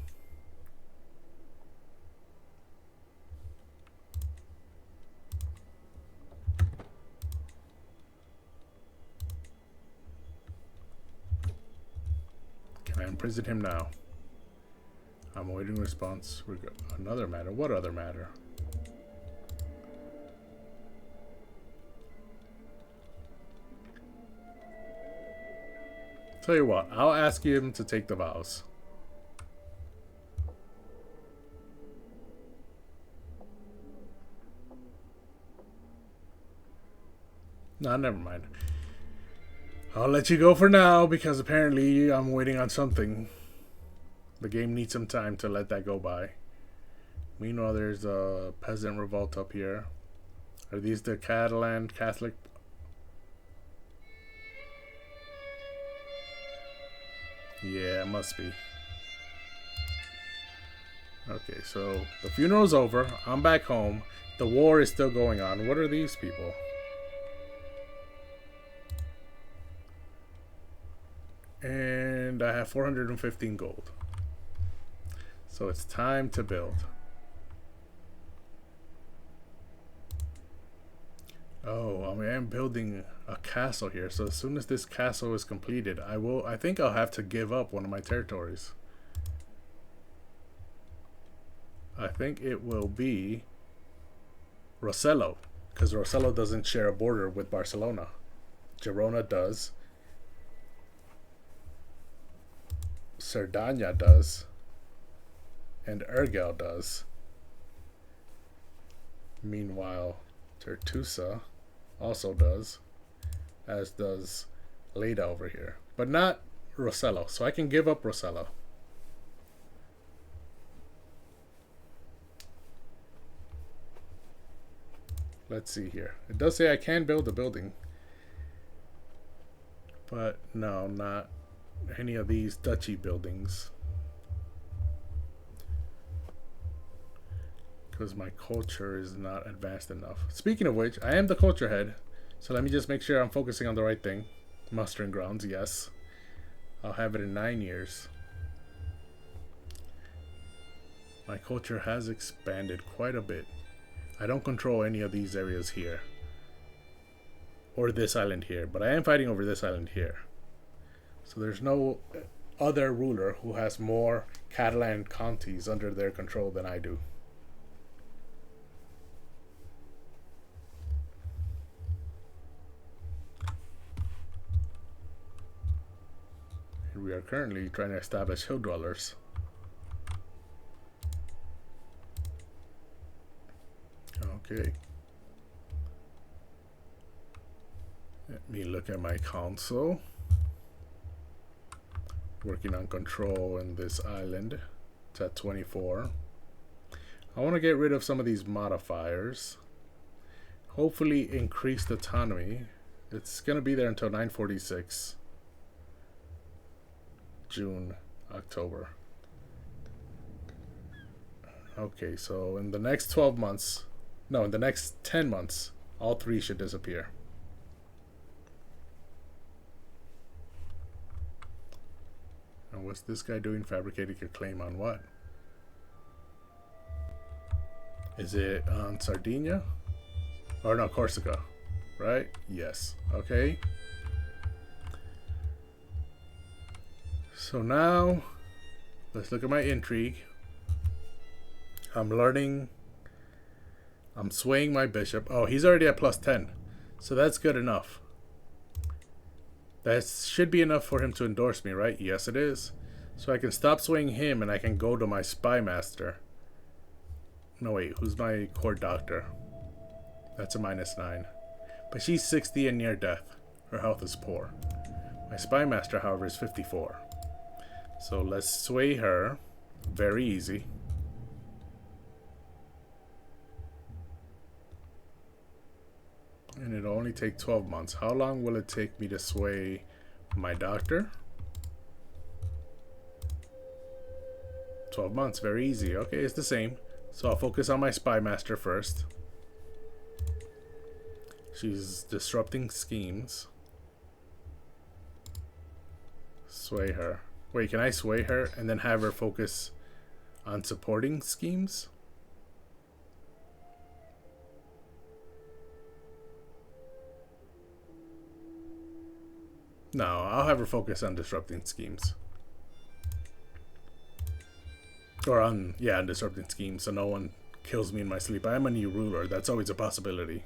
S1: I imprison him now. I'm awaiting response. Another matter? What other matter? Tell you what, I'll ask him to take the vows. No, never mind. I'll let you go for now because apparently I'm waiting on something. The game needs some time to let that go by. Meanwhile, there's a peasant revolt up here. Are these the Catalan Catholic? Yeah, it must be. Okay, so the funeral's over. I'm back home. The war is still going on. What are these people? And I have 415 gold. So it's time to build. Oh, I am building a castle here. So as soon as this castle is completed, I think I'll have to give up one of my territories. I think it will be Rosello, because Rosello doesn't share a border with Barcelona. Girona does. Cerdanya does. And Urgel does. Meanwhile, Tortosa also does, as does Leda over here, but not Rosello. So I can give up Rosello. Let's see here. It does say I can build a building, but no, not any of these duchy buildings, because my culture is not advanced enough. Speaking of which, I am the culture head, so let me just make sure I'm focusing on the right thing. Mustering grounds, yes. I'll have it in 9 years. My culture has expanded quite a bit. I don't control any of these areas here, or this island here, but I am fighting over this island here. So there's no other ruler who has more Catalan counties under their control than I do. And we are currently trying to establish hill dwellers. Okay. Let me look at my console. Working on control in this island. It's at 24. I want to get rid of some of these modifiers. Hopefully increased autonomy. It's going to be there until 946. June, October. Okay, so in the next 12 months, no, in the next 10 months, all three should disappear. And what's this guy doing? Fabricating a claim on what? Is it on Sardinia? Or no, Corsica, right? Yes. Okay. So now, let's look at my intrigue. I'm learning. I'm swaying my bishop. Oh, he's already at plus 10. So that's good enough. That should be enough for him to endorse me, right? Yes, it is. So I can stop swaying him and I can go to my spy master. No, wait. Who's my court doctor? That's a -9. But she's 60 and near death. Her health is poor. My spy master, however, is 54. So let's sway her. Very easy. And it'll only take 12 months. How long will it take me to sway my doctor? 12 months. Very easy. Okay, it's the same. So I'll focus on my spy master first. She's disrupting schemes. Sway her. Wait, can I sway her and then have her focus on supporting schemes? No, I'll have her focus on disrupting schemes. Or on, yeah, undisrupting scheme, so no one kills me in my sleep. I am a new ruler. That's always a possibility.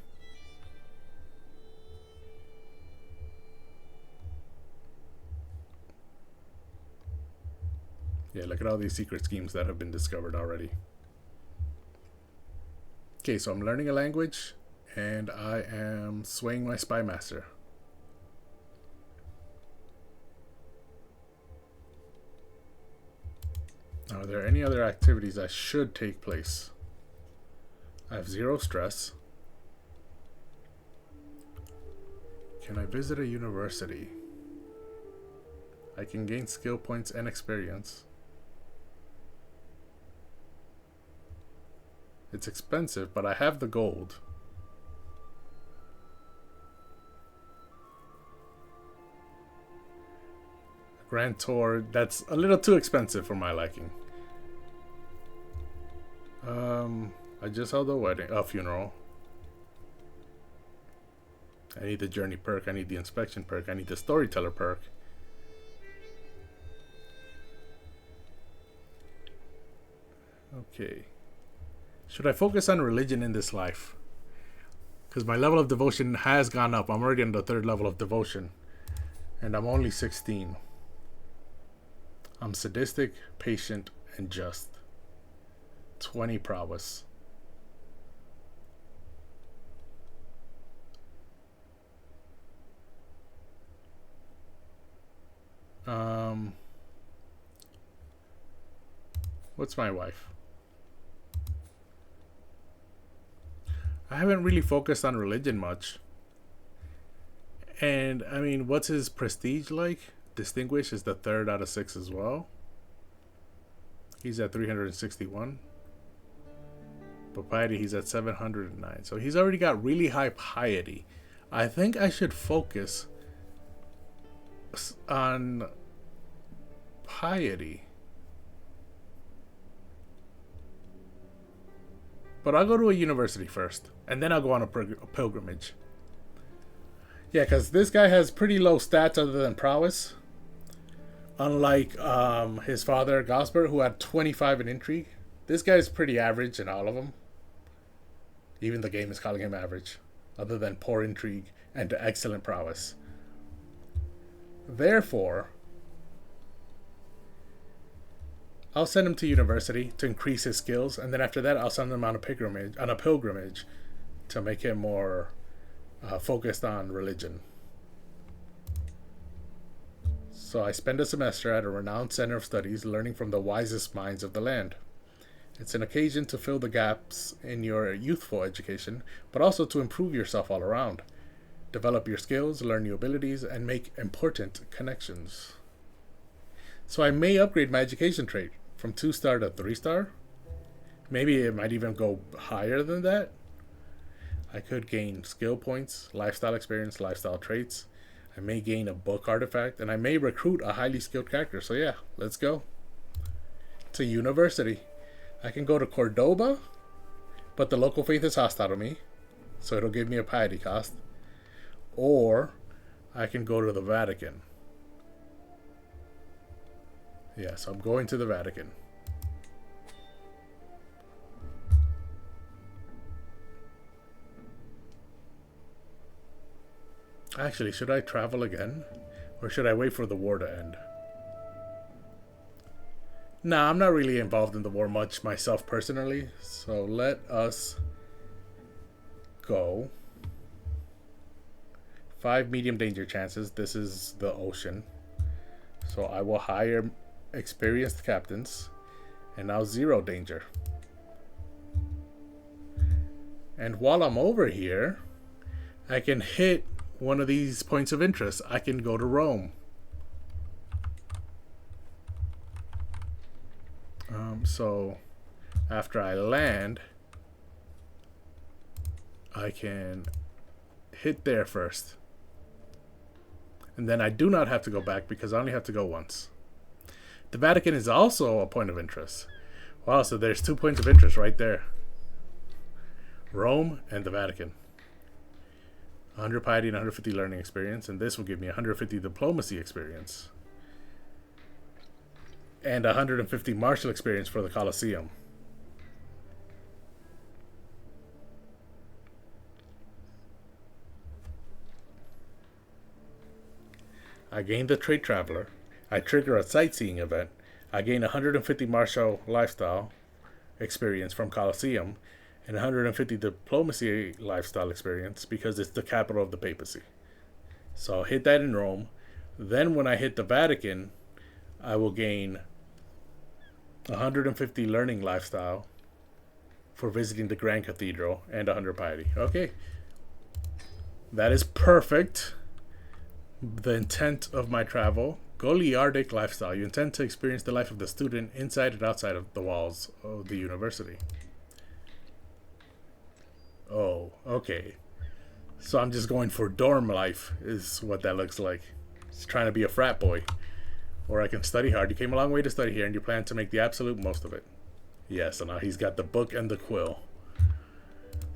S1: Yeah, look at all these secret schemes that have been discovered already. Okay, so I'm learning a language, and I am swaying my spy master. Now, are there any other activities that should take place? I have 0 stress. Can I visit a university? I can gain skill points and experience. It's expensive, but I have the gold. Grand Tour, that's a little too expensive for my liking. I just held a funeral. I need the journey perk, I need the inspection perk, I need the storyteller perk. Okay. Should I focus on religion in this life? Because my level of devotion has gone up. I'm already on the 3rd level of devotion. And I'm only 16. I'm sadistic, patient, and just. 20 prowess. What's my wife? I haven't really focused on religion much. And, I mean, what's his prestige like? Distinguished is the 3rd out of 6 as well. He's at 361. But piety, he's at 709. So he's already got really high piety. I think I should focus on piety. But I'll go to a university first. And then I'll go on a pilgrimage. Yeah, because this guy has pretty low stats other than prowess. Unlike his father, Gosper, who had 25 in intrigue. This guy's pretty average in all of them. Even the game is calling him average. Other than poor intrigue and excellent prowess. Therefore, I'll send him to university to increase his skills, and then after that, I'll send him on a pilgrimage to make him more focused on religion. So I spend a semester at a renowned center of studies, learning from the wisest minds of the land. It's an occasion to fill the gaps in your youthful education, but also to improve yourself all around. Develop your skills, learn new abilities, and make important connections. So I may upgrade my education trait from 2-star to 3-star. Maybe it might even go higher than that. I could gain skill points, lifestyle experience, lifestyle traits. I may gain a book artifact, and I may recruit a highly skilled character. So yeah, let's go. To university. I can go to Cordoba, but the local faith is hostile to me, so it'll give me a piety cost. Or I can go to the Vatican. Yeah, so I'm going to the Vatican. Actually, should I travel again? Or should I wait for the war to end? Nah, I'm not really involved in the war much myself personally. So let us go. 5 medium danger chances. This is the ocean. So I will hire experienced captains. And now 0 danger. And while I'm over here, I can hit one of these points of interest. I can go to Rome. So after I land, I can hit there first. And then I do not have to go back because I only have to go once. The Vatican is also a point of interest. Wow, so there's 2 points of interest right there. Rome and the Vatican. 100 piety and 150 learning experience, and this will give me 150 diplomacy experience. and 150 martial experience for the Colosseum. I gain the Trade Traveler. I trigger a sightseeing event. I gain 150 martial lifestyle experience from Colosseum and 150 diplomacy lifestyle experience because it's the capital of the papacy. So I'll hit that in Rome. Then when I hit the Vatican, I will gain 150 learning lifestyle for visiting the Grand Cathedral and 100 piety. Okay. That is perfect. The intent of my travel. Goliardic lifestyle. You intend to experience the life of the student inside and outside of the walls of the university. Oh, okay. So I'm just going for dorm life is what that looks like. Just trying to be a frat boy. Or I can study hard. You came a long way to study here and you plan to make the absolute most of it. Yes, so now he's got the book and the quill.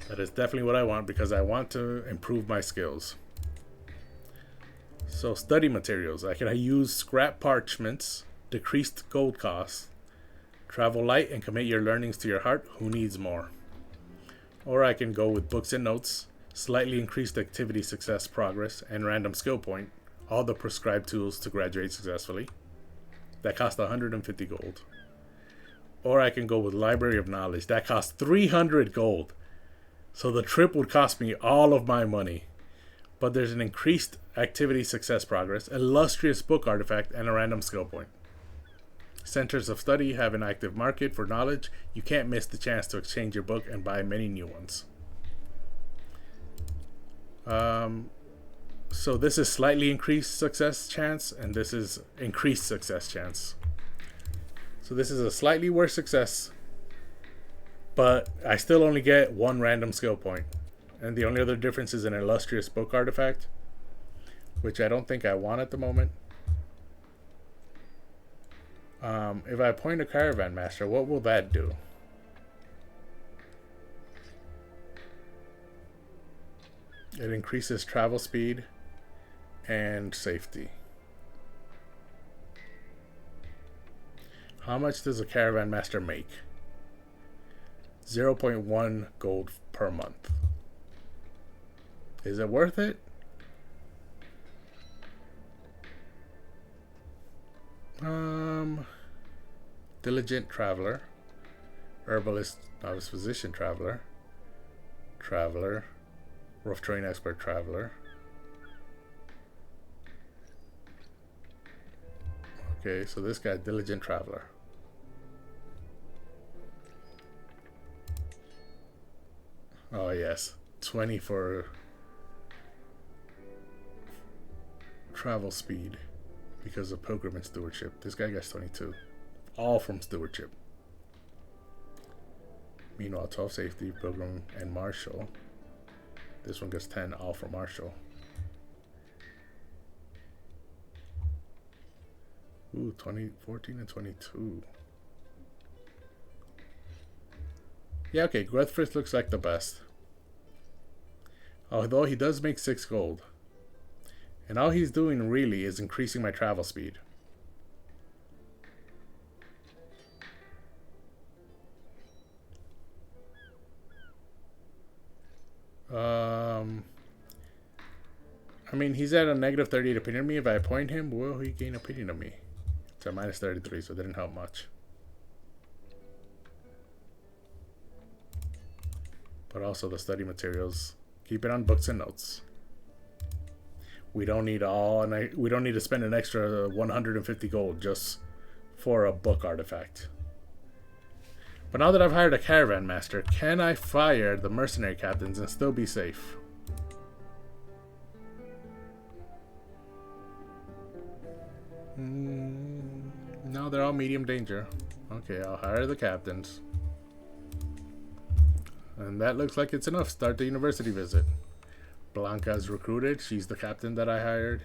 S1: That is definitely what I want because I want to improve my skills. So study materials. I can use scrap parchments, decreased gold costs, travel light and commit your learnings to your heart. Who needs more? Or I can go with books and notes, slightly increased activity success progress, and random skill point. All the prescribed tools to graduate successfully. That cost 150 gold. Or I can go with Library of Knowledge. That costs 300 gold. So the trip would cost me all of my money. But there's an increased activity success progress, illustrious book artifact, and a random skill point. Centers of study have an active market for knowledge. You can't miss the chance to exchange your book and buy many new ones. So this is slightly increased success chance, and this is increased success chance. So this is a slightly worse success, but I still only get one random skill point. And the only other difference is an illustrious book artifact, which I don't think I want at the moment. If I appoint a caravan master, what will that do? It increases travel speed and safety. How much does a caravan master make? 0.1 gold per month. Is it worth it? Diligent traveler, herbalist, novice physician traveler, rough terrain expert traveler. Okay, so this guy, diligent traveler. Oh yes, 20 for travel speed because of pilgrim and stewardship. This guy gets 22. All from stewardship. Meanwhile, 12 safety, pilgrim, and martial. This one gets 10, all from martial. Ooh, 14 and 22. Yeah, okay, Grethfrith looks like the best. Although he does make 6 gold. And all he's doing really is increasing my travel speed. I mean, he's at a negative 38 opinion of me. If I appoint him, will he gain opinion of me? It's a minus 33, so it didn't help much. But also the study materials. Keep it on books and notes. We don't need we don't need to spend an extra 150 gold just for a book artifact. But now that I've hired a caravan master, can I fire the mercenary captains and still be safe? No, they're all medium danger. Okay, I'll hire the captains. And that looks like it's enough. Start the university visit. Blanca's recruited. She's the captain that I hired.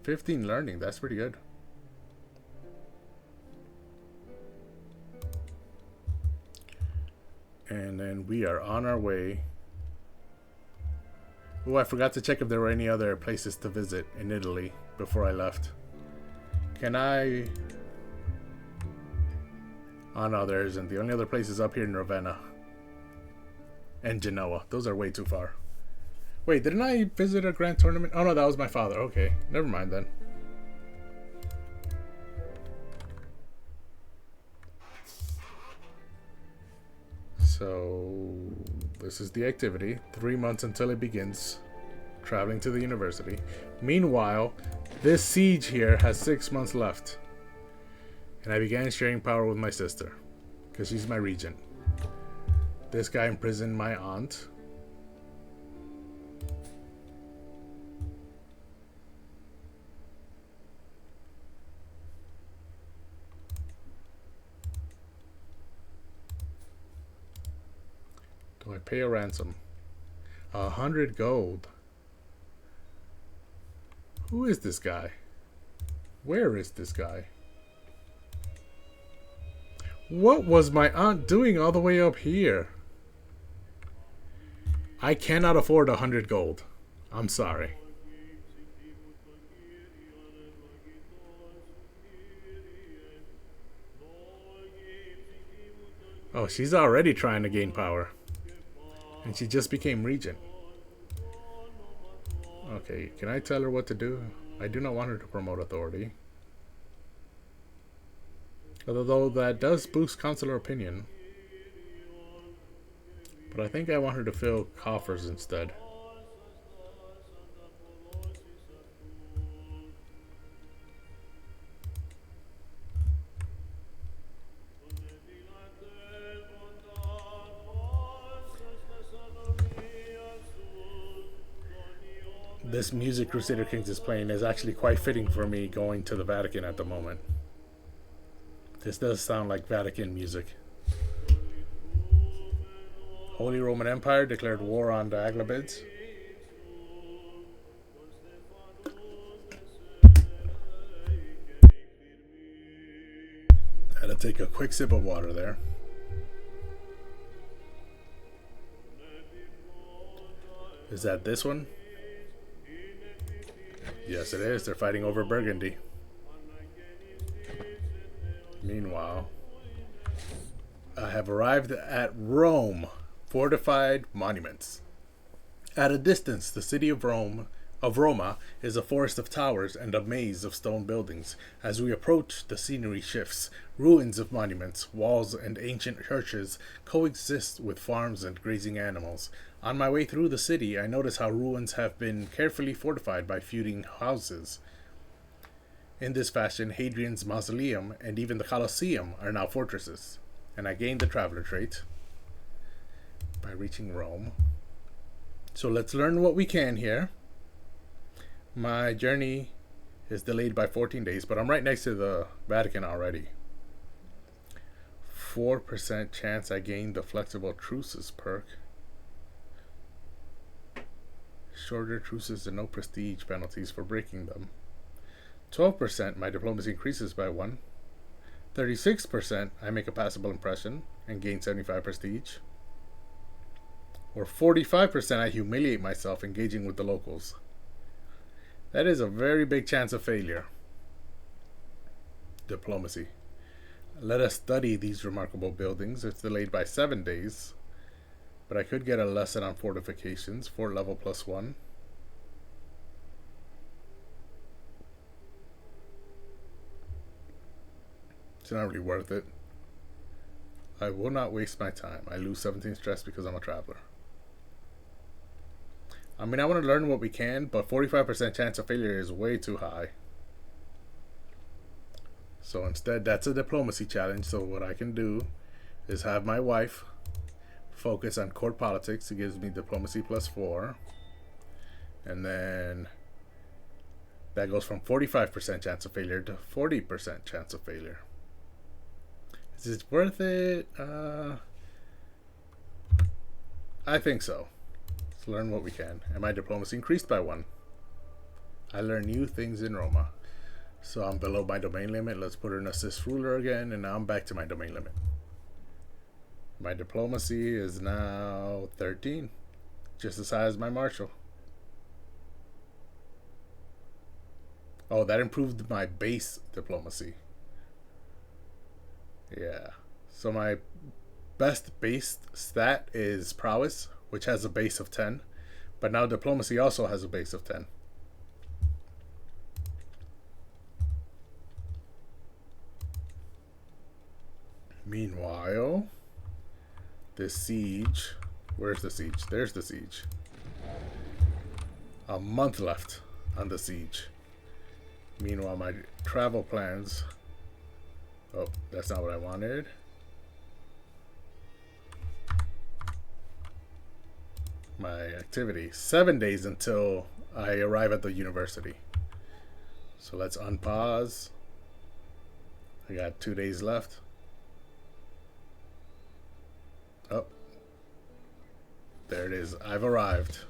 S1: 15 learning. That's pretty good. And then we are on our way. Oh, I forgot to check if there were any other places to visit in Italy before I left. Can I Oh no, there isn't. The only other place is up here in Ravenna. And Genoa. Those are way too far. Wait, didn't I visit a grand tournament? Oh no, that was my father. Okay, never mind then. So, this is the activity. 3 months until it begins. Traveling to the university. Meanwhile, this siege here has 6 months left. And I began sharing power with my sister. Because she's my regent. This guy imprisoned my aunt. Do I pay a ransom? 100 gold. Who is this guy? Where is this guy? What was my aunt doing all the way up here? I cannot afford 100 gold. I'm sorry. Oh, she's already trying to gain power. And she just became regent. Okay, can I tell her what to do? I do not want her to promote authority. Although that does boost consular opinion. But I think I want her to fill coffers instead. This music Crusader Kings is playing is actually quite fitting for me going to the Vatican at the moment. This does sound like Vatican music. Holy Roman Empire declared war on the Aghlabids. Had to take a quick sip of water there. Is that this one? Yes, it is. They're fighting over Burgundy. Meanwhile, I have arrived at Rome. Fortified monuments. At a distance, the city of Roma is a forest of towers and a maze of stone buildings. As we approach, the scenery shifts. Ruins of monuments, walls, and ancient churches coexist with farms and grazing animals. On my way through the city, I notice how ruins have been carefully fortified by feuding houses. In this fashion, Hadrian's mausoleum and even the Colosseum are now fortresses. And I gained the traveler trait by reaching Rome. So let's learn what we can here. My journey is delayed by 14 days, but I'm right next to the Vatican already. 4% chance I gain the flexible truces perk. Shorter truces and no prestige penalties for breaking them. 12% my diplomacy increases by 1. 36% I make a passable impression and gain 75 prestige. Or 45% I humiliate myself engaging with the locals. That is a very big chance of failure. Diplomacy. Let us study these remarkable buildings. It's delayed by 7 days. But I could get a lesson on fortifications. Fort level +1. It's not really worth it. I will not waste my time. I lose 17 stress because I'm a traveler. I mean, I want to learn what we can, but 45% chance of failure is way too high. So instead, that's a diplomacy challenge. So what I can do is have my wife focus on court politics. It gives me diplomacy +4. And then that goes from 45% chance of failure to 40% chance of failure. Is it worth it? I think so. Let's learn what we can. And my diplomacy increased by 1. I learn new things in Roma. So I'm below my domain limit. Let's put in assist ruler again. And now I'm back to my domain limit. My diplomacy is now 13. Just as high as my marshal. Oh, that improved my base diplomacy. Yeah. So my best base stat is prowess, which has a base of 10. But now diplomacy also has a base of 10. Meanwhile, this siege. Where's the siege? There's the siege. A month left on the siege. Meanwhile, my travel plans. Oh, that's not what I wanted. My activity. 7 days until I arrive at the university. So let's unpause. I got 2 days left. Oh. There it is. I've arrived.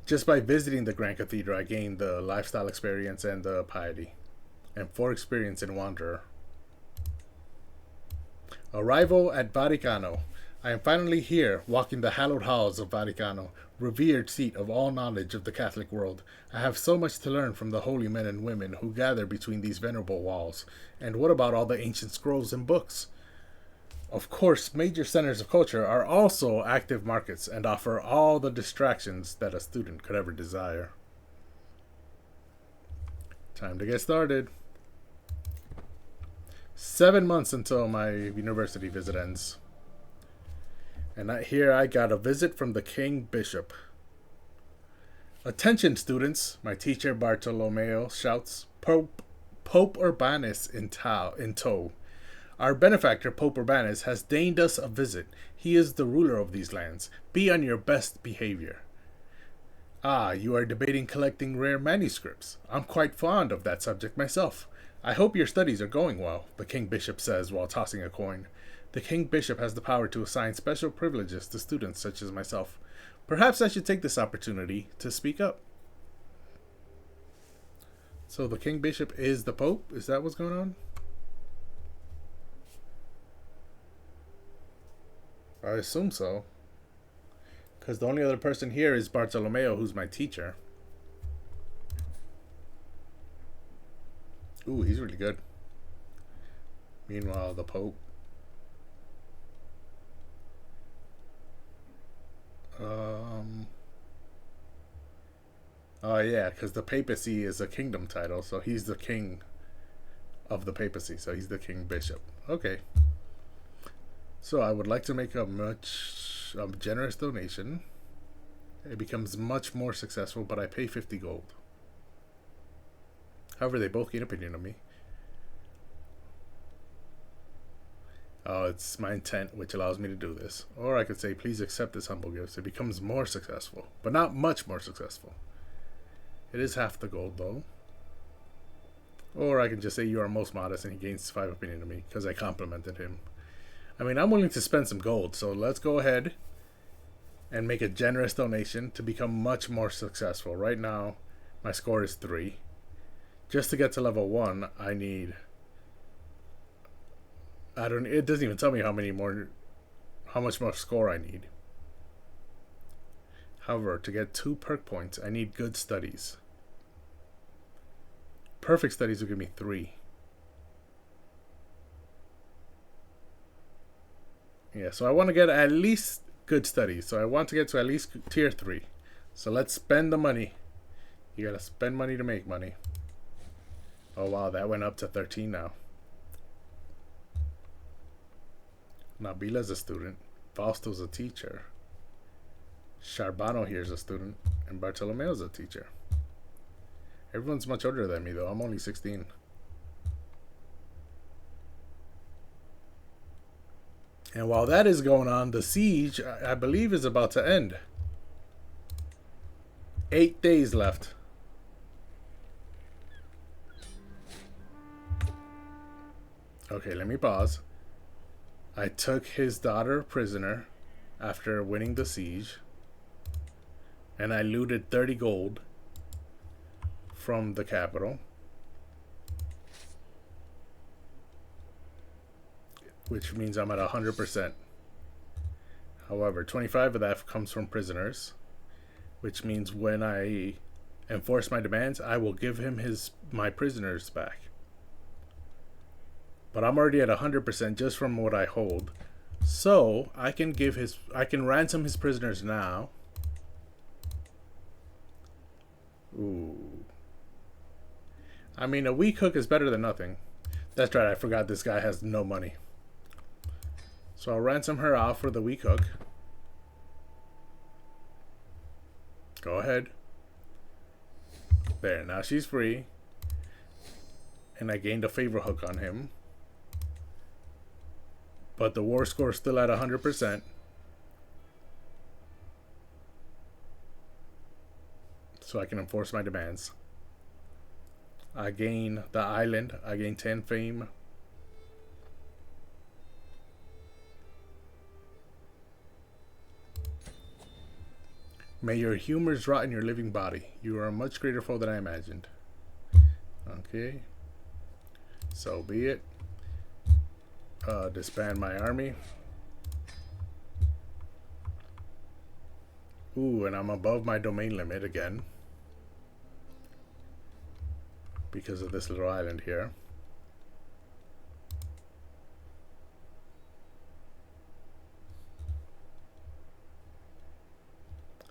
S1: Just by visiting the Grand Cathedral, I gained the lifestyle experience and the piety. And 4 experience in Wanderer. Arrival at Vaticano. I am finally here, walking the hallowed halls of Vaticano, revered seat of all knowledge of the Catholic world. I have so much to learn from the holy men and women who gather between these venerable walls. And what about all the ancient scrolls and books? Of course, major centers of culture are also active markets and offer all the distractions that a student could ever desire. Time to get started. 7 months until my university visit ends. And here I got a visit from the King Bishop. Attention, students, my teacher Bartolomeo shouts. Pope Urbanus in tow. Our benefactor, Pope Urbanus, has deigned us a visit. He is the ruler of these lands. Be on your best behavior. Ah, you are debating collecting rare manuscripts. I'm quite fond of that subject myself. I hope your studies are going well, the King Bishop says while tossing a coin. The King Bishop has the power to assign special privileges to students such as myself. Perhaps I should take this opportunity to speak up. So the King Bishop is the Pope? Is that what's going on? I assume so. Because the only other person here is Bartolomeo, who's my teacher. Ooh, he's really good. Meanwhile, the Pope. Oh yeah, because the papacy is a kingdom title, so he's the king of the papacy, so he's the King Bishop. Okay. So I would like to make a generous donation. It becomes much more successful, but I pay 50 gold. However, they both gain opinion of me. Oh, it's my intent which allows me to do this. Or I could say, please accept this humble gift. It becomes more successful, but not much more successful. It is half the gold, though. Or I can just say you are most modest, and he gains 5 opinion of me because I complimented him. I mean, I'm willing to spend some gold, so let's go ahead and make a generous donation to become much more successful. Right now, my score is 3. Just to get to level 1, I need... it doesn't even tell me how much more score I need. However, to get 2 perk points, I need good studies. Perfect studies will give me 3. Yeah, so I want to get at least good studies. So I want to get to at least tier 3. So let's spend the money. You gotta spend money to make money. Oh wow, that went up to 13 now. Nabila's a student. Fausto's a teacher. Charbano here's a student. And Bartolomeo's a teacher. Everyone's much older than me though. I'm only 16. And while that is going on, the siege, I believe, is about to end. 8 days left. Okay, let me pause. I took his daughter prisoner after winning the siege. And I looted 30 gold from the capital. Which means I'm at 100%. However, 25 of that comes from prisoners. Which means when I enforce my demands, I will give him my prisoners back. But I'm already at 100% just from what I hold. So I can ransom his prisoners now. Ooh. I mean, a weak hook is better than nothing. That's right, I forgot this guy has no money. So I'll ransom her off for the weak hook. Go ahead. There, now she's free. And I gained a favor hook on him. But the war score is still at 100%. So I can enforce my demands. I gain the island. I gain 10 fame. May your humors rot in your living body. You are a much greater foe than I imagined. Okay. So be it. Disband my army. Ooh, and I'm above my domain limit again. Because of this little island here.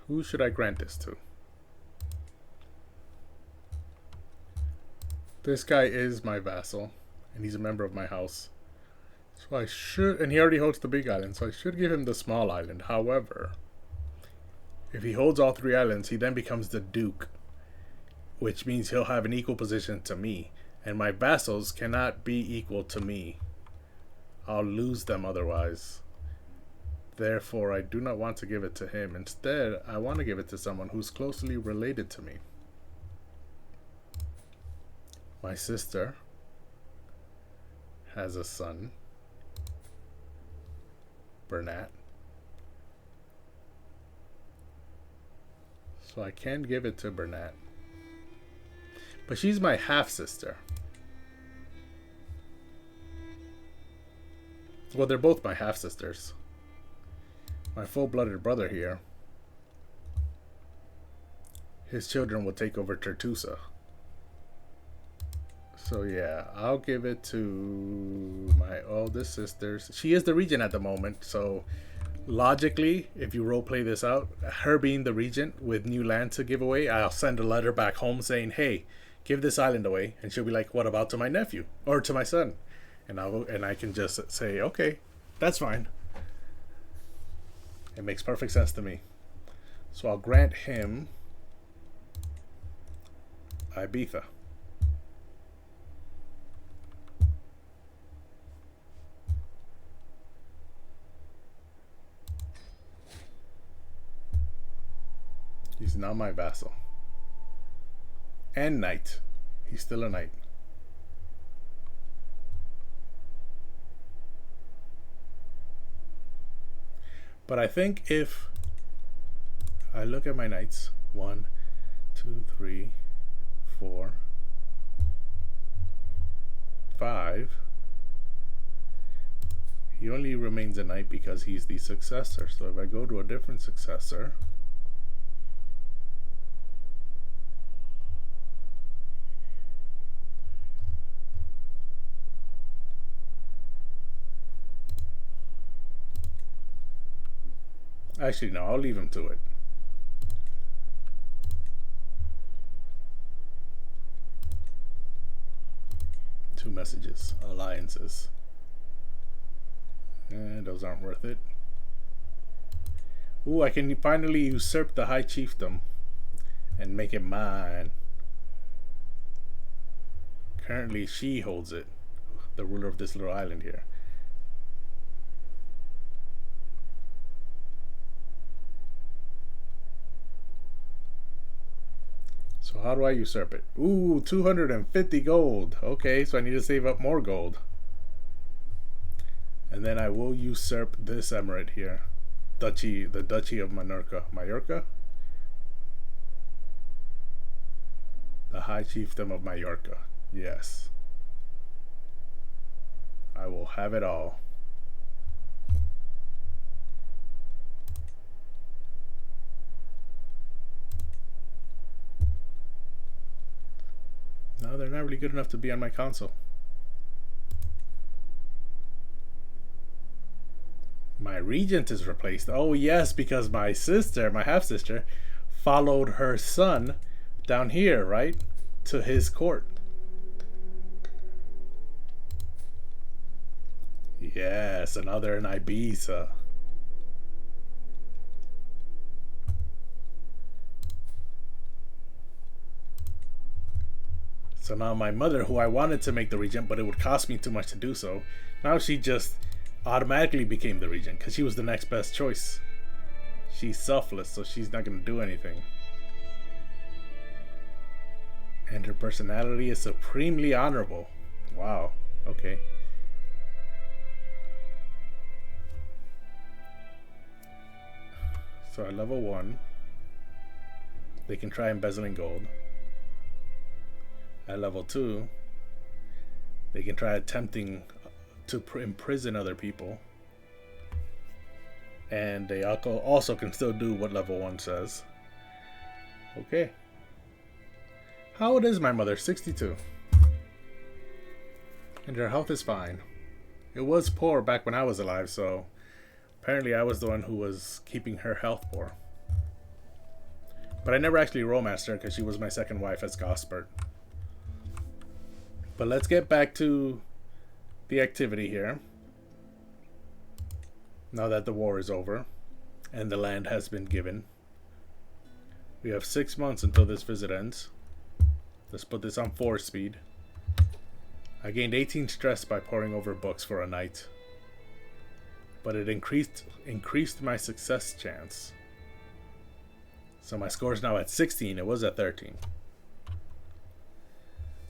S1: Who should I grant this to? This guy is my vassal, and he's a member of my house. So I should, and he already holds the big island, so I should give him the small island. However, if he holds all 3 islands, he then becomes the Duke, which means he'll have an equal position to me, and my vassals cannot be equal to me. I'll lose them otherwise. Therefore, I do not want to give it to him. Instead, I want to give it to someone who's closely related to me. My sister has a son, Bernat. So I can give it to Bernat. But she's my half-sister. Well, they're both my half-sisters. My full-blooded brother here, his children will take over Tertusa. So yeah, I'll give it to my oldest sister. She is the regent at the moment, so logically, if you roleplay this out, her being the regent with new land to give away, I'll send a letter back home saying, hey, give this island away. And she'll be like, what about to my nephew? Or to my son? And I can just say, okay, that's fine. It makes perfect sense to me. So I'll grant him Ibiza. He's now my vassal. And knight. He's still a knight. But I think if I look at my knights, 1, 2, 3, 4, 5, he only remains a knight because he's the successor. So if I go to a different successor, actually, no, I'll leave him to it. Two messages, alliances. And those aren't worth it. Ooh, I can finally usurp the High Chiefdom and make it mine. Currently, she holds it, the ruler of this little island here. So how do I usurp it? Ooh, 250 gold. Okay, so I need to save up more gold. And then I will usurp this emirate here. The Duchy of Minorca. Mallorca? The High Chiefdom of Mallorca. Yes. I will have it all. No, they're not really good enough to be on my console. My regent is replaced. Oh, yes, because my sister, my half sister, followed her son down here, right? To his court. Yes, another in Ibiza. So now my mother, who I wanted to make the regent, but it would cost me too much to do so, now she just automatically became the regent because she was the next best choice. She's selfless, so she's not going to do anything. And her personality is supremely honorable. Wow. Okay. So at level 1, they can try embezzling gold. At level 2, they can try attempting to imprison other people. And they also can still do what level 1 says. Okay. How old is my mother? 62. And her health is fine. It was poor back when I was alive, so apparently I was the one who was keeping her health poor. But I never actually romanced her because she was my second wife as Gospert. But let's get back to the activity here. Now that the war is over and the land has been given. We have 6 months until this visit ends. Let's put this on 4 speed. I gained 18 stress by poring over books for a night. But it increased my success chance. So my score is now at 16. It was at 13.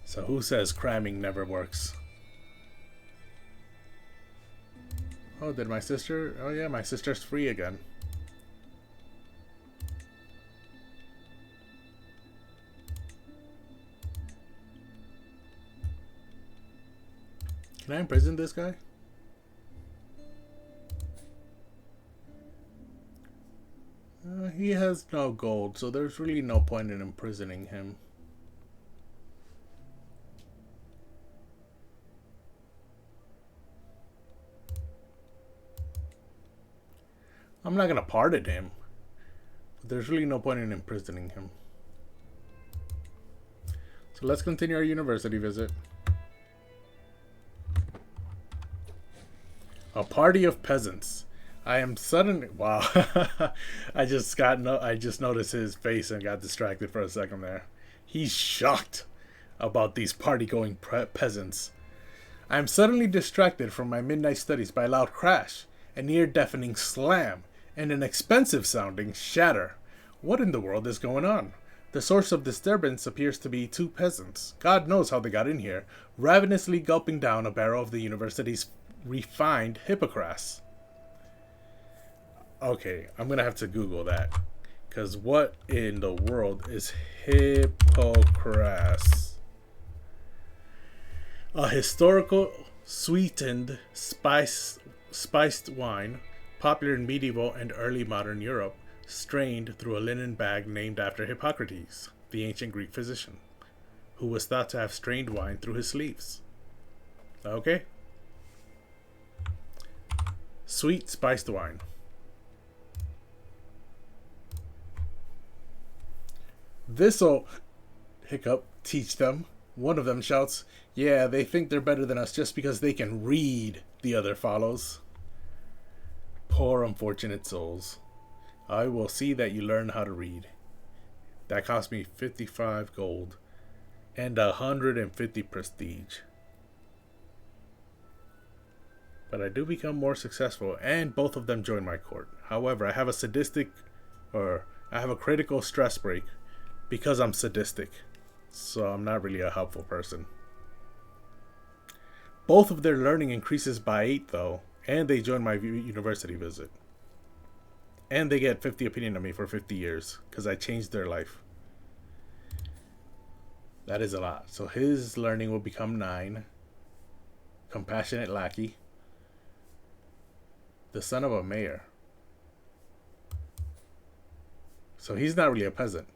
S1: So who says cramming never works? Oh, did my sister? Oh yeah, my sister's free again. Can I imprison this guy? He has no gold, so there's really no point in imprisoning him. I'm not gonna pardon him. But there's really no point in imprisoning him. So let's continue our university visit. A party of peasants. I am suddenly wow. I just noticed his face and got distracted for a second there. He's shocked about these party-going peasants. I am suddenly distracted from my midnight studies by a loud crash, an ear-deafening slam, and an expensive-sounding shatter. What in the world is going on? The source of disturbance appears to be 2 peasants. God knows how they got in here, ravenously gulping down a barrel of the university's refined hippocras. Okay, I'm gonna have to Google that. Because what in the world is hippocras? A historical, sweetened, spiced wine, popular in medieval and early modern Europe, strained through a linen bag named after Hippocrates, the ancient Greek physician, who was thought to have strained wine through his sleeves. Okay. Sweet spiced wine. This'll, hiccup, teach them. One of them shouts, yeah, they think they're better than us just because they can read, the other follows. Poor unfortunate souls. I will see that you learn how to read. That cost me 55 gold and 150 prestige. But I do become more successful and both of them join my court. However, I have a critical stress break because I'm sadistic. So I'm not really a helpful person. Both of their learning increases by 8 though, and they join my university visit. And they get 50 opinion on me for 50 years because I changed their life. That is a lot. So his learning will become 9. Compassionate lackey. The son of a mayor. So he's not really a peasant.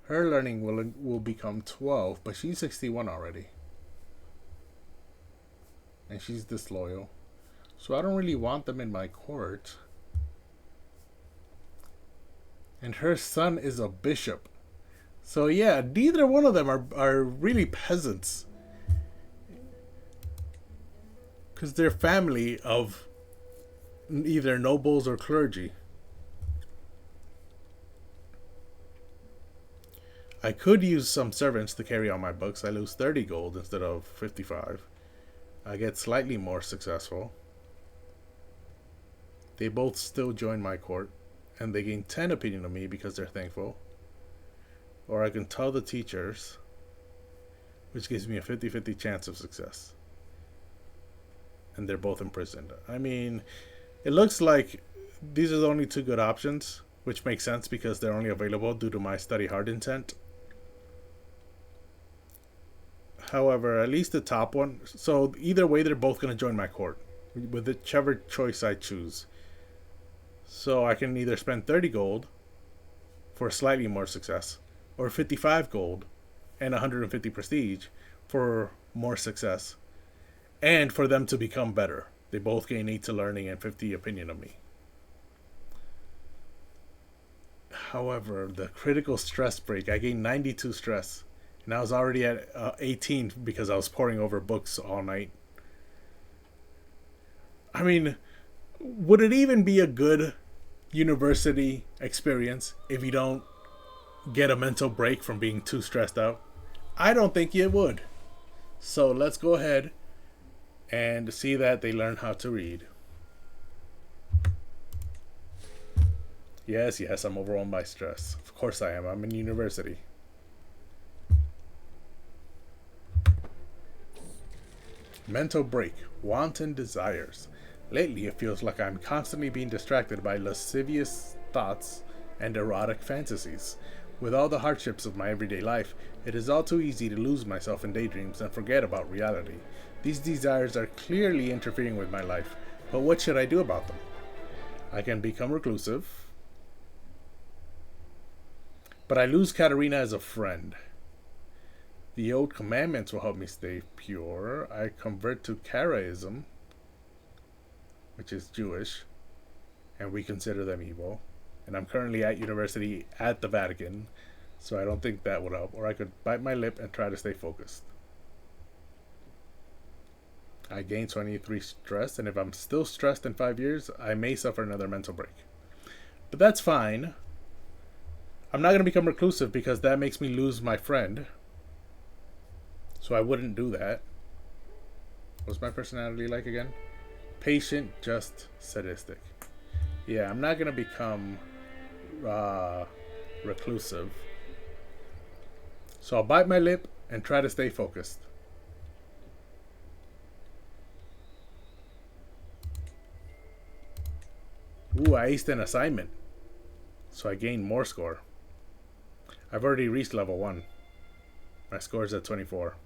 S1: Her learning will become 12, but she's 61 already. And she's disloyal. So I don't really want them in my court. And her son is a bishop. So yeah, neither one of them are really peasants. Because they're family of either nobles or clergy. I could use some servants to carry on my books. I lose 30 gold instead of 55. I get slightly more successful. They both still join my court, and they gain 10 opinion of me because they're thankful. Or I can tell the teachers, which gives me a 50-50 chance of success. And they're both imprisoned. I mean, it looks like these are the only two good options, which makes sense because they're only available due to my study hard intent. However, at least the top one. So either way, they're both going to join my court, with whichever choice I choose. So I can either spend 30 gold for slightly more success, or 55 gold and 150 prestige for more success, and for them to become better. They both gain 8 to learning and 50 opinion of me. However, the critical stress break, I gained 92 stress. And I was already at 18 because I was poring over books all night. I mean, would it even be a good university experience if you don't get a mental break from being too stressed out? I don't think it would. So let's go ahead and see that they learn how to read. Yes, I'm overwhelmed by stress. Of course I am. I'm in university. Mental break. Wanton desires. Lately, it feels like I'm constantly being distracted by lascivious thoughts and erotic fantasies. With all the hardships of my everyday life, it is all too easy to lose myself in daydreams and forget about reality. These desires are clearly interfering with my life, but what should I do about them? I can become reclusive, but I lose Katerina as a friend. The old commandments will help me stay pure. I convert to Karaism, which is Jewish, and we consider them evil. And I'm currently at university at the Vatican, so I don't think that would help. Or I could bite my lip and try to stay focused. I gain 23 stress, and if I'm still stressed in 5 years, I may suffer another mental break. But that's fine. I'm not going to become reclusive because that makes me lose my friend. So I wouldn't do that. What's my personality like again? Patient, just sadistic. Yeah, I'm not going to become reclusive. So I'll bite my lip and try to stay focused. Ooh, I aced an assignment. So I gained more score. I've already reached level 1. My score is at 24.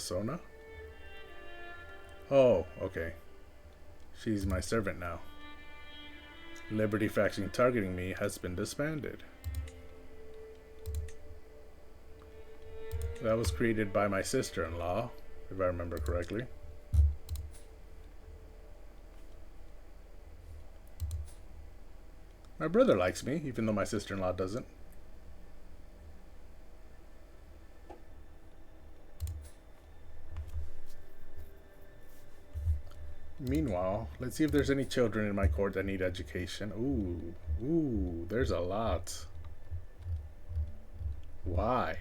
S1: Sona? Oh, okay. She's my servant now. Liberty faction targeting me has been disbanded. That was created by my sister-in-law, if I remember correctly. My brother likes me, even though my sister-in-law doesn't. Meanwhile, let's see if there's any children in my court that need education. Ooh, there's a lot. Why?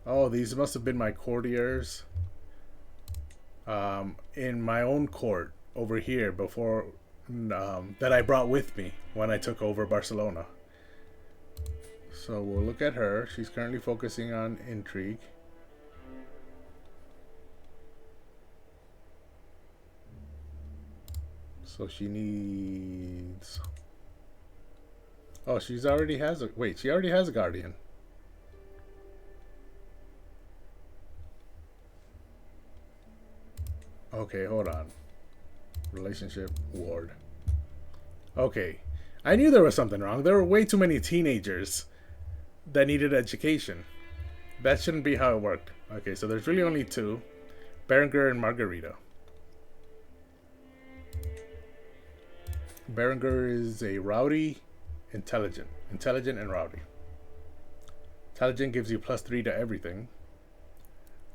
S1: Oh, these must have been my courtiers in my own court over here before that I brought with me when I took over Barcelona. So we'll look at her. She's currently focusing on intrigue. So she needs... Oh, she's already has a... Wait, she already has a guardian. Okay, hold on. Relationship, ward. Okay. I knew there was something wrong. There were way too many teenagers that needed education. That shouldn't be how it worked. Okay, so there's really only two, Berenger and Margarita. Berenger is a rowdy, intelligent and rowdy. Intelligent gives you +3 to everything.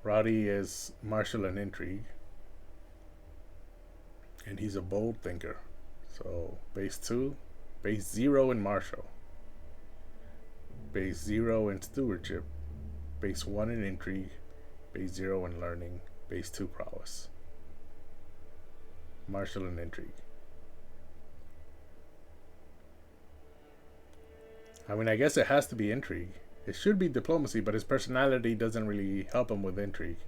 S1: Rowdy is martial and intrigue. And he's a bold thinker. So base 2, base 0 in martial, base 0 in stewardship, base 1 in intrigue, base 0 in learning, base 2 prowess. Martial and intrigue. I mean, I guess it has to be intrigue. It should be diplomacy, but his personality doesn't really help him with intrigue.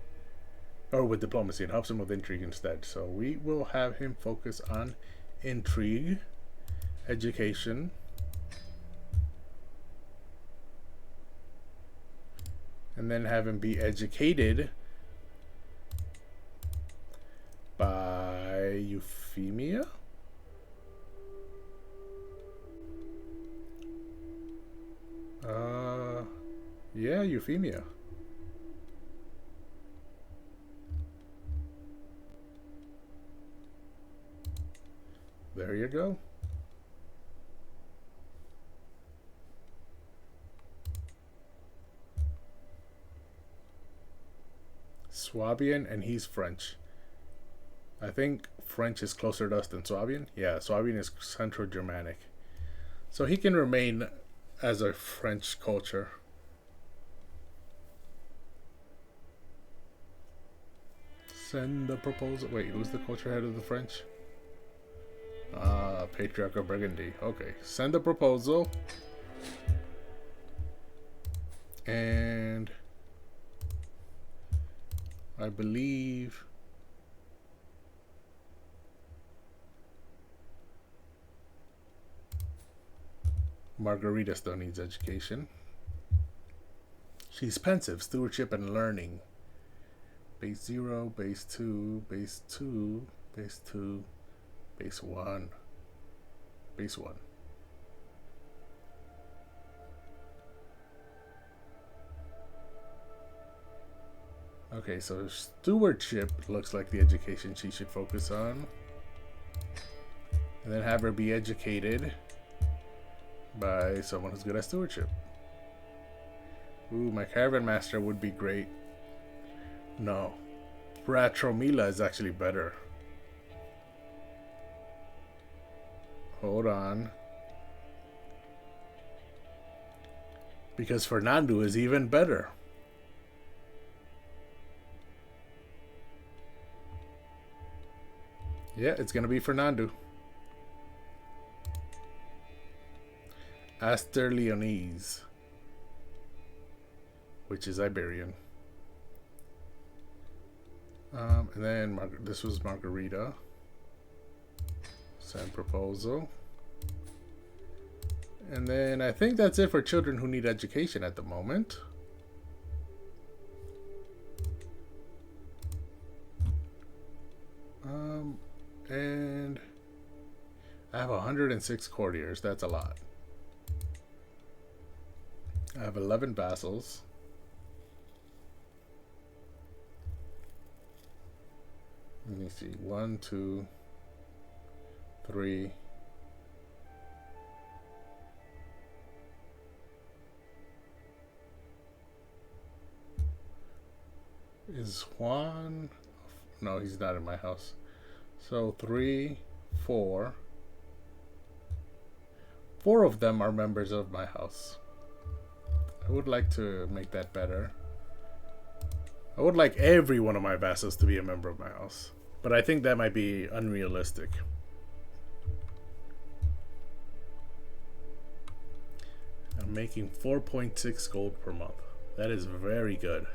S1: Or with diplomacy, it helps him with intrigue instead. So we will have him focus on intrigue, education, and then have him be educated by Euphemia. Yeah, Euphemia. There you go. Swabian, and he's French. I think French is closer to us than Swabian. Yeah, Swabian is Central Germanic. So he can remain as a French culture. Send the proposal. Wait, who's the culture head of the French? Patriarch of Burgundy. Okay, send the proposal. And I believe Margarita still needs education. She's pensive, stewardship, and learning. Base 0, base 2, base 2, base 2, base 1, base 1. Okay, so stewardship looks like the education she should focus on. And then have her be educated by someone who's good at stewardship. Ooh, my caravan master would be great. No. Bratromila is actually better. Hold on. Because Fernando is even better. Yeah, it's gonna be Fernando. Aster Leonese, which is Iberian. And then this was Margarita. Send proposal. And then I think that's it for children who need education at the moment. And I have 106 courtiers. That's a lot. I have 11 vassals. Let me see. 1, 2, 3. Is Juan? No, he's not in my house. So 3, 4. 4 of them are members of my house. I would like to make that better. I would like every one of my vassals to be a member of my house. But I think that might be unrealistic. I'm making 4.6 gold per month. That is very good.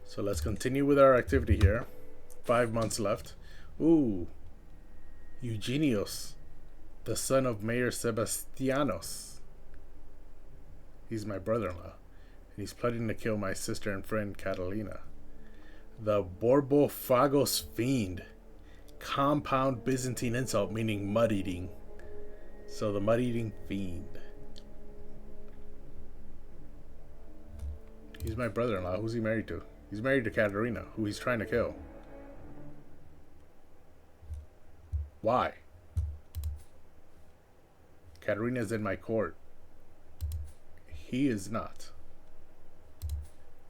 S1: So let's continue with our activity here. 5 months left. Ooh. Eugenius, the son of Mayor Sebastianos. He's my brother-in-law. And he's plotting to kill my sister and friend Catalina. The Borbofagos fiend. compound Byzantine insult meaning mud eating. So the mud eating fiend. He's my brother-in-law. Who's he married to? He's married to Katerina, who he's trying to kill. Why? Katerina's in my court. He is not.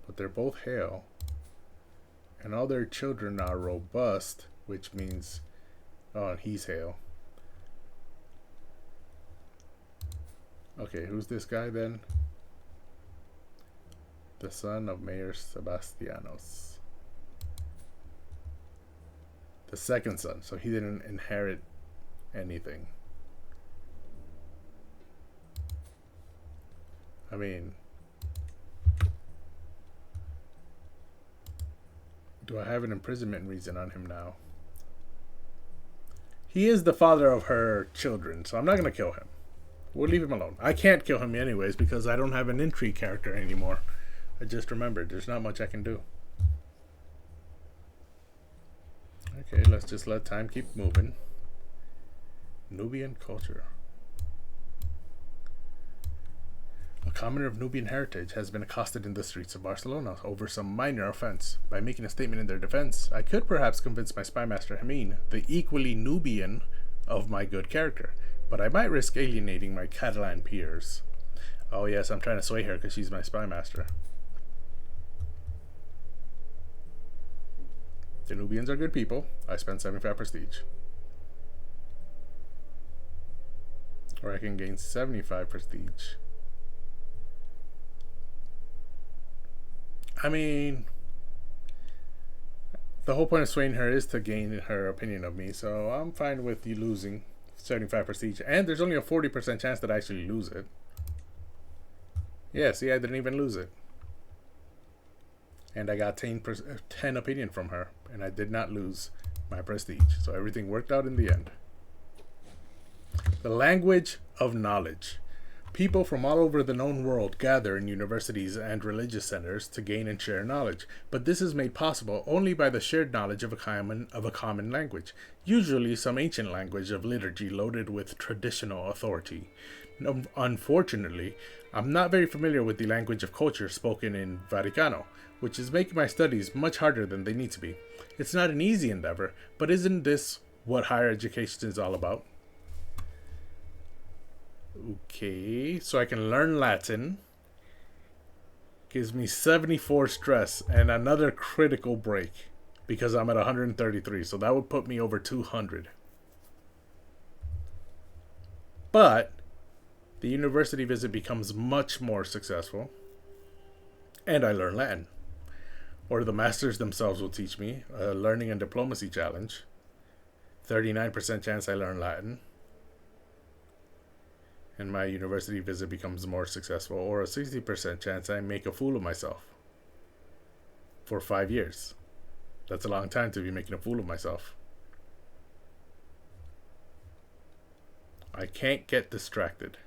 S1: But they're both hale. And all their children are robust, which means... Oh, and he's hale. Okay, who's this guy then? The son of Mayor Sebastianos. The second son, so he didn't inherit anything. I mean... Do I have an imprisonment reason on him now? He is the father of her children, so I'm not going to kill him. We'll leave him alone. I can't kill him anyways because I don't have an intrigue character anymore. I just remembered there's not much I can do. Okay, let's just let time keep moving. Nubian culture. A commoner of Nubian heritage has been accosted in the streets of Barcelona over some minor offense. By making a statement in their defense, I could perhaps convince my spymaster Hameen, the equally Nubian, of my good character, but I might risk alienating my Catalan peers. Oh yes, I'm trying to sway her because she's my spymaster. The Nubians are good people. I spend 75 prestige. Or I can gain 75 prestige. I mean, the whole point of swaying her is to gain her opinion of me, so I'm fine with you losing 75 prestige. And there's only a 40% chance that I actually lose it. Yeah, see, I didn't even lose it. And I got 10 opinion from her, and I did not lose my prestige. So everything worked out in the end. The language of knowledge. People from all over the known world gather in universities and religious centers to gain and share knowledge, but this is made possible only by the shared knowledge of a common language, usually some ancient language of liturgy loaded with traditional authority. Unfortunately, I'm not very familiar with the language of culture spoken in Vaticano, which is making my studies much harder than they need to be. It's not an easy endeavor, but isn't this what higher education is all about? Okay, so I can learn Latin. Gives me 74 stress and another critical break because I'm at 133, so that would put me over 200. But the university visit becomes much more successful, and I learn Latin. Or the masters themselves will teach me a learning and diplomacy challenge. 39% chance I learn Latin. And my university visit becomes more successful, or a 60% chance I make a fool of myself for 5 years. That's a long time to be making a fool of myself. I can't get distracted.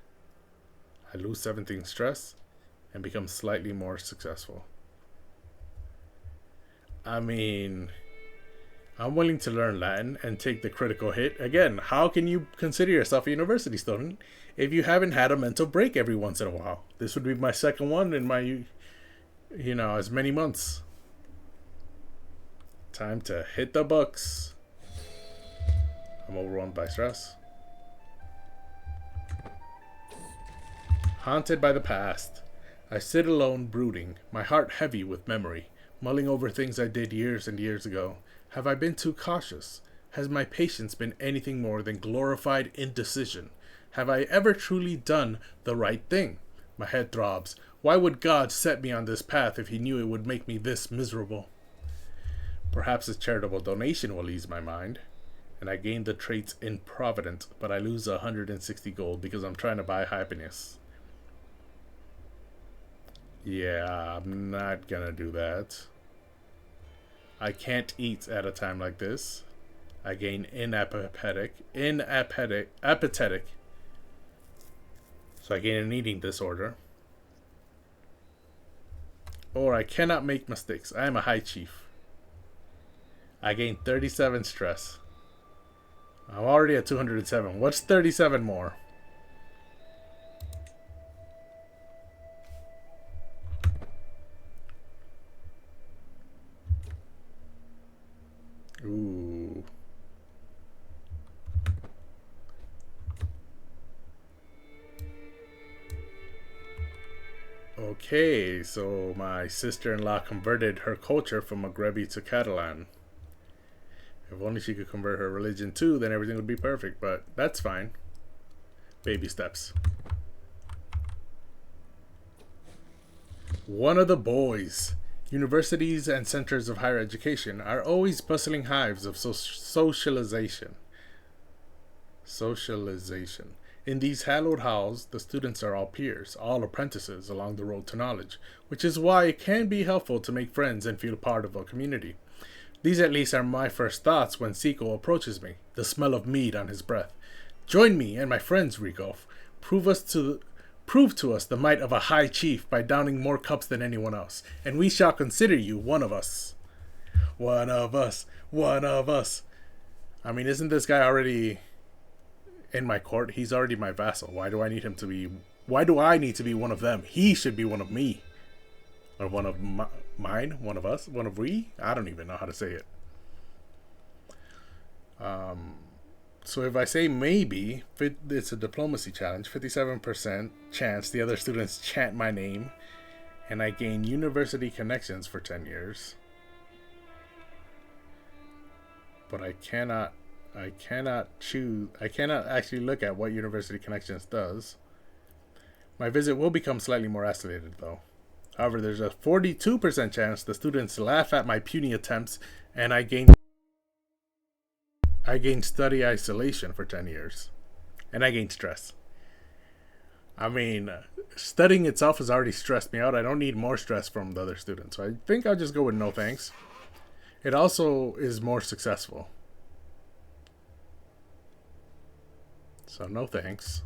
S1: I lose 17 stress and become slightly more successful. I mean, I'm willing to learn Latin and take the critical hit. Again, how can you consider yourself a university student if you haven't had a mental break every once in a while? This would be my second one in my, as many months. Time to hit the books. I'm overwhelmed by stress. Haunted by the past. I sit alone brooding, my heart heavy with memory, mulling over things I did years and years ago. Have I been too cautious? Has my patience been anything more than glorified indecision? Have I ever truly done the right thing? My head throbs. Why would God set me on this path if he knew it would make me this miserable? Perhaps a charitable donation will ease my mind, and I gain the traits improvident, but I lose 160 gold because I'm trying to buy happiness. Yeah, I'm not gonna do that. I can't eat at a time like this. I gain inapathetic. So I gain an eating disorder. Or I cannot make mistakes. I am a high chief. I gain 37 stress. I'm already at 207. What's 37 more? Ooh. Okay, so my sister-in-law converted her culture from Maghrebi to Catalan. If only she could convert her religion too, then everything would be perfect, but that's fine. Baby steps. One of the boys. Universities and centers of higher education are always bustling hives of socialization. Socialization. In these hallowed halls, the students are all peers, all apprentices along the road to knowledge, which is why it can be helpful to make friends and feel part of a community. These at least are my first thoughts when Seiko approaches me, the smell of mead on his breath. Join me and my friends, Rigolf. Prove to us the might of a high chief by downing more cups than anyone else, and we shall consider you one of us. One of us. One of us. I mean, isn't this guy already in my court? He's already my vassal. Why do I need him to be... Why do I need to be one of them? He should be one of me. Or one of mine? One of us? One of we? I don't even know how to say it. So if I say maybe, it's a diplomacy challenge, 57% chance the other students chant my name, and I gain university connections for 10 years. But I cannot actually look at what university connections does. My visit will become slightly more isolated though. However, there's a 42% chance the students laugh at my puny attempts, and I gain study isolation for 10 years. And I gain stress. I mean, studying itself has already stressed me out. I don't need more stress from the other students. So I think I'll just go with no thanks. It also is more successful. So no thanks.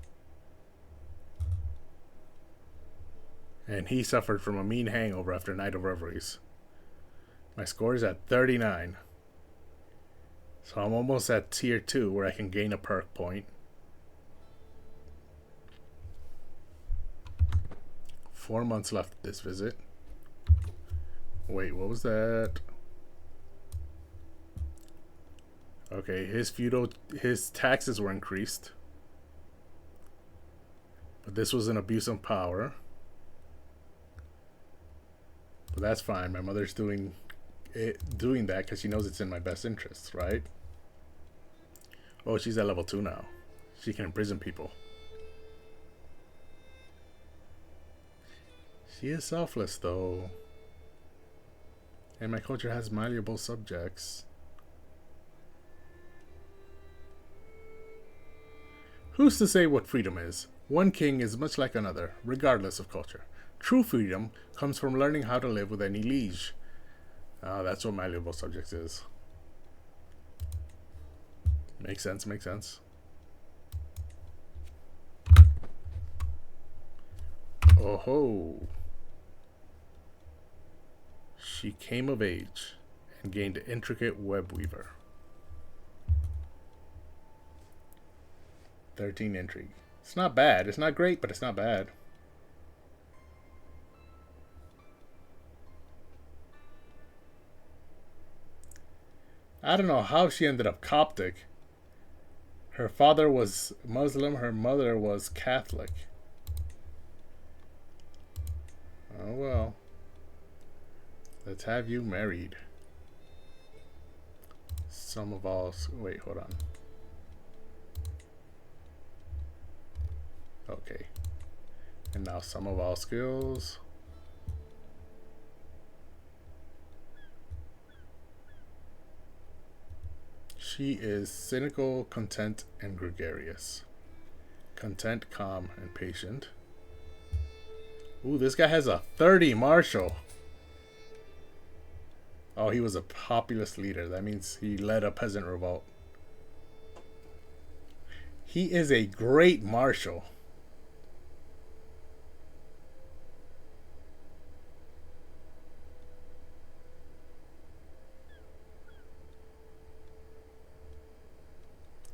S1: And he suffered from a mean hangover after a night of revelries. My score is at 39. So I'm almost at tier 2 where I can gain a perk point. 4 months left this visit. Wait, what was that? Okay, his taxes were increased. But this was an abuse of power. But that's fine. My mother's doing that because she knows it's in my best interests, right? Oh, she's at level 2 now. She can imprison people. She is selfless, though. And my culture has malleable subjects. Who's to say what freedom is? One king is much like another, regardless of culture. True freedom comes from learning how to live with any liege. That's what malleable subjects is. Makes sense, makes sense. Oh ho! She came of age and gained intricate web weaver. 13 intrigue. It's not bad. It's not great, but it's not bad. I don't know how she ended up Coptic. Her father was Muslim, her mother was Catholic. Oh well. Let's have you married. Some of all... Wait, hold on. Okay. And now some of all skills. She is cynical, content, and gregarious. Content, calm, and patient. Ooh, this guy has a 30 martial. Oh, he was a populist leader. That means he led a peasant revolt. He is a great marshal.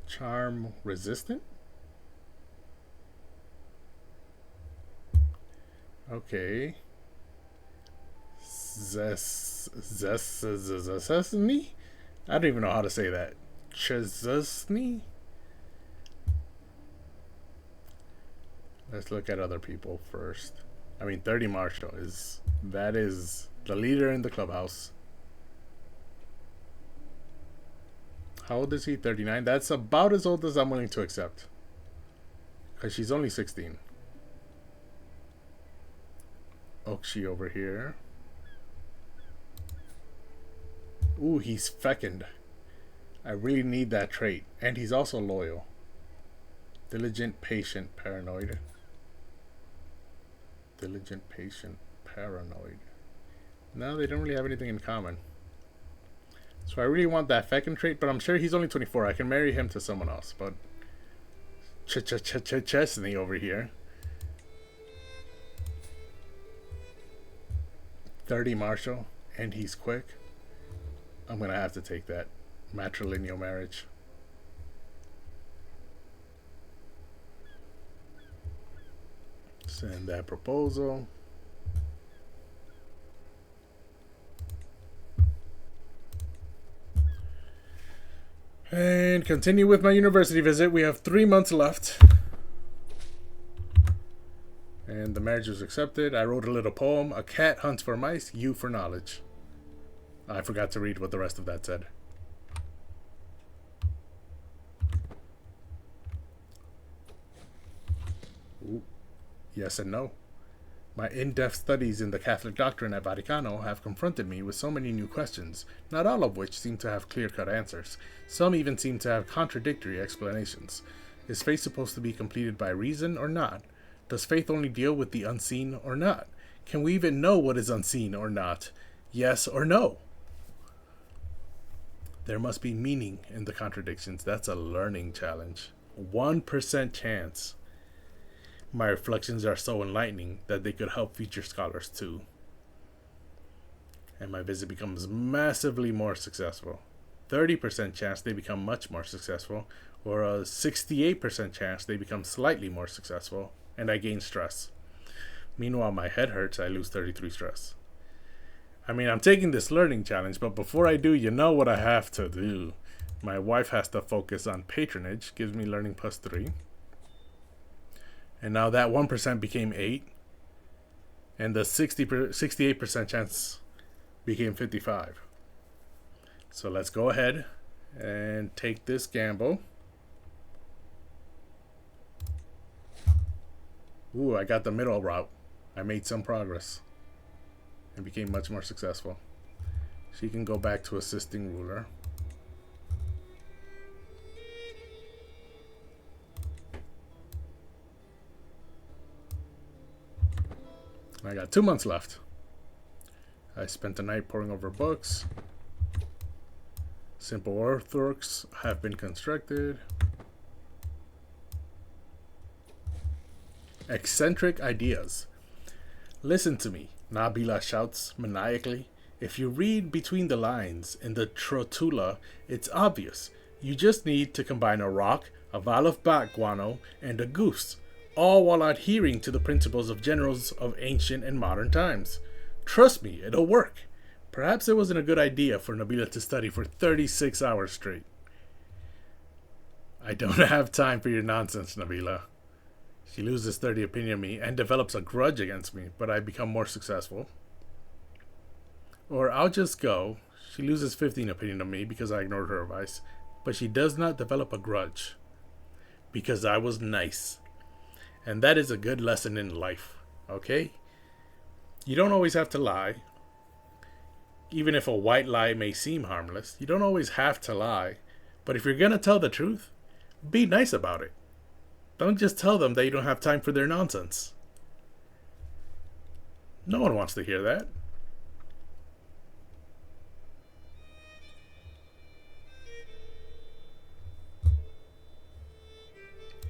S1: Charm resistant? Okay. Zesny? I don't even know how to say that. Chesney? Let's look at other people first. I mean, 30 Marshall is the leader in the clubhouse. How old is he? 39? That's about as old as I'm willing to accept. Because she's only 16. Okshi over here. Ooh, he's fecund. I really need that trait. And he's also loyal. Diligent, patient, paranoid. Diligent, patient, paranoid. No, they don't really have anything in common. So I really want that fecund trait, but I'm sure he's only 24. I can marry him to someone else, but Chesney over here. 30 Marshall, and he's quick. I'm gonna have to take that matrilineal marriage. Send that proposal. And continue with my university visit. We have 3 months left. And the marriage was accepted. I wrote a little poem. A cat hunts for mice, you for knowledge. I forgot to read what the rest of that said. Ooh. Yes and no. My in-depth studies in the Catholic doctrine at Vaticano have confronted me with so many new questions, not all of which seem to have clear-cut answers. Some even seem to have contradictory explanations. Is faith supposed to be completed by reason or not? Does faith only deal with the unseen or not? Can we even know what is unseen or not? Yes or no? There must be meaning in the contradictions. That's a learning challenge. 1% chance. My reflections are so enlightening that they could help future scholars too. And my visit becomes massively more successful. 30% chance they become much more successful, or a 68% chance they become slightly more successful, and I gain stress. Meanwhile, my head hurts, I lose 33 stress. I mean, I'm taking this learning challenge, but before I do, you know what I have to do. My wife has to focus on patronage, gives me learning plus 3. And now that 1% became 8. And the 68% chance became 55. So let's go ahead and take this gamble. Ooh, I got the middle route. I made some progress and became much more successful. She can go back to assisting ruler. I got 2 months left. I spent the night poring over books. Simple earthworks have been constructed. Eccentric ideas. Listen to me, Nabila shouts maniacally. If you read between the lines in the trotula, it's obvious. You just need to combine a rock, a vial of bat guano, and a goose, all while adhering to the principles of generals of ancient and modern times. Trust me, it'll work. Perhaps it wasn't a good idea for Nabila to study for 36 hours straight. I don't have time for your nonsense, Nabila. She loses 30 opinion of me and develops a grudge against me, but I become more successful. Or I'll just go. She loses 15 opinion of me because I ignored her advice, but she does not develop a grudge because I was nice. And that is a good lesson in life, okay? You don't always have to lie. Even if a white lie may seem harmless, you don't always have to lie. But if you're going to tell the truth, be nice about it. Don't just tell them that you don't have time for their nonsense. No one wants to hear that.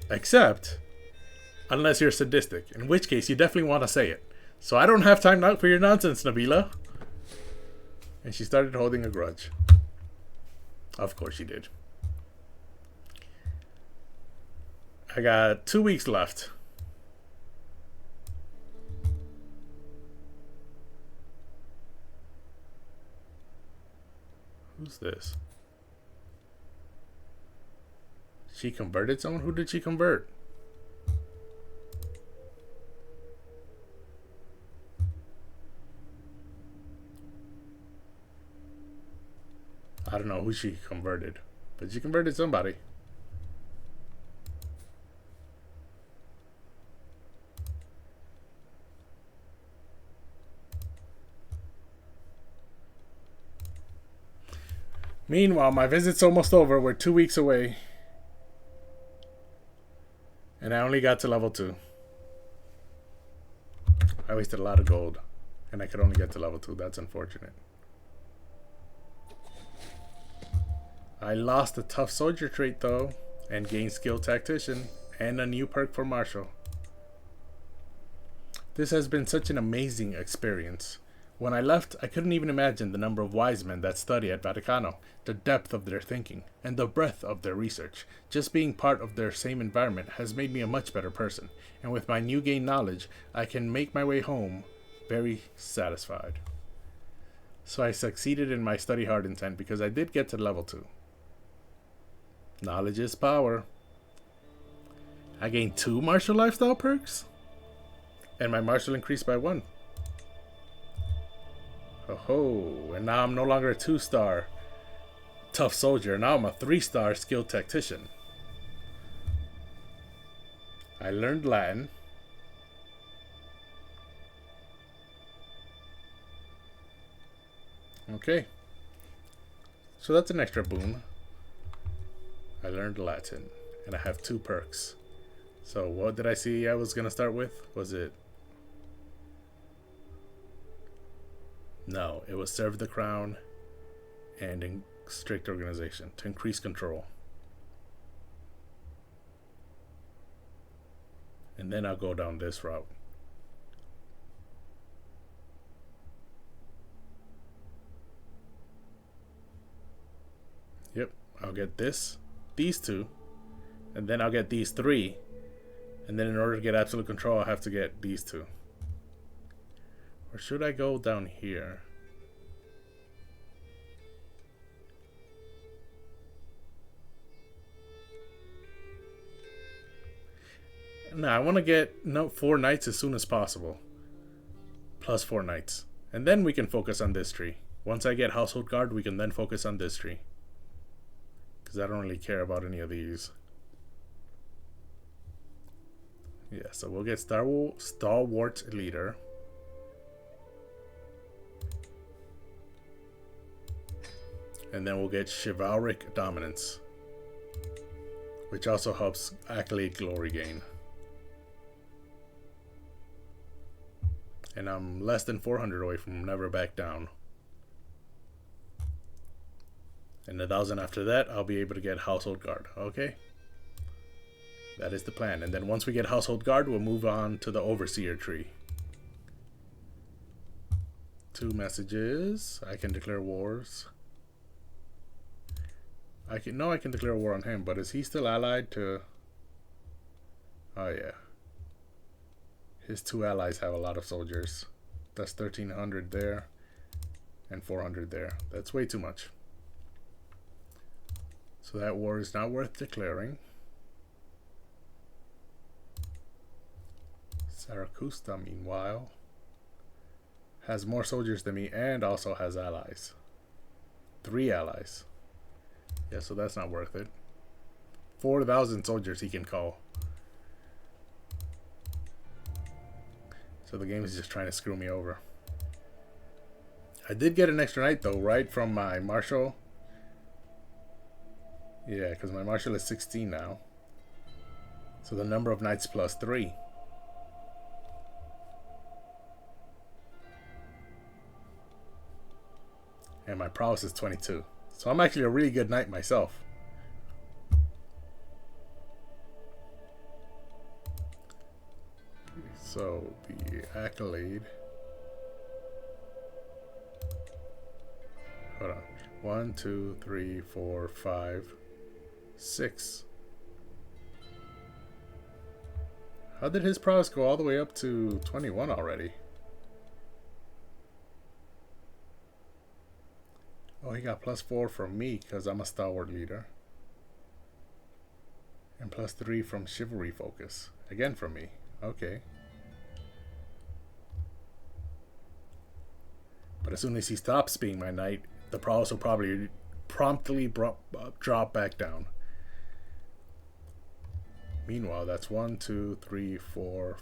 S1: Except, unless you're sadistic, in which case you definitely want to say it. So I don't have time now for your nonsense, Nabila. And she started holding a grudge. Of course she did. I got 2 weeks left. Who's this? She converted someone? Who did she convert? I don't know who she converted, but she converted somebody. Meanwhile, my visit's almost over. We're 2 weeks away. And I only got to level 2. I wasted a lot of gold. And I could only get to level 2. That's unfortunate. I lost the tough soldier trait though. And gained skilled tactician. And a new perk for martial. This has been such an amazing experience. When I left, I couldn't even imagine the number of wise men that study at Vaticano, the depth of their thinking, and the breadth of their research. Just being part of their same environment has made me a much better person, and with my new gained knowledge, I can make my way home very satisfied. So I succeeded in my study hard intent because I did get to level 2. Knowledge is power. I gained 2 martial lifestyle perks, and my martial increased by 1. Oh, and now I'm no longer a 2-star tough soldier. Now I'm a 3-star skilled tactician. I learned Latin. Okay. So that's an extra boon. I learned Latin. And I have 2 perks. So what did I see I was going to start with? Was it... No, it was serve the crown and in strict organization to increase control. And then I'll go down this route. Yep, I'll get these 2, and then I'll get these 3. And then in order to get absolute control, I'll have to get these 2. Or should I go down here? No, I want to get 4 knights as soon as possible. Plus 4 knights. And then we can focus on this tree. Once I get household guard, we can then focus on this tree. Because I don't really care about any of these. Yeah, so we'll get Stalwart Leader. And then we'll get Chivalric Dominance, which also helps Accolade Glory gain. And I'm less than 400 away from Never Back Down. And 1,000 after that, I'll be able to get Household Guard. Okay? That is the plan. And then once we get Household Guard, we'll move on to the Overseer tree. 2 messages. I can declare wars. I can declare war on him, but is he still allied to... Oh yeah. His 2 allies have a lot of soldiers. That's 1,300 there and 400 there. That's way too much. So that war is not worth declaring. Saracusta, meanwhile, has more soldiers than me and also has allies. 3 allies. Yeah, so that's not worth it. 4,000 soldiers he can call. So the game is just trying to screw me over. I did get an extra knight though, right from my martial. Yeah, because my martial is 16 now. So the number of knights plus 3. And my prowess is 22. So I'm actually a really good knight myself. So the accolade. Hold on. 1, 2, 3, 4, 5, 6. How did his prowess go all the way up to 21 already? Oh, he got +4 from me because I'm a stalwart leader. And +3 from chivalry focus. Again from me. Okay. But as soon as he stops being my knight, the prowess will probably promptly drop back down. Meanwhile, that's 1, 2, 3, 4,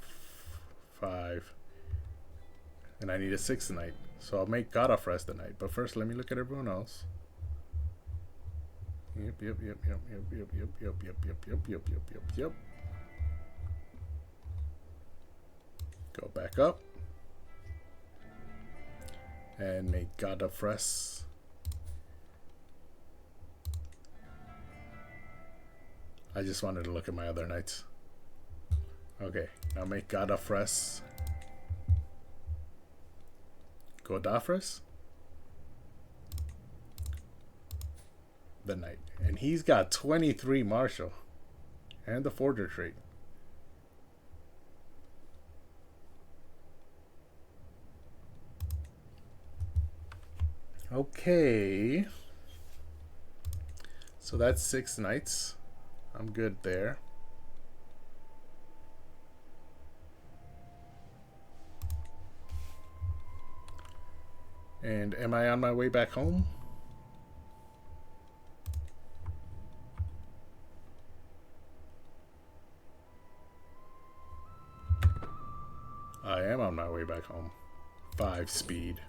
S1: 5. And I need a 6th knight. So I'll make God of Rest the knight. But first, let me look at everyone else. Yep. Go back up. And make God of Rest. I just wanted to look at my other knights. Okay, now make God of Rest. Godofres? The knight. And he's got 23 martial. And the forger trait. Okay. So that's 6 knights. I'm good there. And am I on my way back home? I am on my way back home. 5 speed.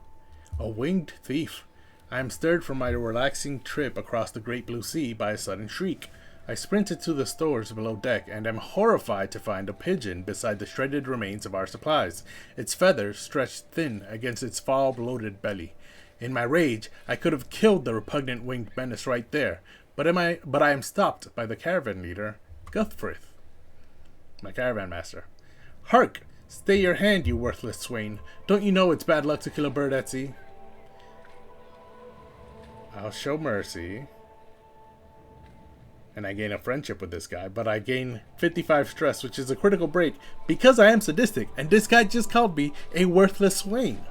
S1: A winged thief. I am stirred from my relaxing trip across the great blue sea by a sudden shriek. I sprinted to the stores below deck and am horrified to find a pigeon beside the shredded remains of our supplies, its feathers stretched thin against its foul-bloated belly. In my rage, I could have killed the repugnant winged menace right there, but I am stopped by the caravan leader, Guthfrith, my caravan master. Hark! Stay your hand, you worthless swain. Don't you know it's bad luck to kill a bird at sea? I'll show mercy. And I gain a friendship with this guy, but I gain 55 stress, which is a critical break, because I am sadistic, and this guy just called me a worthless swain.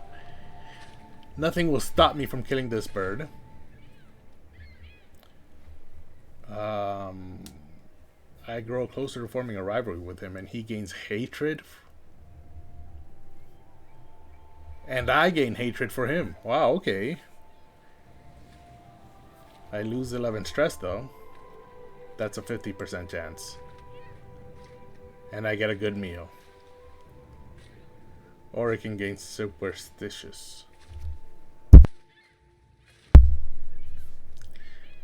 S1: Nothing will stop me from killing this bird. I grow closer to forming a rivalry with him, and he gains hatred. And I gain hatred for him. Wow, okay. I lose 11 stress, though. That's a 50% chance. And I get a good meal. Or it can gain superstitious.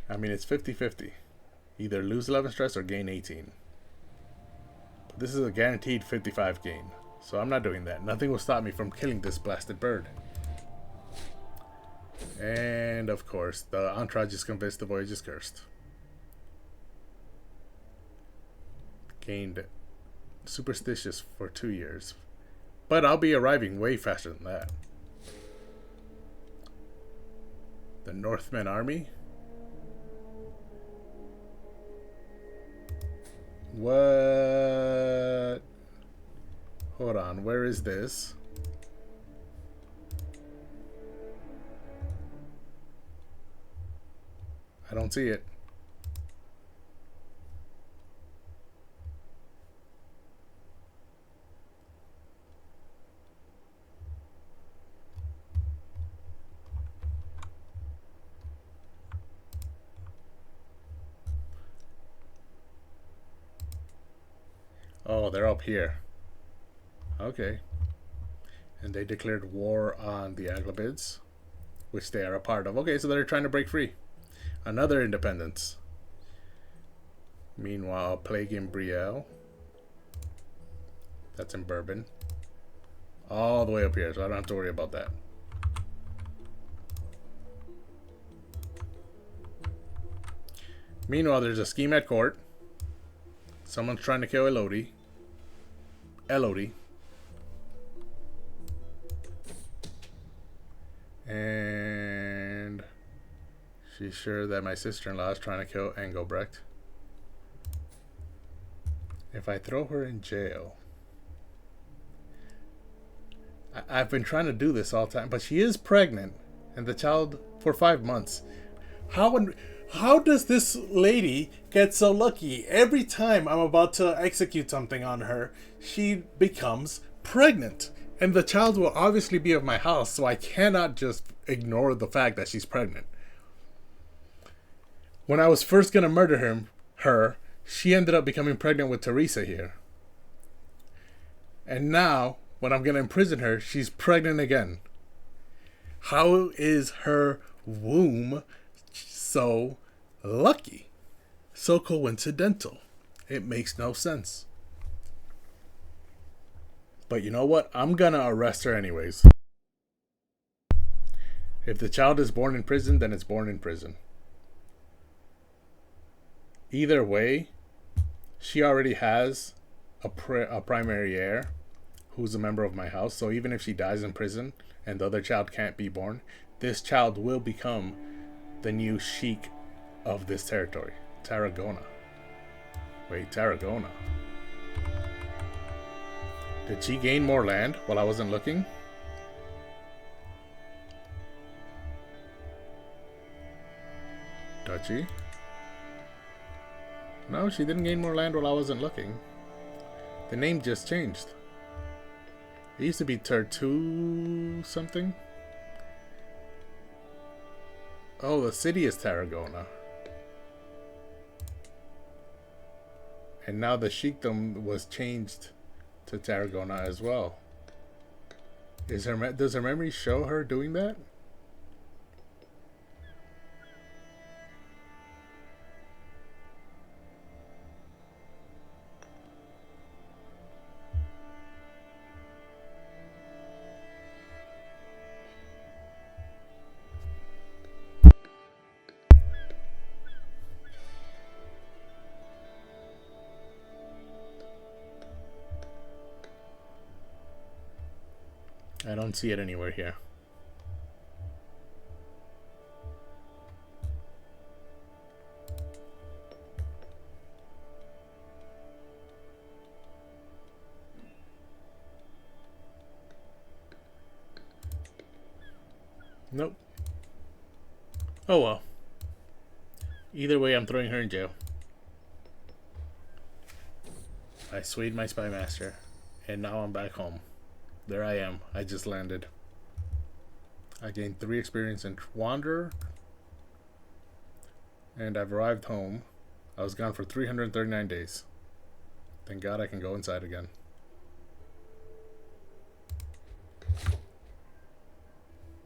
S1: I mean, it's 50-50. Either lose 11 stress or gain 18. But this is a guaranteed 55 gain. So I'm not doing that. Nothing will stop me from killing this blasted bird. And of course, the entourage is convinced the voyage is cursed. Gained superstitious for 2 years. But I'll be arriving way faster than that. The Northman army? What? Hold on, where is this? I don't see it. Oh, they're up here. Okay. And they declared war on the Aglabids, which they are a part of. Okay, so they're trying to break free. Another independence. Meanwhile, plague in Brielle. That's in Bourbon. All the way up here, so I don't have to worry about that. Meanwhile, there's a scheme at court. Someone's trying to kill Elodie. And she's sure that my sister-in-law is trying to kill Engelbrecht. If I throw her in jail, I've been trying to do this all the time, but she is pregnant, and the child for 5 months. How how does this lady get so lucky? Every time I'm about to execute something on her, she becomes pregnant. And the child will obviously be of my house, so I cannot just ignore the fact that she's pregnant. When I was first gonna murder her, she ended up becoming pregnant with Teresa here. And now, when I'm gonna imprison her, she's pregnant again. How is her womb so lucky? So coincidental. It makes no sense. But you know what? I'm gonna arrest her anyways. If the child is born in prison, then it's born in prison. Either way, she already has a primary heir who's a member of my house. So even if she dies in prison and the other child can't be born, this child will become the new sheik of this territory. Tarragona. Wait, Tarragona. Did she gain more land while I wasn't looking? Duchy? No, she didn't gain more land while I wasn't looking. The name just changed. It used to be Tertu something. Oh, the city is Tarragona. And now the sheikdom was changed to Tarragona as well. Does her memory show her doing that? I don't see it anywhere here. Nope. Oh well. Either way, I'm throwing her in jail. I swayed my spy master, and now I'm back home. There I am. I just landed. I gained 3 experience in Wanderer, and I've arrived home. I was gone for 339 days. Thank God I can go inside again.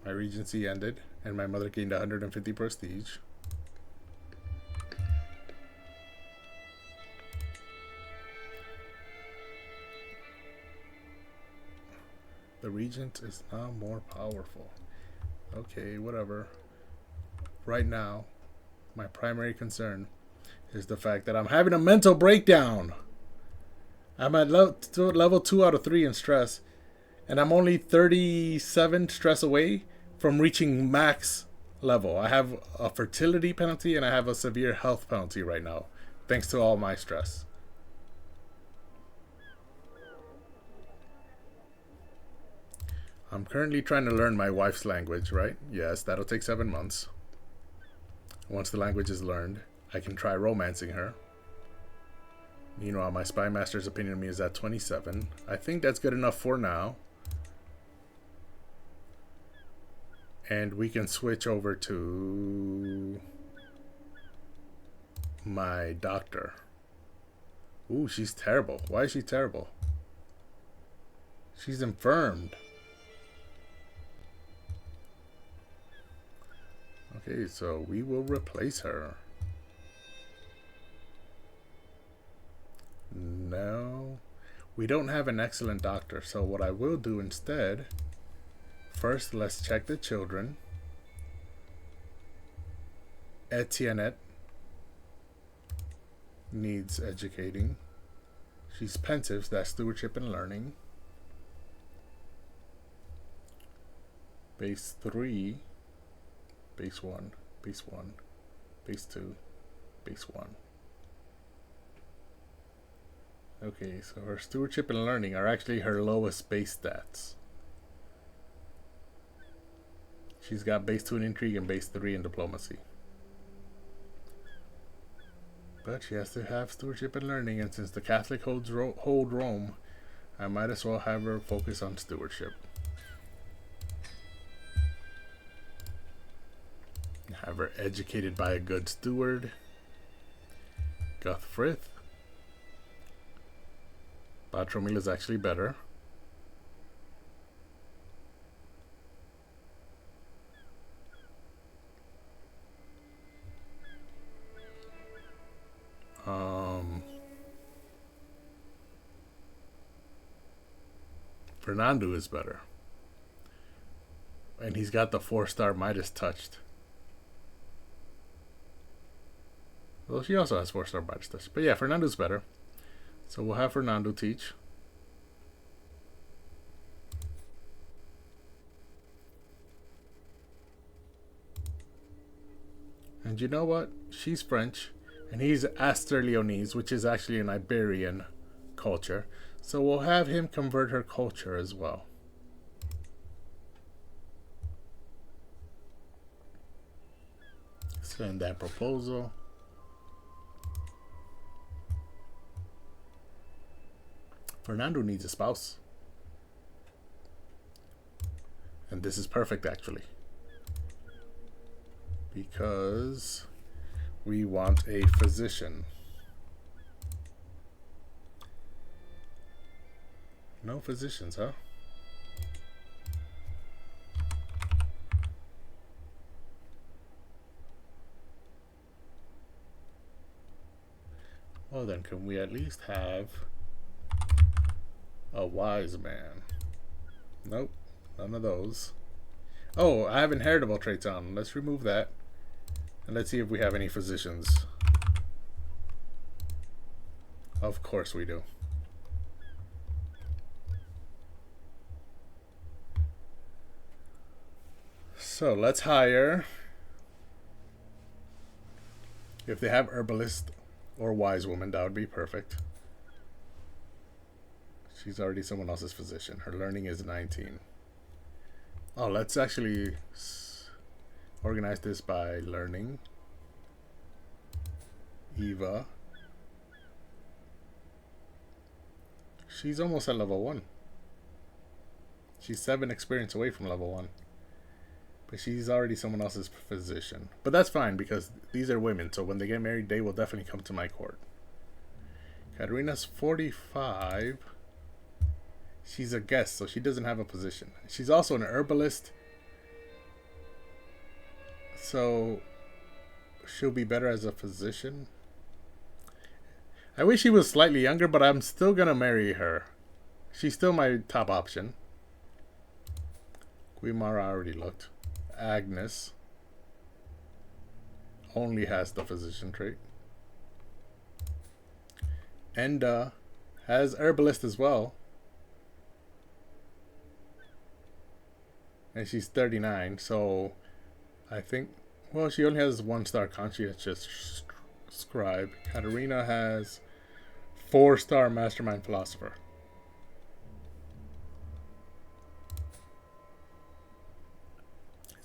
S1: My regency ended, and my mother gained 150 prestige. The regent is now more powerful. Okay, whatever. Right now, my primary concern is the fact that I'm having a mental breakdown. I'm at level 2 out of 3 in stress, and I'm only 37 stress away from reaching max level. I have a fertility penalty and I have a severe health penalty right now, thanks to all my stress. I'm currently trying to learn my wife's language, right? Yes, that'll take 7 months. Once the language is learned, I can try romancing her. Meanwhile, my spy master's opinion of me is at 27. I think that's good enough for now. And we can switch over to my doctor. Ooh, she's terrible. Why is she terrible? She's infirmed. Okay, so we will replace her. No, we don't have an excellent doctor, so what I will do instead, first let's check the children. Etienne needs educating. She's pensive, so that's stewardship and learning. Base 3, base 1, base 1, base 2, base 1. Okay, so her stewardship and learning are actually her lowest base stats. She's got base 2 in intrigue and base 3 in diplomacy. But she has to have stewardship and learning, and since the Catholic hold Rome, I might as well have her focus on stewardship. Have her educated by a good steward. Guthfrith. Bartromil is actually better. Fernando is better. And he's got the 4-star Midas touched. Well, she also has 4-star Midas touched. But yeah, Fernando's better. So we'll have Fernando teach. And you know what? She's French. And he's Aster-Leonese, which is actually an Iberian culture. So we'll have him convert her culture as well. Send that proposal. Fernando needs a spouse. And this is perfect, actually. Because we want a physician. No physicians, huh? Well then, can we at least have a wise man? Nope, none of those. Oh, I have inheritable traits on. Let's remove that. And let's see if we have any physicians. Of course we do. So let's hire. If they have herbalist or wise woman, that would be perfect. She's already someone else's physician. Her learning is 19. Oh, let's actually organize this by learning. Eva. She's almost at level 1. She's 7 experience away from level 1. But she's already someone else's physician. But that's fine because these are women. So when they get married, they will definitely come to my court. Katerina's 45. She's a guest, so she doesn't have a position. She's also an herbalist. So she'll be better as a physician. I wish she was slightly younger, but I'm still going to marry her. She's still my top option. Guimara already looked. Agnes only has the physician trait. Enda has herbalist as well. And she's 39, so I think, well, she only has 1-star conscientious scribe. Katerina has 4-star mastermind philosopher.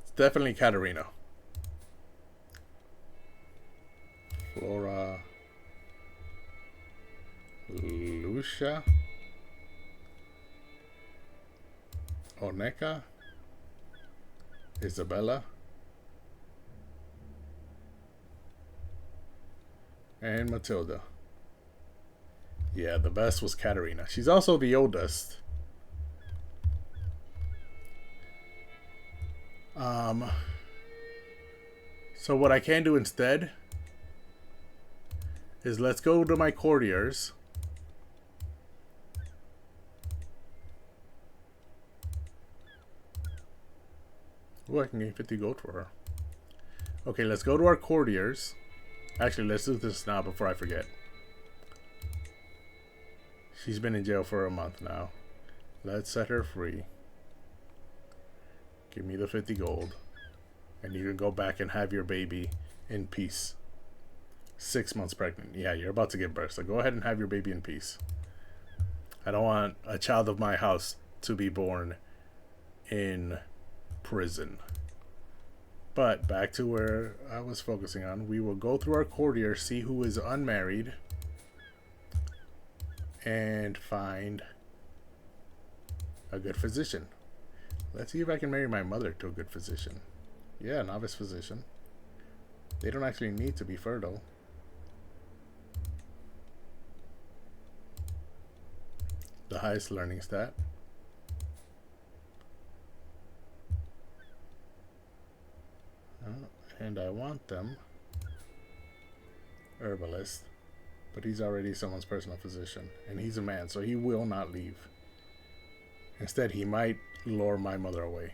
S1: It's definitely Katerina. Flora. Lucia. Oneka. Isabella. And Matilda. Yeah, the best was Katerina. She's also the oldest. So what I can do instead is let's go to my courtiers. Oh, I can gain 50 gold for her. Okay, let's go to our courtiers. Actually, let's do this now before I forget. She's been in jail for a month now. Let's set her free. Give me the 50 gold. And you can go back and have your baby in peace. 6 months pregnant. Yeah, you're about to give birth. So go ahead and have your baby in peace. I don't want a child of my house to be born in prison. But back to where I was focusing on, we will go through our courtier, see who is unmarried, and find a good physician. Let's see if I can marry my mother to a good physician. Yeah, novice physician. They don't actually need to be fertile. The highest learning stat. And I want them herbalist, but he's already someone's personal physician, and he's a man, so he will not leave. Instead, he might lure my mother away.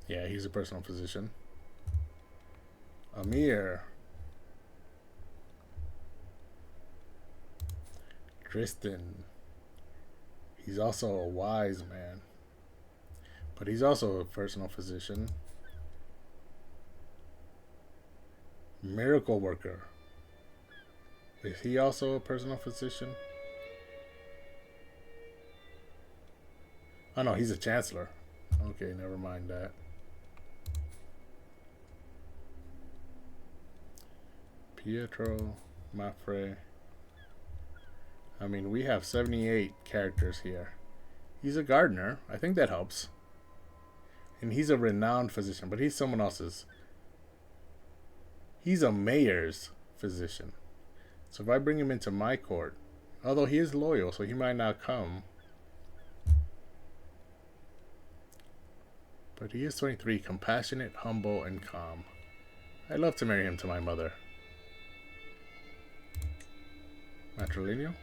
S1: Yeah, he's a personal physician. Amir. Tristan. He's also a wise man, but he's also a personal physician. Miracle worker. Is he also a personal physician? Oh no, he's a chancellor. Okay, never mind that. Pietro, Mafre. I mean, we have 78 characters here. He's a gardener. I think that helps. And he's a renowned physician, but he's someone else's. He's a mayor's physician. So if I bring him into my court, although he is loyal, so he might not come. But he is 23, compassionate, humble, and calm. I'd love to marry him to my mother. Matrilineal?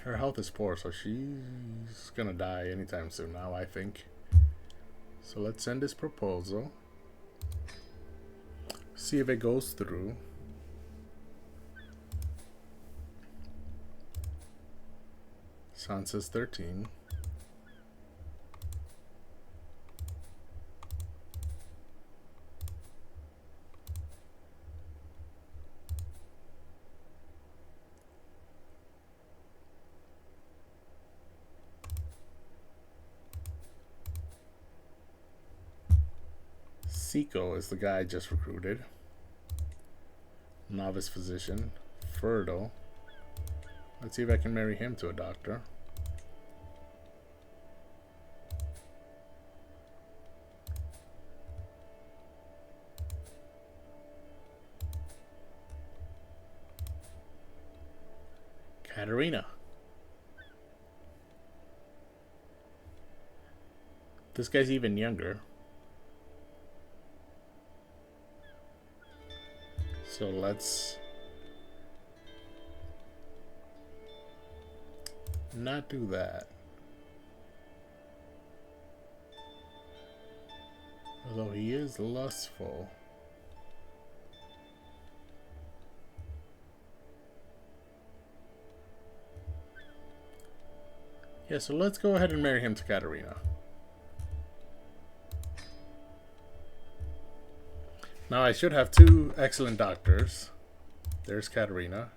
S1: Her health is poor, so she's gonna die anytime soon now, I think. So let's send this proposal. See if it goes through. Sansa's 13. Seiko is the guy I just recruited. Novice physician. Fertile. Let's see if I can marry him to a doctor. Katarina. This guy's even younger. So let's not do that. Although he is lustful. Yeah, so let's go ahead and marry him to Katarina. Now I should have two excellent doctors. There's Katarina.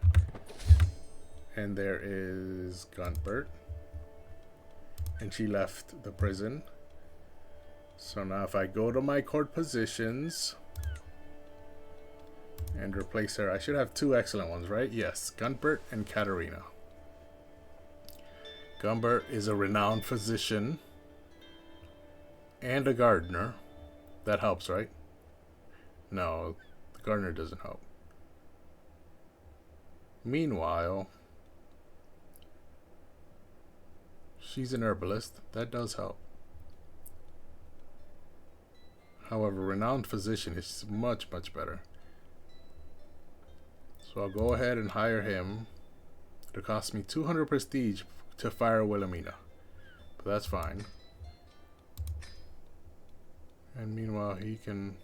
S1: And there is Guntbert. And she left the prison. So now if I go to my court positions and replace her, I should have two excellent ones, right? Yes, Guntbert and Katarina. Guntbert is a renowned physician and a gardener. That helps, right? No, the gardener doesn't help. Meanwhile, she's an herbalist. That does help. However, renowned physician is much, much better. So I'll go ahead and hire him. It'll cost me 200 prestige to fire Wilhelmina. But that's fine. And meanwhile, he can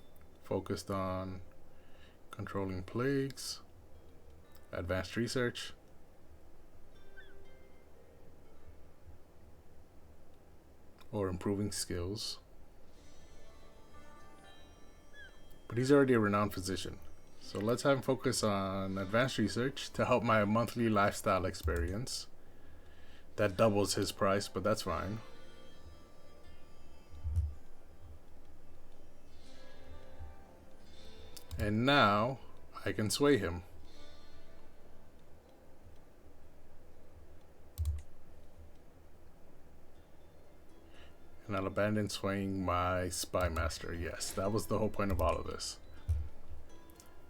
S1: focus on controlling plagues, advanced research. or improving skills. But he's already a renowned physician. So let's have him focus on advanced research to help my monthly lifestyle experience. That doubles his price, but that's fine. And now I can sway him. And I'll abandon swaying my spy master. Yes, that was the whole point of all of this.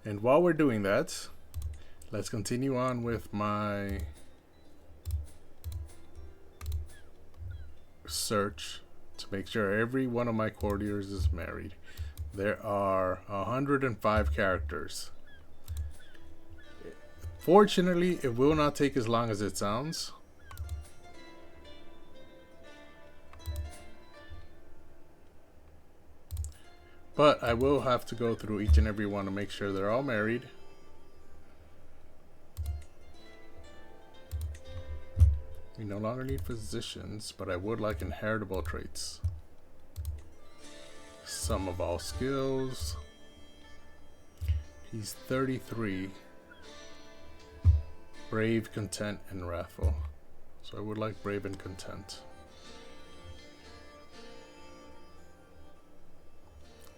S1: And while we're doing that, let's continue on with my search to make sure every one of my courtiers is married. There are 105 characters. Fortunately, it will not take as long as it sounds. But I will have to go through each and every one to make sure they're all married. We no longer need physicians, but I would like inheritable traits. Sum of all skills. He's 33. Brave, content, and wrathful. So I would like brave and content.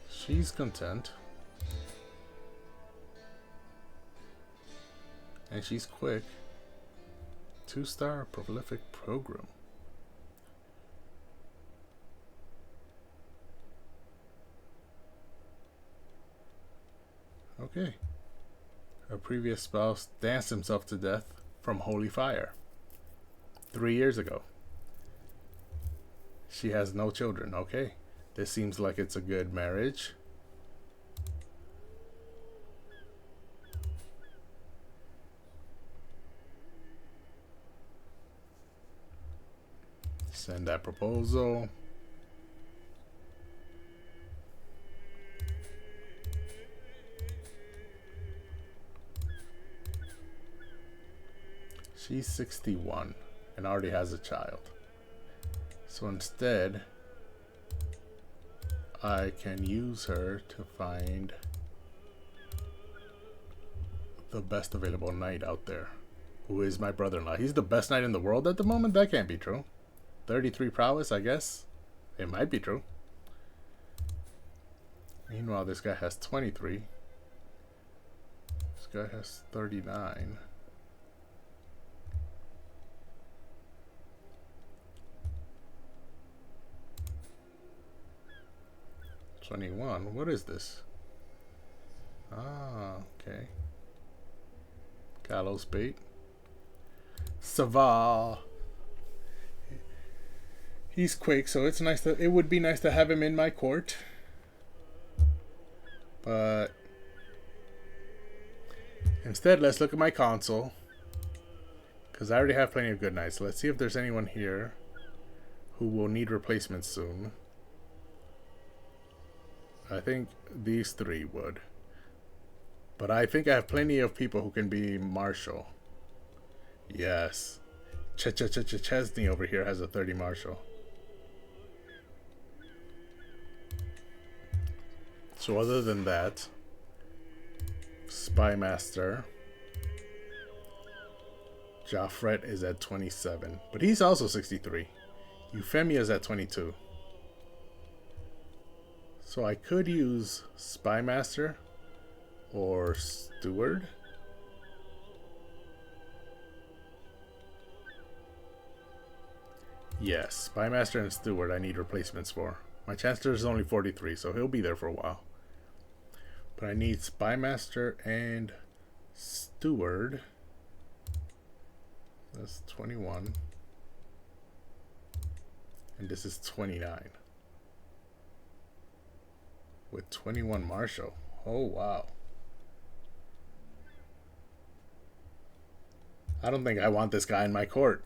S1: She's content. And she's quick. 2-star prolific program. Okay. Her previous spouse danced himself to death from holy fire 3 years ago. She has no children. Okay. This seems like it's a good marriage. Send that proposal. She's 61 and already has a child. So instead, I can use her to find the best available knight out there, who is my brother-in-law. He's the best knight in the world at the moment? That can't be true. 33 prowess, I guess. It might be true. Meanwhile, this guy has 23. This guy has 39. What is this? Ah, okay. Gallows bait. Saval. He's quick, so it would be nice to have him in my court. But instead, let's look at my console, because I already have plenty of good knights. Let's see if there's anyone here who will need replacements soon. I think these three would. But I think I have plenty of people who can be marshal. Yes. Chesney over here has a 30 marshal. So other than that, Spy Master Joffret is at 27, but he's also 63. Euphemia is at 22. So I could use Spy Master or Steward. Yes, Spy Master and Steward I need replacements for. My Chancellor is only 43, so he'll be there for a while. But I need Spy Master and Steward. That's 21. And this is 29. With 21 Marshal. Oh, wow. I don't think I want this guy in my court.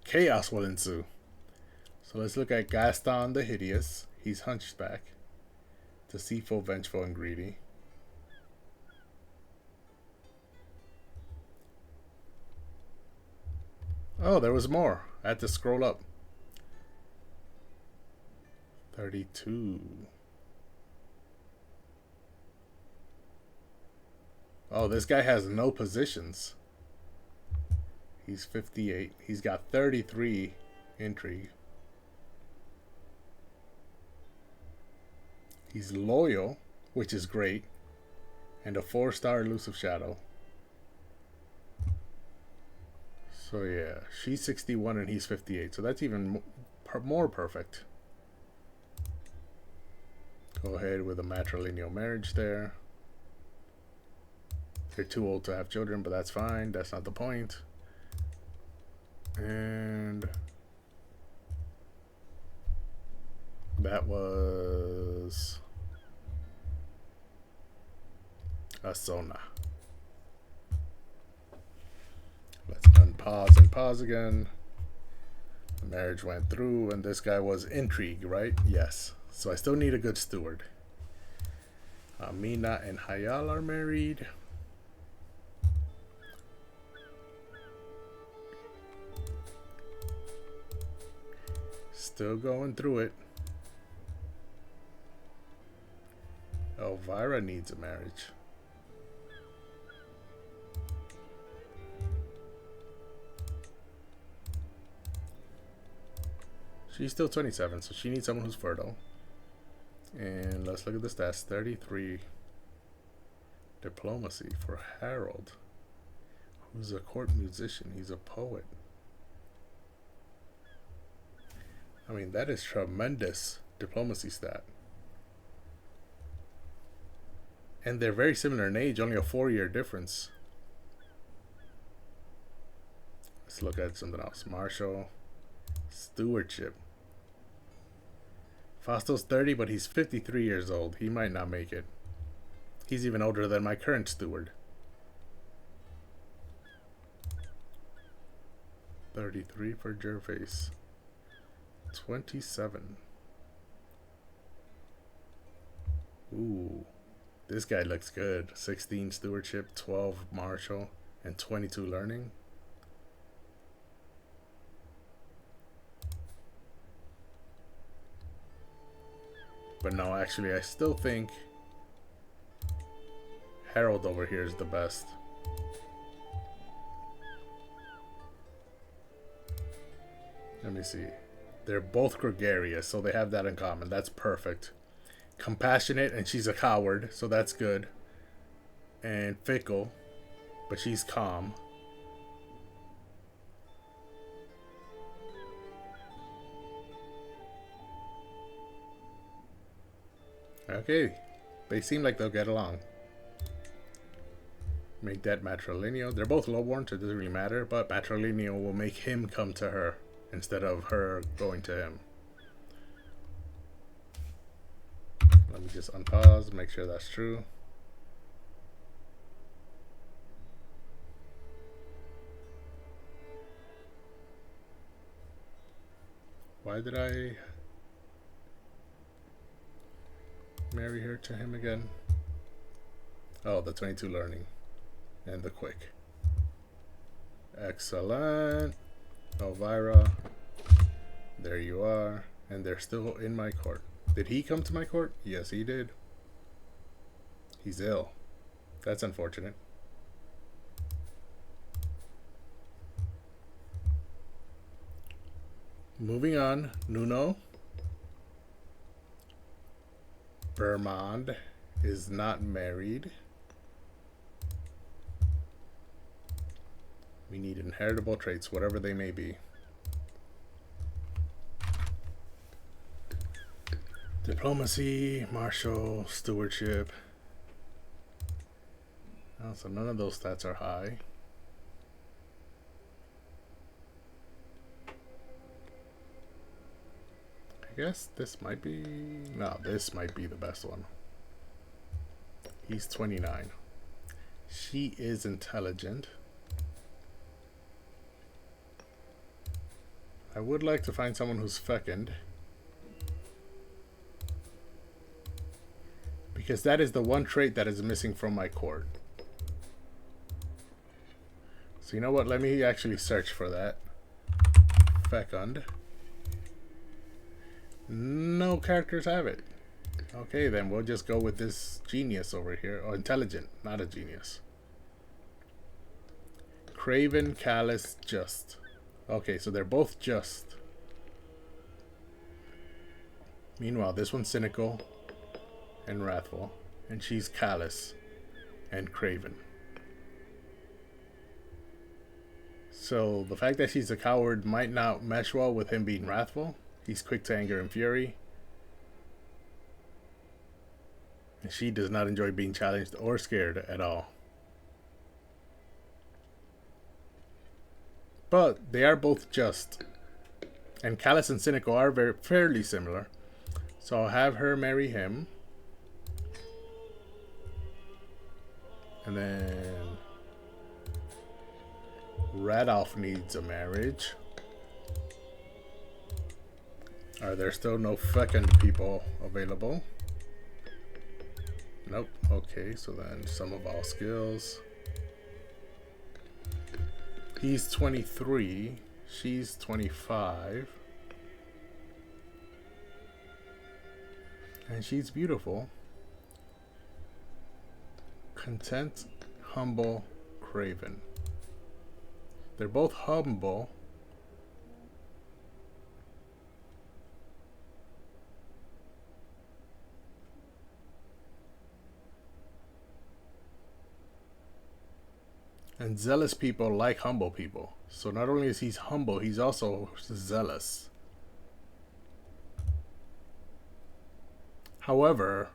S1: Chaos will ensue. So let's look at Gaston the Hideous. He's hunchback. Deceitful, vengeful, and greedy. Oh, there was more. I had to scroll up. 32. Oh, this guy has no positions. He's 58. He's got 33 intrigue. He's loyal, which is great. And a 4-star elusive shadow. So yeah, she's 61 and he's 58. So that's even more perfect. Go ahead with a matrilineal marriage there. They're too old to have children, but that's fine. That's not the point. And that was Asona. Let's unpause and pause again. The marriage went through, and this guy was intrigue, right? Yes. So I still need a good steward. Amina and Hayal are married. Still going through it. Elvira needs a marriage. She's still 27, so she needs someone who's fertile. And let's look at the stats. 33 diplomacy for Harold, who's a court musician. He's a poet. I mean, that is tremendous diplomacy stat. And they're very similar in age, only a 4-year difference. Let's look at something else. Marshall, stewardship. Fausto's 30, but he's 53 years old. He might not make it. He's even older than my current steward. 33 for Gervais. 27. Ooh, this guy looks good. 16 stewardship, 12 martial, and 22 learning. But no, actually, I still think Harold over here is the best. Let me see. They're both gregarious, so they have that in common. That's perfect. Compassionate, and she's a coward, so that's good. And fickle, but she's calm. Okay, they seem like they'll get along. Make that matrilineal. They're both lowborn, so it doesn't really matter, but matrilineal will make him come to her instead of her going to him. Let me just unpause, make sure that's true. Why did I marry her to him again? Oh, the 22 learning and the quick. Excellent. Elvira, there you are. And they're still in my court. Did he come to my court? Yes, he did. He's ill. That's unfortunate. Moving on, Nuno. Bermond is not married. We need inheritable traits, whatever they may be. Diplomacy, martial, stewardship. Oh, so none of those stats are high. I guess this might be... No, this might be the best one. He's 29. She is intelligent. I would like to find someone who's fecund. Because that is the one trait that is missing from my court. So you know what? Let me actually search for that. Fecund. No. no characters have it. Okay, then we'll just go with this genius over here. Or intelligent, not a genius. Craven, callous, just. Okay, so they're both just. Meanwhile, this one's cynical and wrathful. And she's callous and craven. So the fact that she's a coward might not mesh well with him being wrathful. He's quick to anger and fury. And she does not enjoy being challenged or scared at all. But they are both just. And callous and cynical are fairly similar. So I'll have her marry him. And then Radolf needs a marriage. Are there still no fucking people available? Nope. Okay, so then sum of all skills. He's 23. She's 25. And she's beautiful. Content, humble, craven. They're both humble. And zealous people like humble people. So not only is he humble, he's also zealous. However,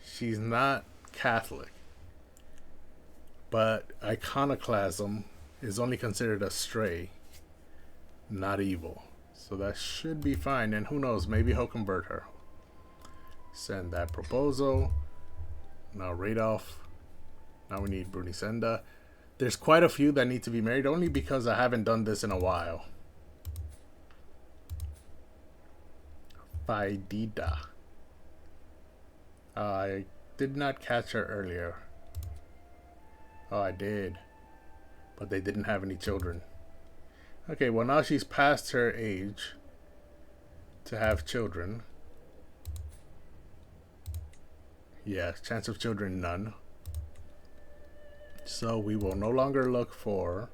S1: she's not Catholic. But iconoclasm is only considered a stray, not evil. So that should be fine. And who knows, maybe he'll convert her. Send that proposal. Now Radolf. Now we need Brunisenda. There's quite a few that need to be married, only because I haven't done this in a while. Faidida. I did not catch her earlier. Oh, I did. But they didn't have any children. Okay, well now she's past her age to have children. Yeah, chance of children, none. So we will no longer look for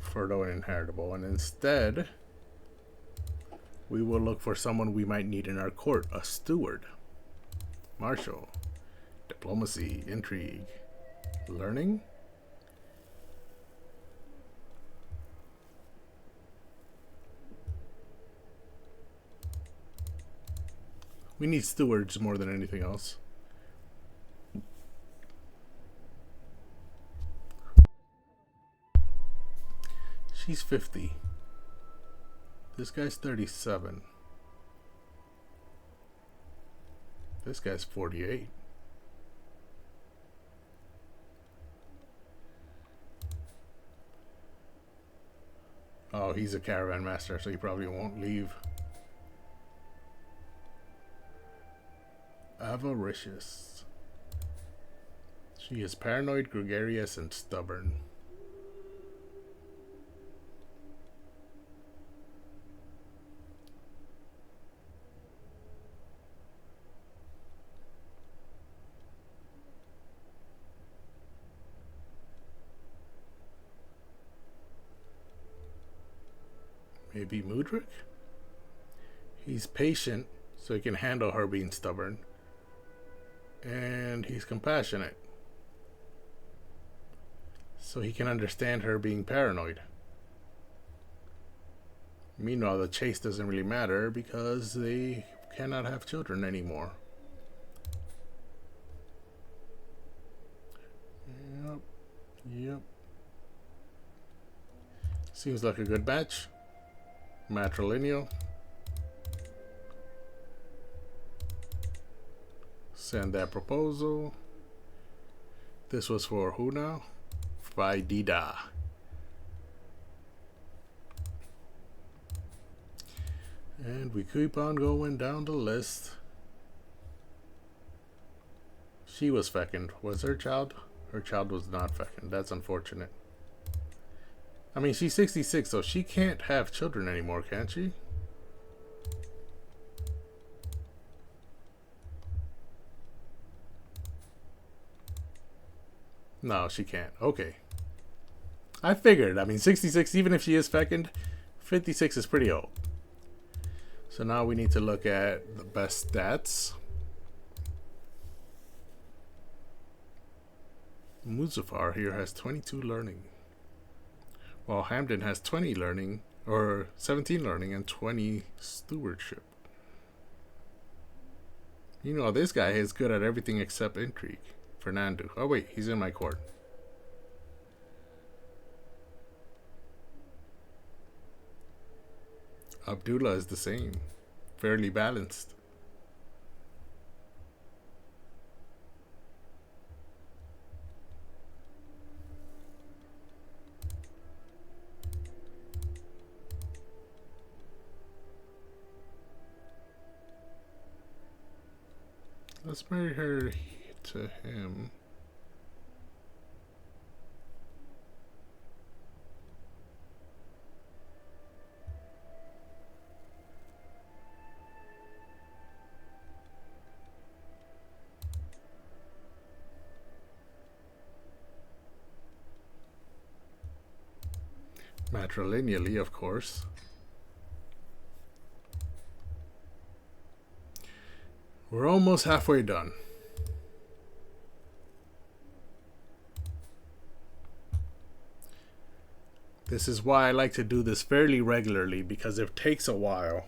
S1: fertile and inheritable, and instead we will look for someone we might need in our court, a steward. Marshal, diplomacy, intrigue, learning. We need stewards more than anything else. She's 50. This guy's 37. This guy's 48. Oh, he's a caravan master, so he probably won't leave. Avaricious. She is paranoid, gregarious, and stubborn. Maybe Mudrik? He's patient, so he can handle her being stubborn. And he's compassionate, so he can understand her being paranoid. Meanwhile, the chase doesn't really matter because they cannot have children anymore. Yep. Seems like a good match. Matrilineal. Send that proposal. This was for who now? Faidida. And we keep on going down the list. She was fecund. Was her child? Her child was not fecund. That's unfortunate. I mean, she's 66, so she can't have children anymore, can she? No, she can't. Okay. I figured. I mean, 66, even if she is fecund, 56 is pretty old. So now we need to look at the best stats. Muzafar here has 22 learning, while Hamden has 20 learning, or 17 learning, and 20 stewardship. You know, this guy is good at everything except intrigue. Fernando. Oh wait, he's in my court. Abdullah is the same. Fairly balanced. Let's marry her to him. Matrilineally, of course. We're almost halfway done. This is why I like to do this fairly regularly, because it takes a while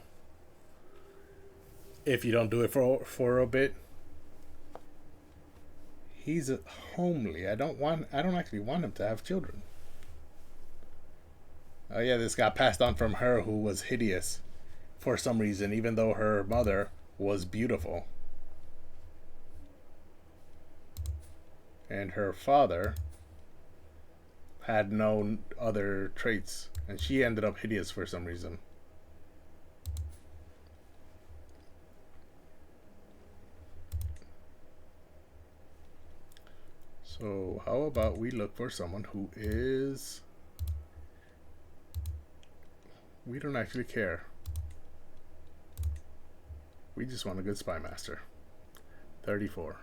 S1: if you don't do it for a bit. He's homely. I don't actually want him to have children. Oh yeah, this got passed on from her, who was hideous for some reason, even though her mother was beautiful. And her father had no other traits, and she ended up hideous for some reason. So how about we look for someone who is... We don't actually care. We just want a good spy master. 34.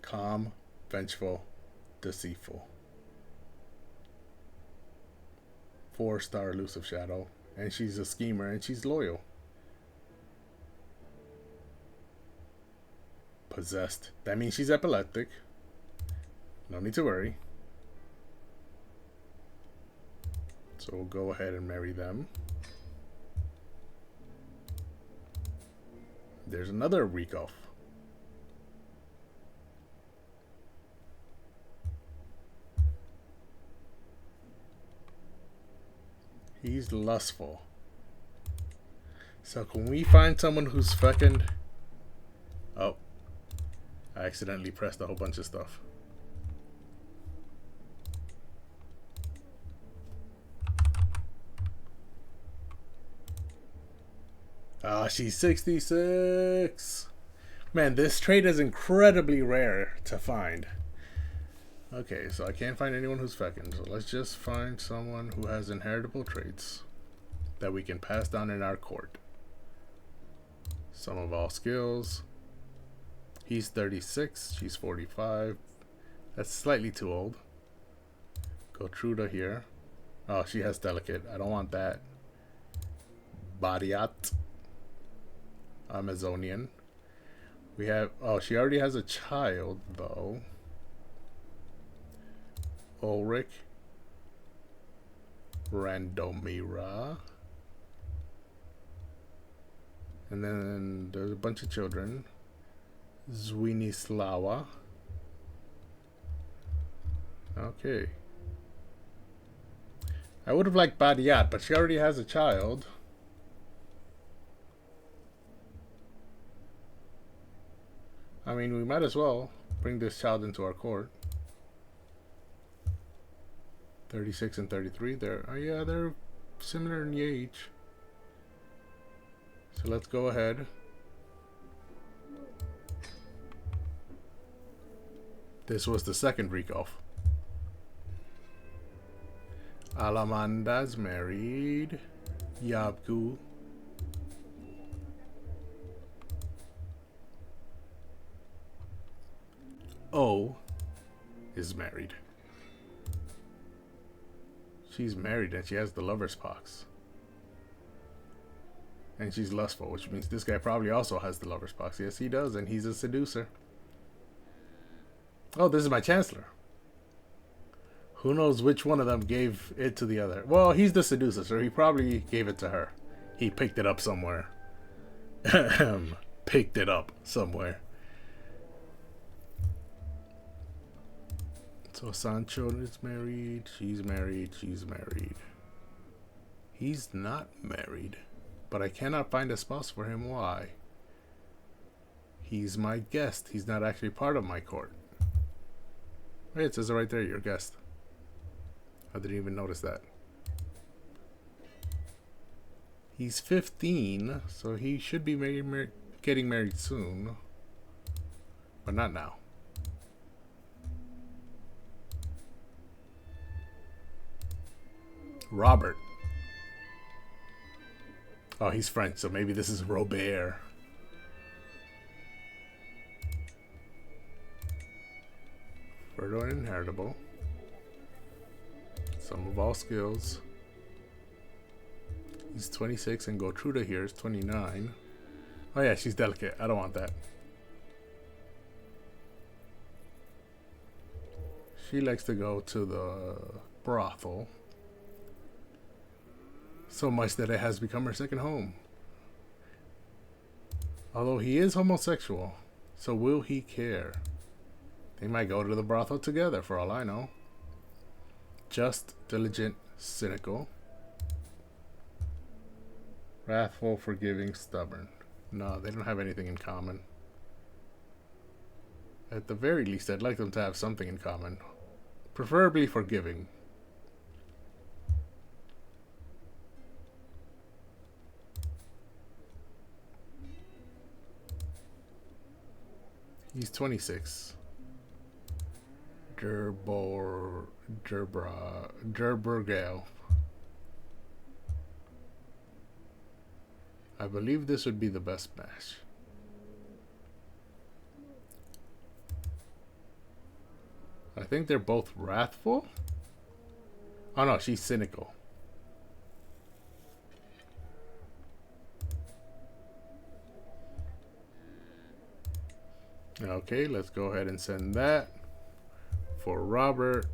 S1: Calm, vengeful, deceitful. 4-star elusive shadow. And she's a schemer, and she's loyal. Possessed. That means she's epileptic. No need to worry. So we'll go ahead and marry them. There's another week off. He's lustful. So can we find someone who's fecund? Oh. I accidentally pressed a whole bunch of stuff. Ah, she's 66. Man, this trait is incredibly rare to find. Okay, so I can't find anyone who's fecund. So let's just find someone who has inheritable traits that we can pass down in our court. Sum of all skills. He's 36. She's 45. That's slightly too old. Go Truda here. Oh, she has delicate. I don't want that. Badiat. Amazonian. We have... Oh, she already has a child, though. Ulrich. Randomira. And then there's a bunch of children. Zwinislawa. Okay. I would have liked Badiat, but she already has a child. I mean, we might as well bring this child into our court. 36 and 33. Yeah, they're similar in age. So let's go ahead. This was the second recall. Alamanda's married. Yabgu. O is married. She's married and she has the lover's pox. And she's lustful, which means this guy probably also has the lover's pox. Yes, he does, and he's a seducer. Oh, this is my chancellor. Who knows which one of them gave it to the other? Well, he's the seducer, so he probably gave it to her. He picked it up somewhere. Picked it up somewhere. So Sancho is married. She's married. She's married. He's not married. But I cannot find a spouse for him. Why? He's my guest. He's not actually part of my court. Hey, it says it right there, your guest. I didn't even notice that. He's 15, so he should be getting married soon. But not now. Robert. Oh, he's French, so maybe this is Robert. Fertile and inheritable. Sum of all skills. He's 26 and Gertruda here is 29. Oh yeah, she's delicate. I don't want that. She likes to go to the brothel. So much that it has become her second home. Although he is homosexual, so will he care? They might go to the brothel together for all I know. Just, diligent, cynical. Wrathful, forgiving, stubborn. No, they don't have anything in common. At the very least, I'd like them to have something in common. Preferably forgiving. He's 26. Gerbergale. I believe this would be the best match. I think they're both wrathful. Oh no, she's cynical. Okay, let's go ahead and send that for Robert.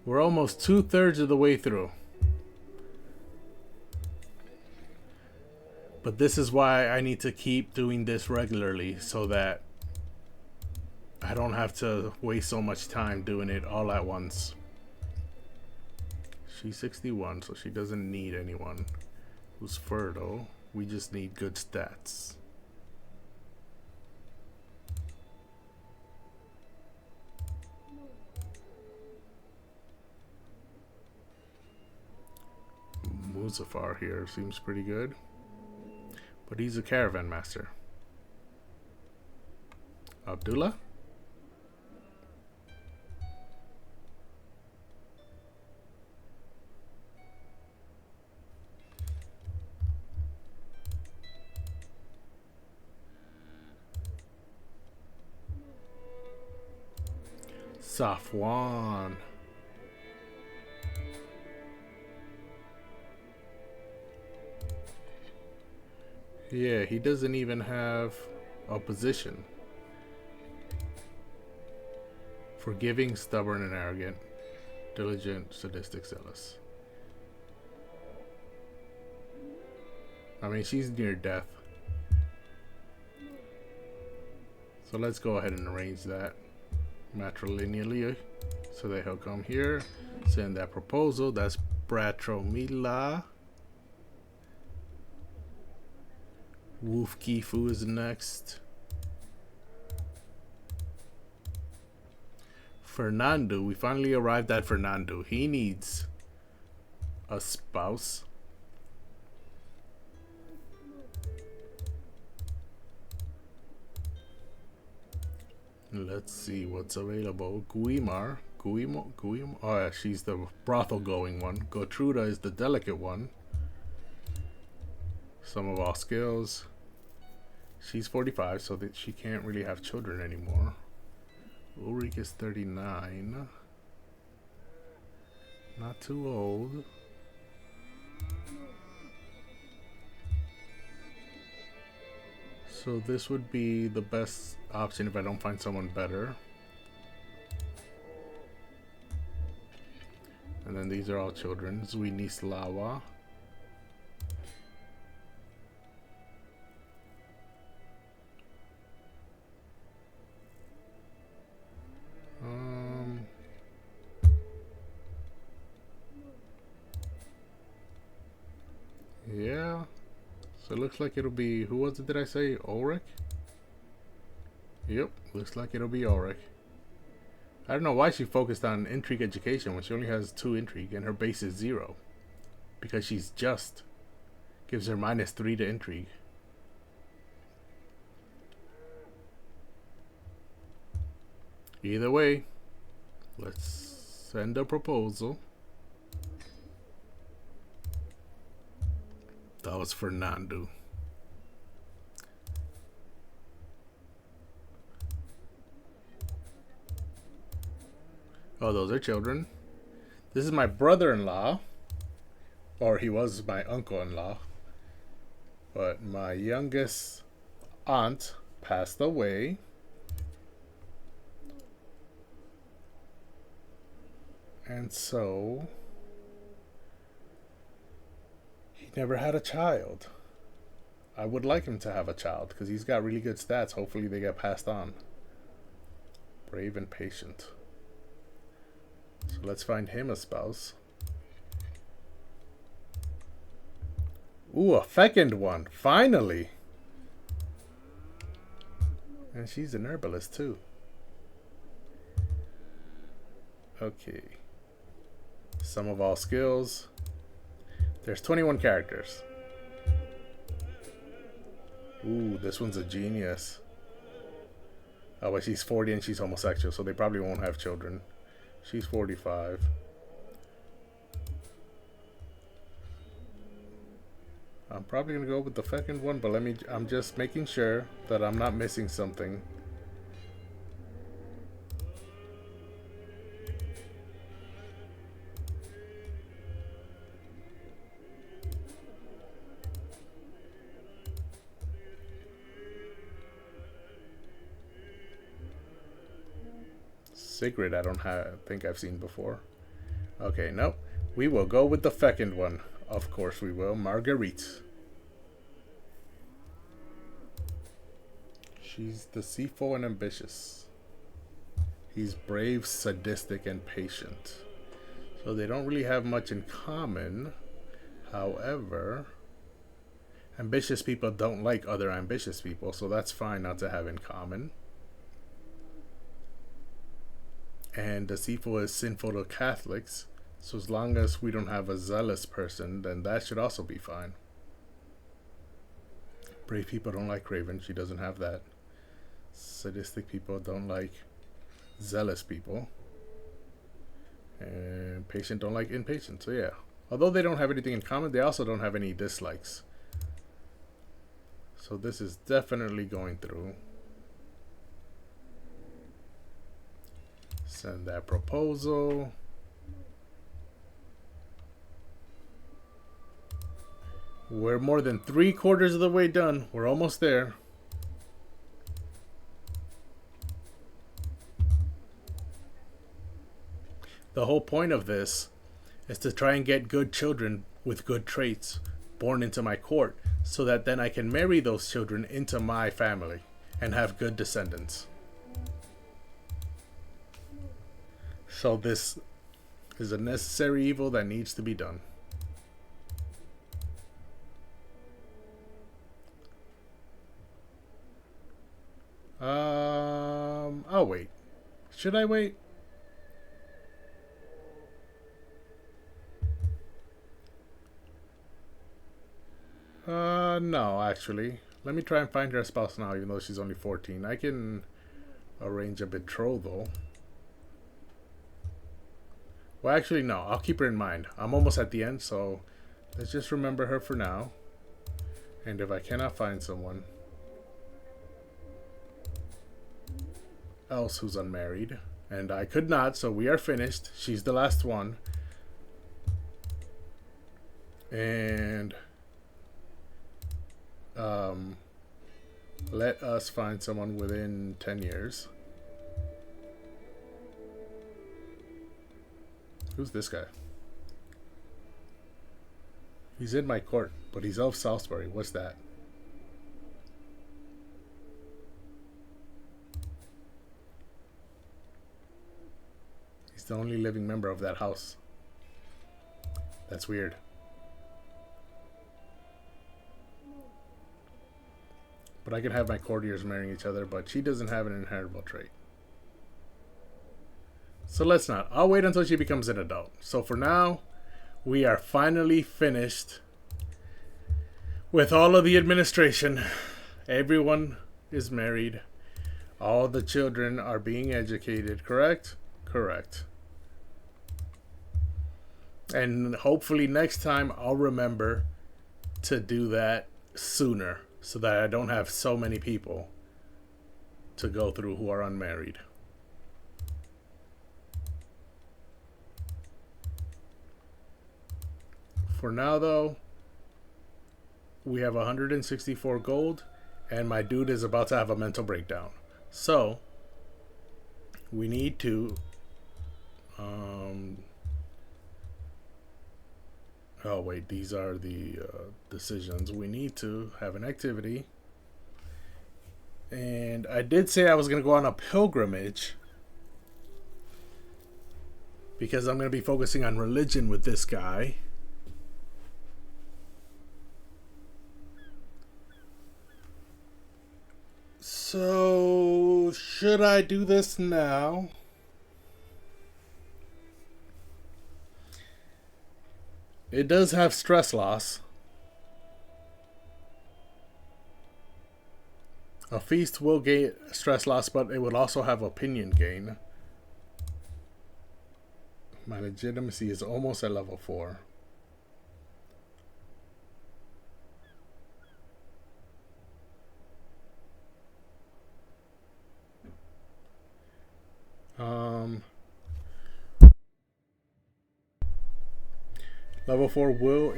S1: We're almost 2/3 of the way through. But this is why I need to keep doing this regularly so that I don't have to waste so much time doing it all at once. She's 61, so she doesn't need anyone who's fertile. We just need good stats. Muzaffar here seems pretty good. But he's a caravan master. Abdullah? Safwan. Yeah, he doesn't even have a position. Forgiving, stubborn, and arrogant. Diligent, sadistic, zealous. I mean, she's near death. So let's go ahead and arrange that matrilineally so that he'll come here, send that proposal. That's Bratromila. Wolf Kifu is next. Fernando. We finally arrived at Fernando. He needs a spouse. Let's see what's available. Guimar. Oh yeah, she's the brothel going one. Gertruda is the delicate one. Some of all skills. She's 45, so that she can't really have children anymore. Ulrich is 39. Not too old. So this would be the best option if I don't find someone better. And then these are all children. Zwinislawa. Yeah. So it looks like it'll be, who was it, did I say? Ulrich? Yep, looks like it'll be Ulrich. I don't know why she focused on intrigue education when she only has 2 intrigue and her base is 0. Because she's just. Gives her -3 to intrigue. Either way, let's send a proposal. That was Fernando. Oh, those are children. This is my brother-in-law. Or he was my uncle-in-law. But my youngest aunt passed away. And so he never had a child. I would like him to have a child because he's got really good stats. Hopefully they get passed on. Brave and patient. So let's find him a spouse. Ooh, a fecund one. Finally. And she's an herbalist too. Okay. Sum of all skills. There's 21 characters. Ooh, this one's a genius. Oh, but she's 40 and she's homosexual, so they probably won't have children. She's 45. I'm probably gonna go with the fecund one, but I'm just making sure that I'm not missing something. Sigrid, I don't think I've seen before. Okay, nope. We will go with the fecund one. Of course we will. Marguerite. She's deceitful and ambitious. He's brave, sadistic, and patient. So they don't really have much in common. However, ambitious people don't like other ambitious people, so that's fine not to have in common. And deceitful is sinful to Catholics. So as long as we don't have a zealous person, then that should also be fine. Brave people don't like Raven. She doesn't have that. Sadistic people don't like zealous people. And patient don't like impatient. So yeah. Although they don't have anything in common, they also don't have any dislikes. So this is definitely going through. Send that proposal. We're more than 3/4 of the way done. We're almost there. The whole point of this is to try and get good children with good traits born into my court, so that then I can marry those children into my family and have good descendants. So this is a necessary evil that needs to be done. I'll wait. Should I wait? No, actually. Let me try and find her a spouse now, even though she's only 14. I can arrange a betrothal. Well, actually, no. I'll keep her in mind. I'm almost at the end, so let's just remember her for now. And if I cannot find someone else who's unmarried, and I could not, so we are finished. She's the last one. And let us find someone within 10 years. Who's this guy? He's in my court, but he's of Salisbury. What's that? He's the only living member of that house. That's weird. But I can have my courtiers marrying each other, but she doesn't have an inheritable trait. So let's not. I'll wait until she becomes an adult. So for now, we are finally finished with all of the administration. Everyone is married. All the children are being educated, correct? Correct. And hopefully next time I'll remember to do that sooner, so that I don't have so many people to go through who are unmarried. For now, though, we have 164 gold, and my dude is about to have a mental breakdown. So, we need to... oh, wait, these are the decisions. We need to have an activity. And I did say I was going to go on a pilgrimage, because I'm going to be focusing on religion with this guy. So, should I do this now? It does have stress loss. A feast will gain stress loss, but it will also have opinion gain. My legitimacy is almost at level 4. Level 4 will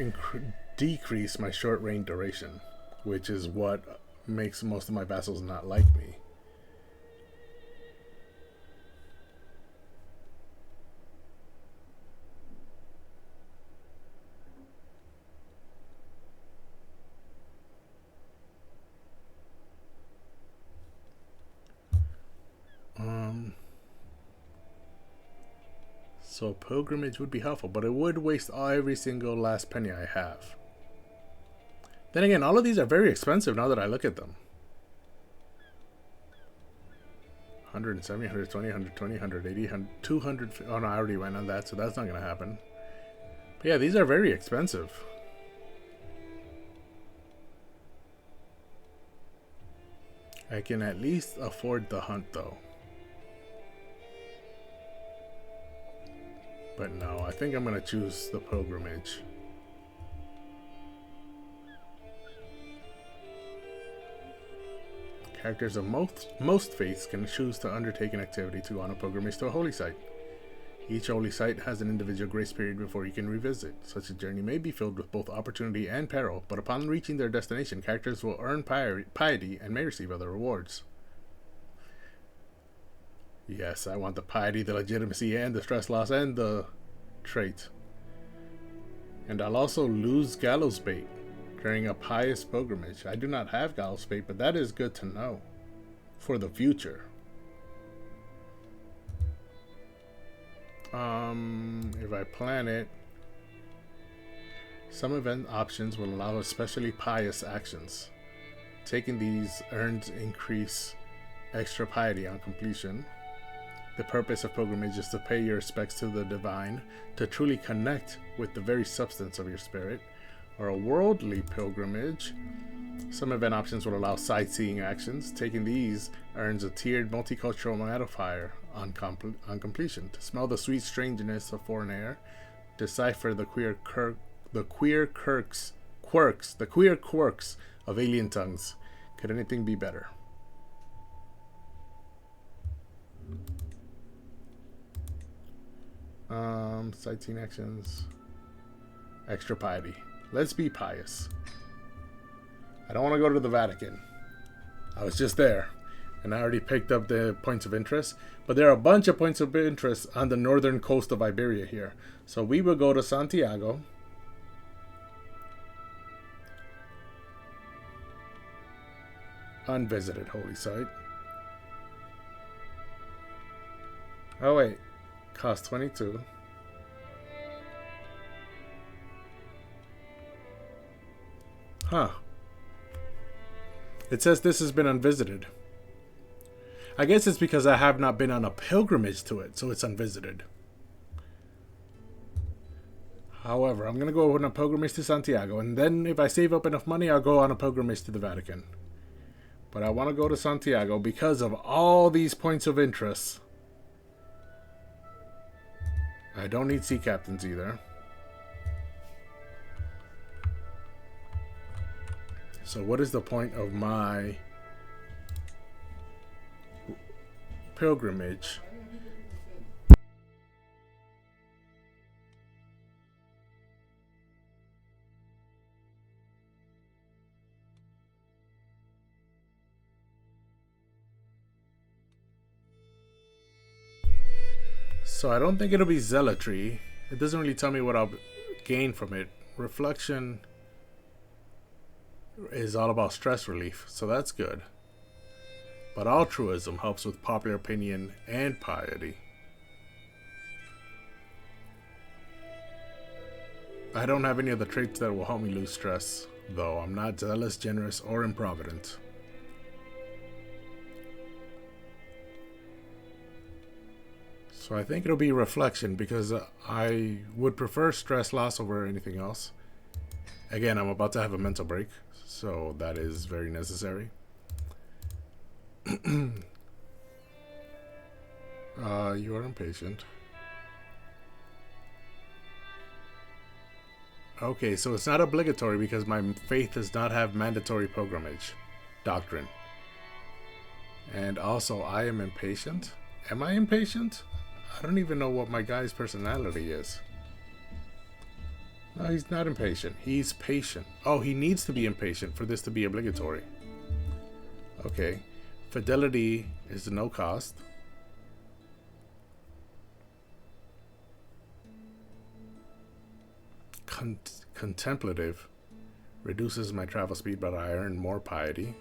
S1: decrease my short range duration, which is what makes most of my vassals not like me. So pilgrimage would be helpful, but it would waste every single last penny I have. Then again, all of these are very expensive now that I look at them. 170, 120, 120, 180, 200. Oh no, I already went on that, so that's not going to happen. But yeah, these are very expensive. I can at least afford the hunt though. But no, I think I'm going to choose the pilgrimage. Characters of most faiths can choose to undertake an activity to go on a pilgrimage to a holy site. Each holy site has an individual grace period before you can revisit. Such a journey may be filled with both opportunity and peril, but upon reaching their destination, characters will earn piety and may receive other rewards. Yes, I want the piety, the legitimacy, and the stress loss, and the trait. And I'll also lose gallows bait during a pious pilgrimage. I do not have gallows bait, but that is good to know for the future. If I plan it, some event options will allow especially pious actions. Taking these earns increase extra piety on completion. The purpose of pilgrimage is to pay your respects to the divine, to truly connect with the very substance of your spirit. Or a worldly pilgrimage, some event options will allow sightseeing actions. Taking these earns a tiered multicultural modifier on completion. To smell the sweet strangeness of foreign air, decipher the queer quirks, the queer quirks of alien tongues. Could anything be better? Sightseeing actions. Extra piety. Let's be pious. I don't want to go to the Vatican. I was just there, and I already picked up the points of interest. But there are a bunch of points of interest on the northern coast of Iberia here. So we will go to Santiago. Unvisited holy site. Oh wait, cost 22. Huh. It says this has been unvisited. I guess it's because I have not been on a pilgrimage to it, so it's unvisited. However, I'm going to go on a pilgrimage to Santiago, and then if I save up enough money, I'll go on a pilgrimage to the Vatican. But I want to go to Santiago because of all these points of interest. I don't need sea captains either. So what is the point of my pilgrimage? So I don't think it'll be zealotry. It doesn't really tell me what I'll gain from it. Reflection is all about stress relief, so that's good. But altruism helps with popular opinion and piety. I don't have any of the traits that will help me lose stress, though. I'm not zealous, generous, or improvident. So I think it'll be reflection because I would prefer stress loss over anything else. Again, I'm about to have a mental break, so that is very necessary. You are impatient. Okay, so it's not obligatory because my faith does not have mandatory pilgrimage doctrine. And also, I am impatient. Am I impatient? I don't even know what my guy's personality is. No, he's not impatient. He's patient. Oh, he needs to be impatient for this to be obligatory. Okay. Fidelity is no cost. Contemplative reduces my travel speed, but I earn more piety.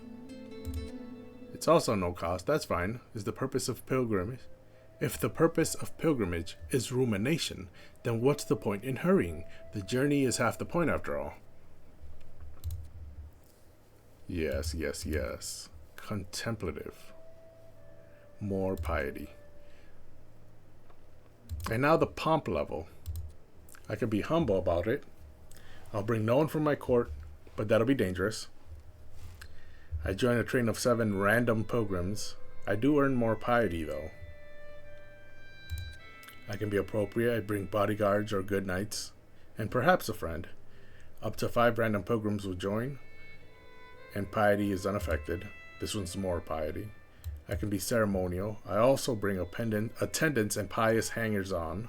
S1: It's also no cost. That's fine. Is the purpose of pilgrimage? If the purpose of pilgrimage is rumination, then what's the point in hurrying? The journey is half the point after all. Yes, yes, yes. Contemplative. More piety. And now the pomp level. I can be humble about it. I'll bring no one from my court, but that'll be dangerous. I join a train of 7 random pilgrims. I do earn more piety, though. I can be appropriate. I bring bodyguards or good knights, and perhaps a friend. Up to 5 random pilgrims will join, and piety is unaffected. This one's more piety. I can be ceremonial. I also bring attendants and pious hangers-on.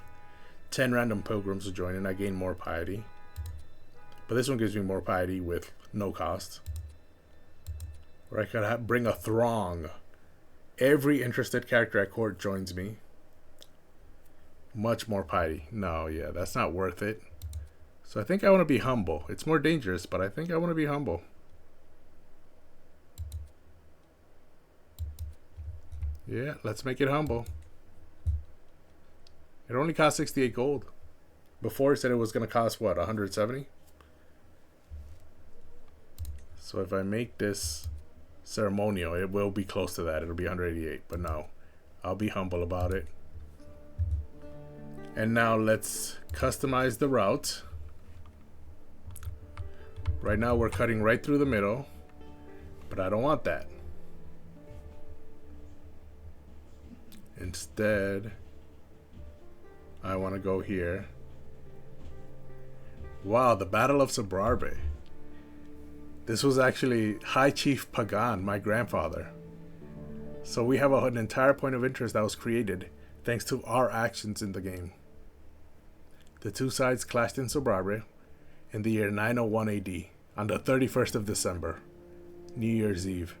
S1: 10 random pilgrims will join, and I gain more piety. But this one gives me more piety with no cost. Or I could bring a throng. Every interested character at court joins me. Much more piety. No, yeah, that's not worth it. So I think I want to be humble. It's more dangerous, but I think I want to be humble. Yeah, let's make it humble. It only cost 68 gold. Before it said it was going to cost, what, 170? So if I make this ceremonial, it will be close to that. It'll be 188, but no. I'll be humble about it. And now let's customize the route. Right now we're cutting right through the middle, but I don't want that. Instead, I want to go here. Wow, the Battle of Sobrarbe. This was actually High Chief Pagan, my grandfather. So we have an entire point of interest that was created thanks to our actions in the game. The two sides clashed in Sobrabre in the year 901 AD on the 31st of December, New Year's Eve.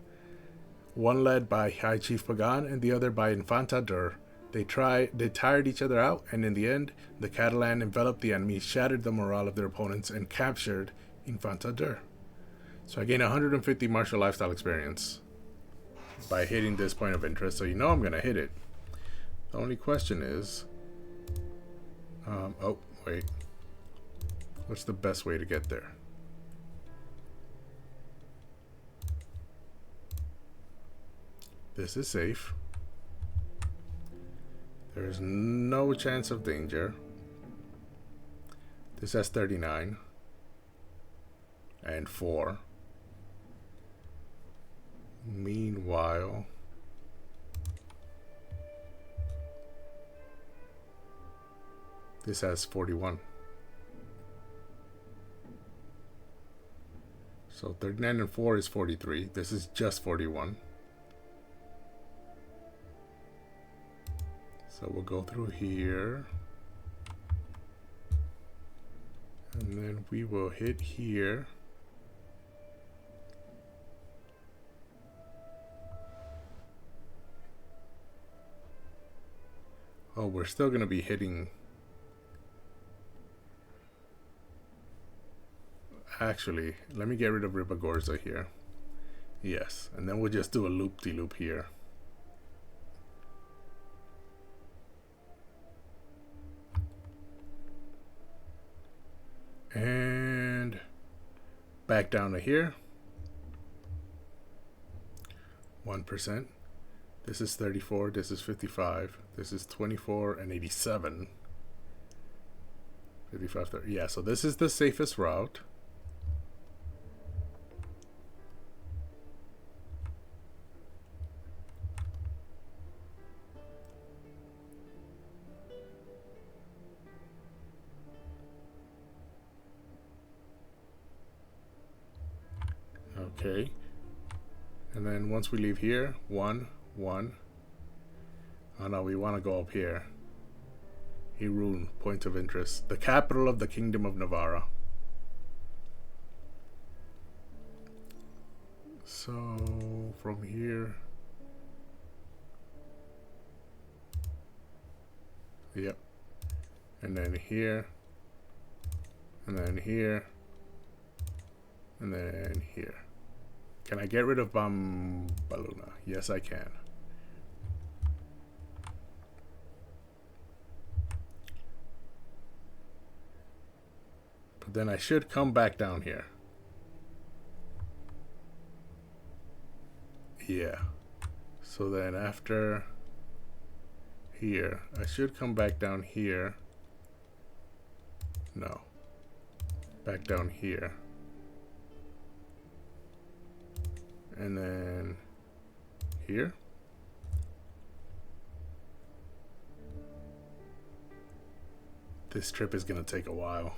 S1: One led by High Chief Pagan and the other by Infanta Dur. They tired each other out, and in the end, the Catalan enveloped the enemy, shattered the morale of their opponents, and captured Infanta Dur. So I gained 150 martial lifestyle experience by hitting this point of interest, so you know I'm going to hit it. The only question is... oh, wait. What's the best way to get there? This is safe. There is no chance of danger. This has 39. And 4. Meanwhile... this has 41. So 39 and 4 is 43. This is just 41. So we'll go through here. And then we will hit here. Oh, we're still going to be hitting... Actually, let me get rid of Ribagorza here. Yes, and then we'll just do a loop-de-loop here. And back down to here. 1%. This is 34. This is 55. This is 24 and 87. 55, 30. Yeah, so this is the safest route. Okay, and then once we leave here, 1, 1. Oh no, we want to go up here. Irun, point of interest. The capital of the Kingdom of Navarra. So, from here... Yep. And then here. And then here. And then here. Can I get rid of Bambaluna? Yes, I can. But then I should come back down here. Yeah. So then after here, I should come back down here. No. Back down here. And then here. This trip is gonna take a while.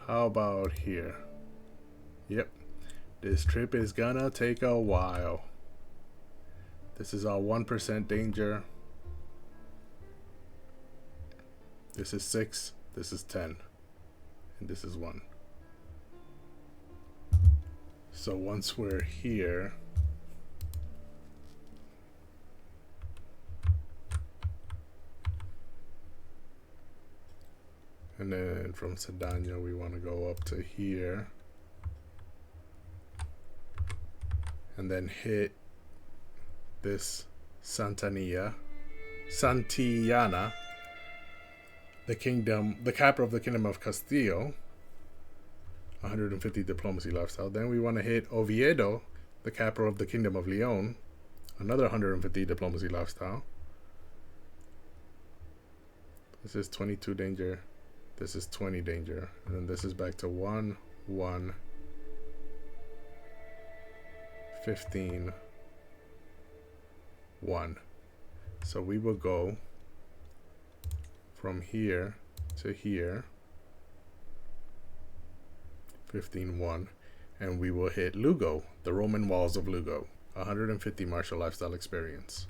S1: How about here? Yep. This trip is gonna take a while. This is all 1% danger. This is 6. This is 10. And this is 1. So once we're here, and then from Sedano we want to go up to here, and then hit this Santillana, the capital of the Kingdom of Castillo. 150 diplomacy lifestyle. Then we want to hit Oviedo, the capital of the Kingdom of Leon. Another 150 diplomacy lifestyle. This is 22 danger. This is 20 danger. And then this is back to 1, 1, 15, 1. So we will go from here to here. 15, 1. And we will hit Lugo, the Roman walls of Lugo. 150 martial lifestyle experience.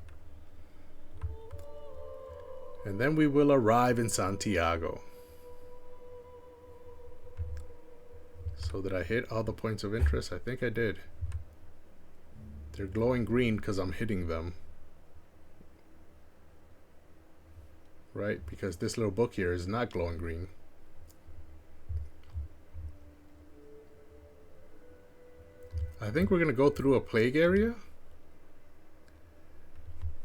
S1: And then we will arrive in Santiago. So did I hit all the points of interest? I think I did. They're glowing green because I'm hitting them. Right? Because this little book here is not glowing green. I think we're going to go through a plague area.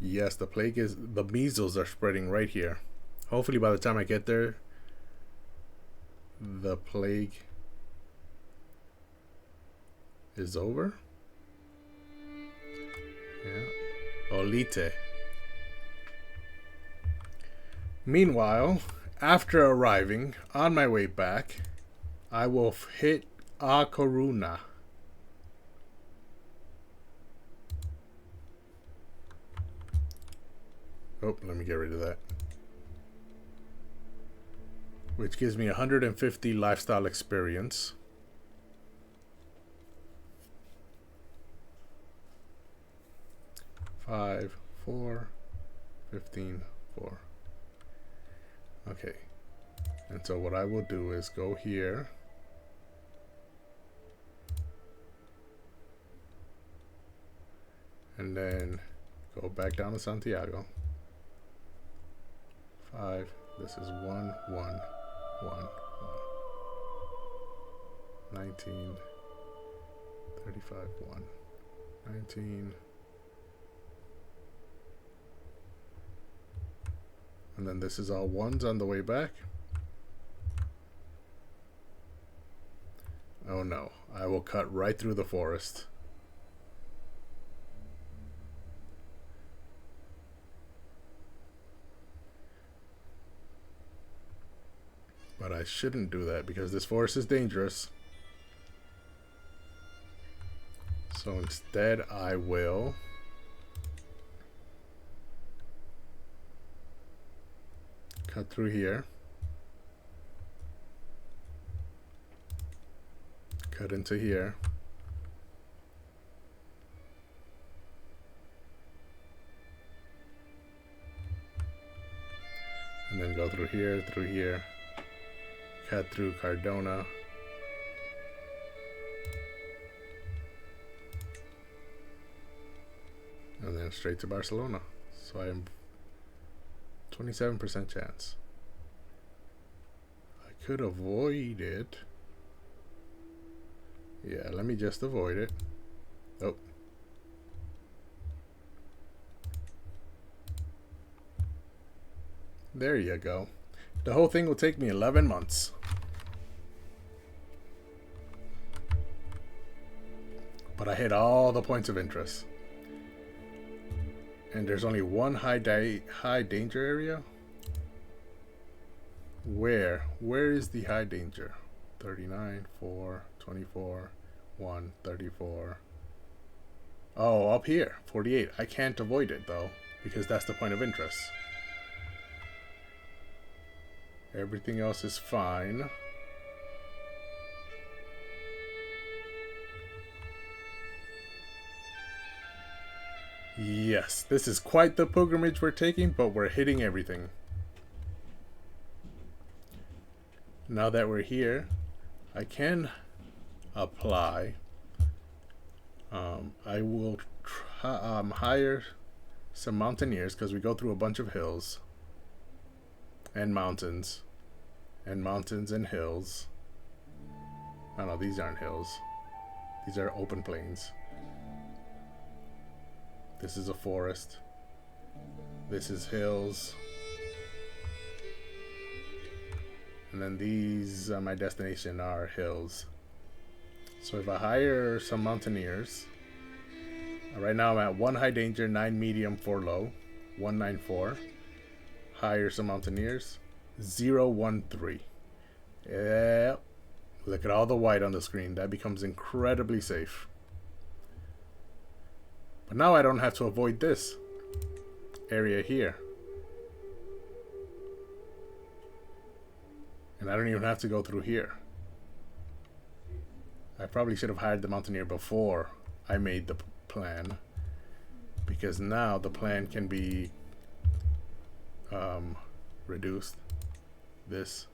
S1: Yes, the measles are spreading right here. Hopefully by the time I get there, the plague is over. Yeah. Olite. Meanwhile, after arriving, on my way back, I will hit A Coruna. Oh, let me get rid of that. Which gives me 150 lifestyle experience. Five, 4, 15, 4. Okay. And so what I will do is go here. And then go back down to Santiago. 5. This is 1, 1, 1, 1. 19. 35, 1. 19. And then this is all ones on the way back. Oh no, I will cut right through the forest. But I shouldn't do that because this forest is dangerous. So instead I will cut through here. Cut into here. And then go through here. Cut through Cardona. And then straight to Barcelona. So I am 27% chance. I could avoid it. Yeah, let me just avoid it. Oh. There you go. The whole thing will take me 11 months. But I hit all the points of interest. And there's only one high danger area. Where is the high danger? 39, 4, 24, 1, 34. Oh, up here, 48. I can't avoid it though, because that's the point of interest. Everything else is fine. Yes, this is quite the pilgrimage we're taking, but we're hitting everything. Now that we're here, I can apply. I will hire some mountaineers because we go through a bunch of hills and mountains and hills. Oh no, these aren't hills. These are open plains. This is a forest. This is hills. And then these, my destination are hills. So if I hire some mountaineers, right now I'm at 1 high danger, 9 medium, 4 low, 194. Hire some mountaineers, 013. Yeah, look at all the white on the screen. That becomes incredibly safe. But now I don't have to avoid this area here. And I don't even have to go through here. I probably should have hired the mountaineer before I made the plan, because now the plan can be reduced. This.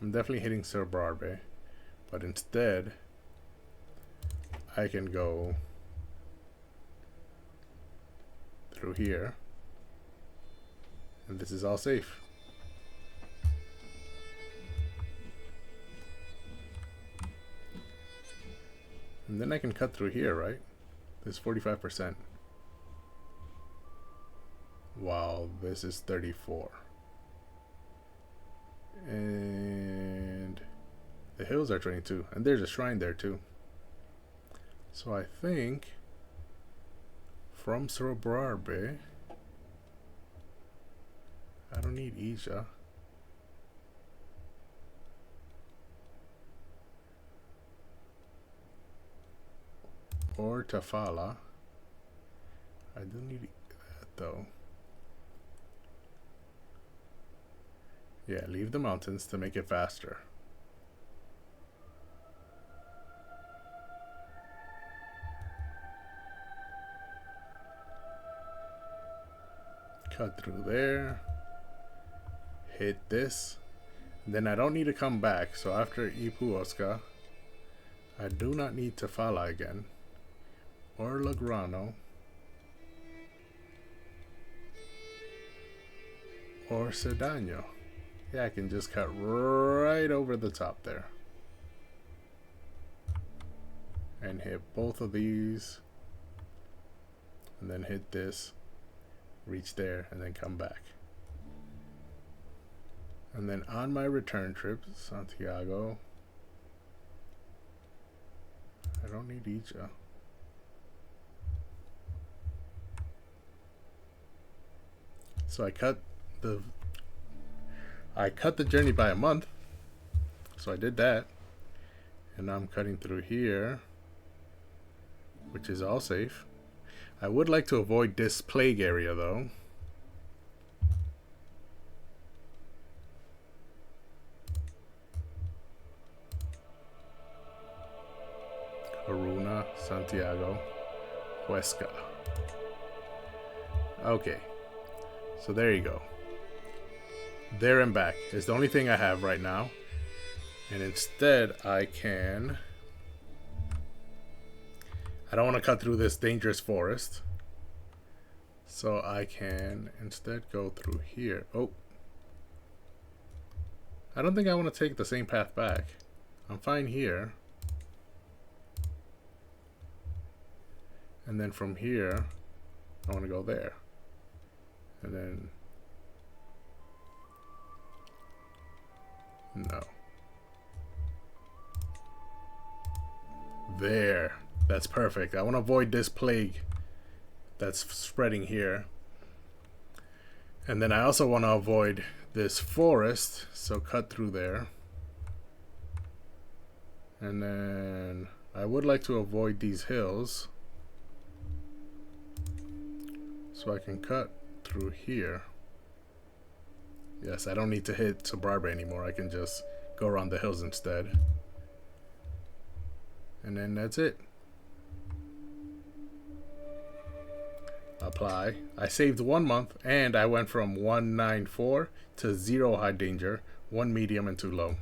S1: I'm definitely hitting Sir Barbe, but instead I can go through here, and this is all safe. And then I can cut through here, right? This 45%. While this is 34. And the hills are 22. And there's a shrine there too. So I think from Sorobarbe, I don't need Isha. Or Tafala. I do need that though. Yeah, leave the mountains to make it faster. Cut through there. Hit this. Then I don't need to come back. So after Ipuosca, I do not need Tafala again. Or Lograno. Or Cerdano. Yeah, I can just cut right over the top there. And hit both of these. And then hit this. Reach there and then come back. And then on my return trip, Santiago. I don't need Icha. So I cut the journey by a month. So I did that. And now I'm cutting through here, which is all safe. I would like to avoid this plague area though. Haruna, Santiago, Huesca. Okay. So there you go. There and back is the only thing I have right now. And instead I can... I don't want to cut through this dangerous forest. So I can instead go through here. Oh. I don't think I want to take the same path back. I'm fine here. And then from here, I want to go there. And then... no. There. That's perfect. I want to avoid this plague that's spreading here. And then I also want to avoid this forest. So cut through there. And then I would like to avoid these hills. So I can cut through here. Yes, I don't need to hit Sobarbe anymore. I can just go around the hills instead. And then that's it. Apply. I saved 1 month and I went from 194 to 0 high danger, 1 medium and 2 low.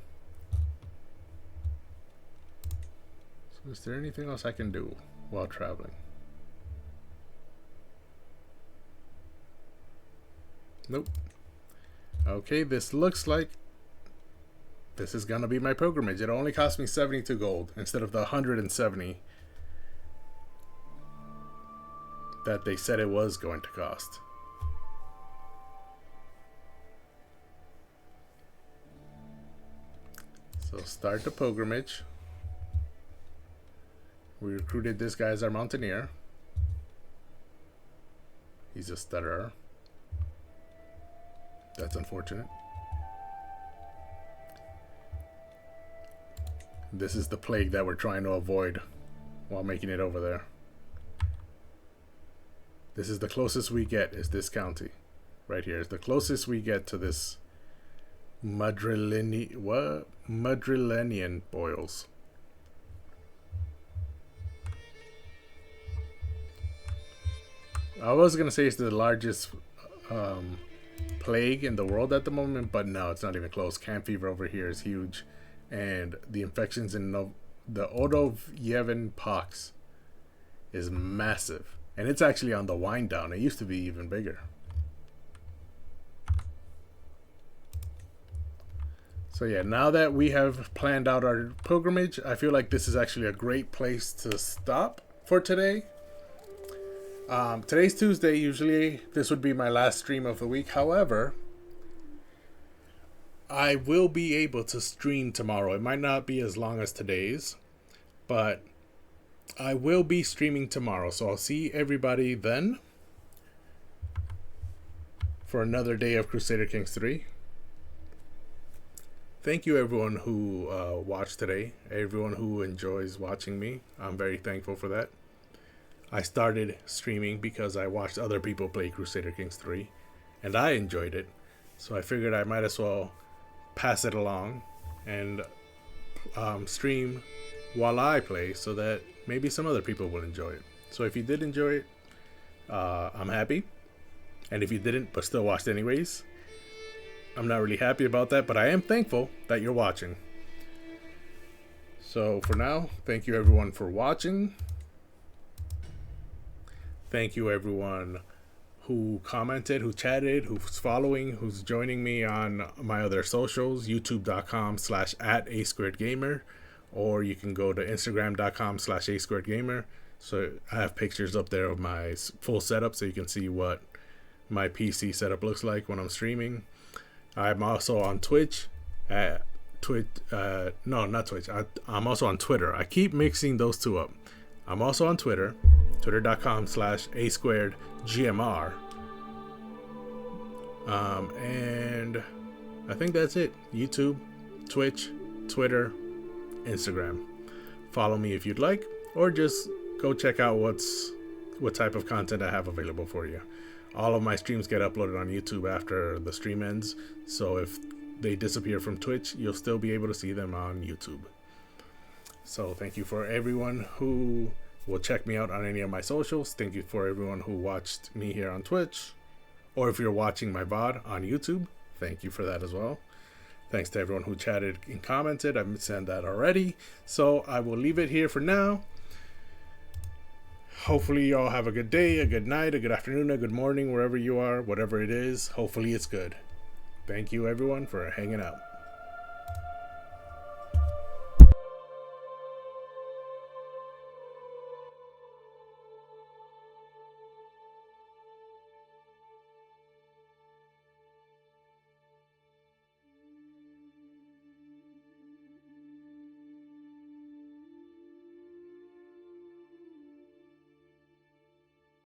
S1: So is there anything else I can do while traveling? Nope. Okay, this looks like this is gonna be my pilgrimage. It only cost me 72 gold instead of the 170 that they said it was going to cost. So start the pilgrimage. We recruited this guy as our mountaineer. He's a stutterer. That's unfortunate. This is the plague that we're trying to avoid while making it over there. This is the closest we get, is this county. Right here is the closest we get to this Madrilenian boils. I was gonna say it's the largest plague in the world at the moment, but no, it's not even close. Camp fever over here is huge, and the infections in the Odoyevan pox is massive, and it's actually on the wind down. It used to be even bigger. So yeah, now that we have planned out our pilgrimage, I feel like this is actually a great place to stop for today. Today's Tuesday. Usually this would be my last stream of the week. However, I will be able to stream tomorrow. It might not be as long as today's, but I will be streaming tomorrow. So I'll see everybody then for another day of Crusader Kings 3. Thank you everyone who watched today, everyone who enjoys watching me. I'm very thankful for that. I started streaming because I watched other people play Crusader Kings 3 and I enjoyed it. So I figured I might as well pass it along and stream while I play so that maybe some other people will enjoy it. So if you did enjoy it, I'm happy. And if you didn't but still watched anyways, I'm not really happy about that, but I am thankful that you're watching. So for now, thank you everyone for watching. Thank you everyone who commented, who chatted, who's following, who's joining me on my other socials, youtube.com/@a2gamer, or you can go to instagram.com/a2gamer. So I have pictures up there of my full setup so you can see what my PC setup looks like when I'm streaming. I'm also on Twitch at no, not Twitch. I'm also on Twitter. I keep mixing those two up. I'm also on Twitter, twitter.com/a2gmr. And I think that's it. YouTube, Twitch, Twitter, Instagram. Follow me if you'd like, or just go check out what type of content I have available for you. All of my streams get uploaded on YouTube after the stream ends, so if they disappear from Twitch, you'll still be able to see them on YouTube. So thank you for everyone who will check me out on any of my socials. Thank you for everyone who watched me here on Twitch, or if you're watching my VOD on YouTube, thank you for that as well. Thanks to everyone who chatted and commented. I've said that already, so I will leave it here for now. Hopefully you all have a good day, a good night, a good afternoon, a good morning, wherever you are, whatever it is. Hopefully it's good. Thank you everyone for hanging out.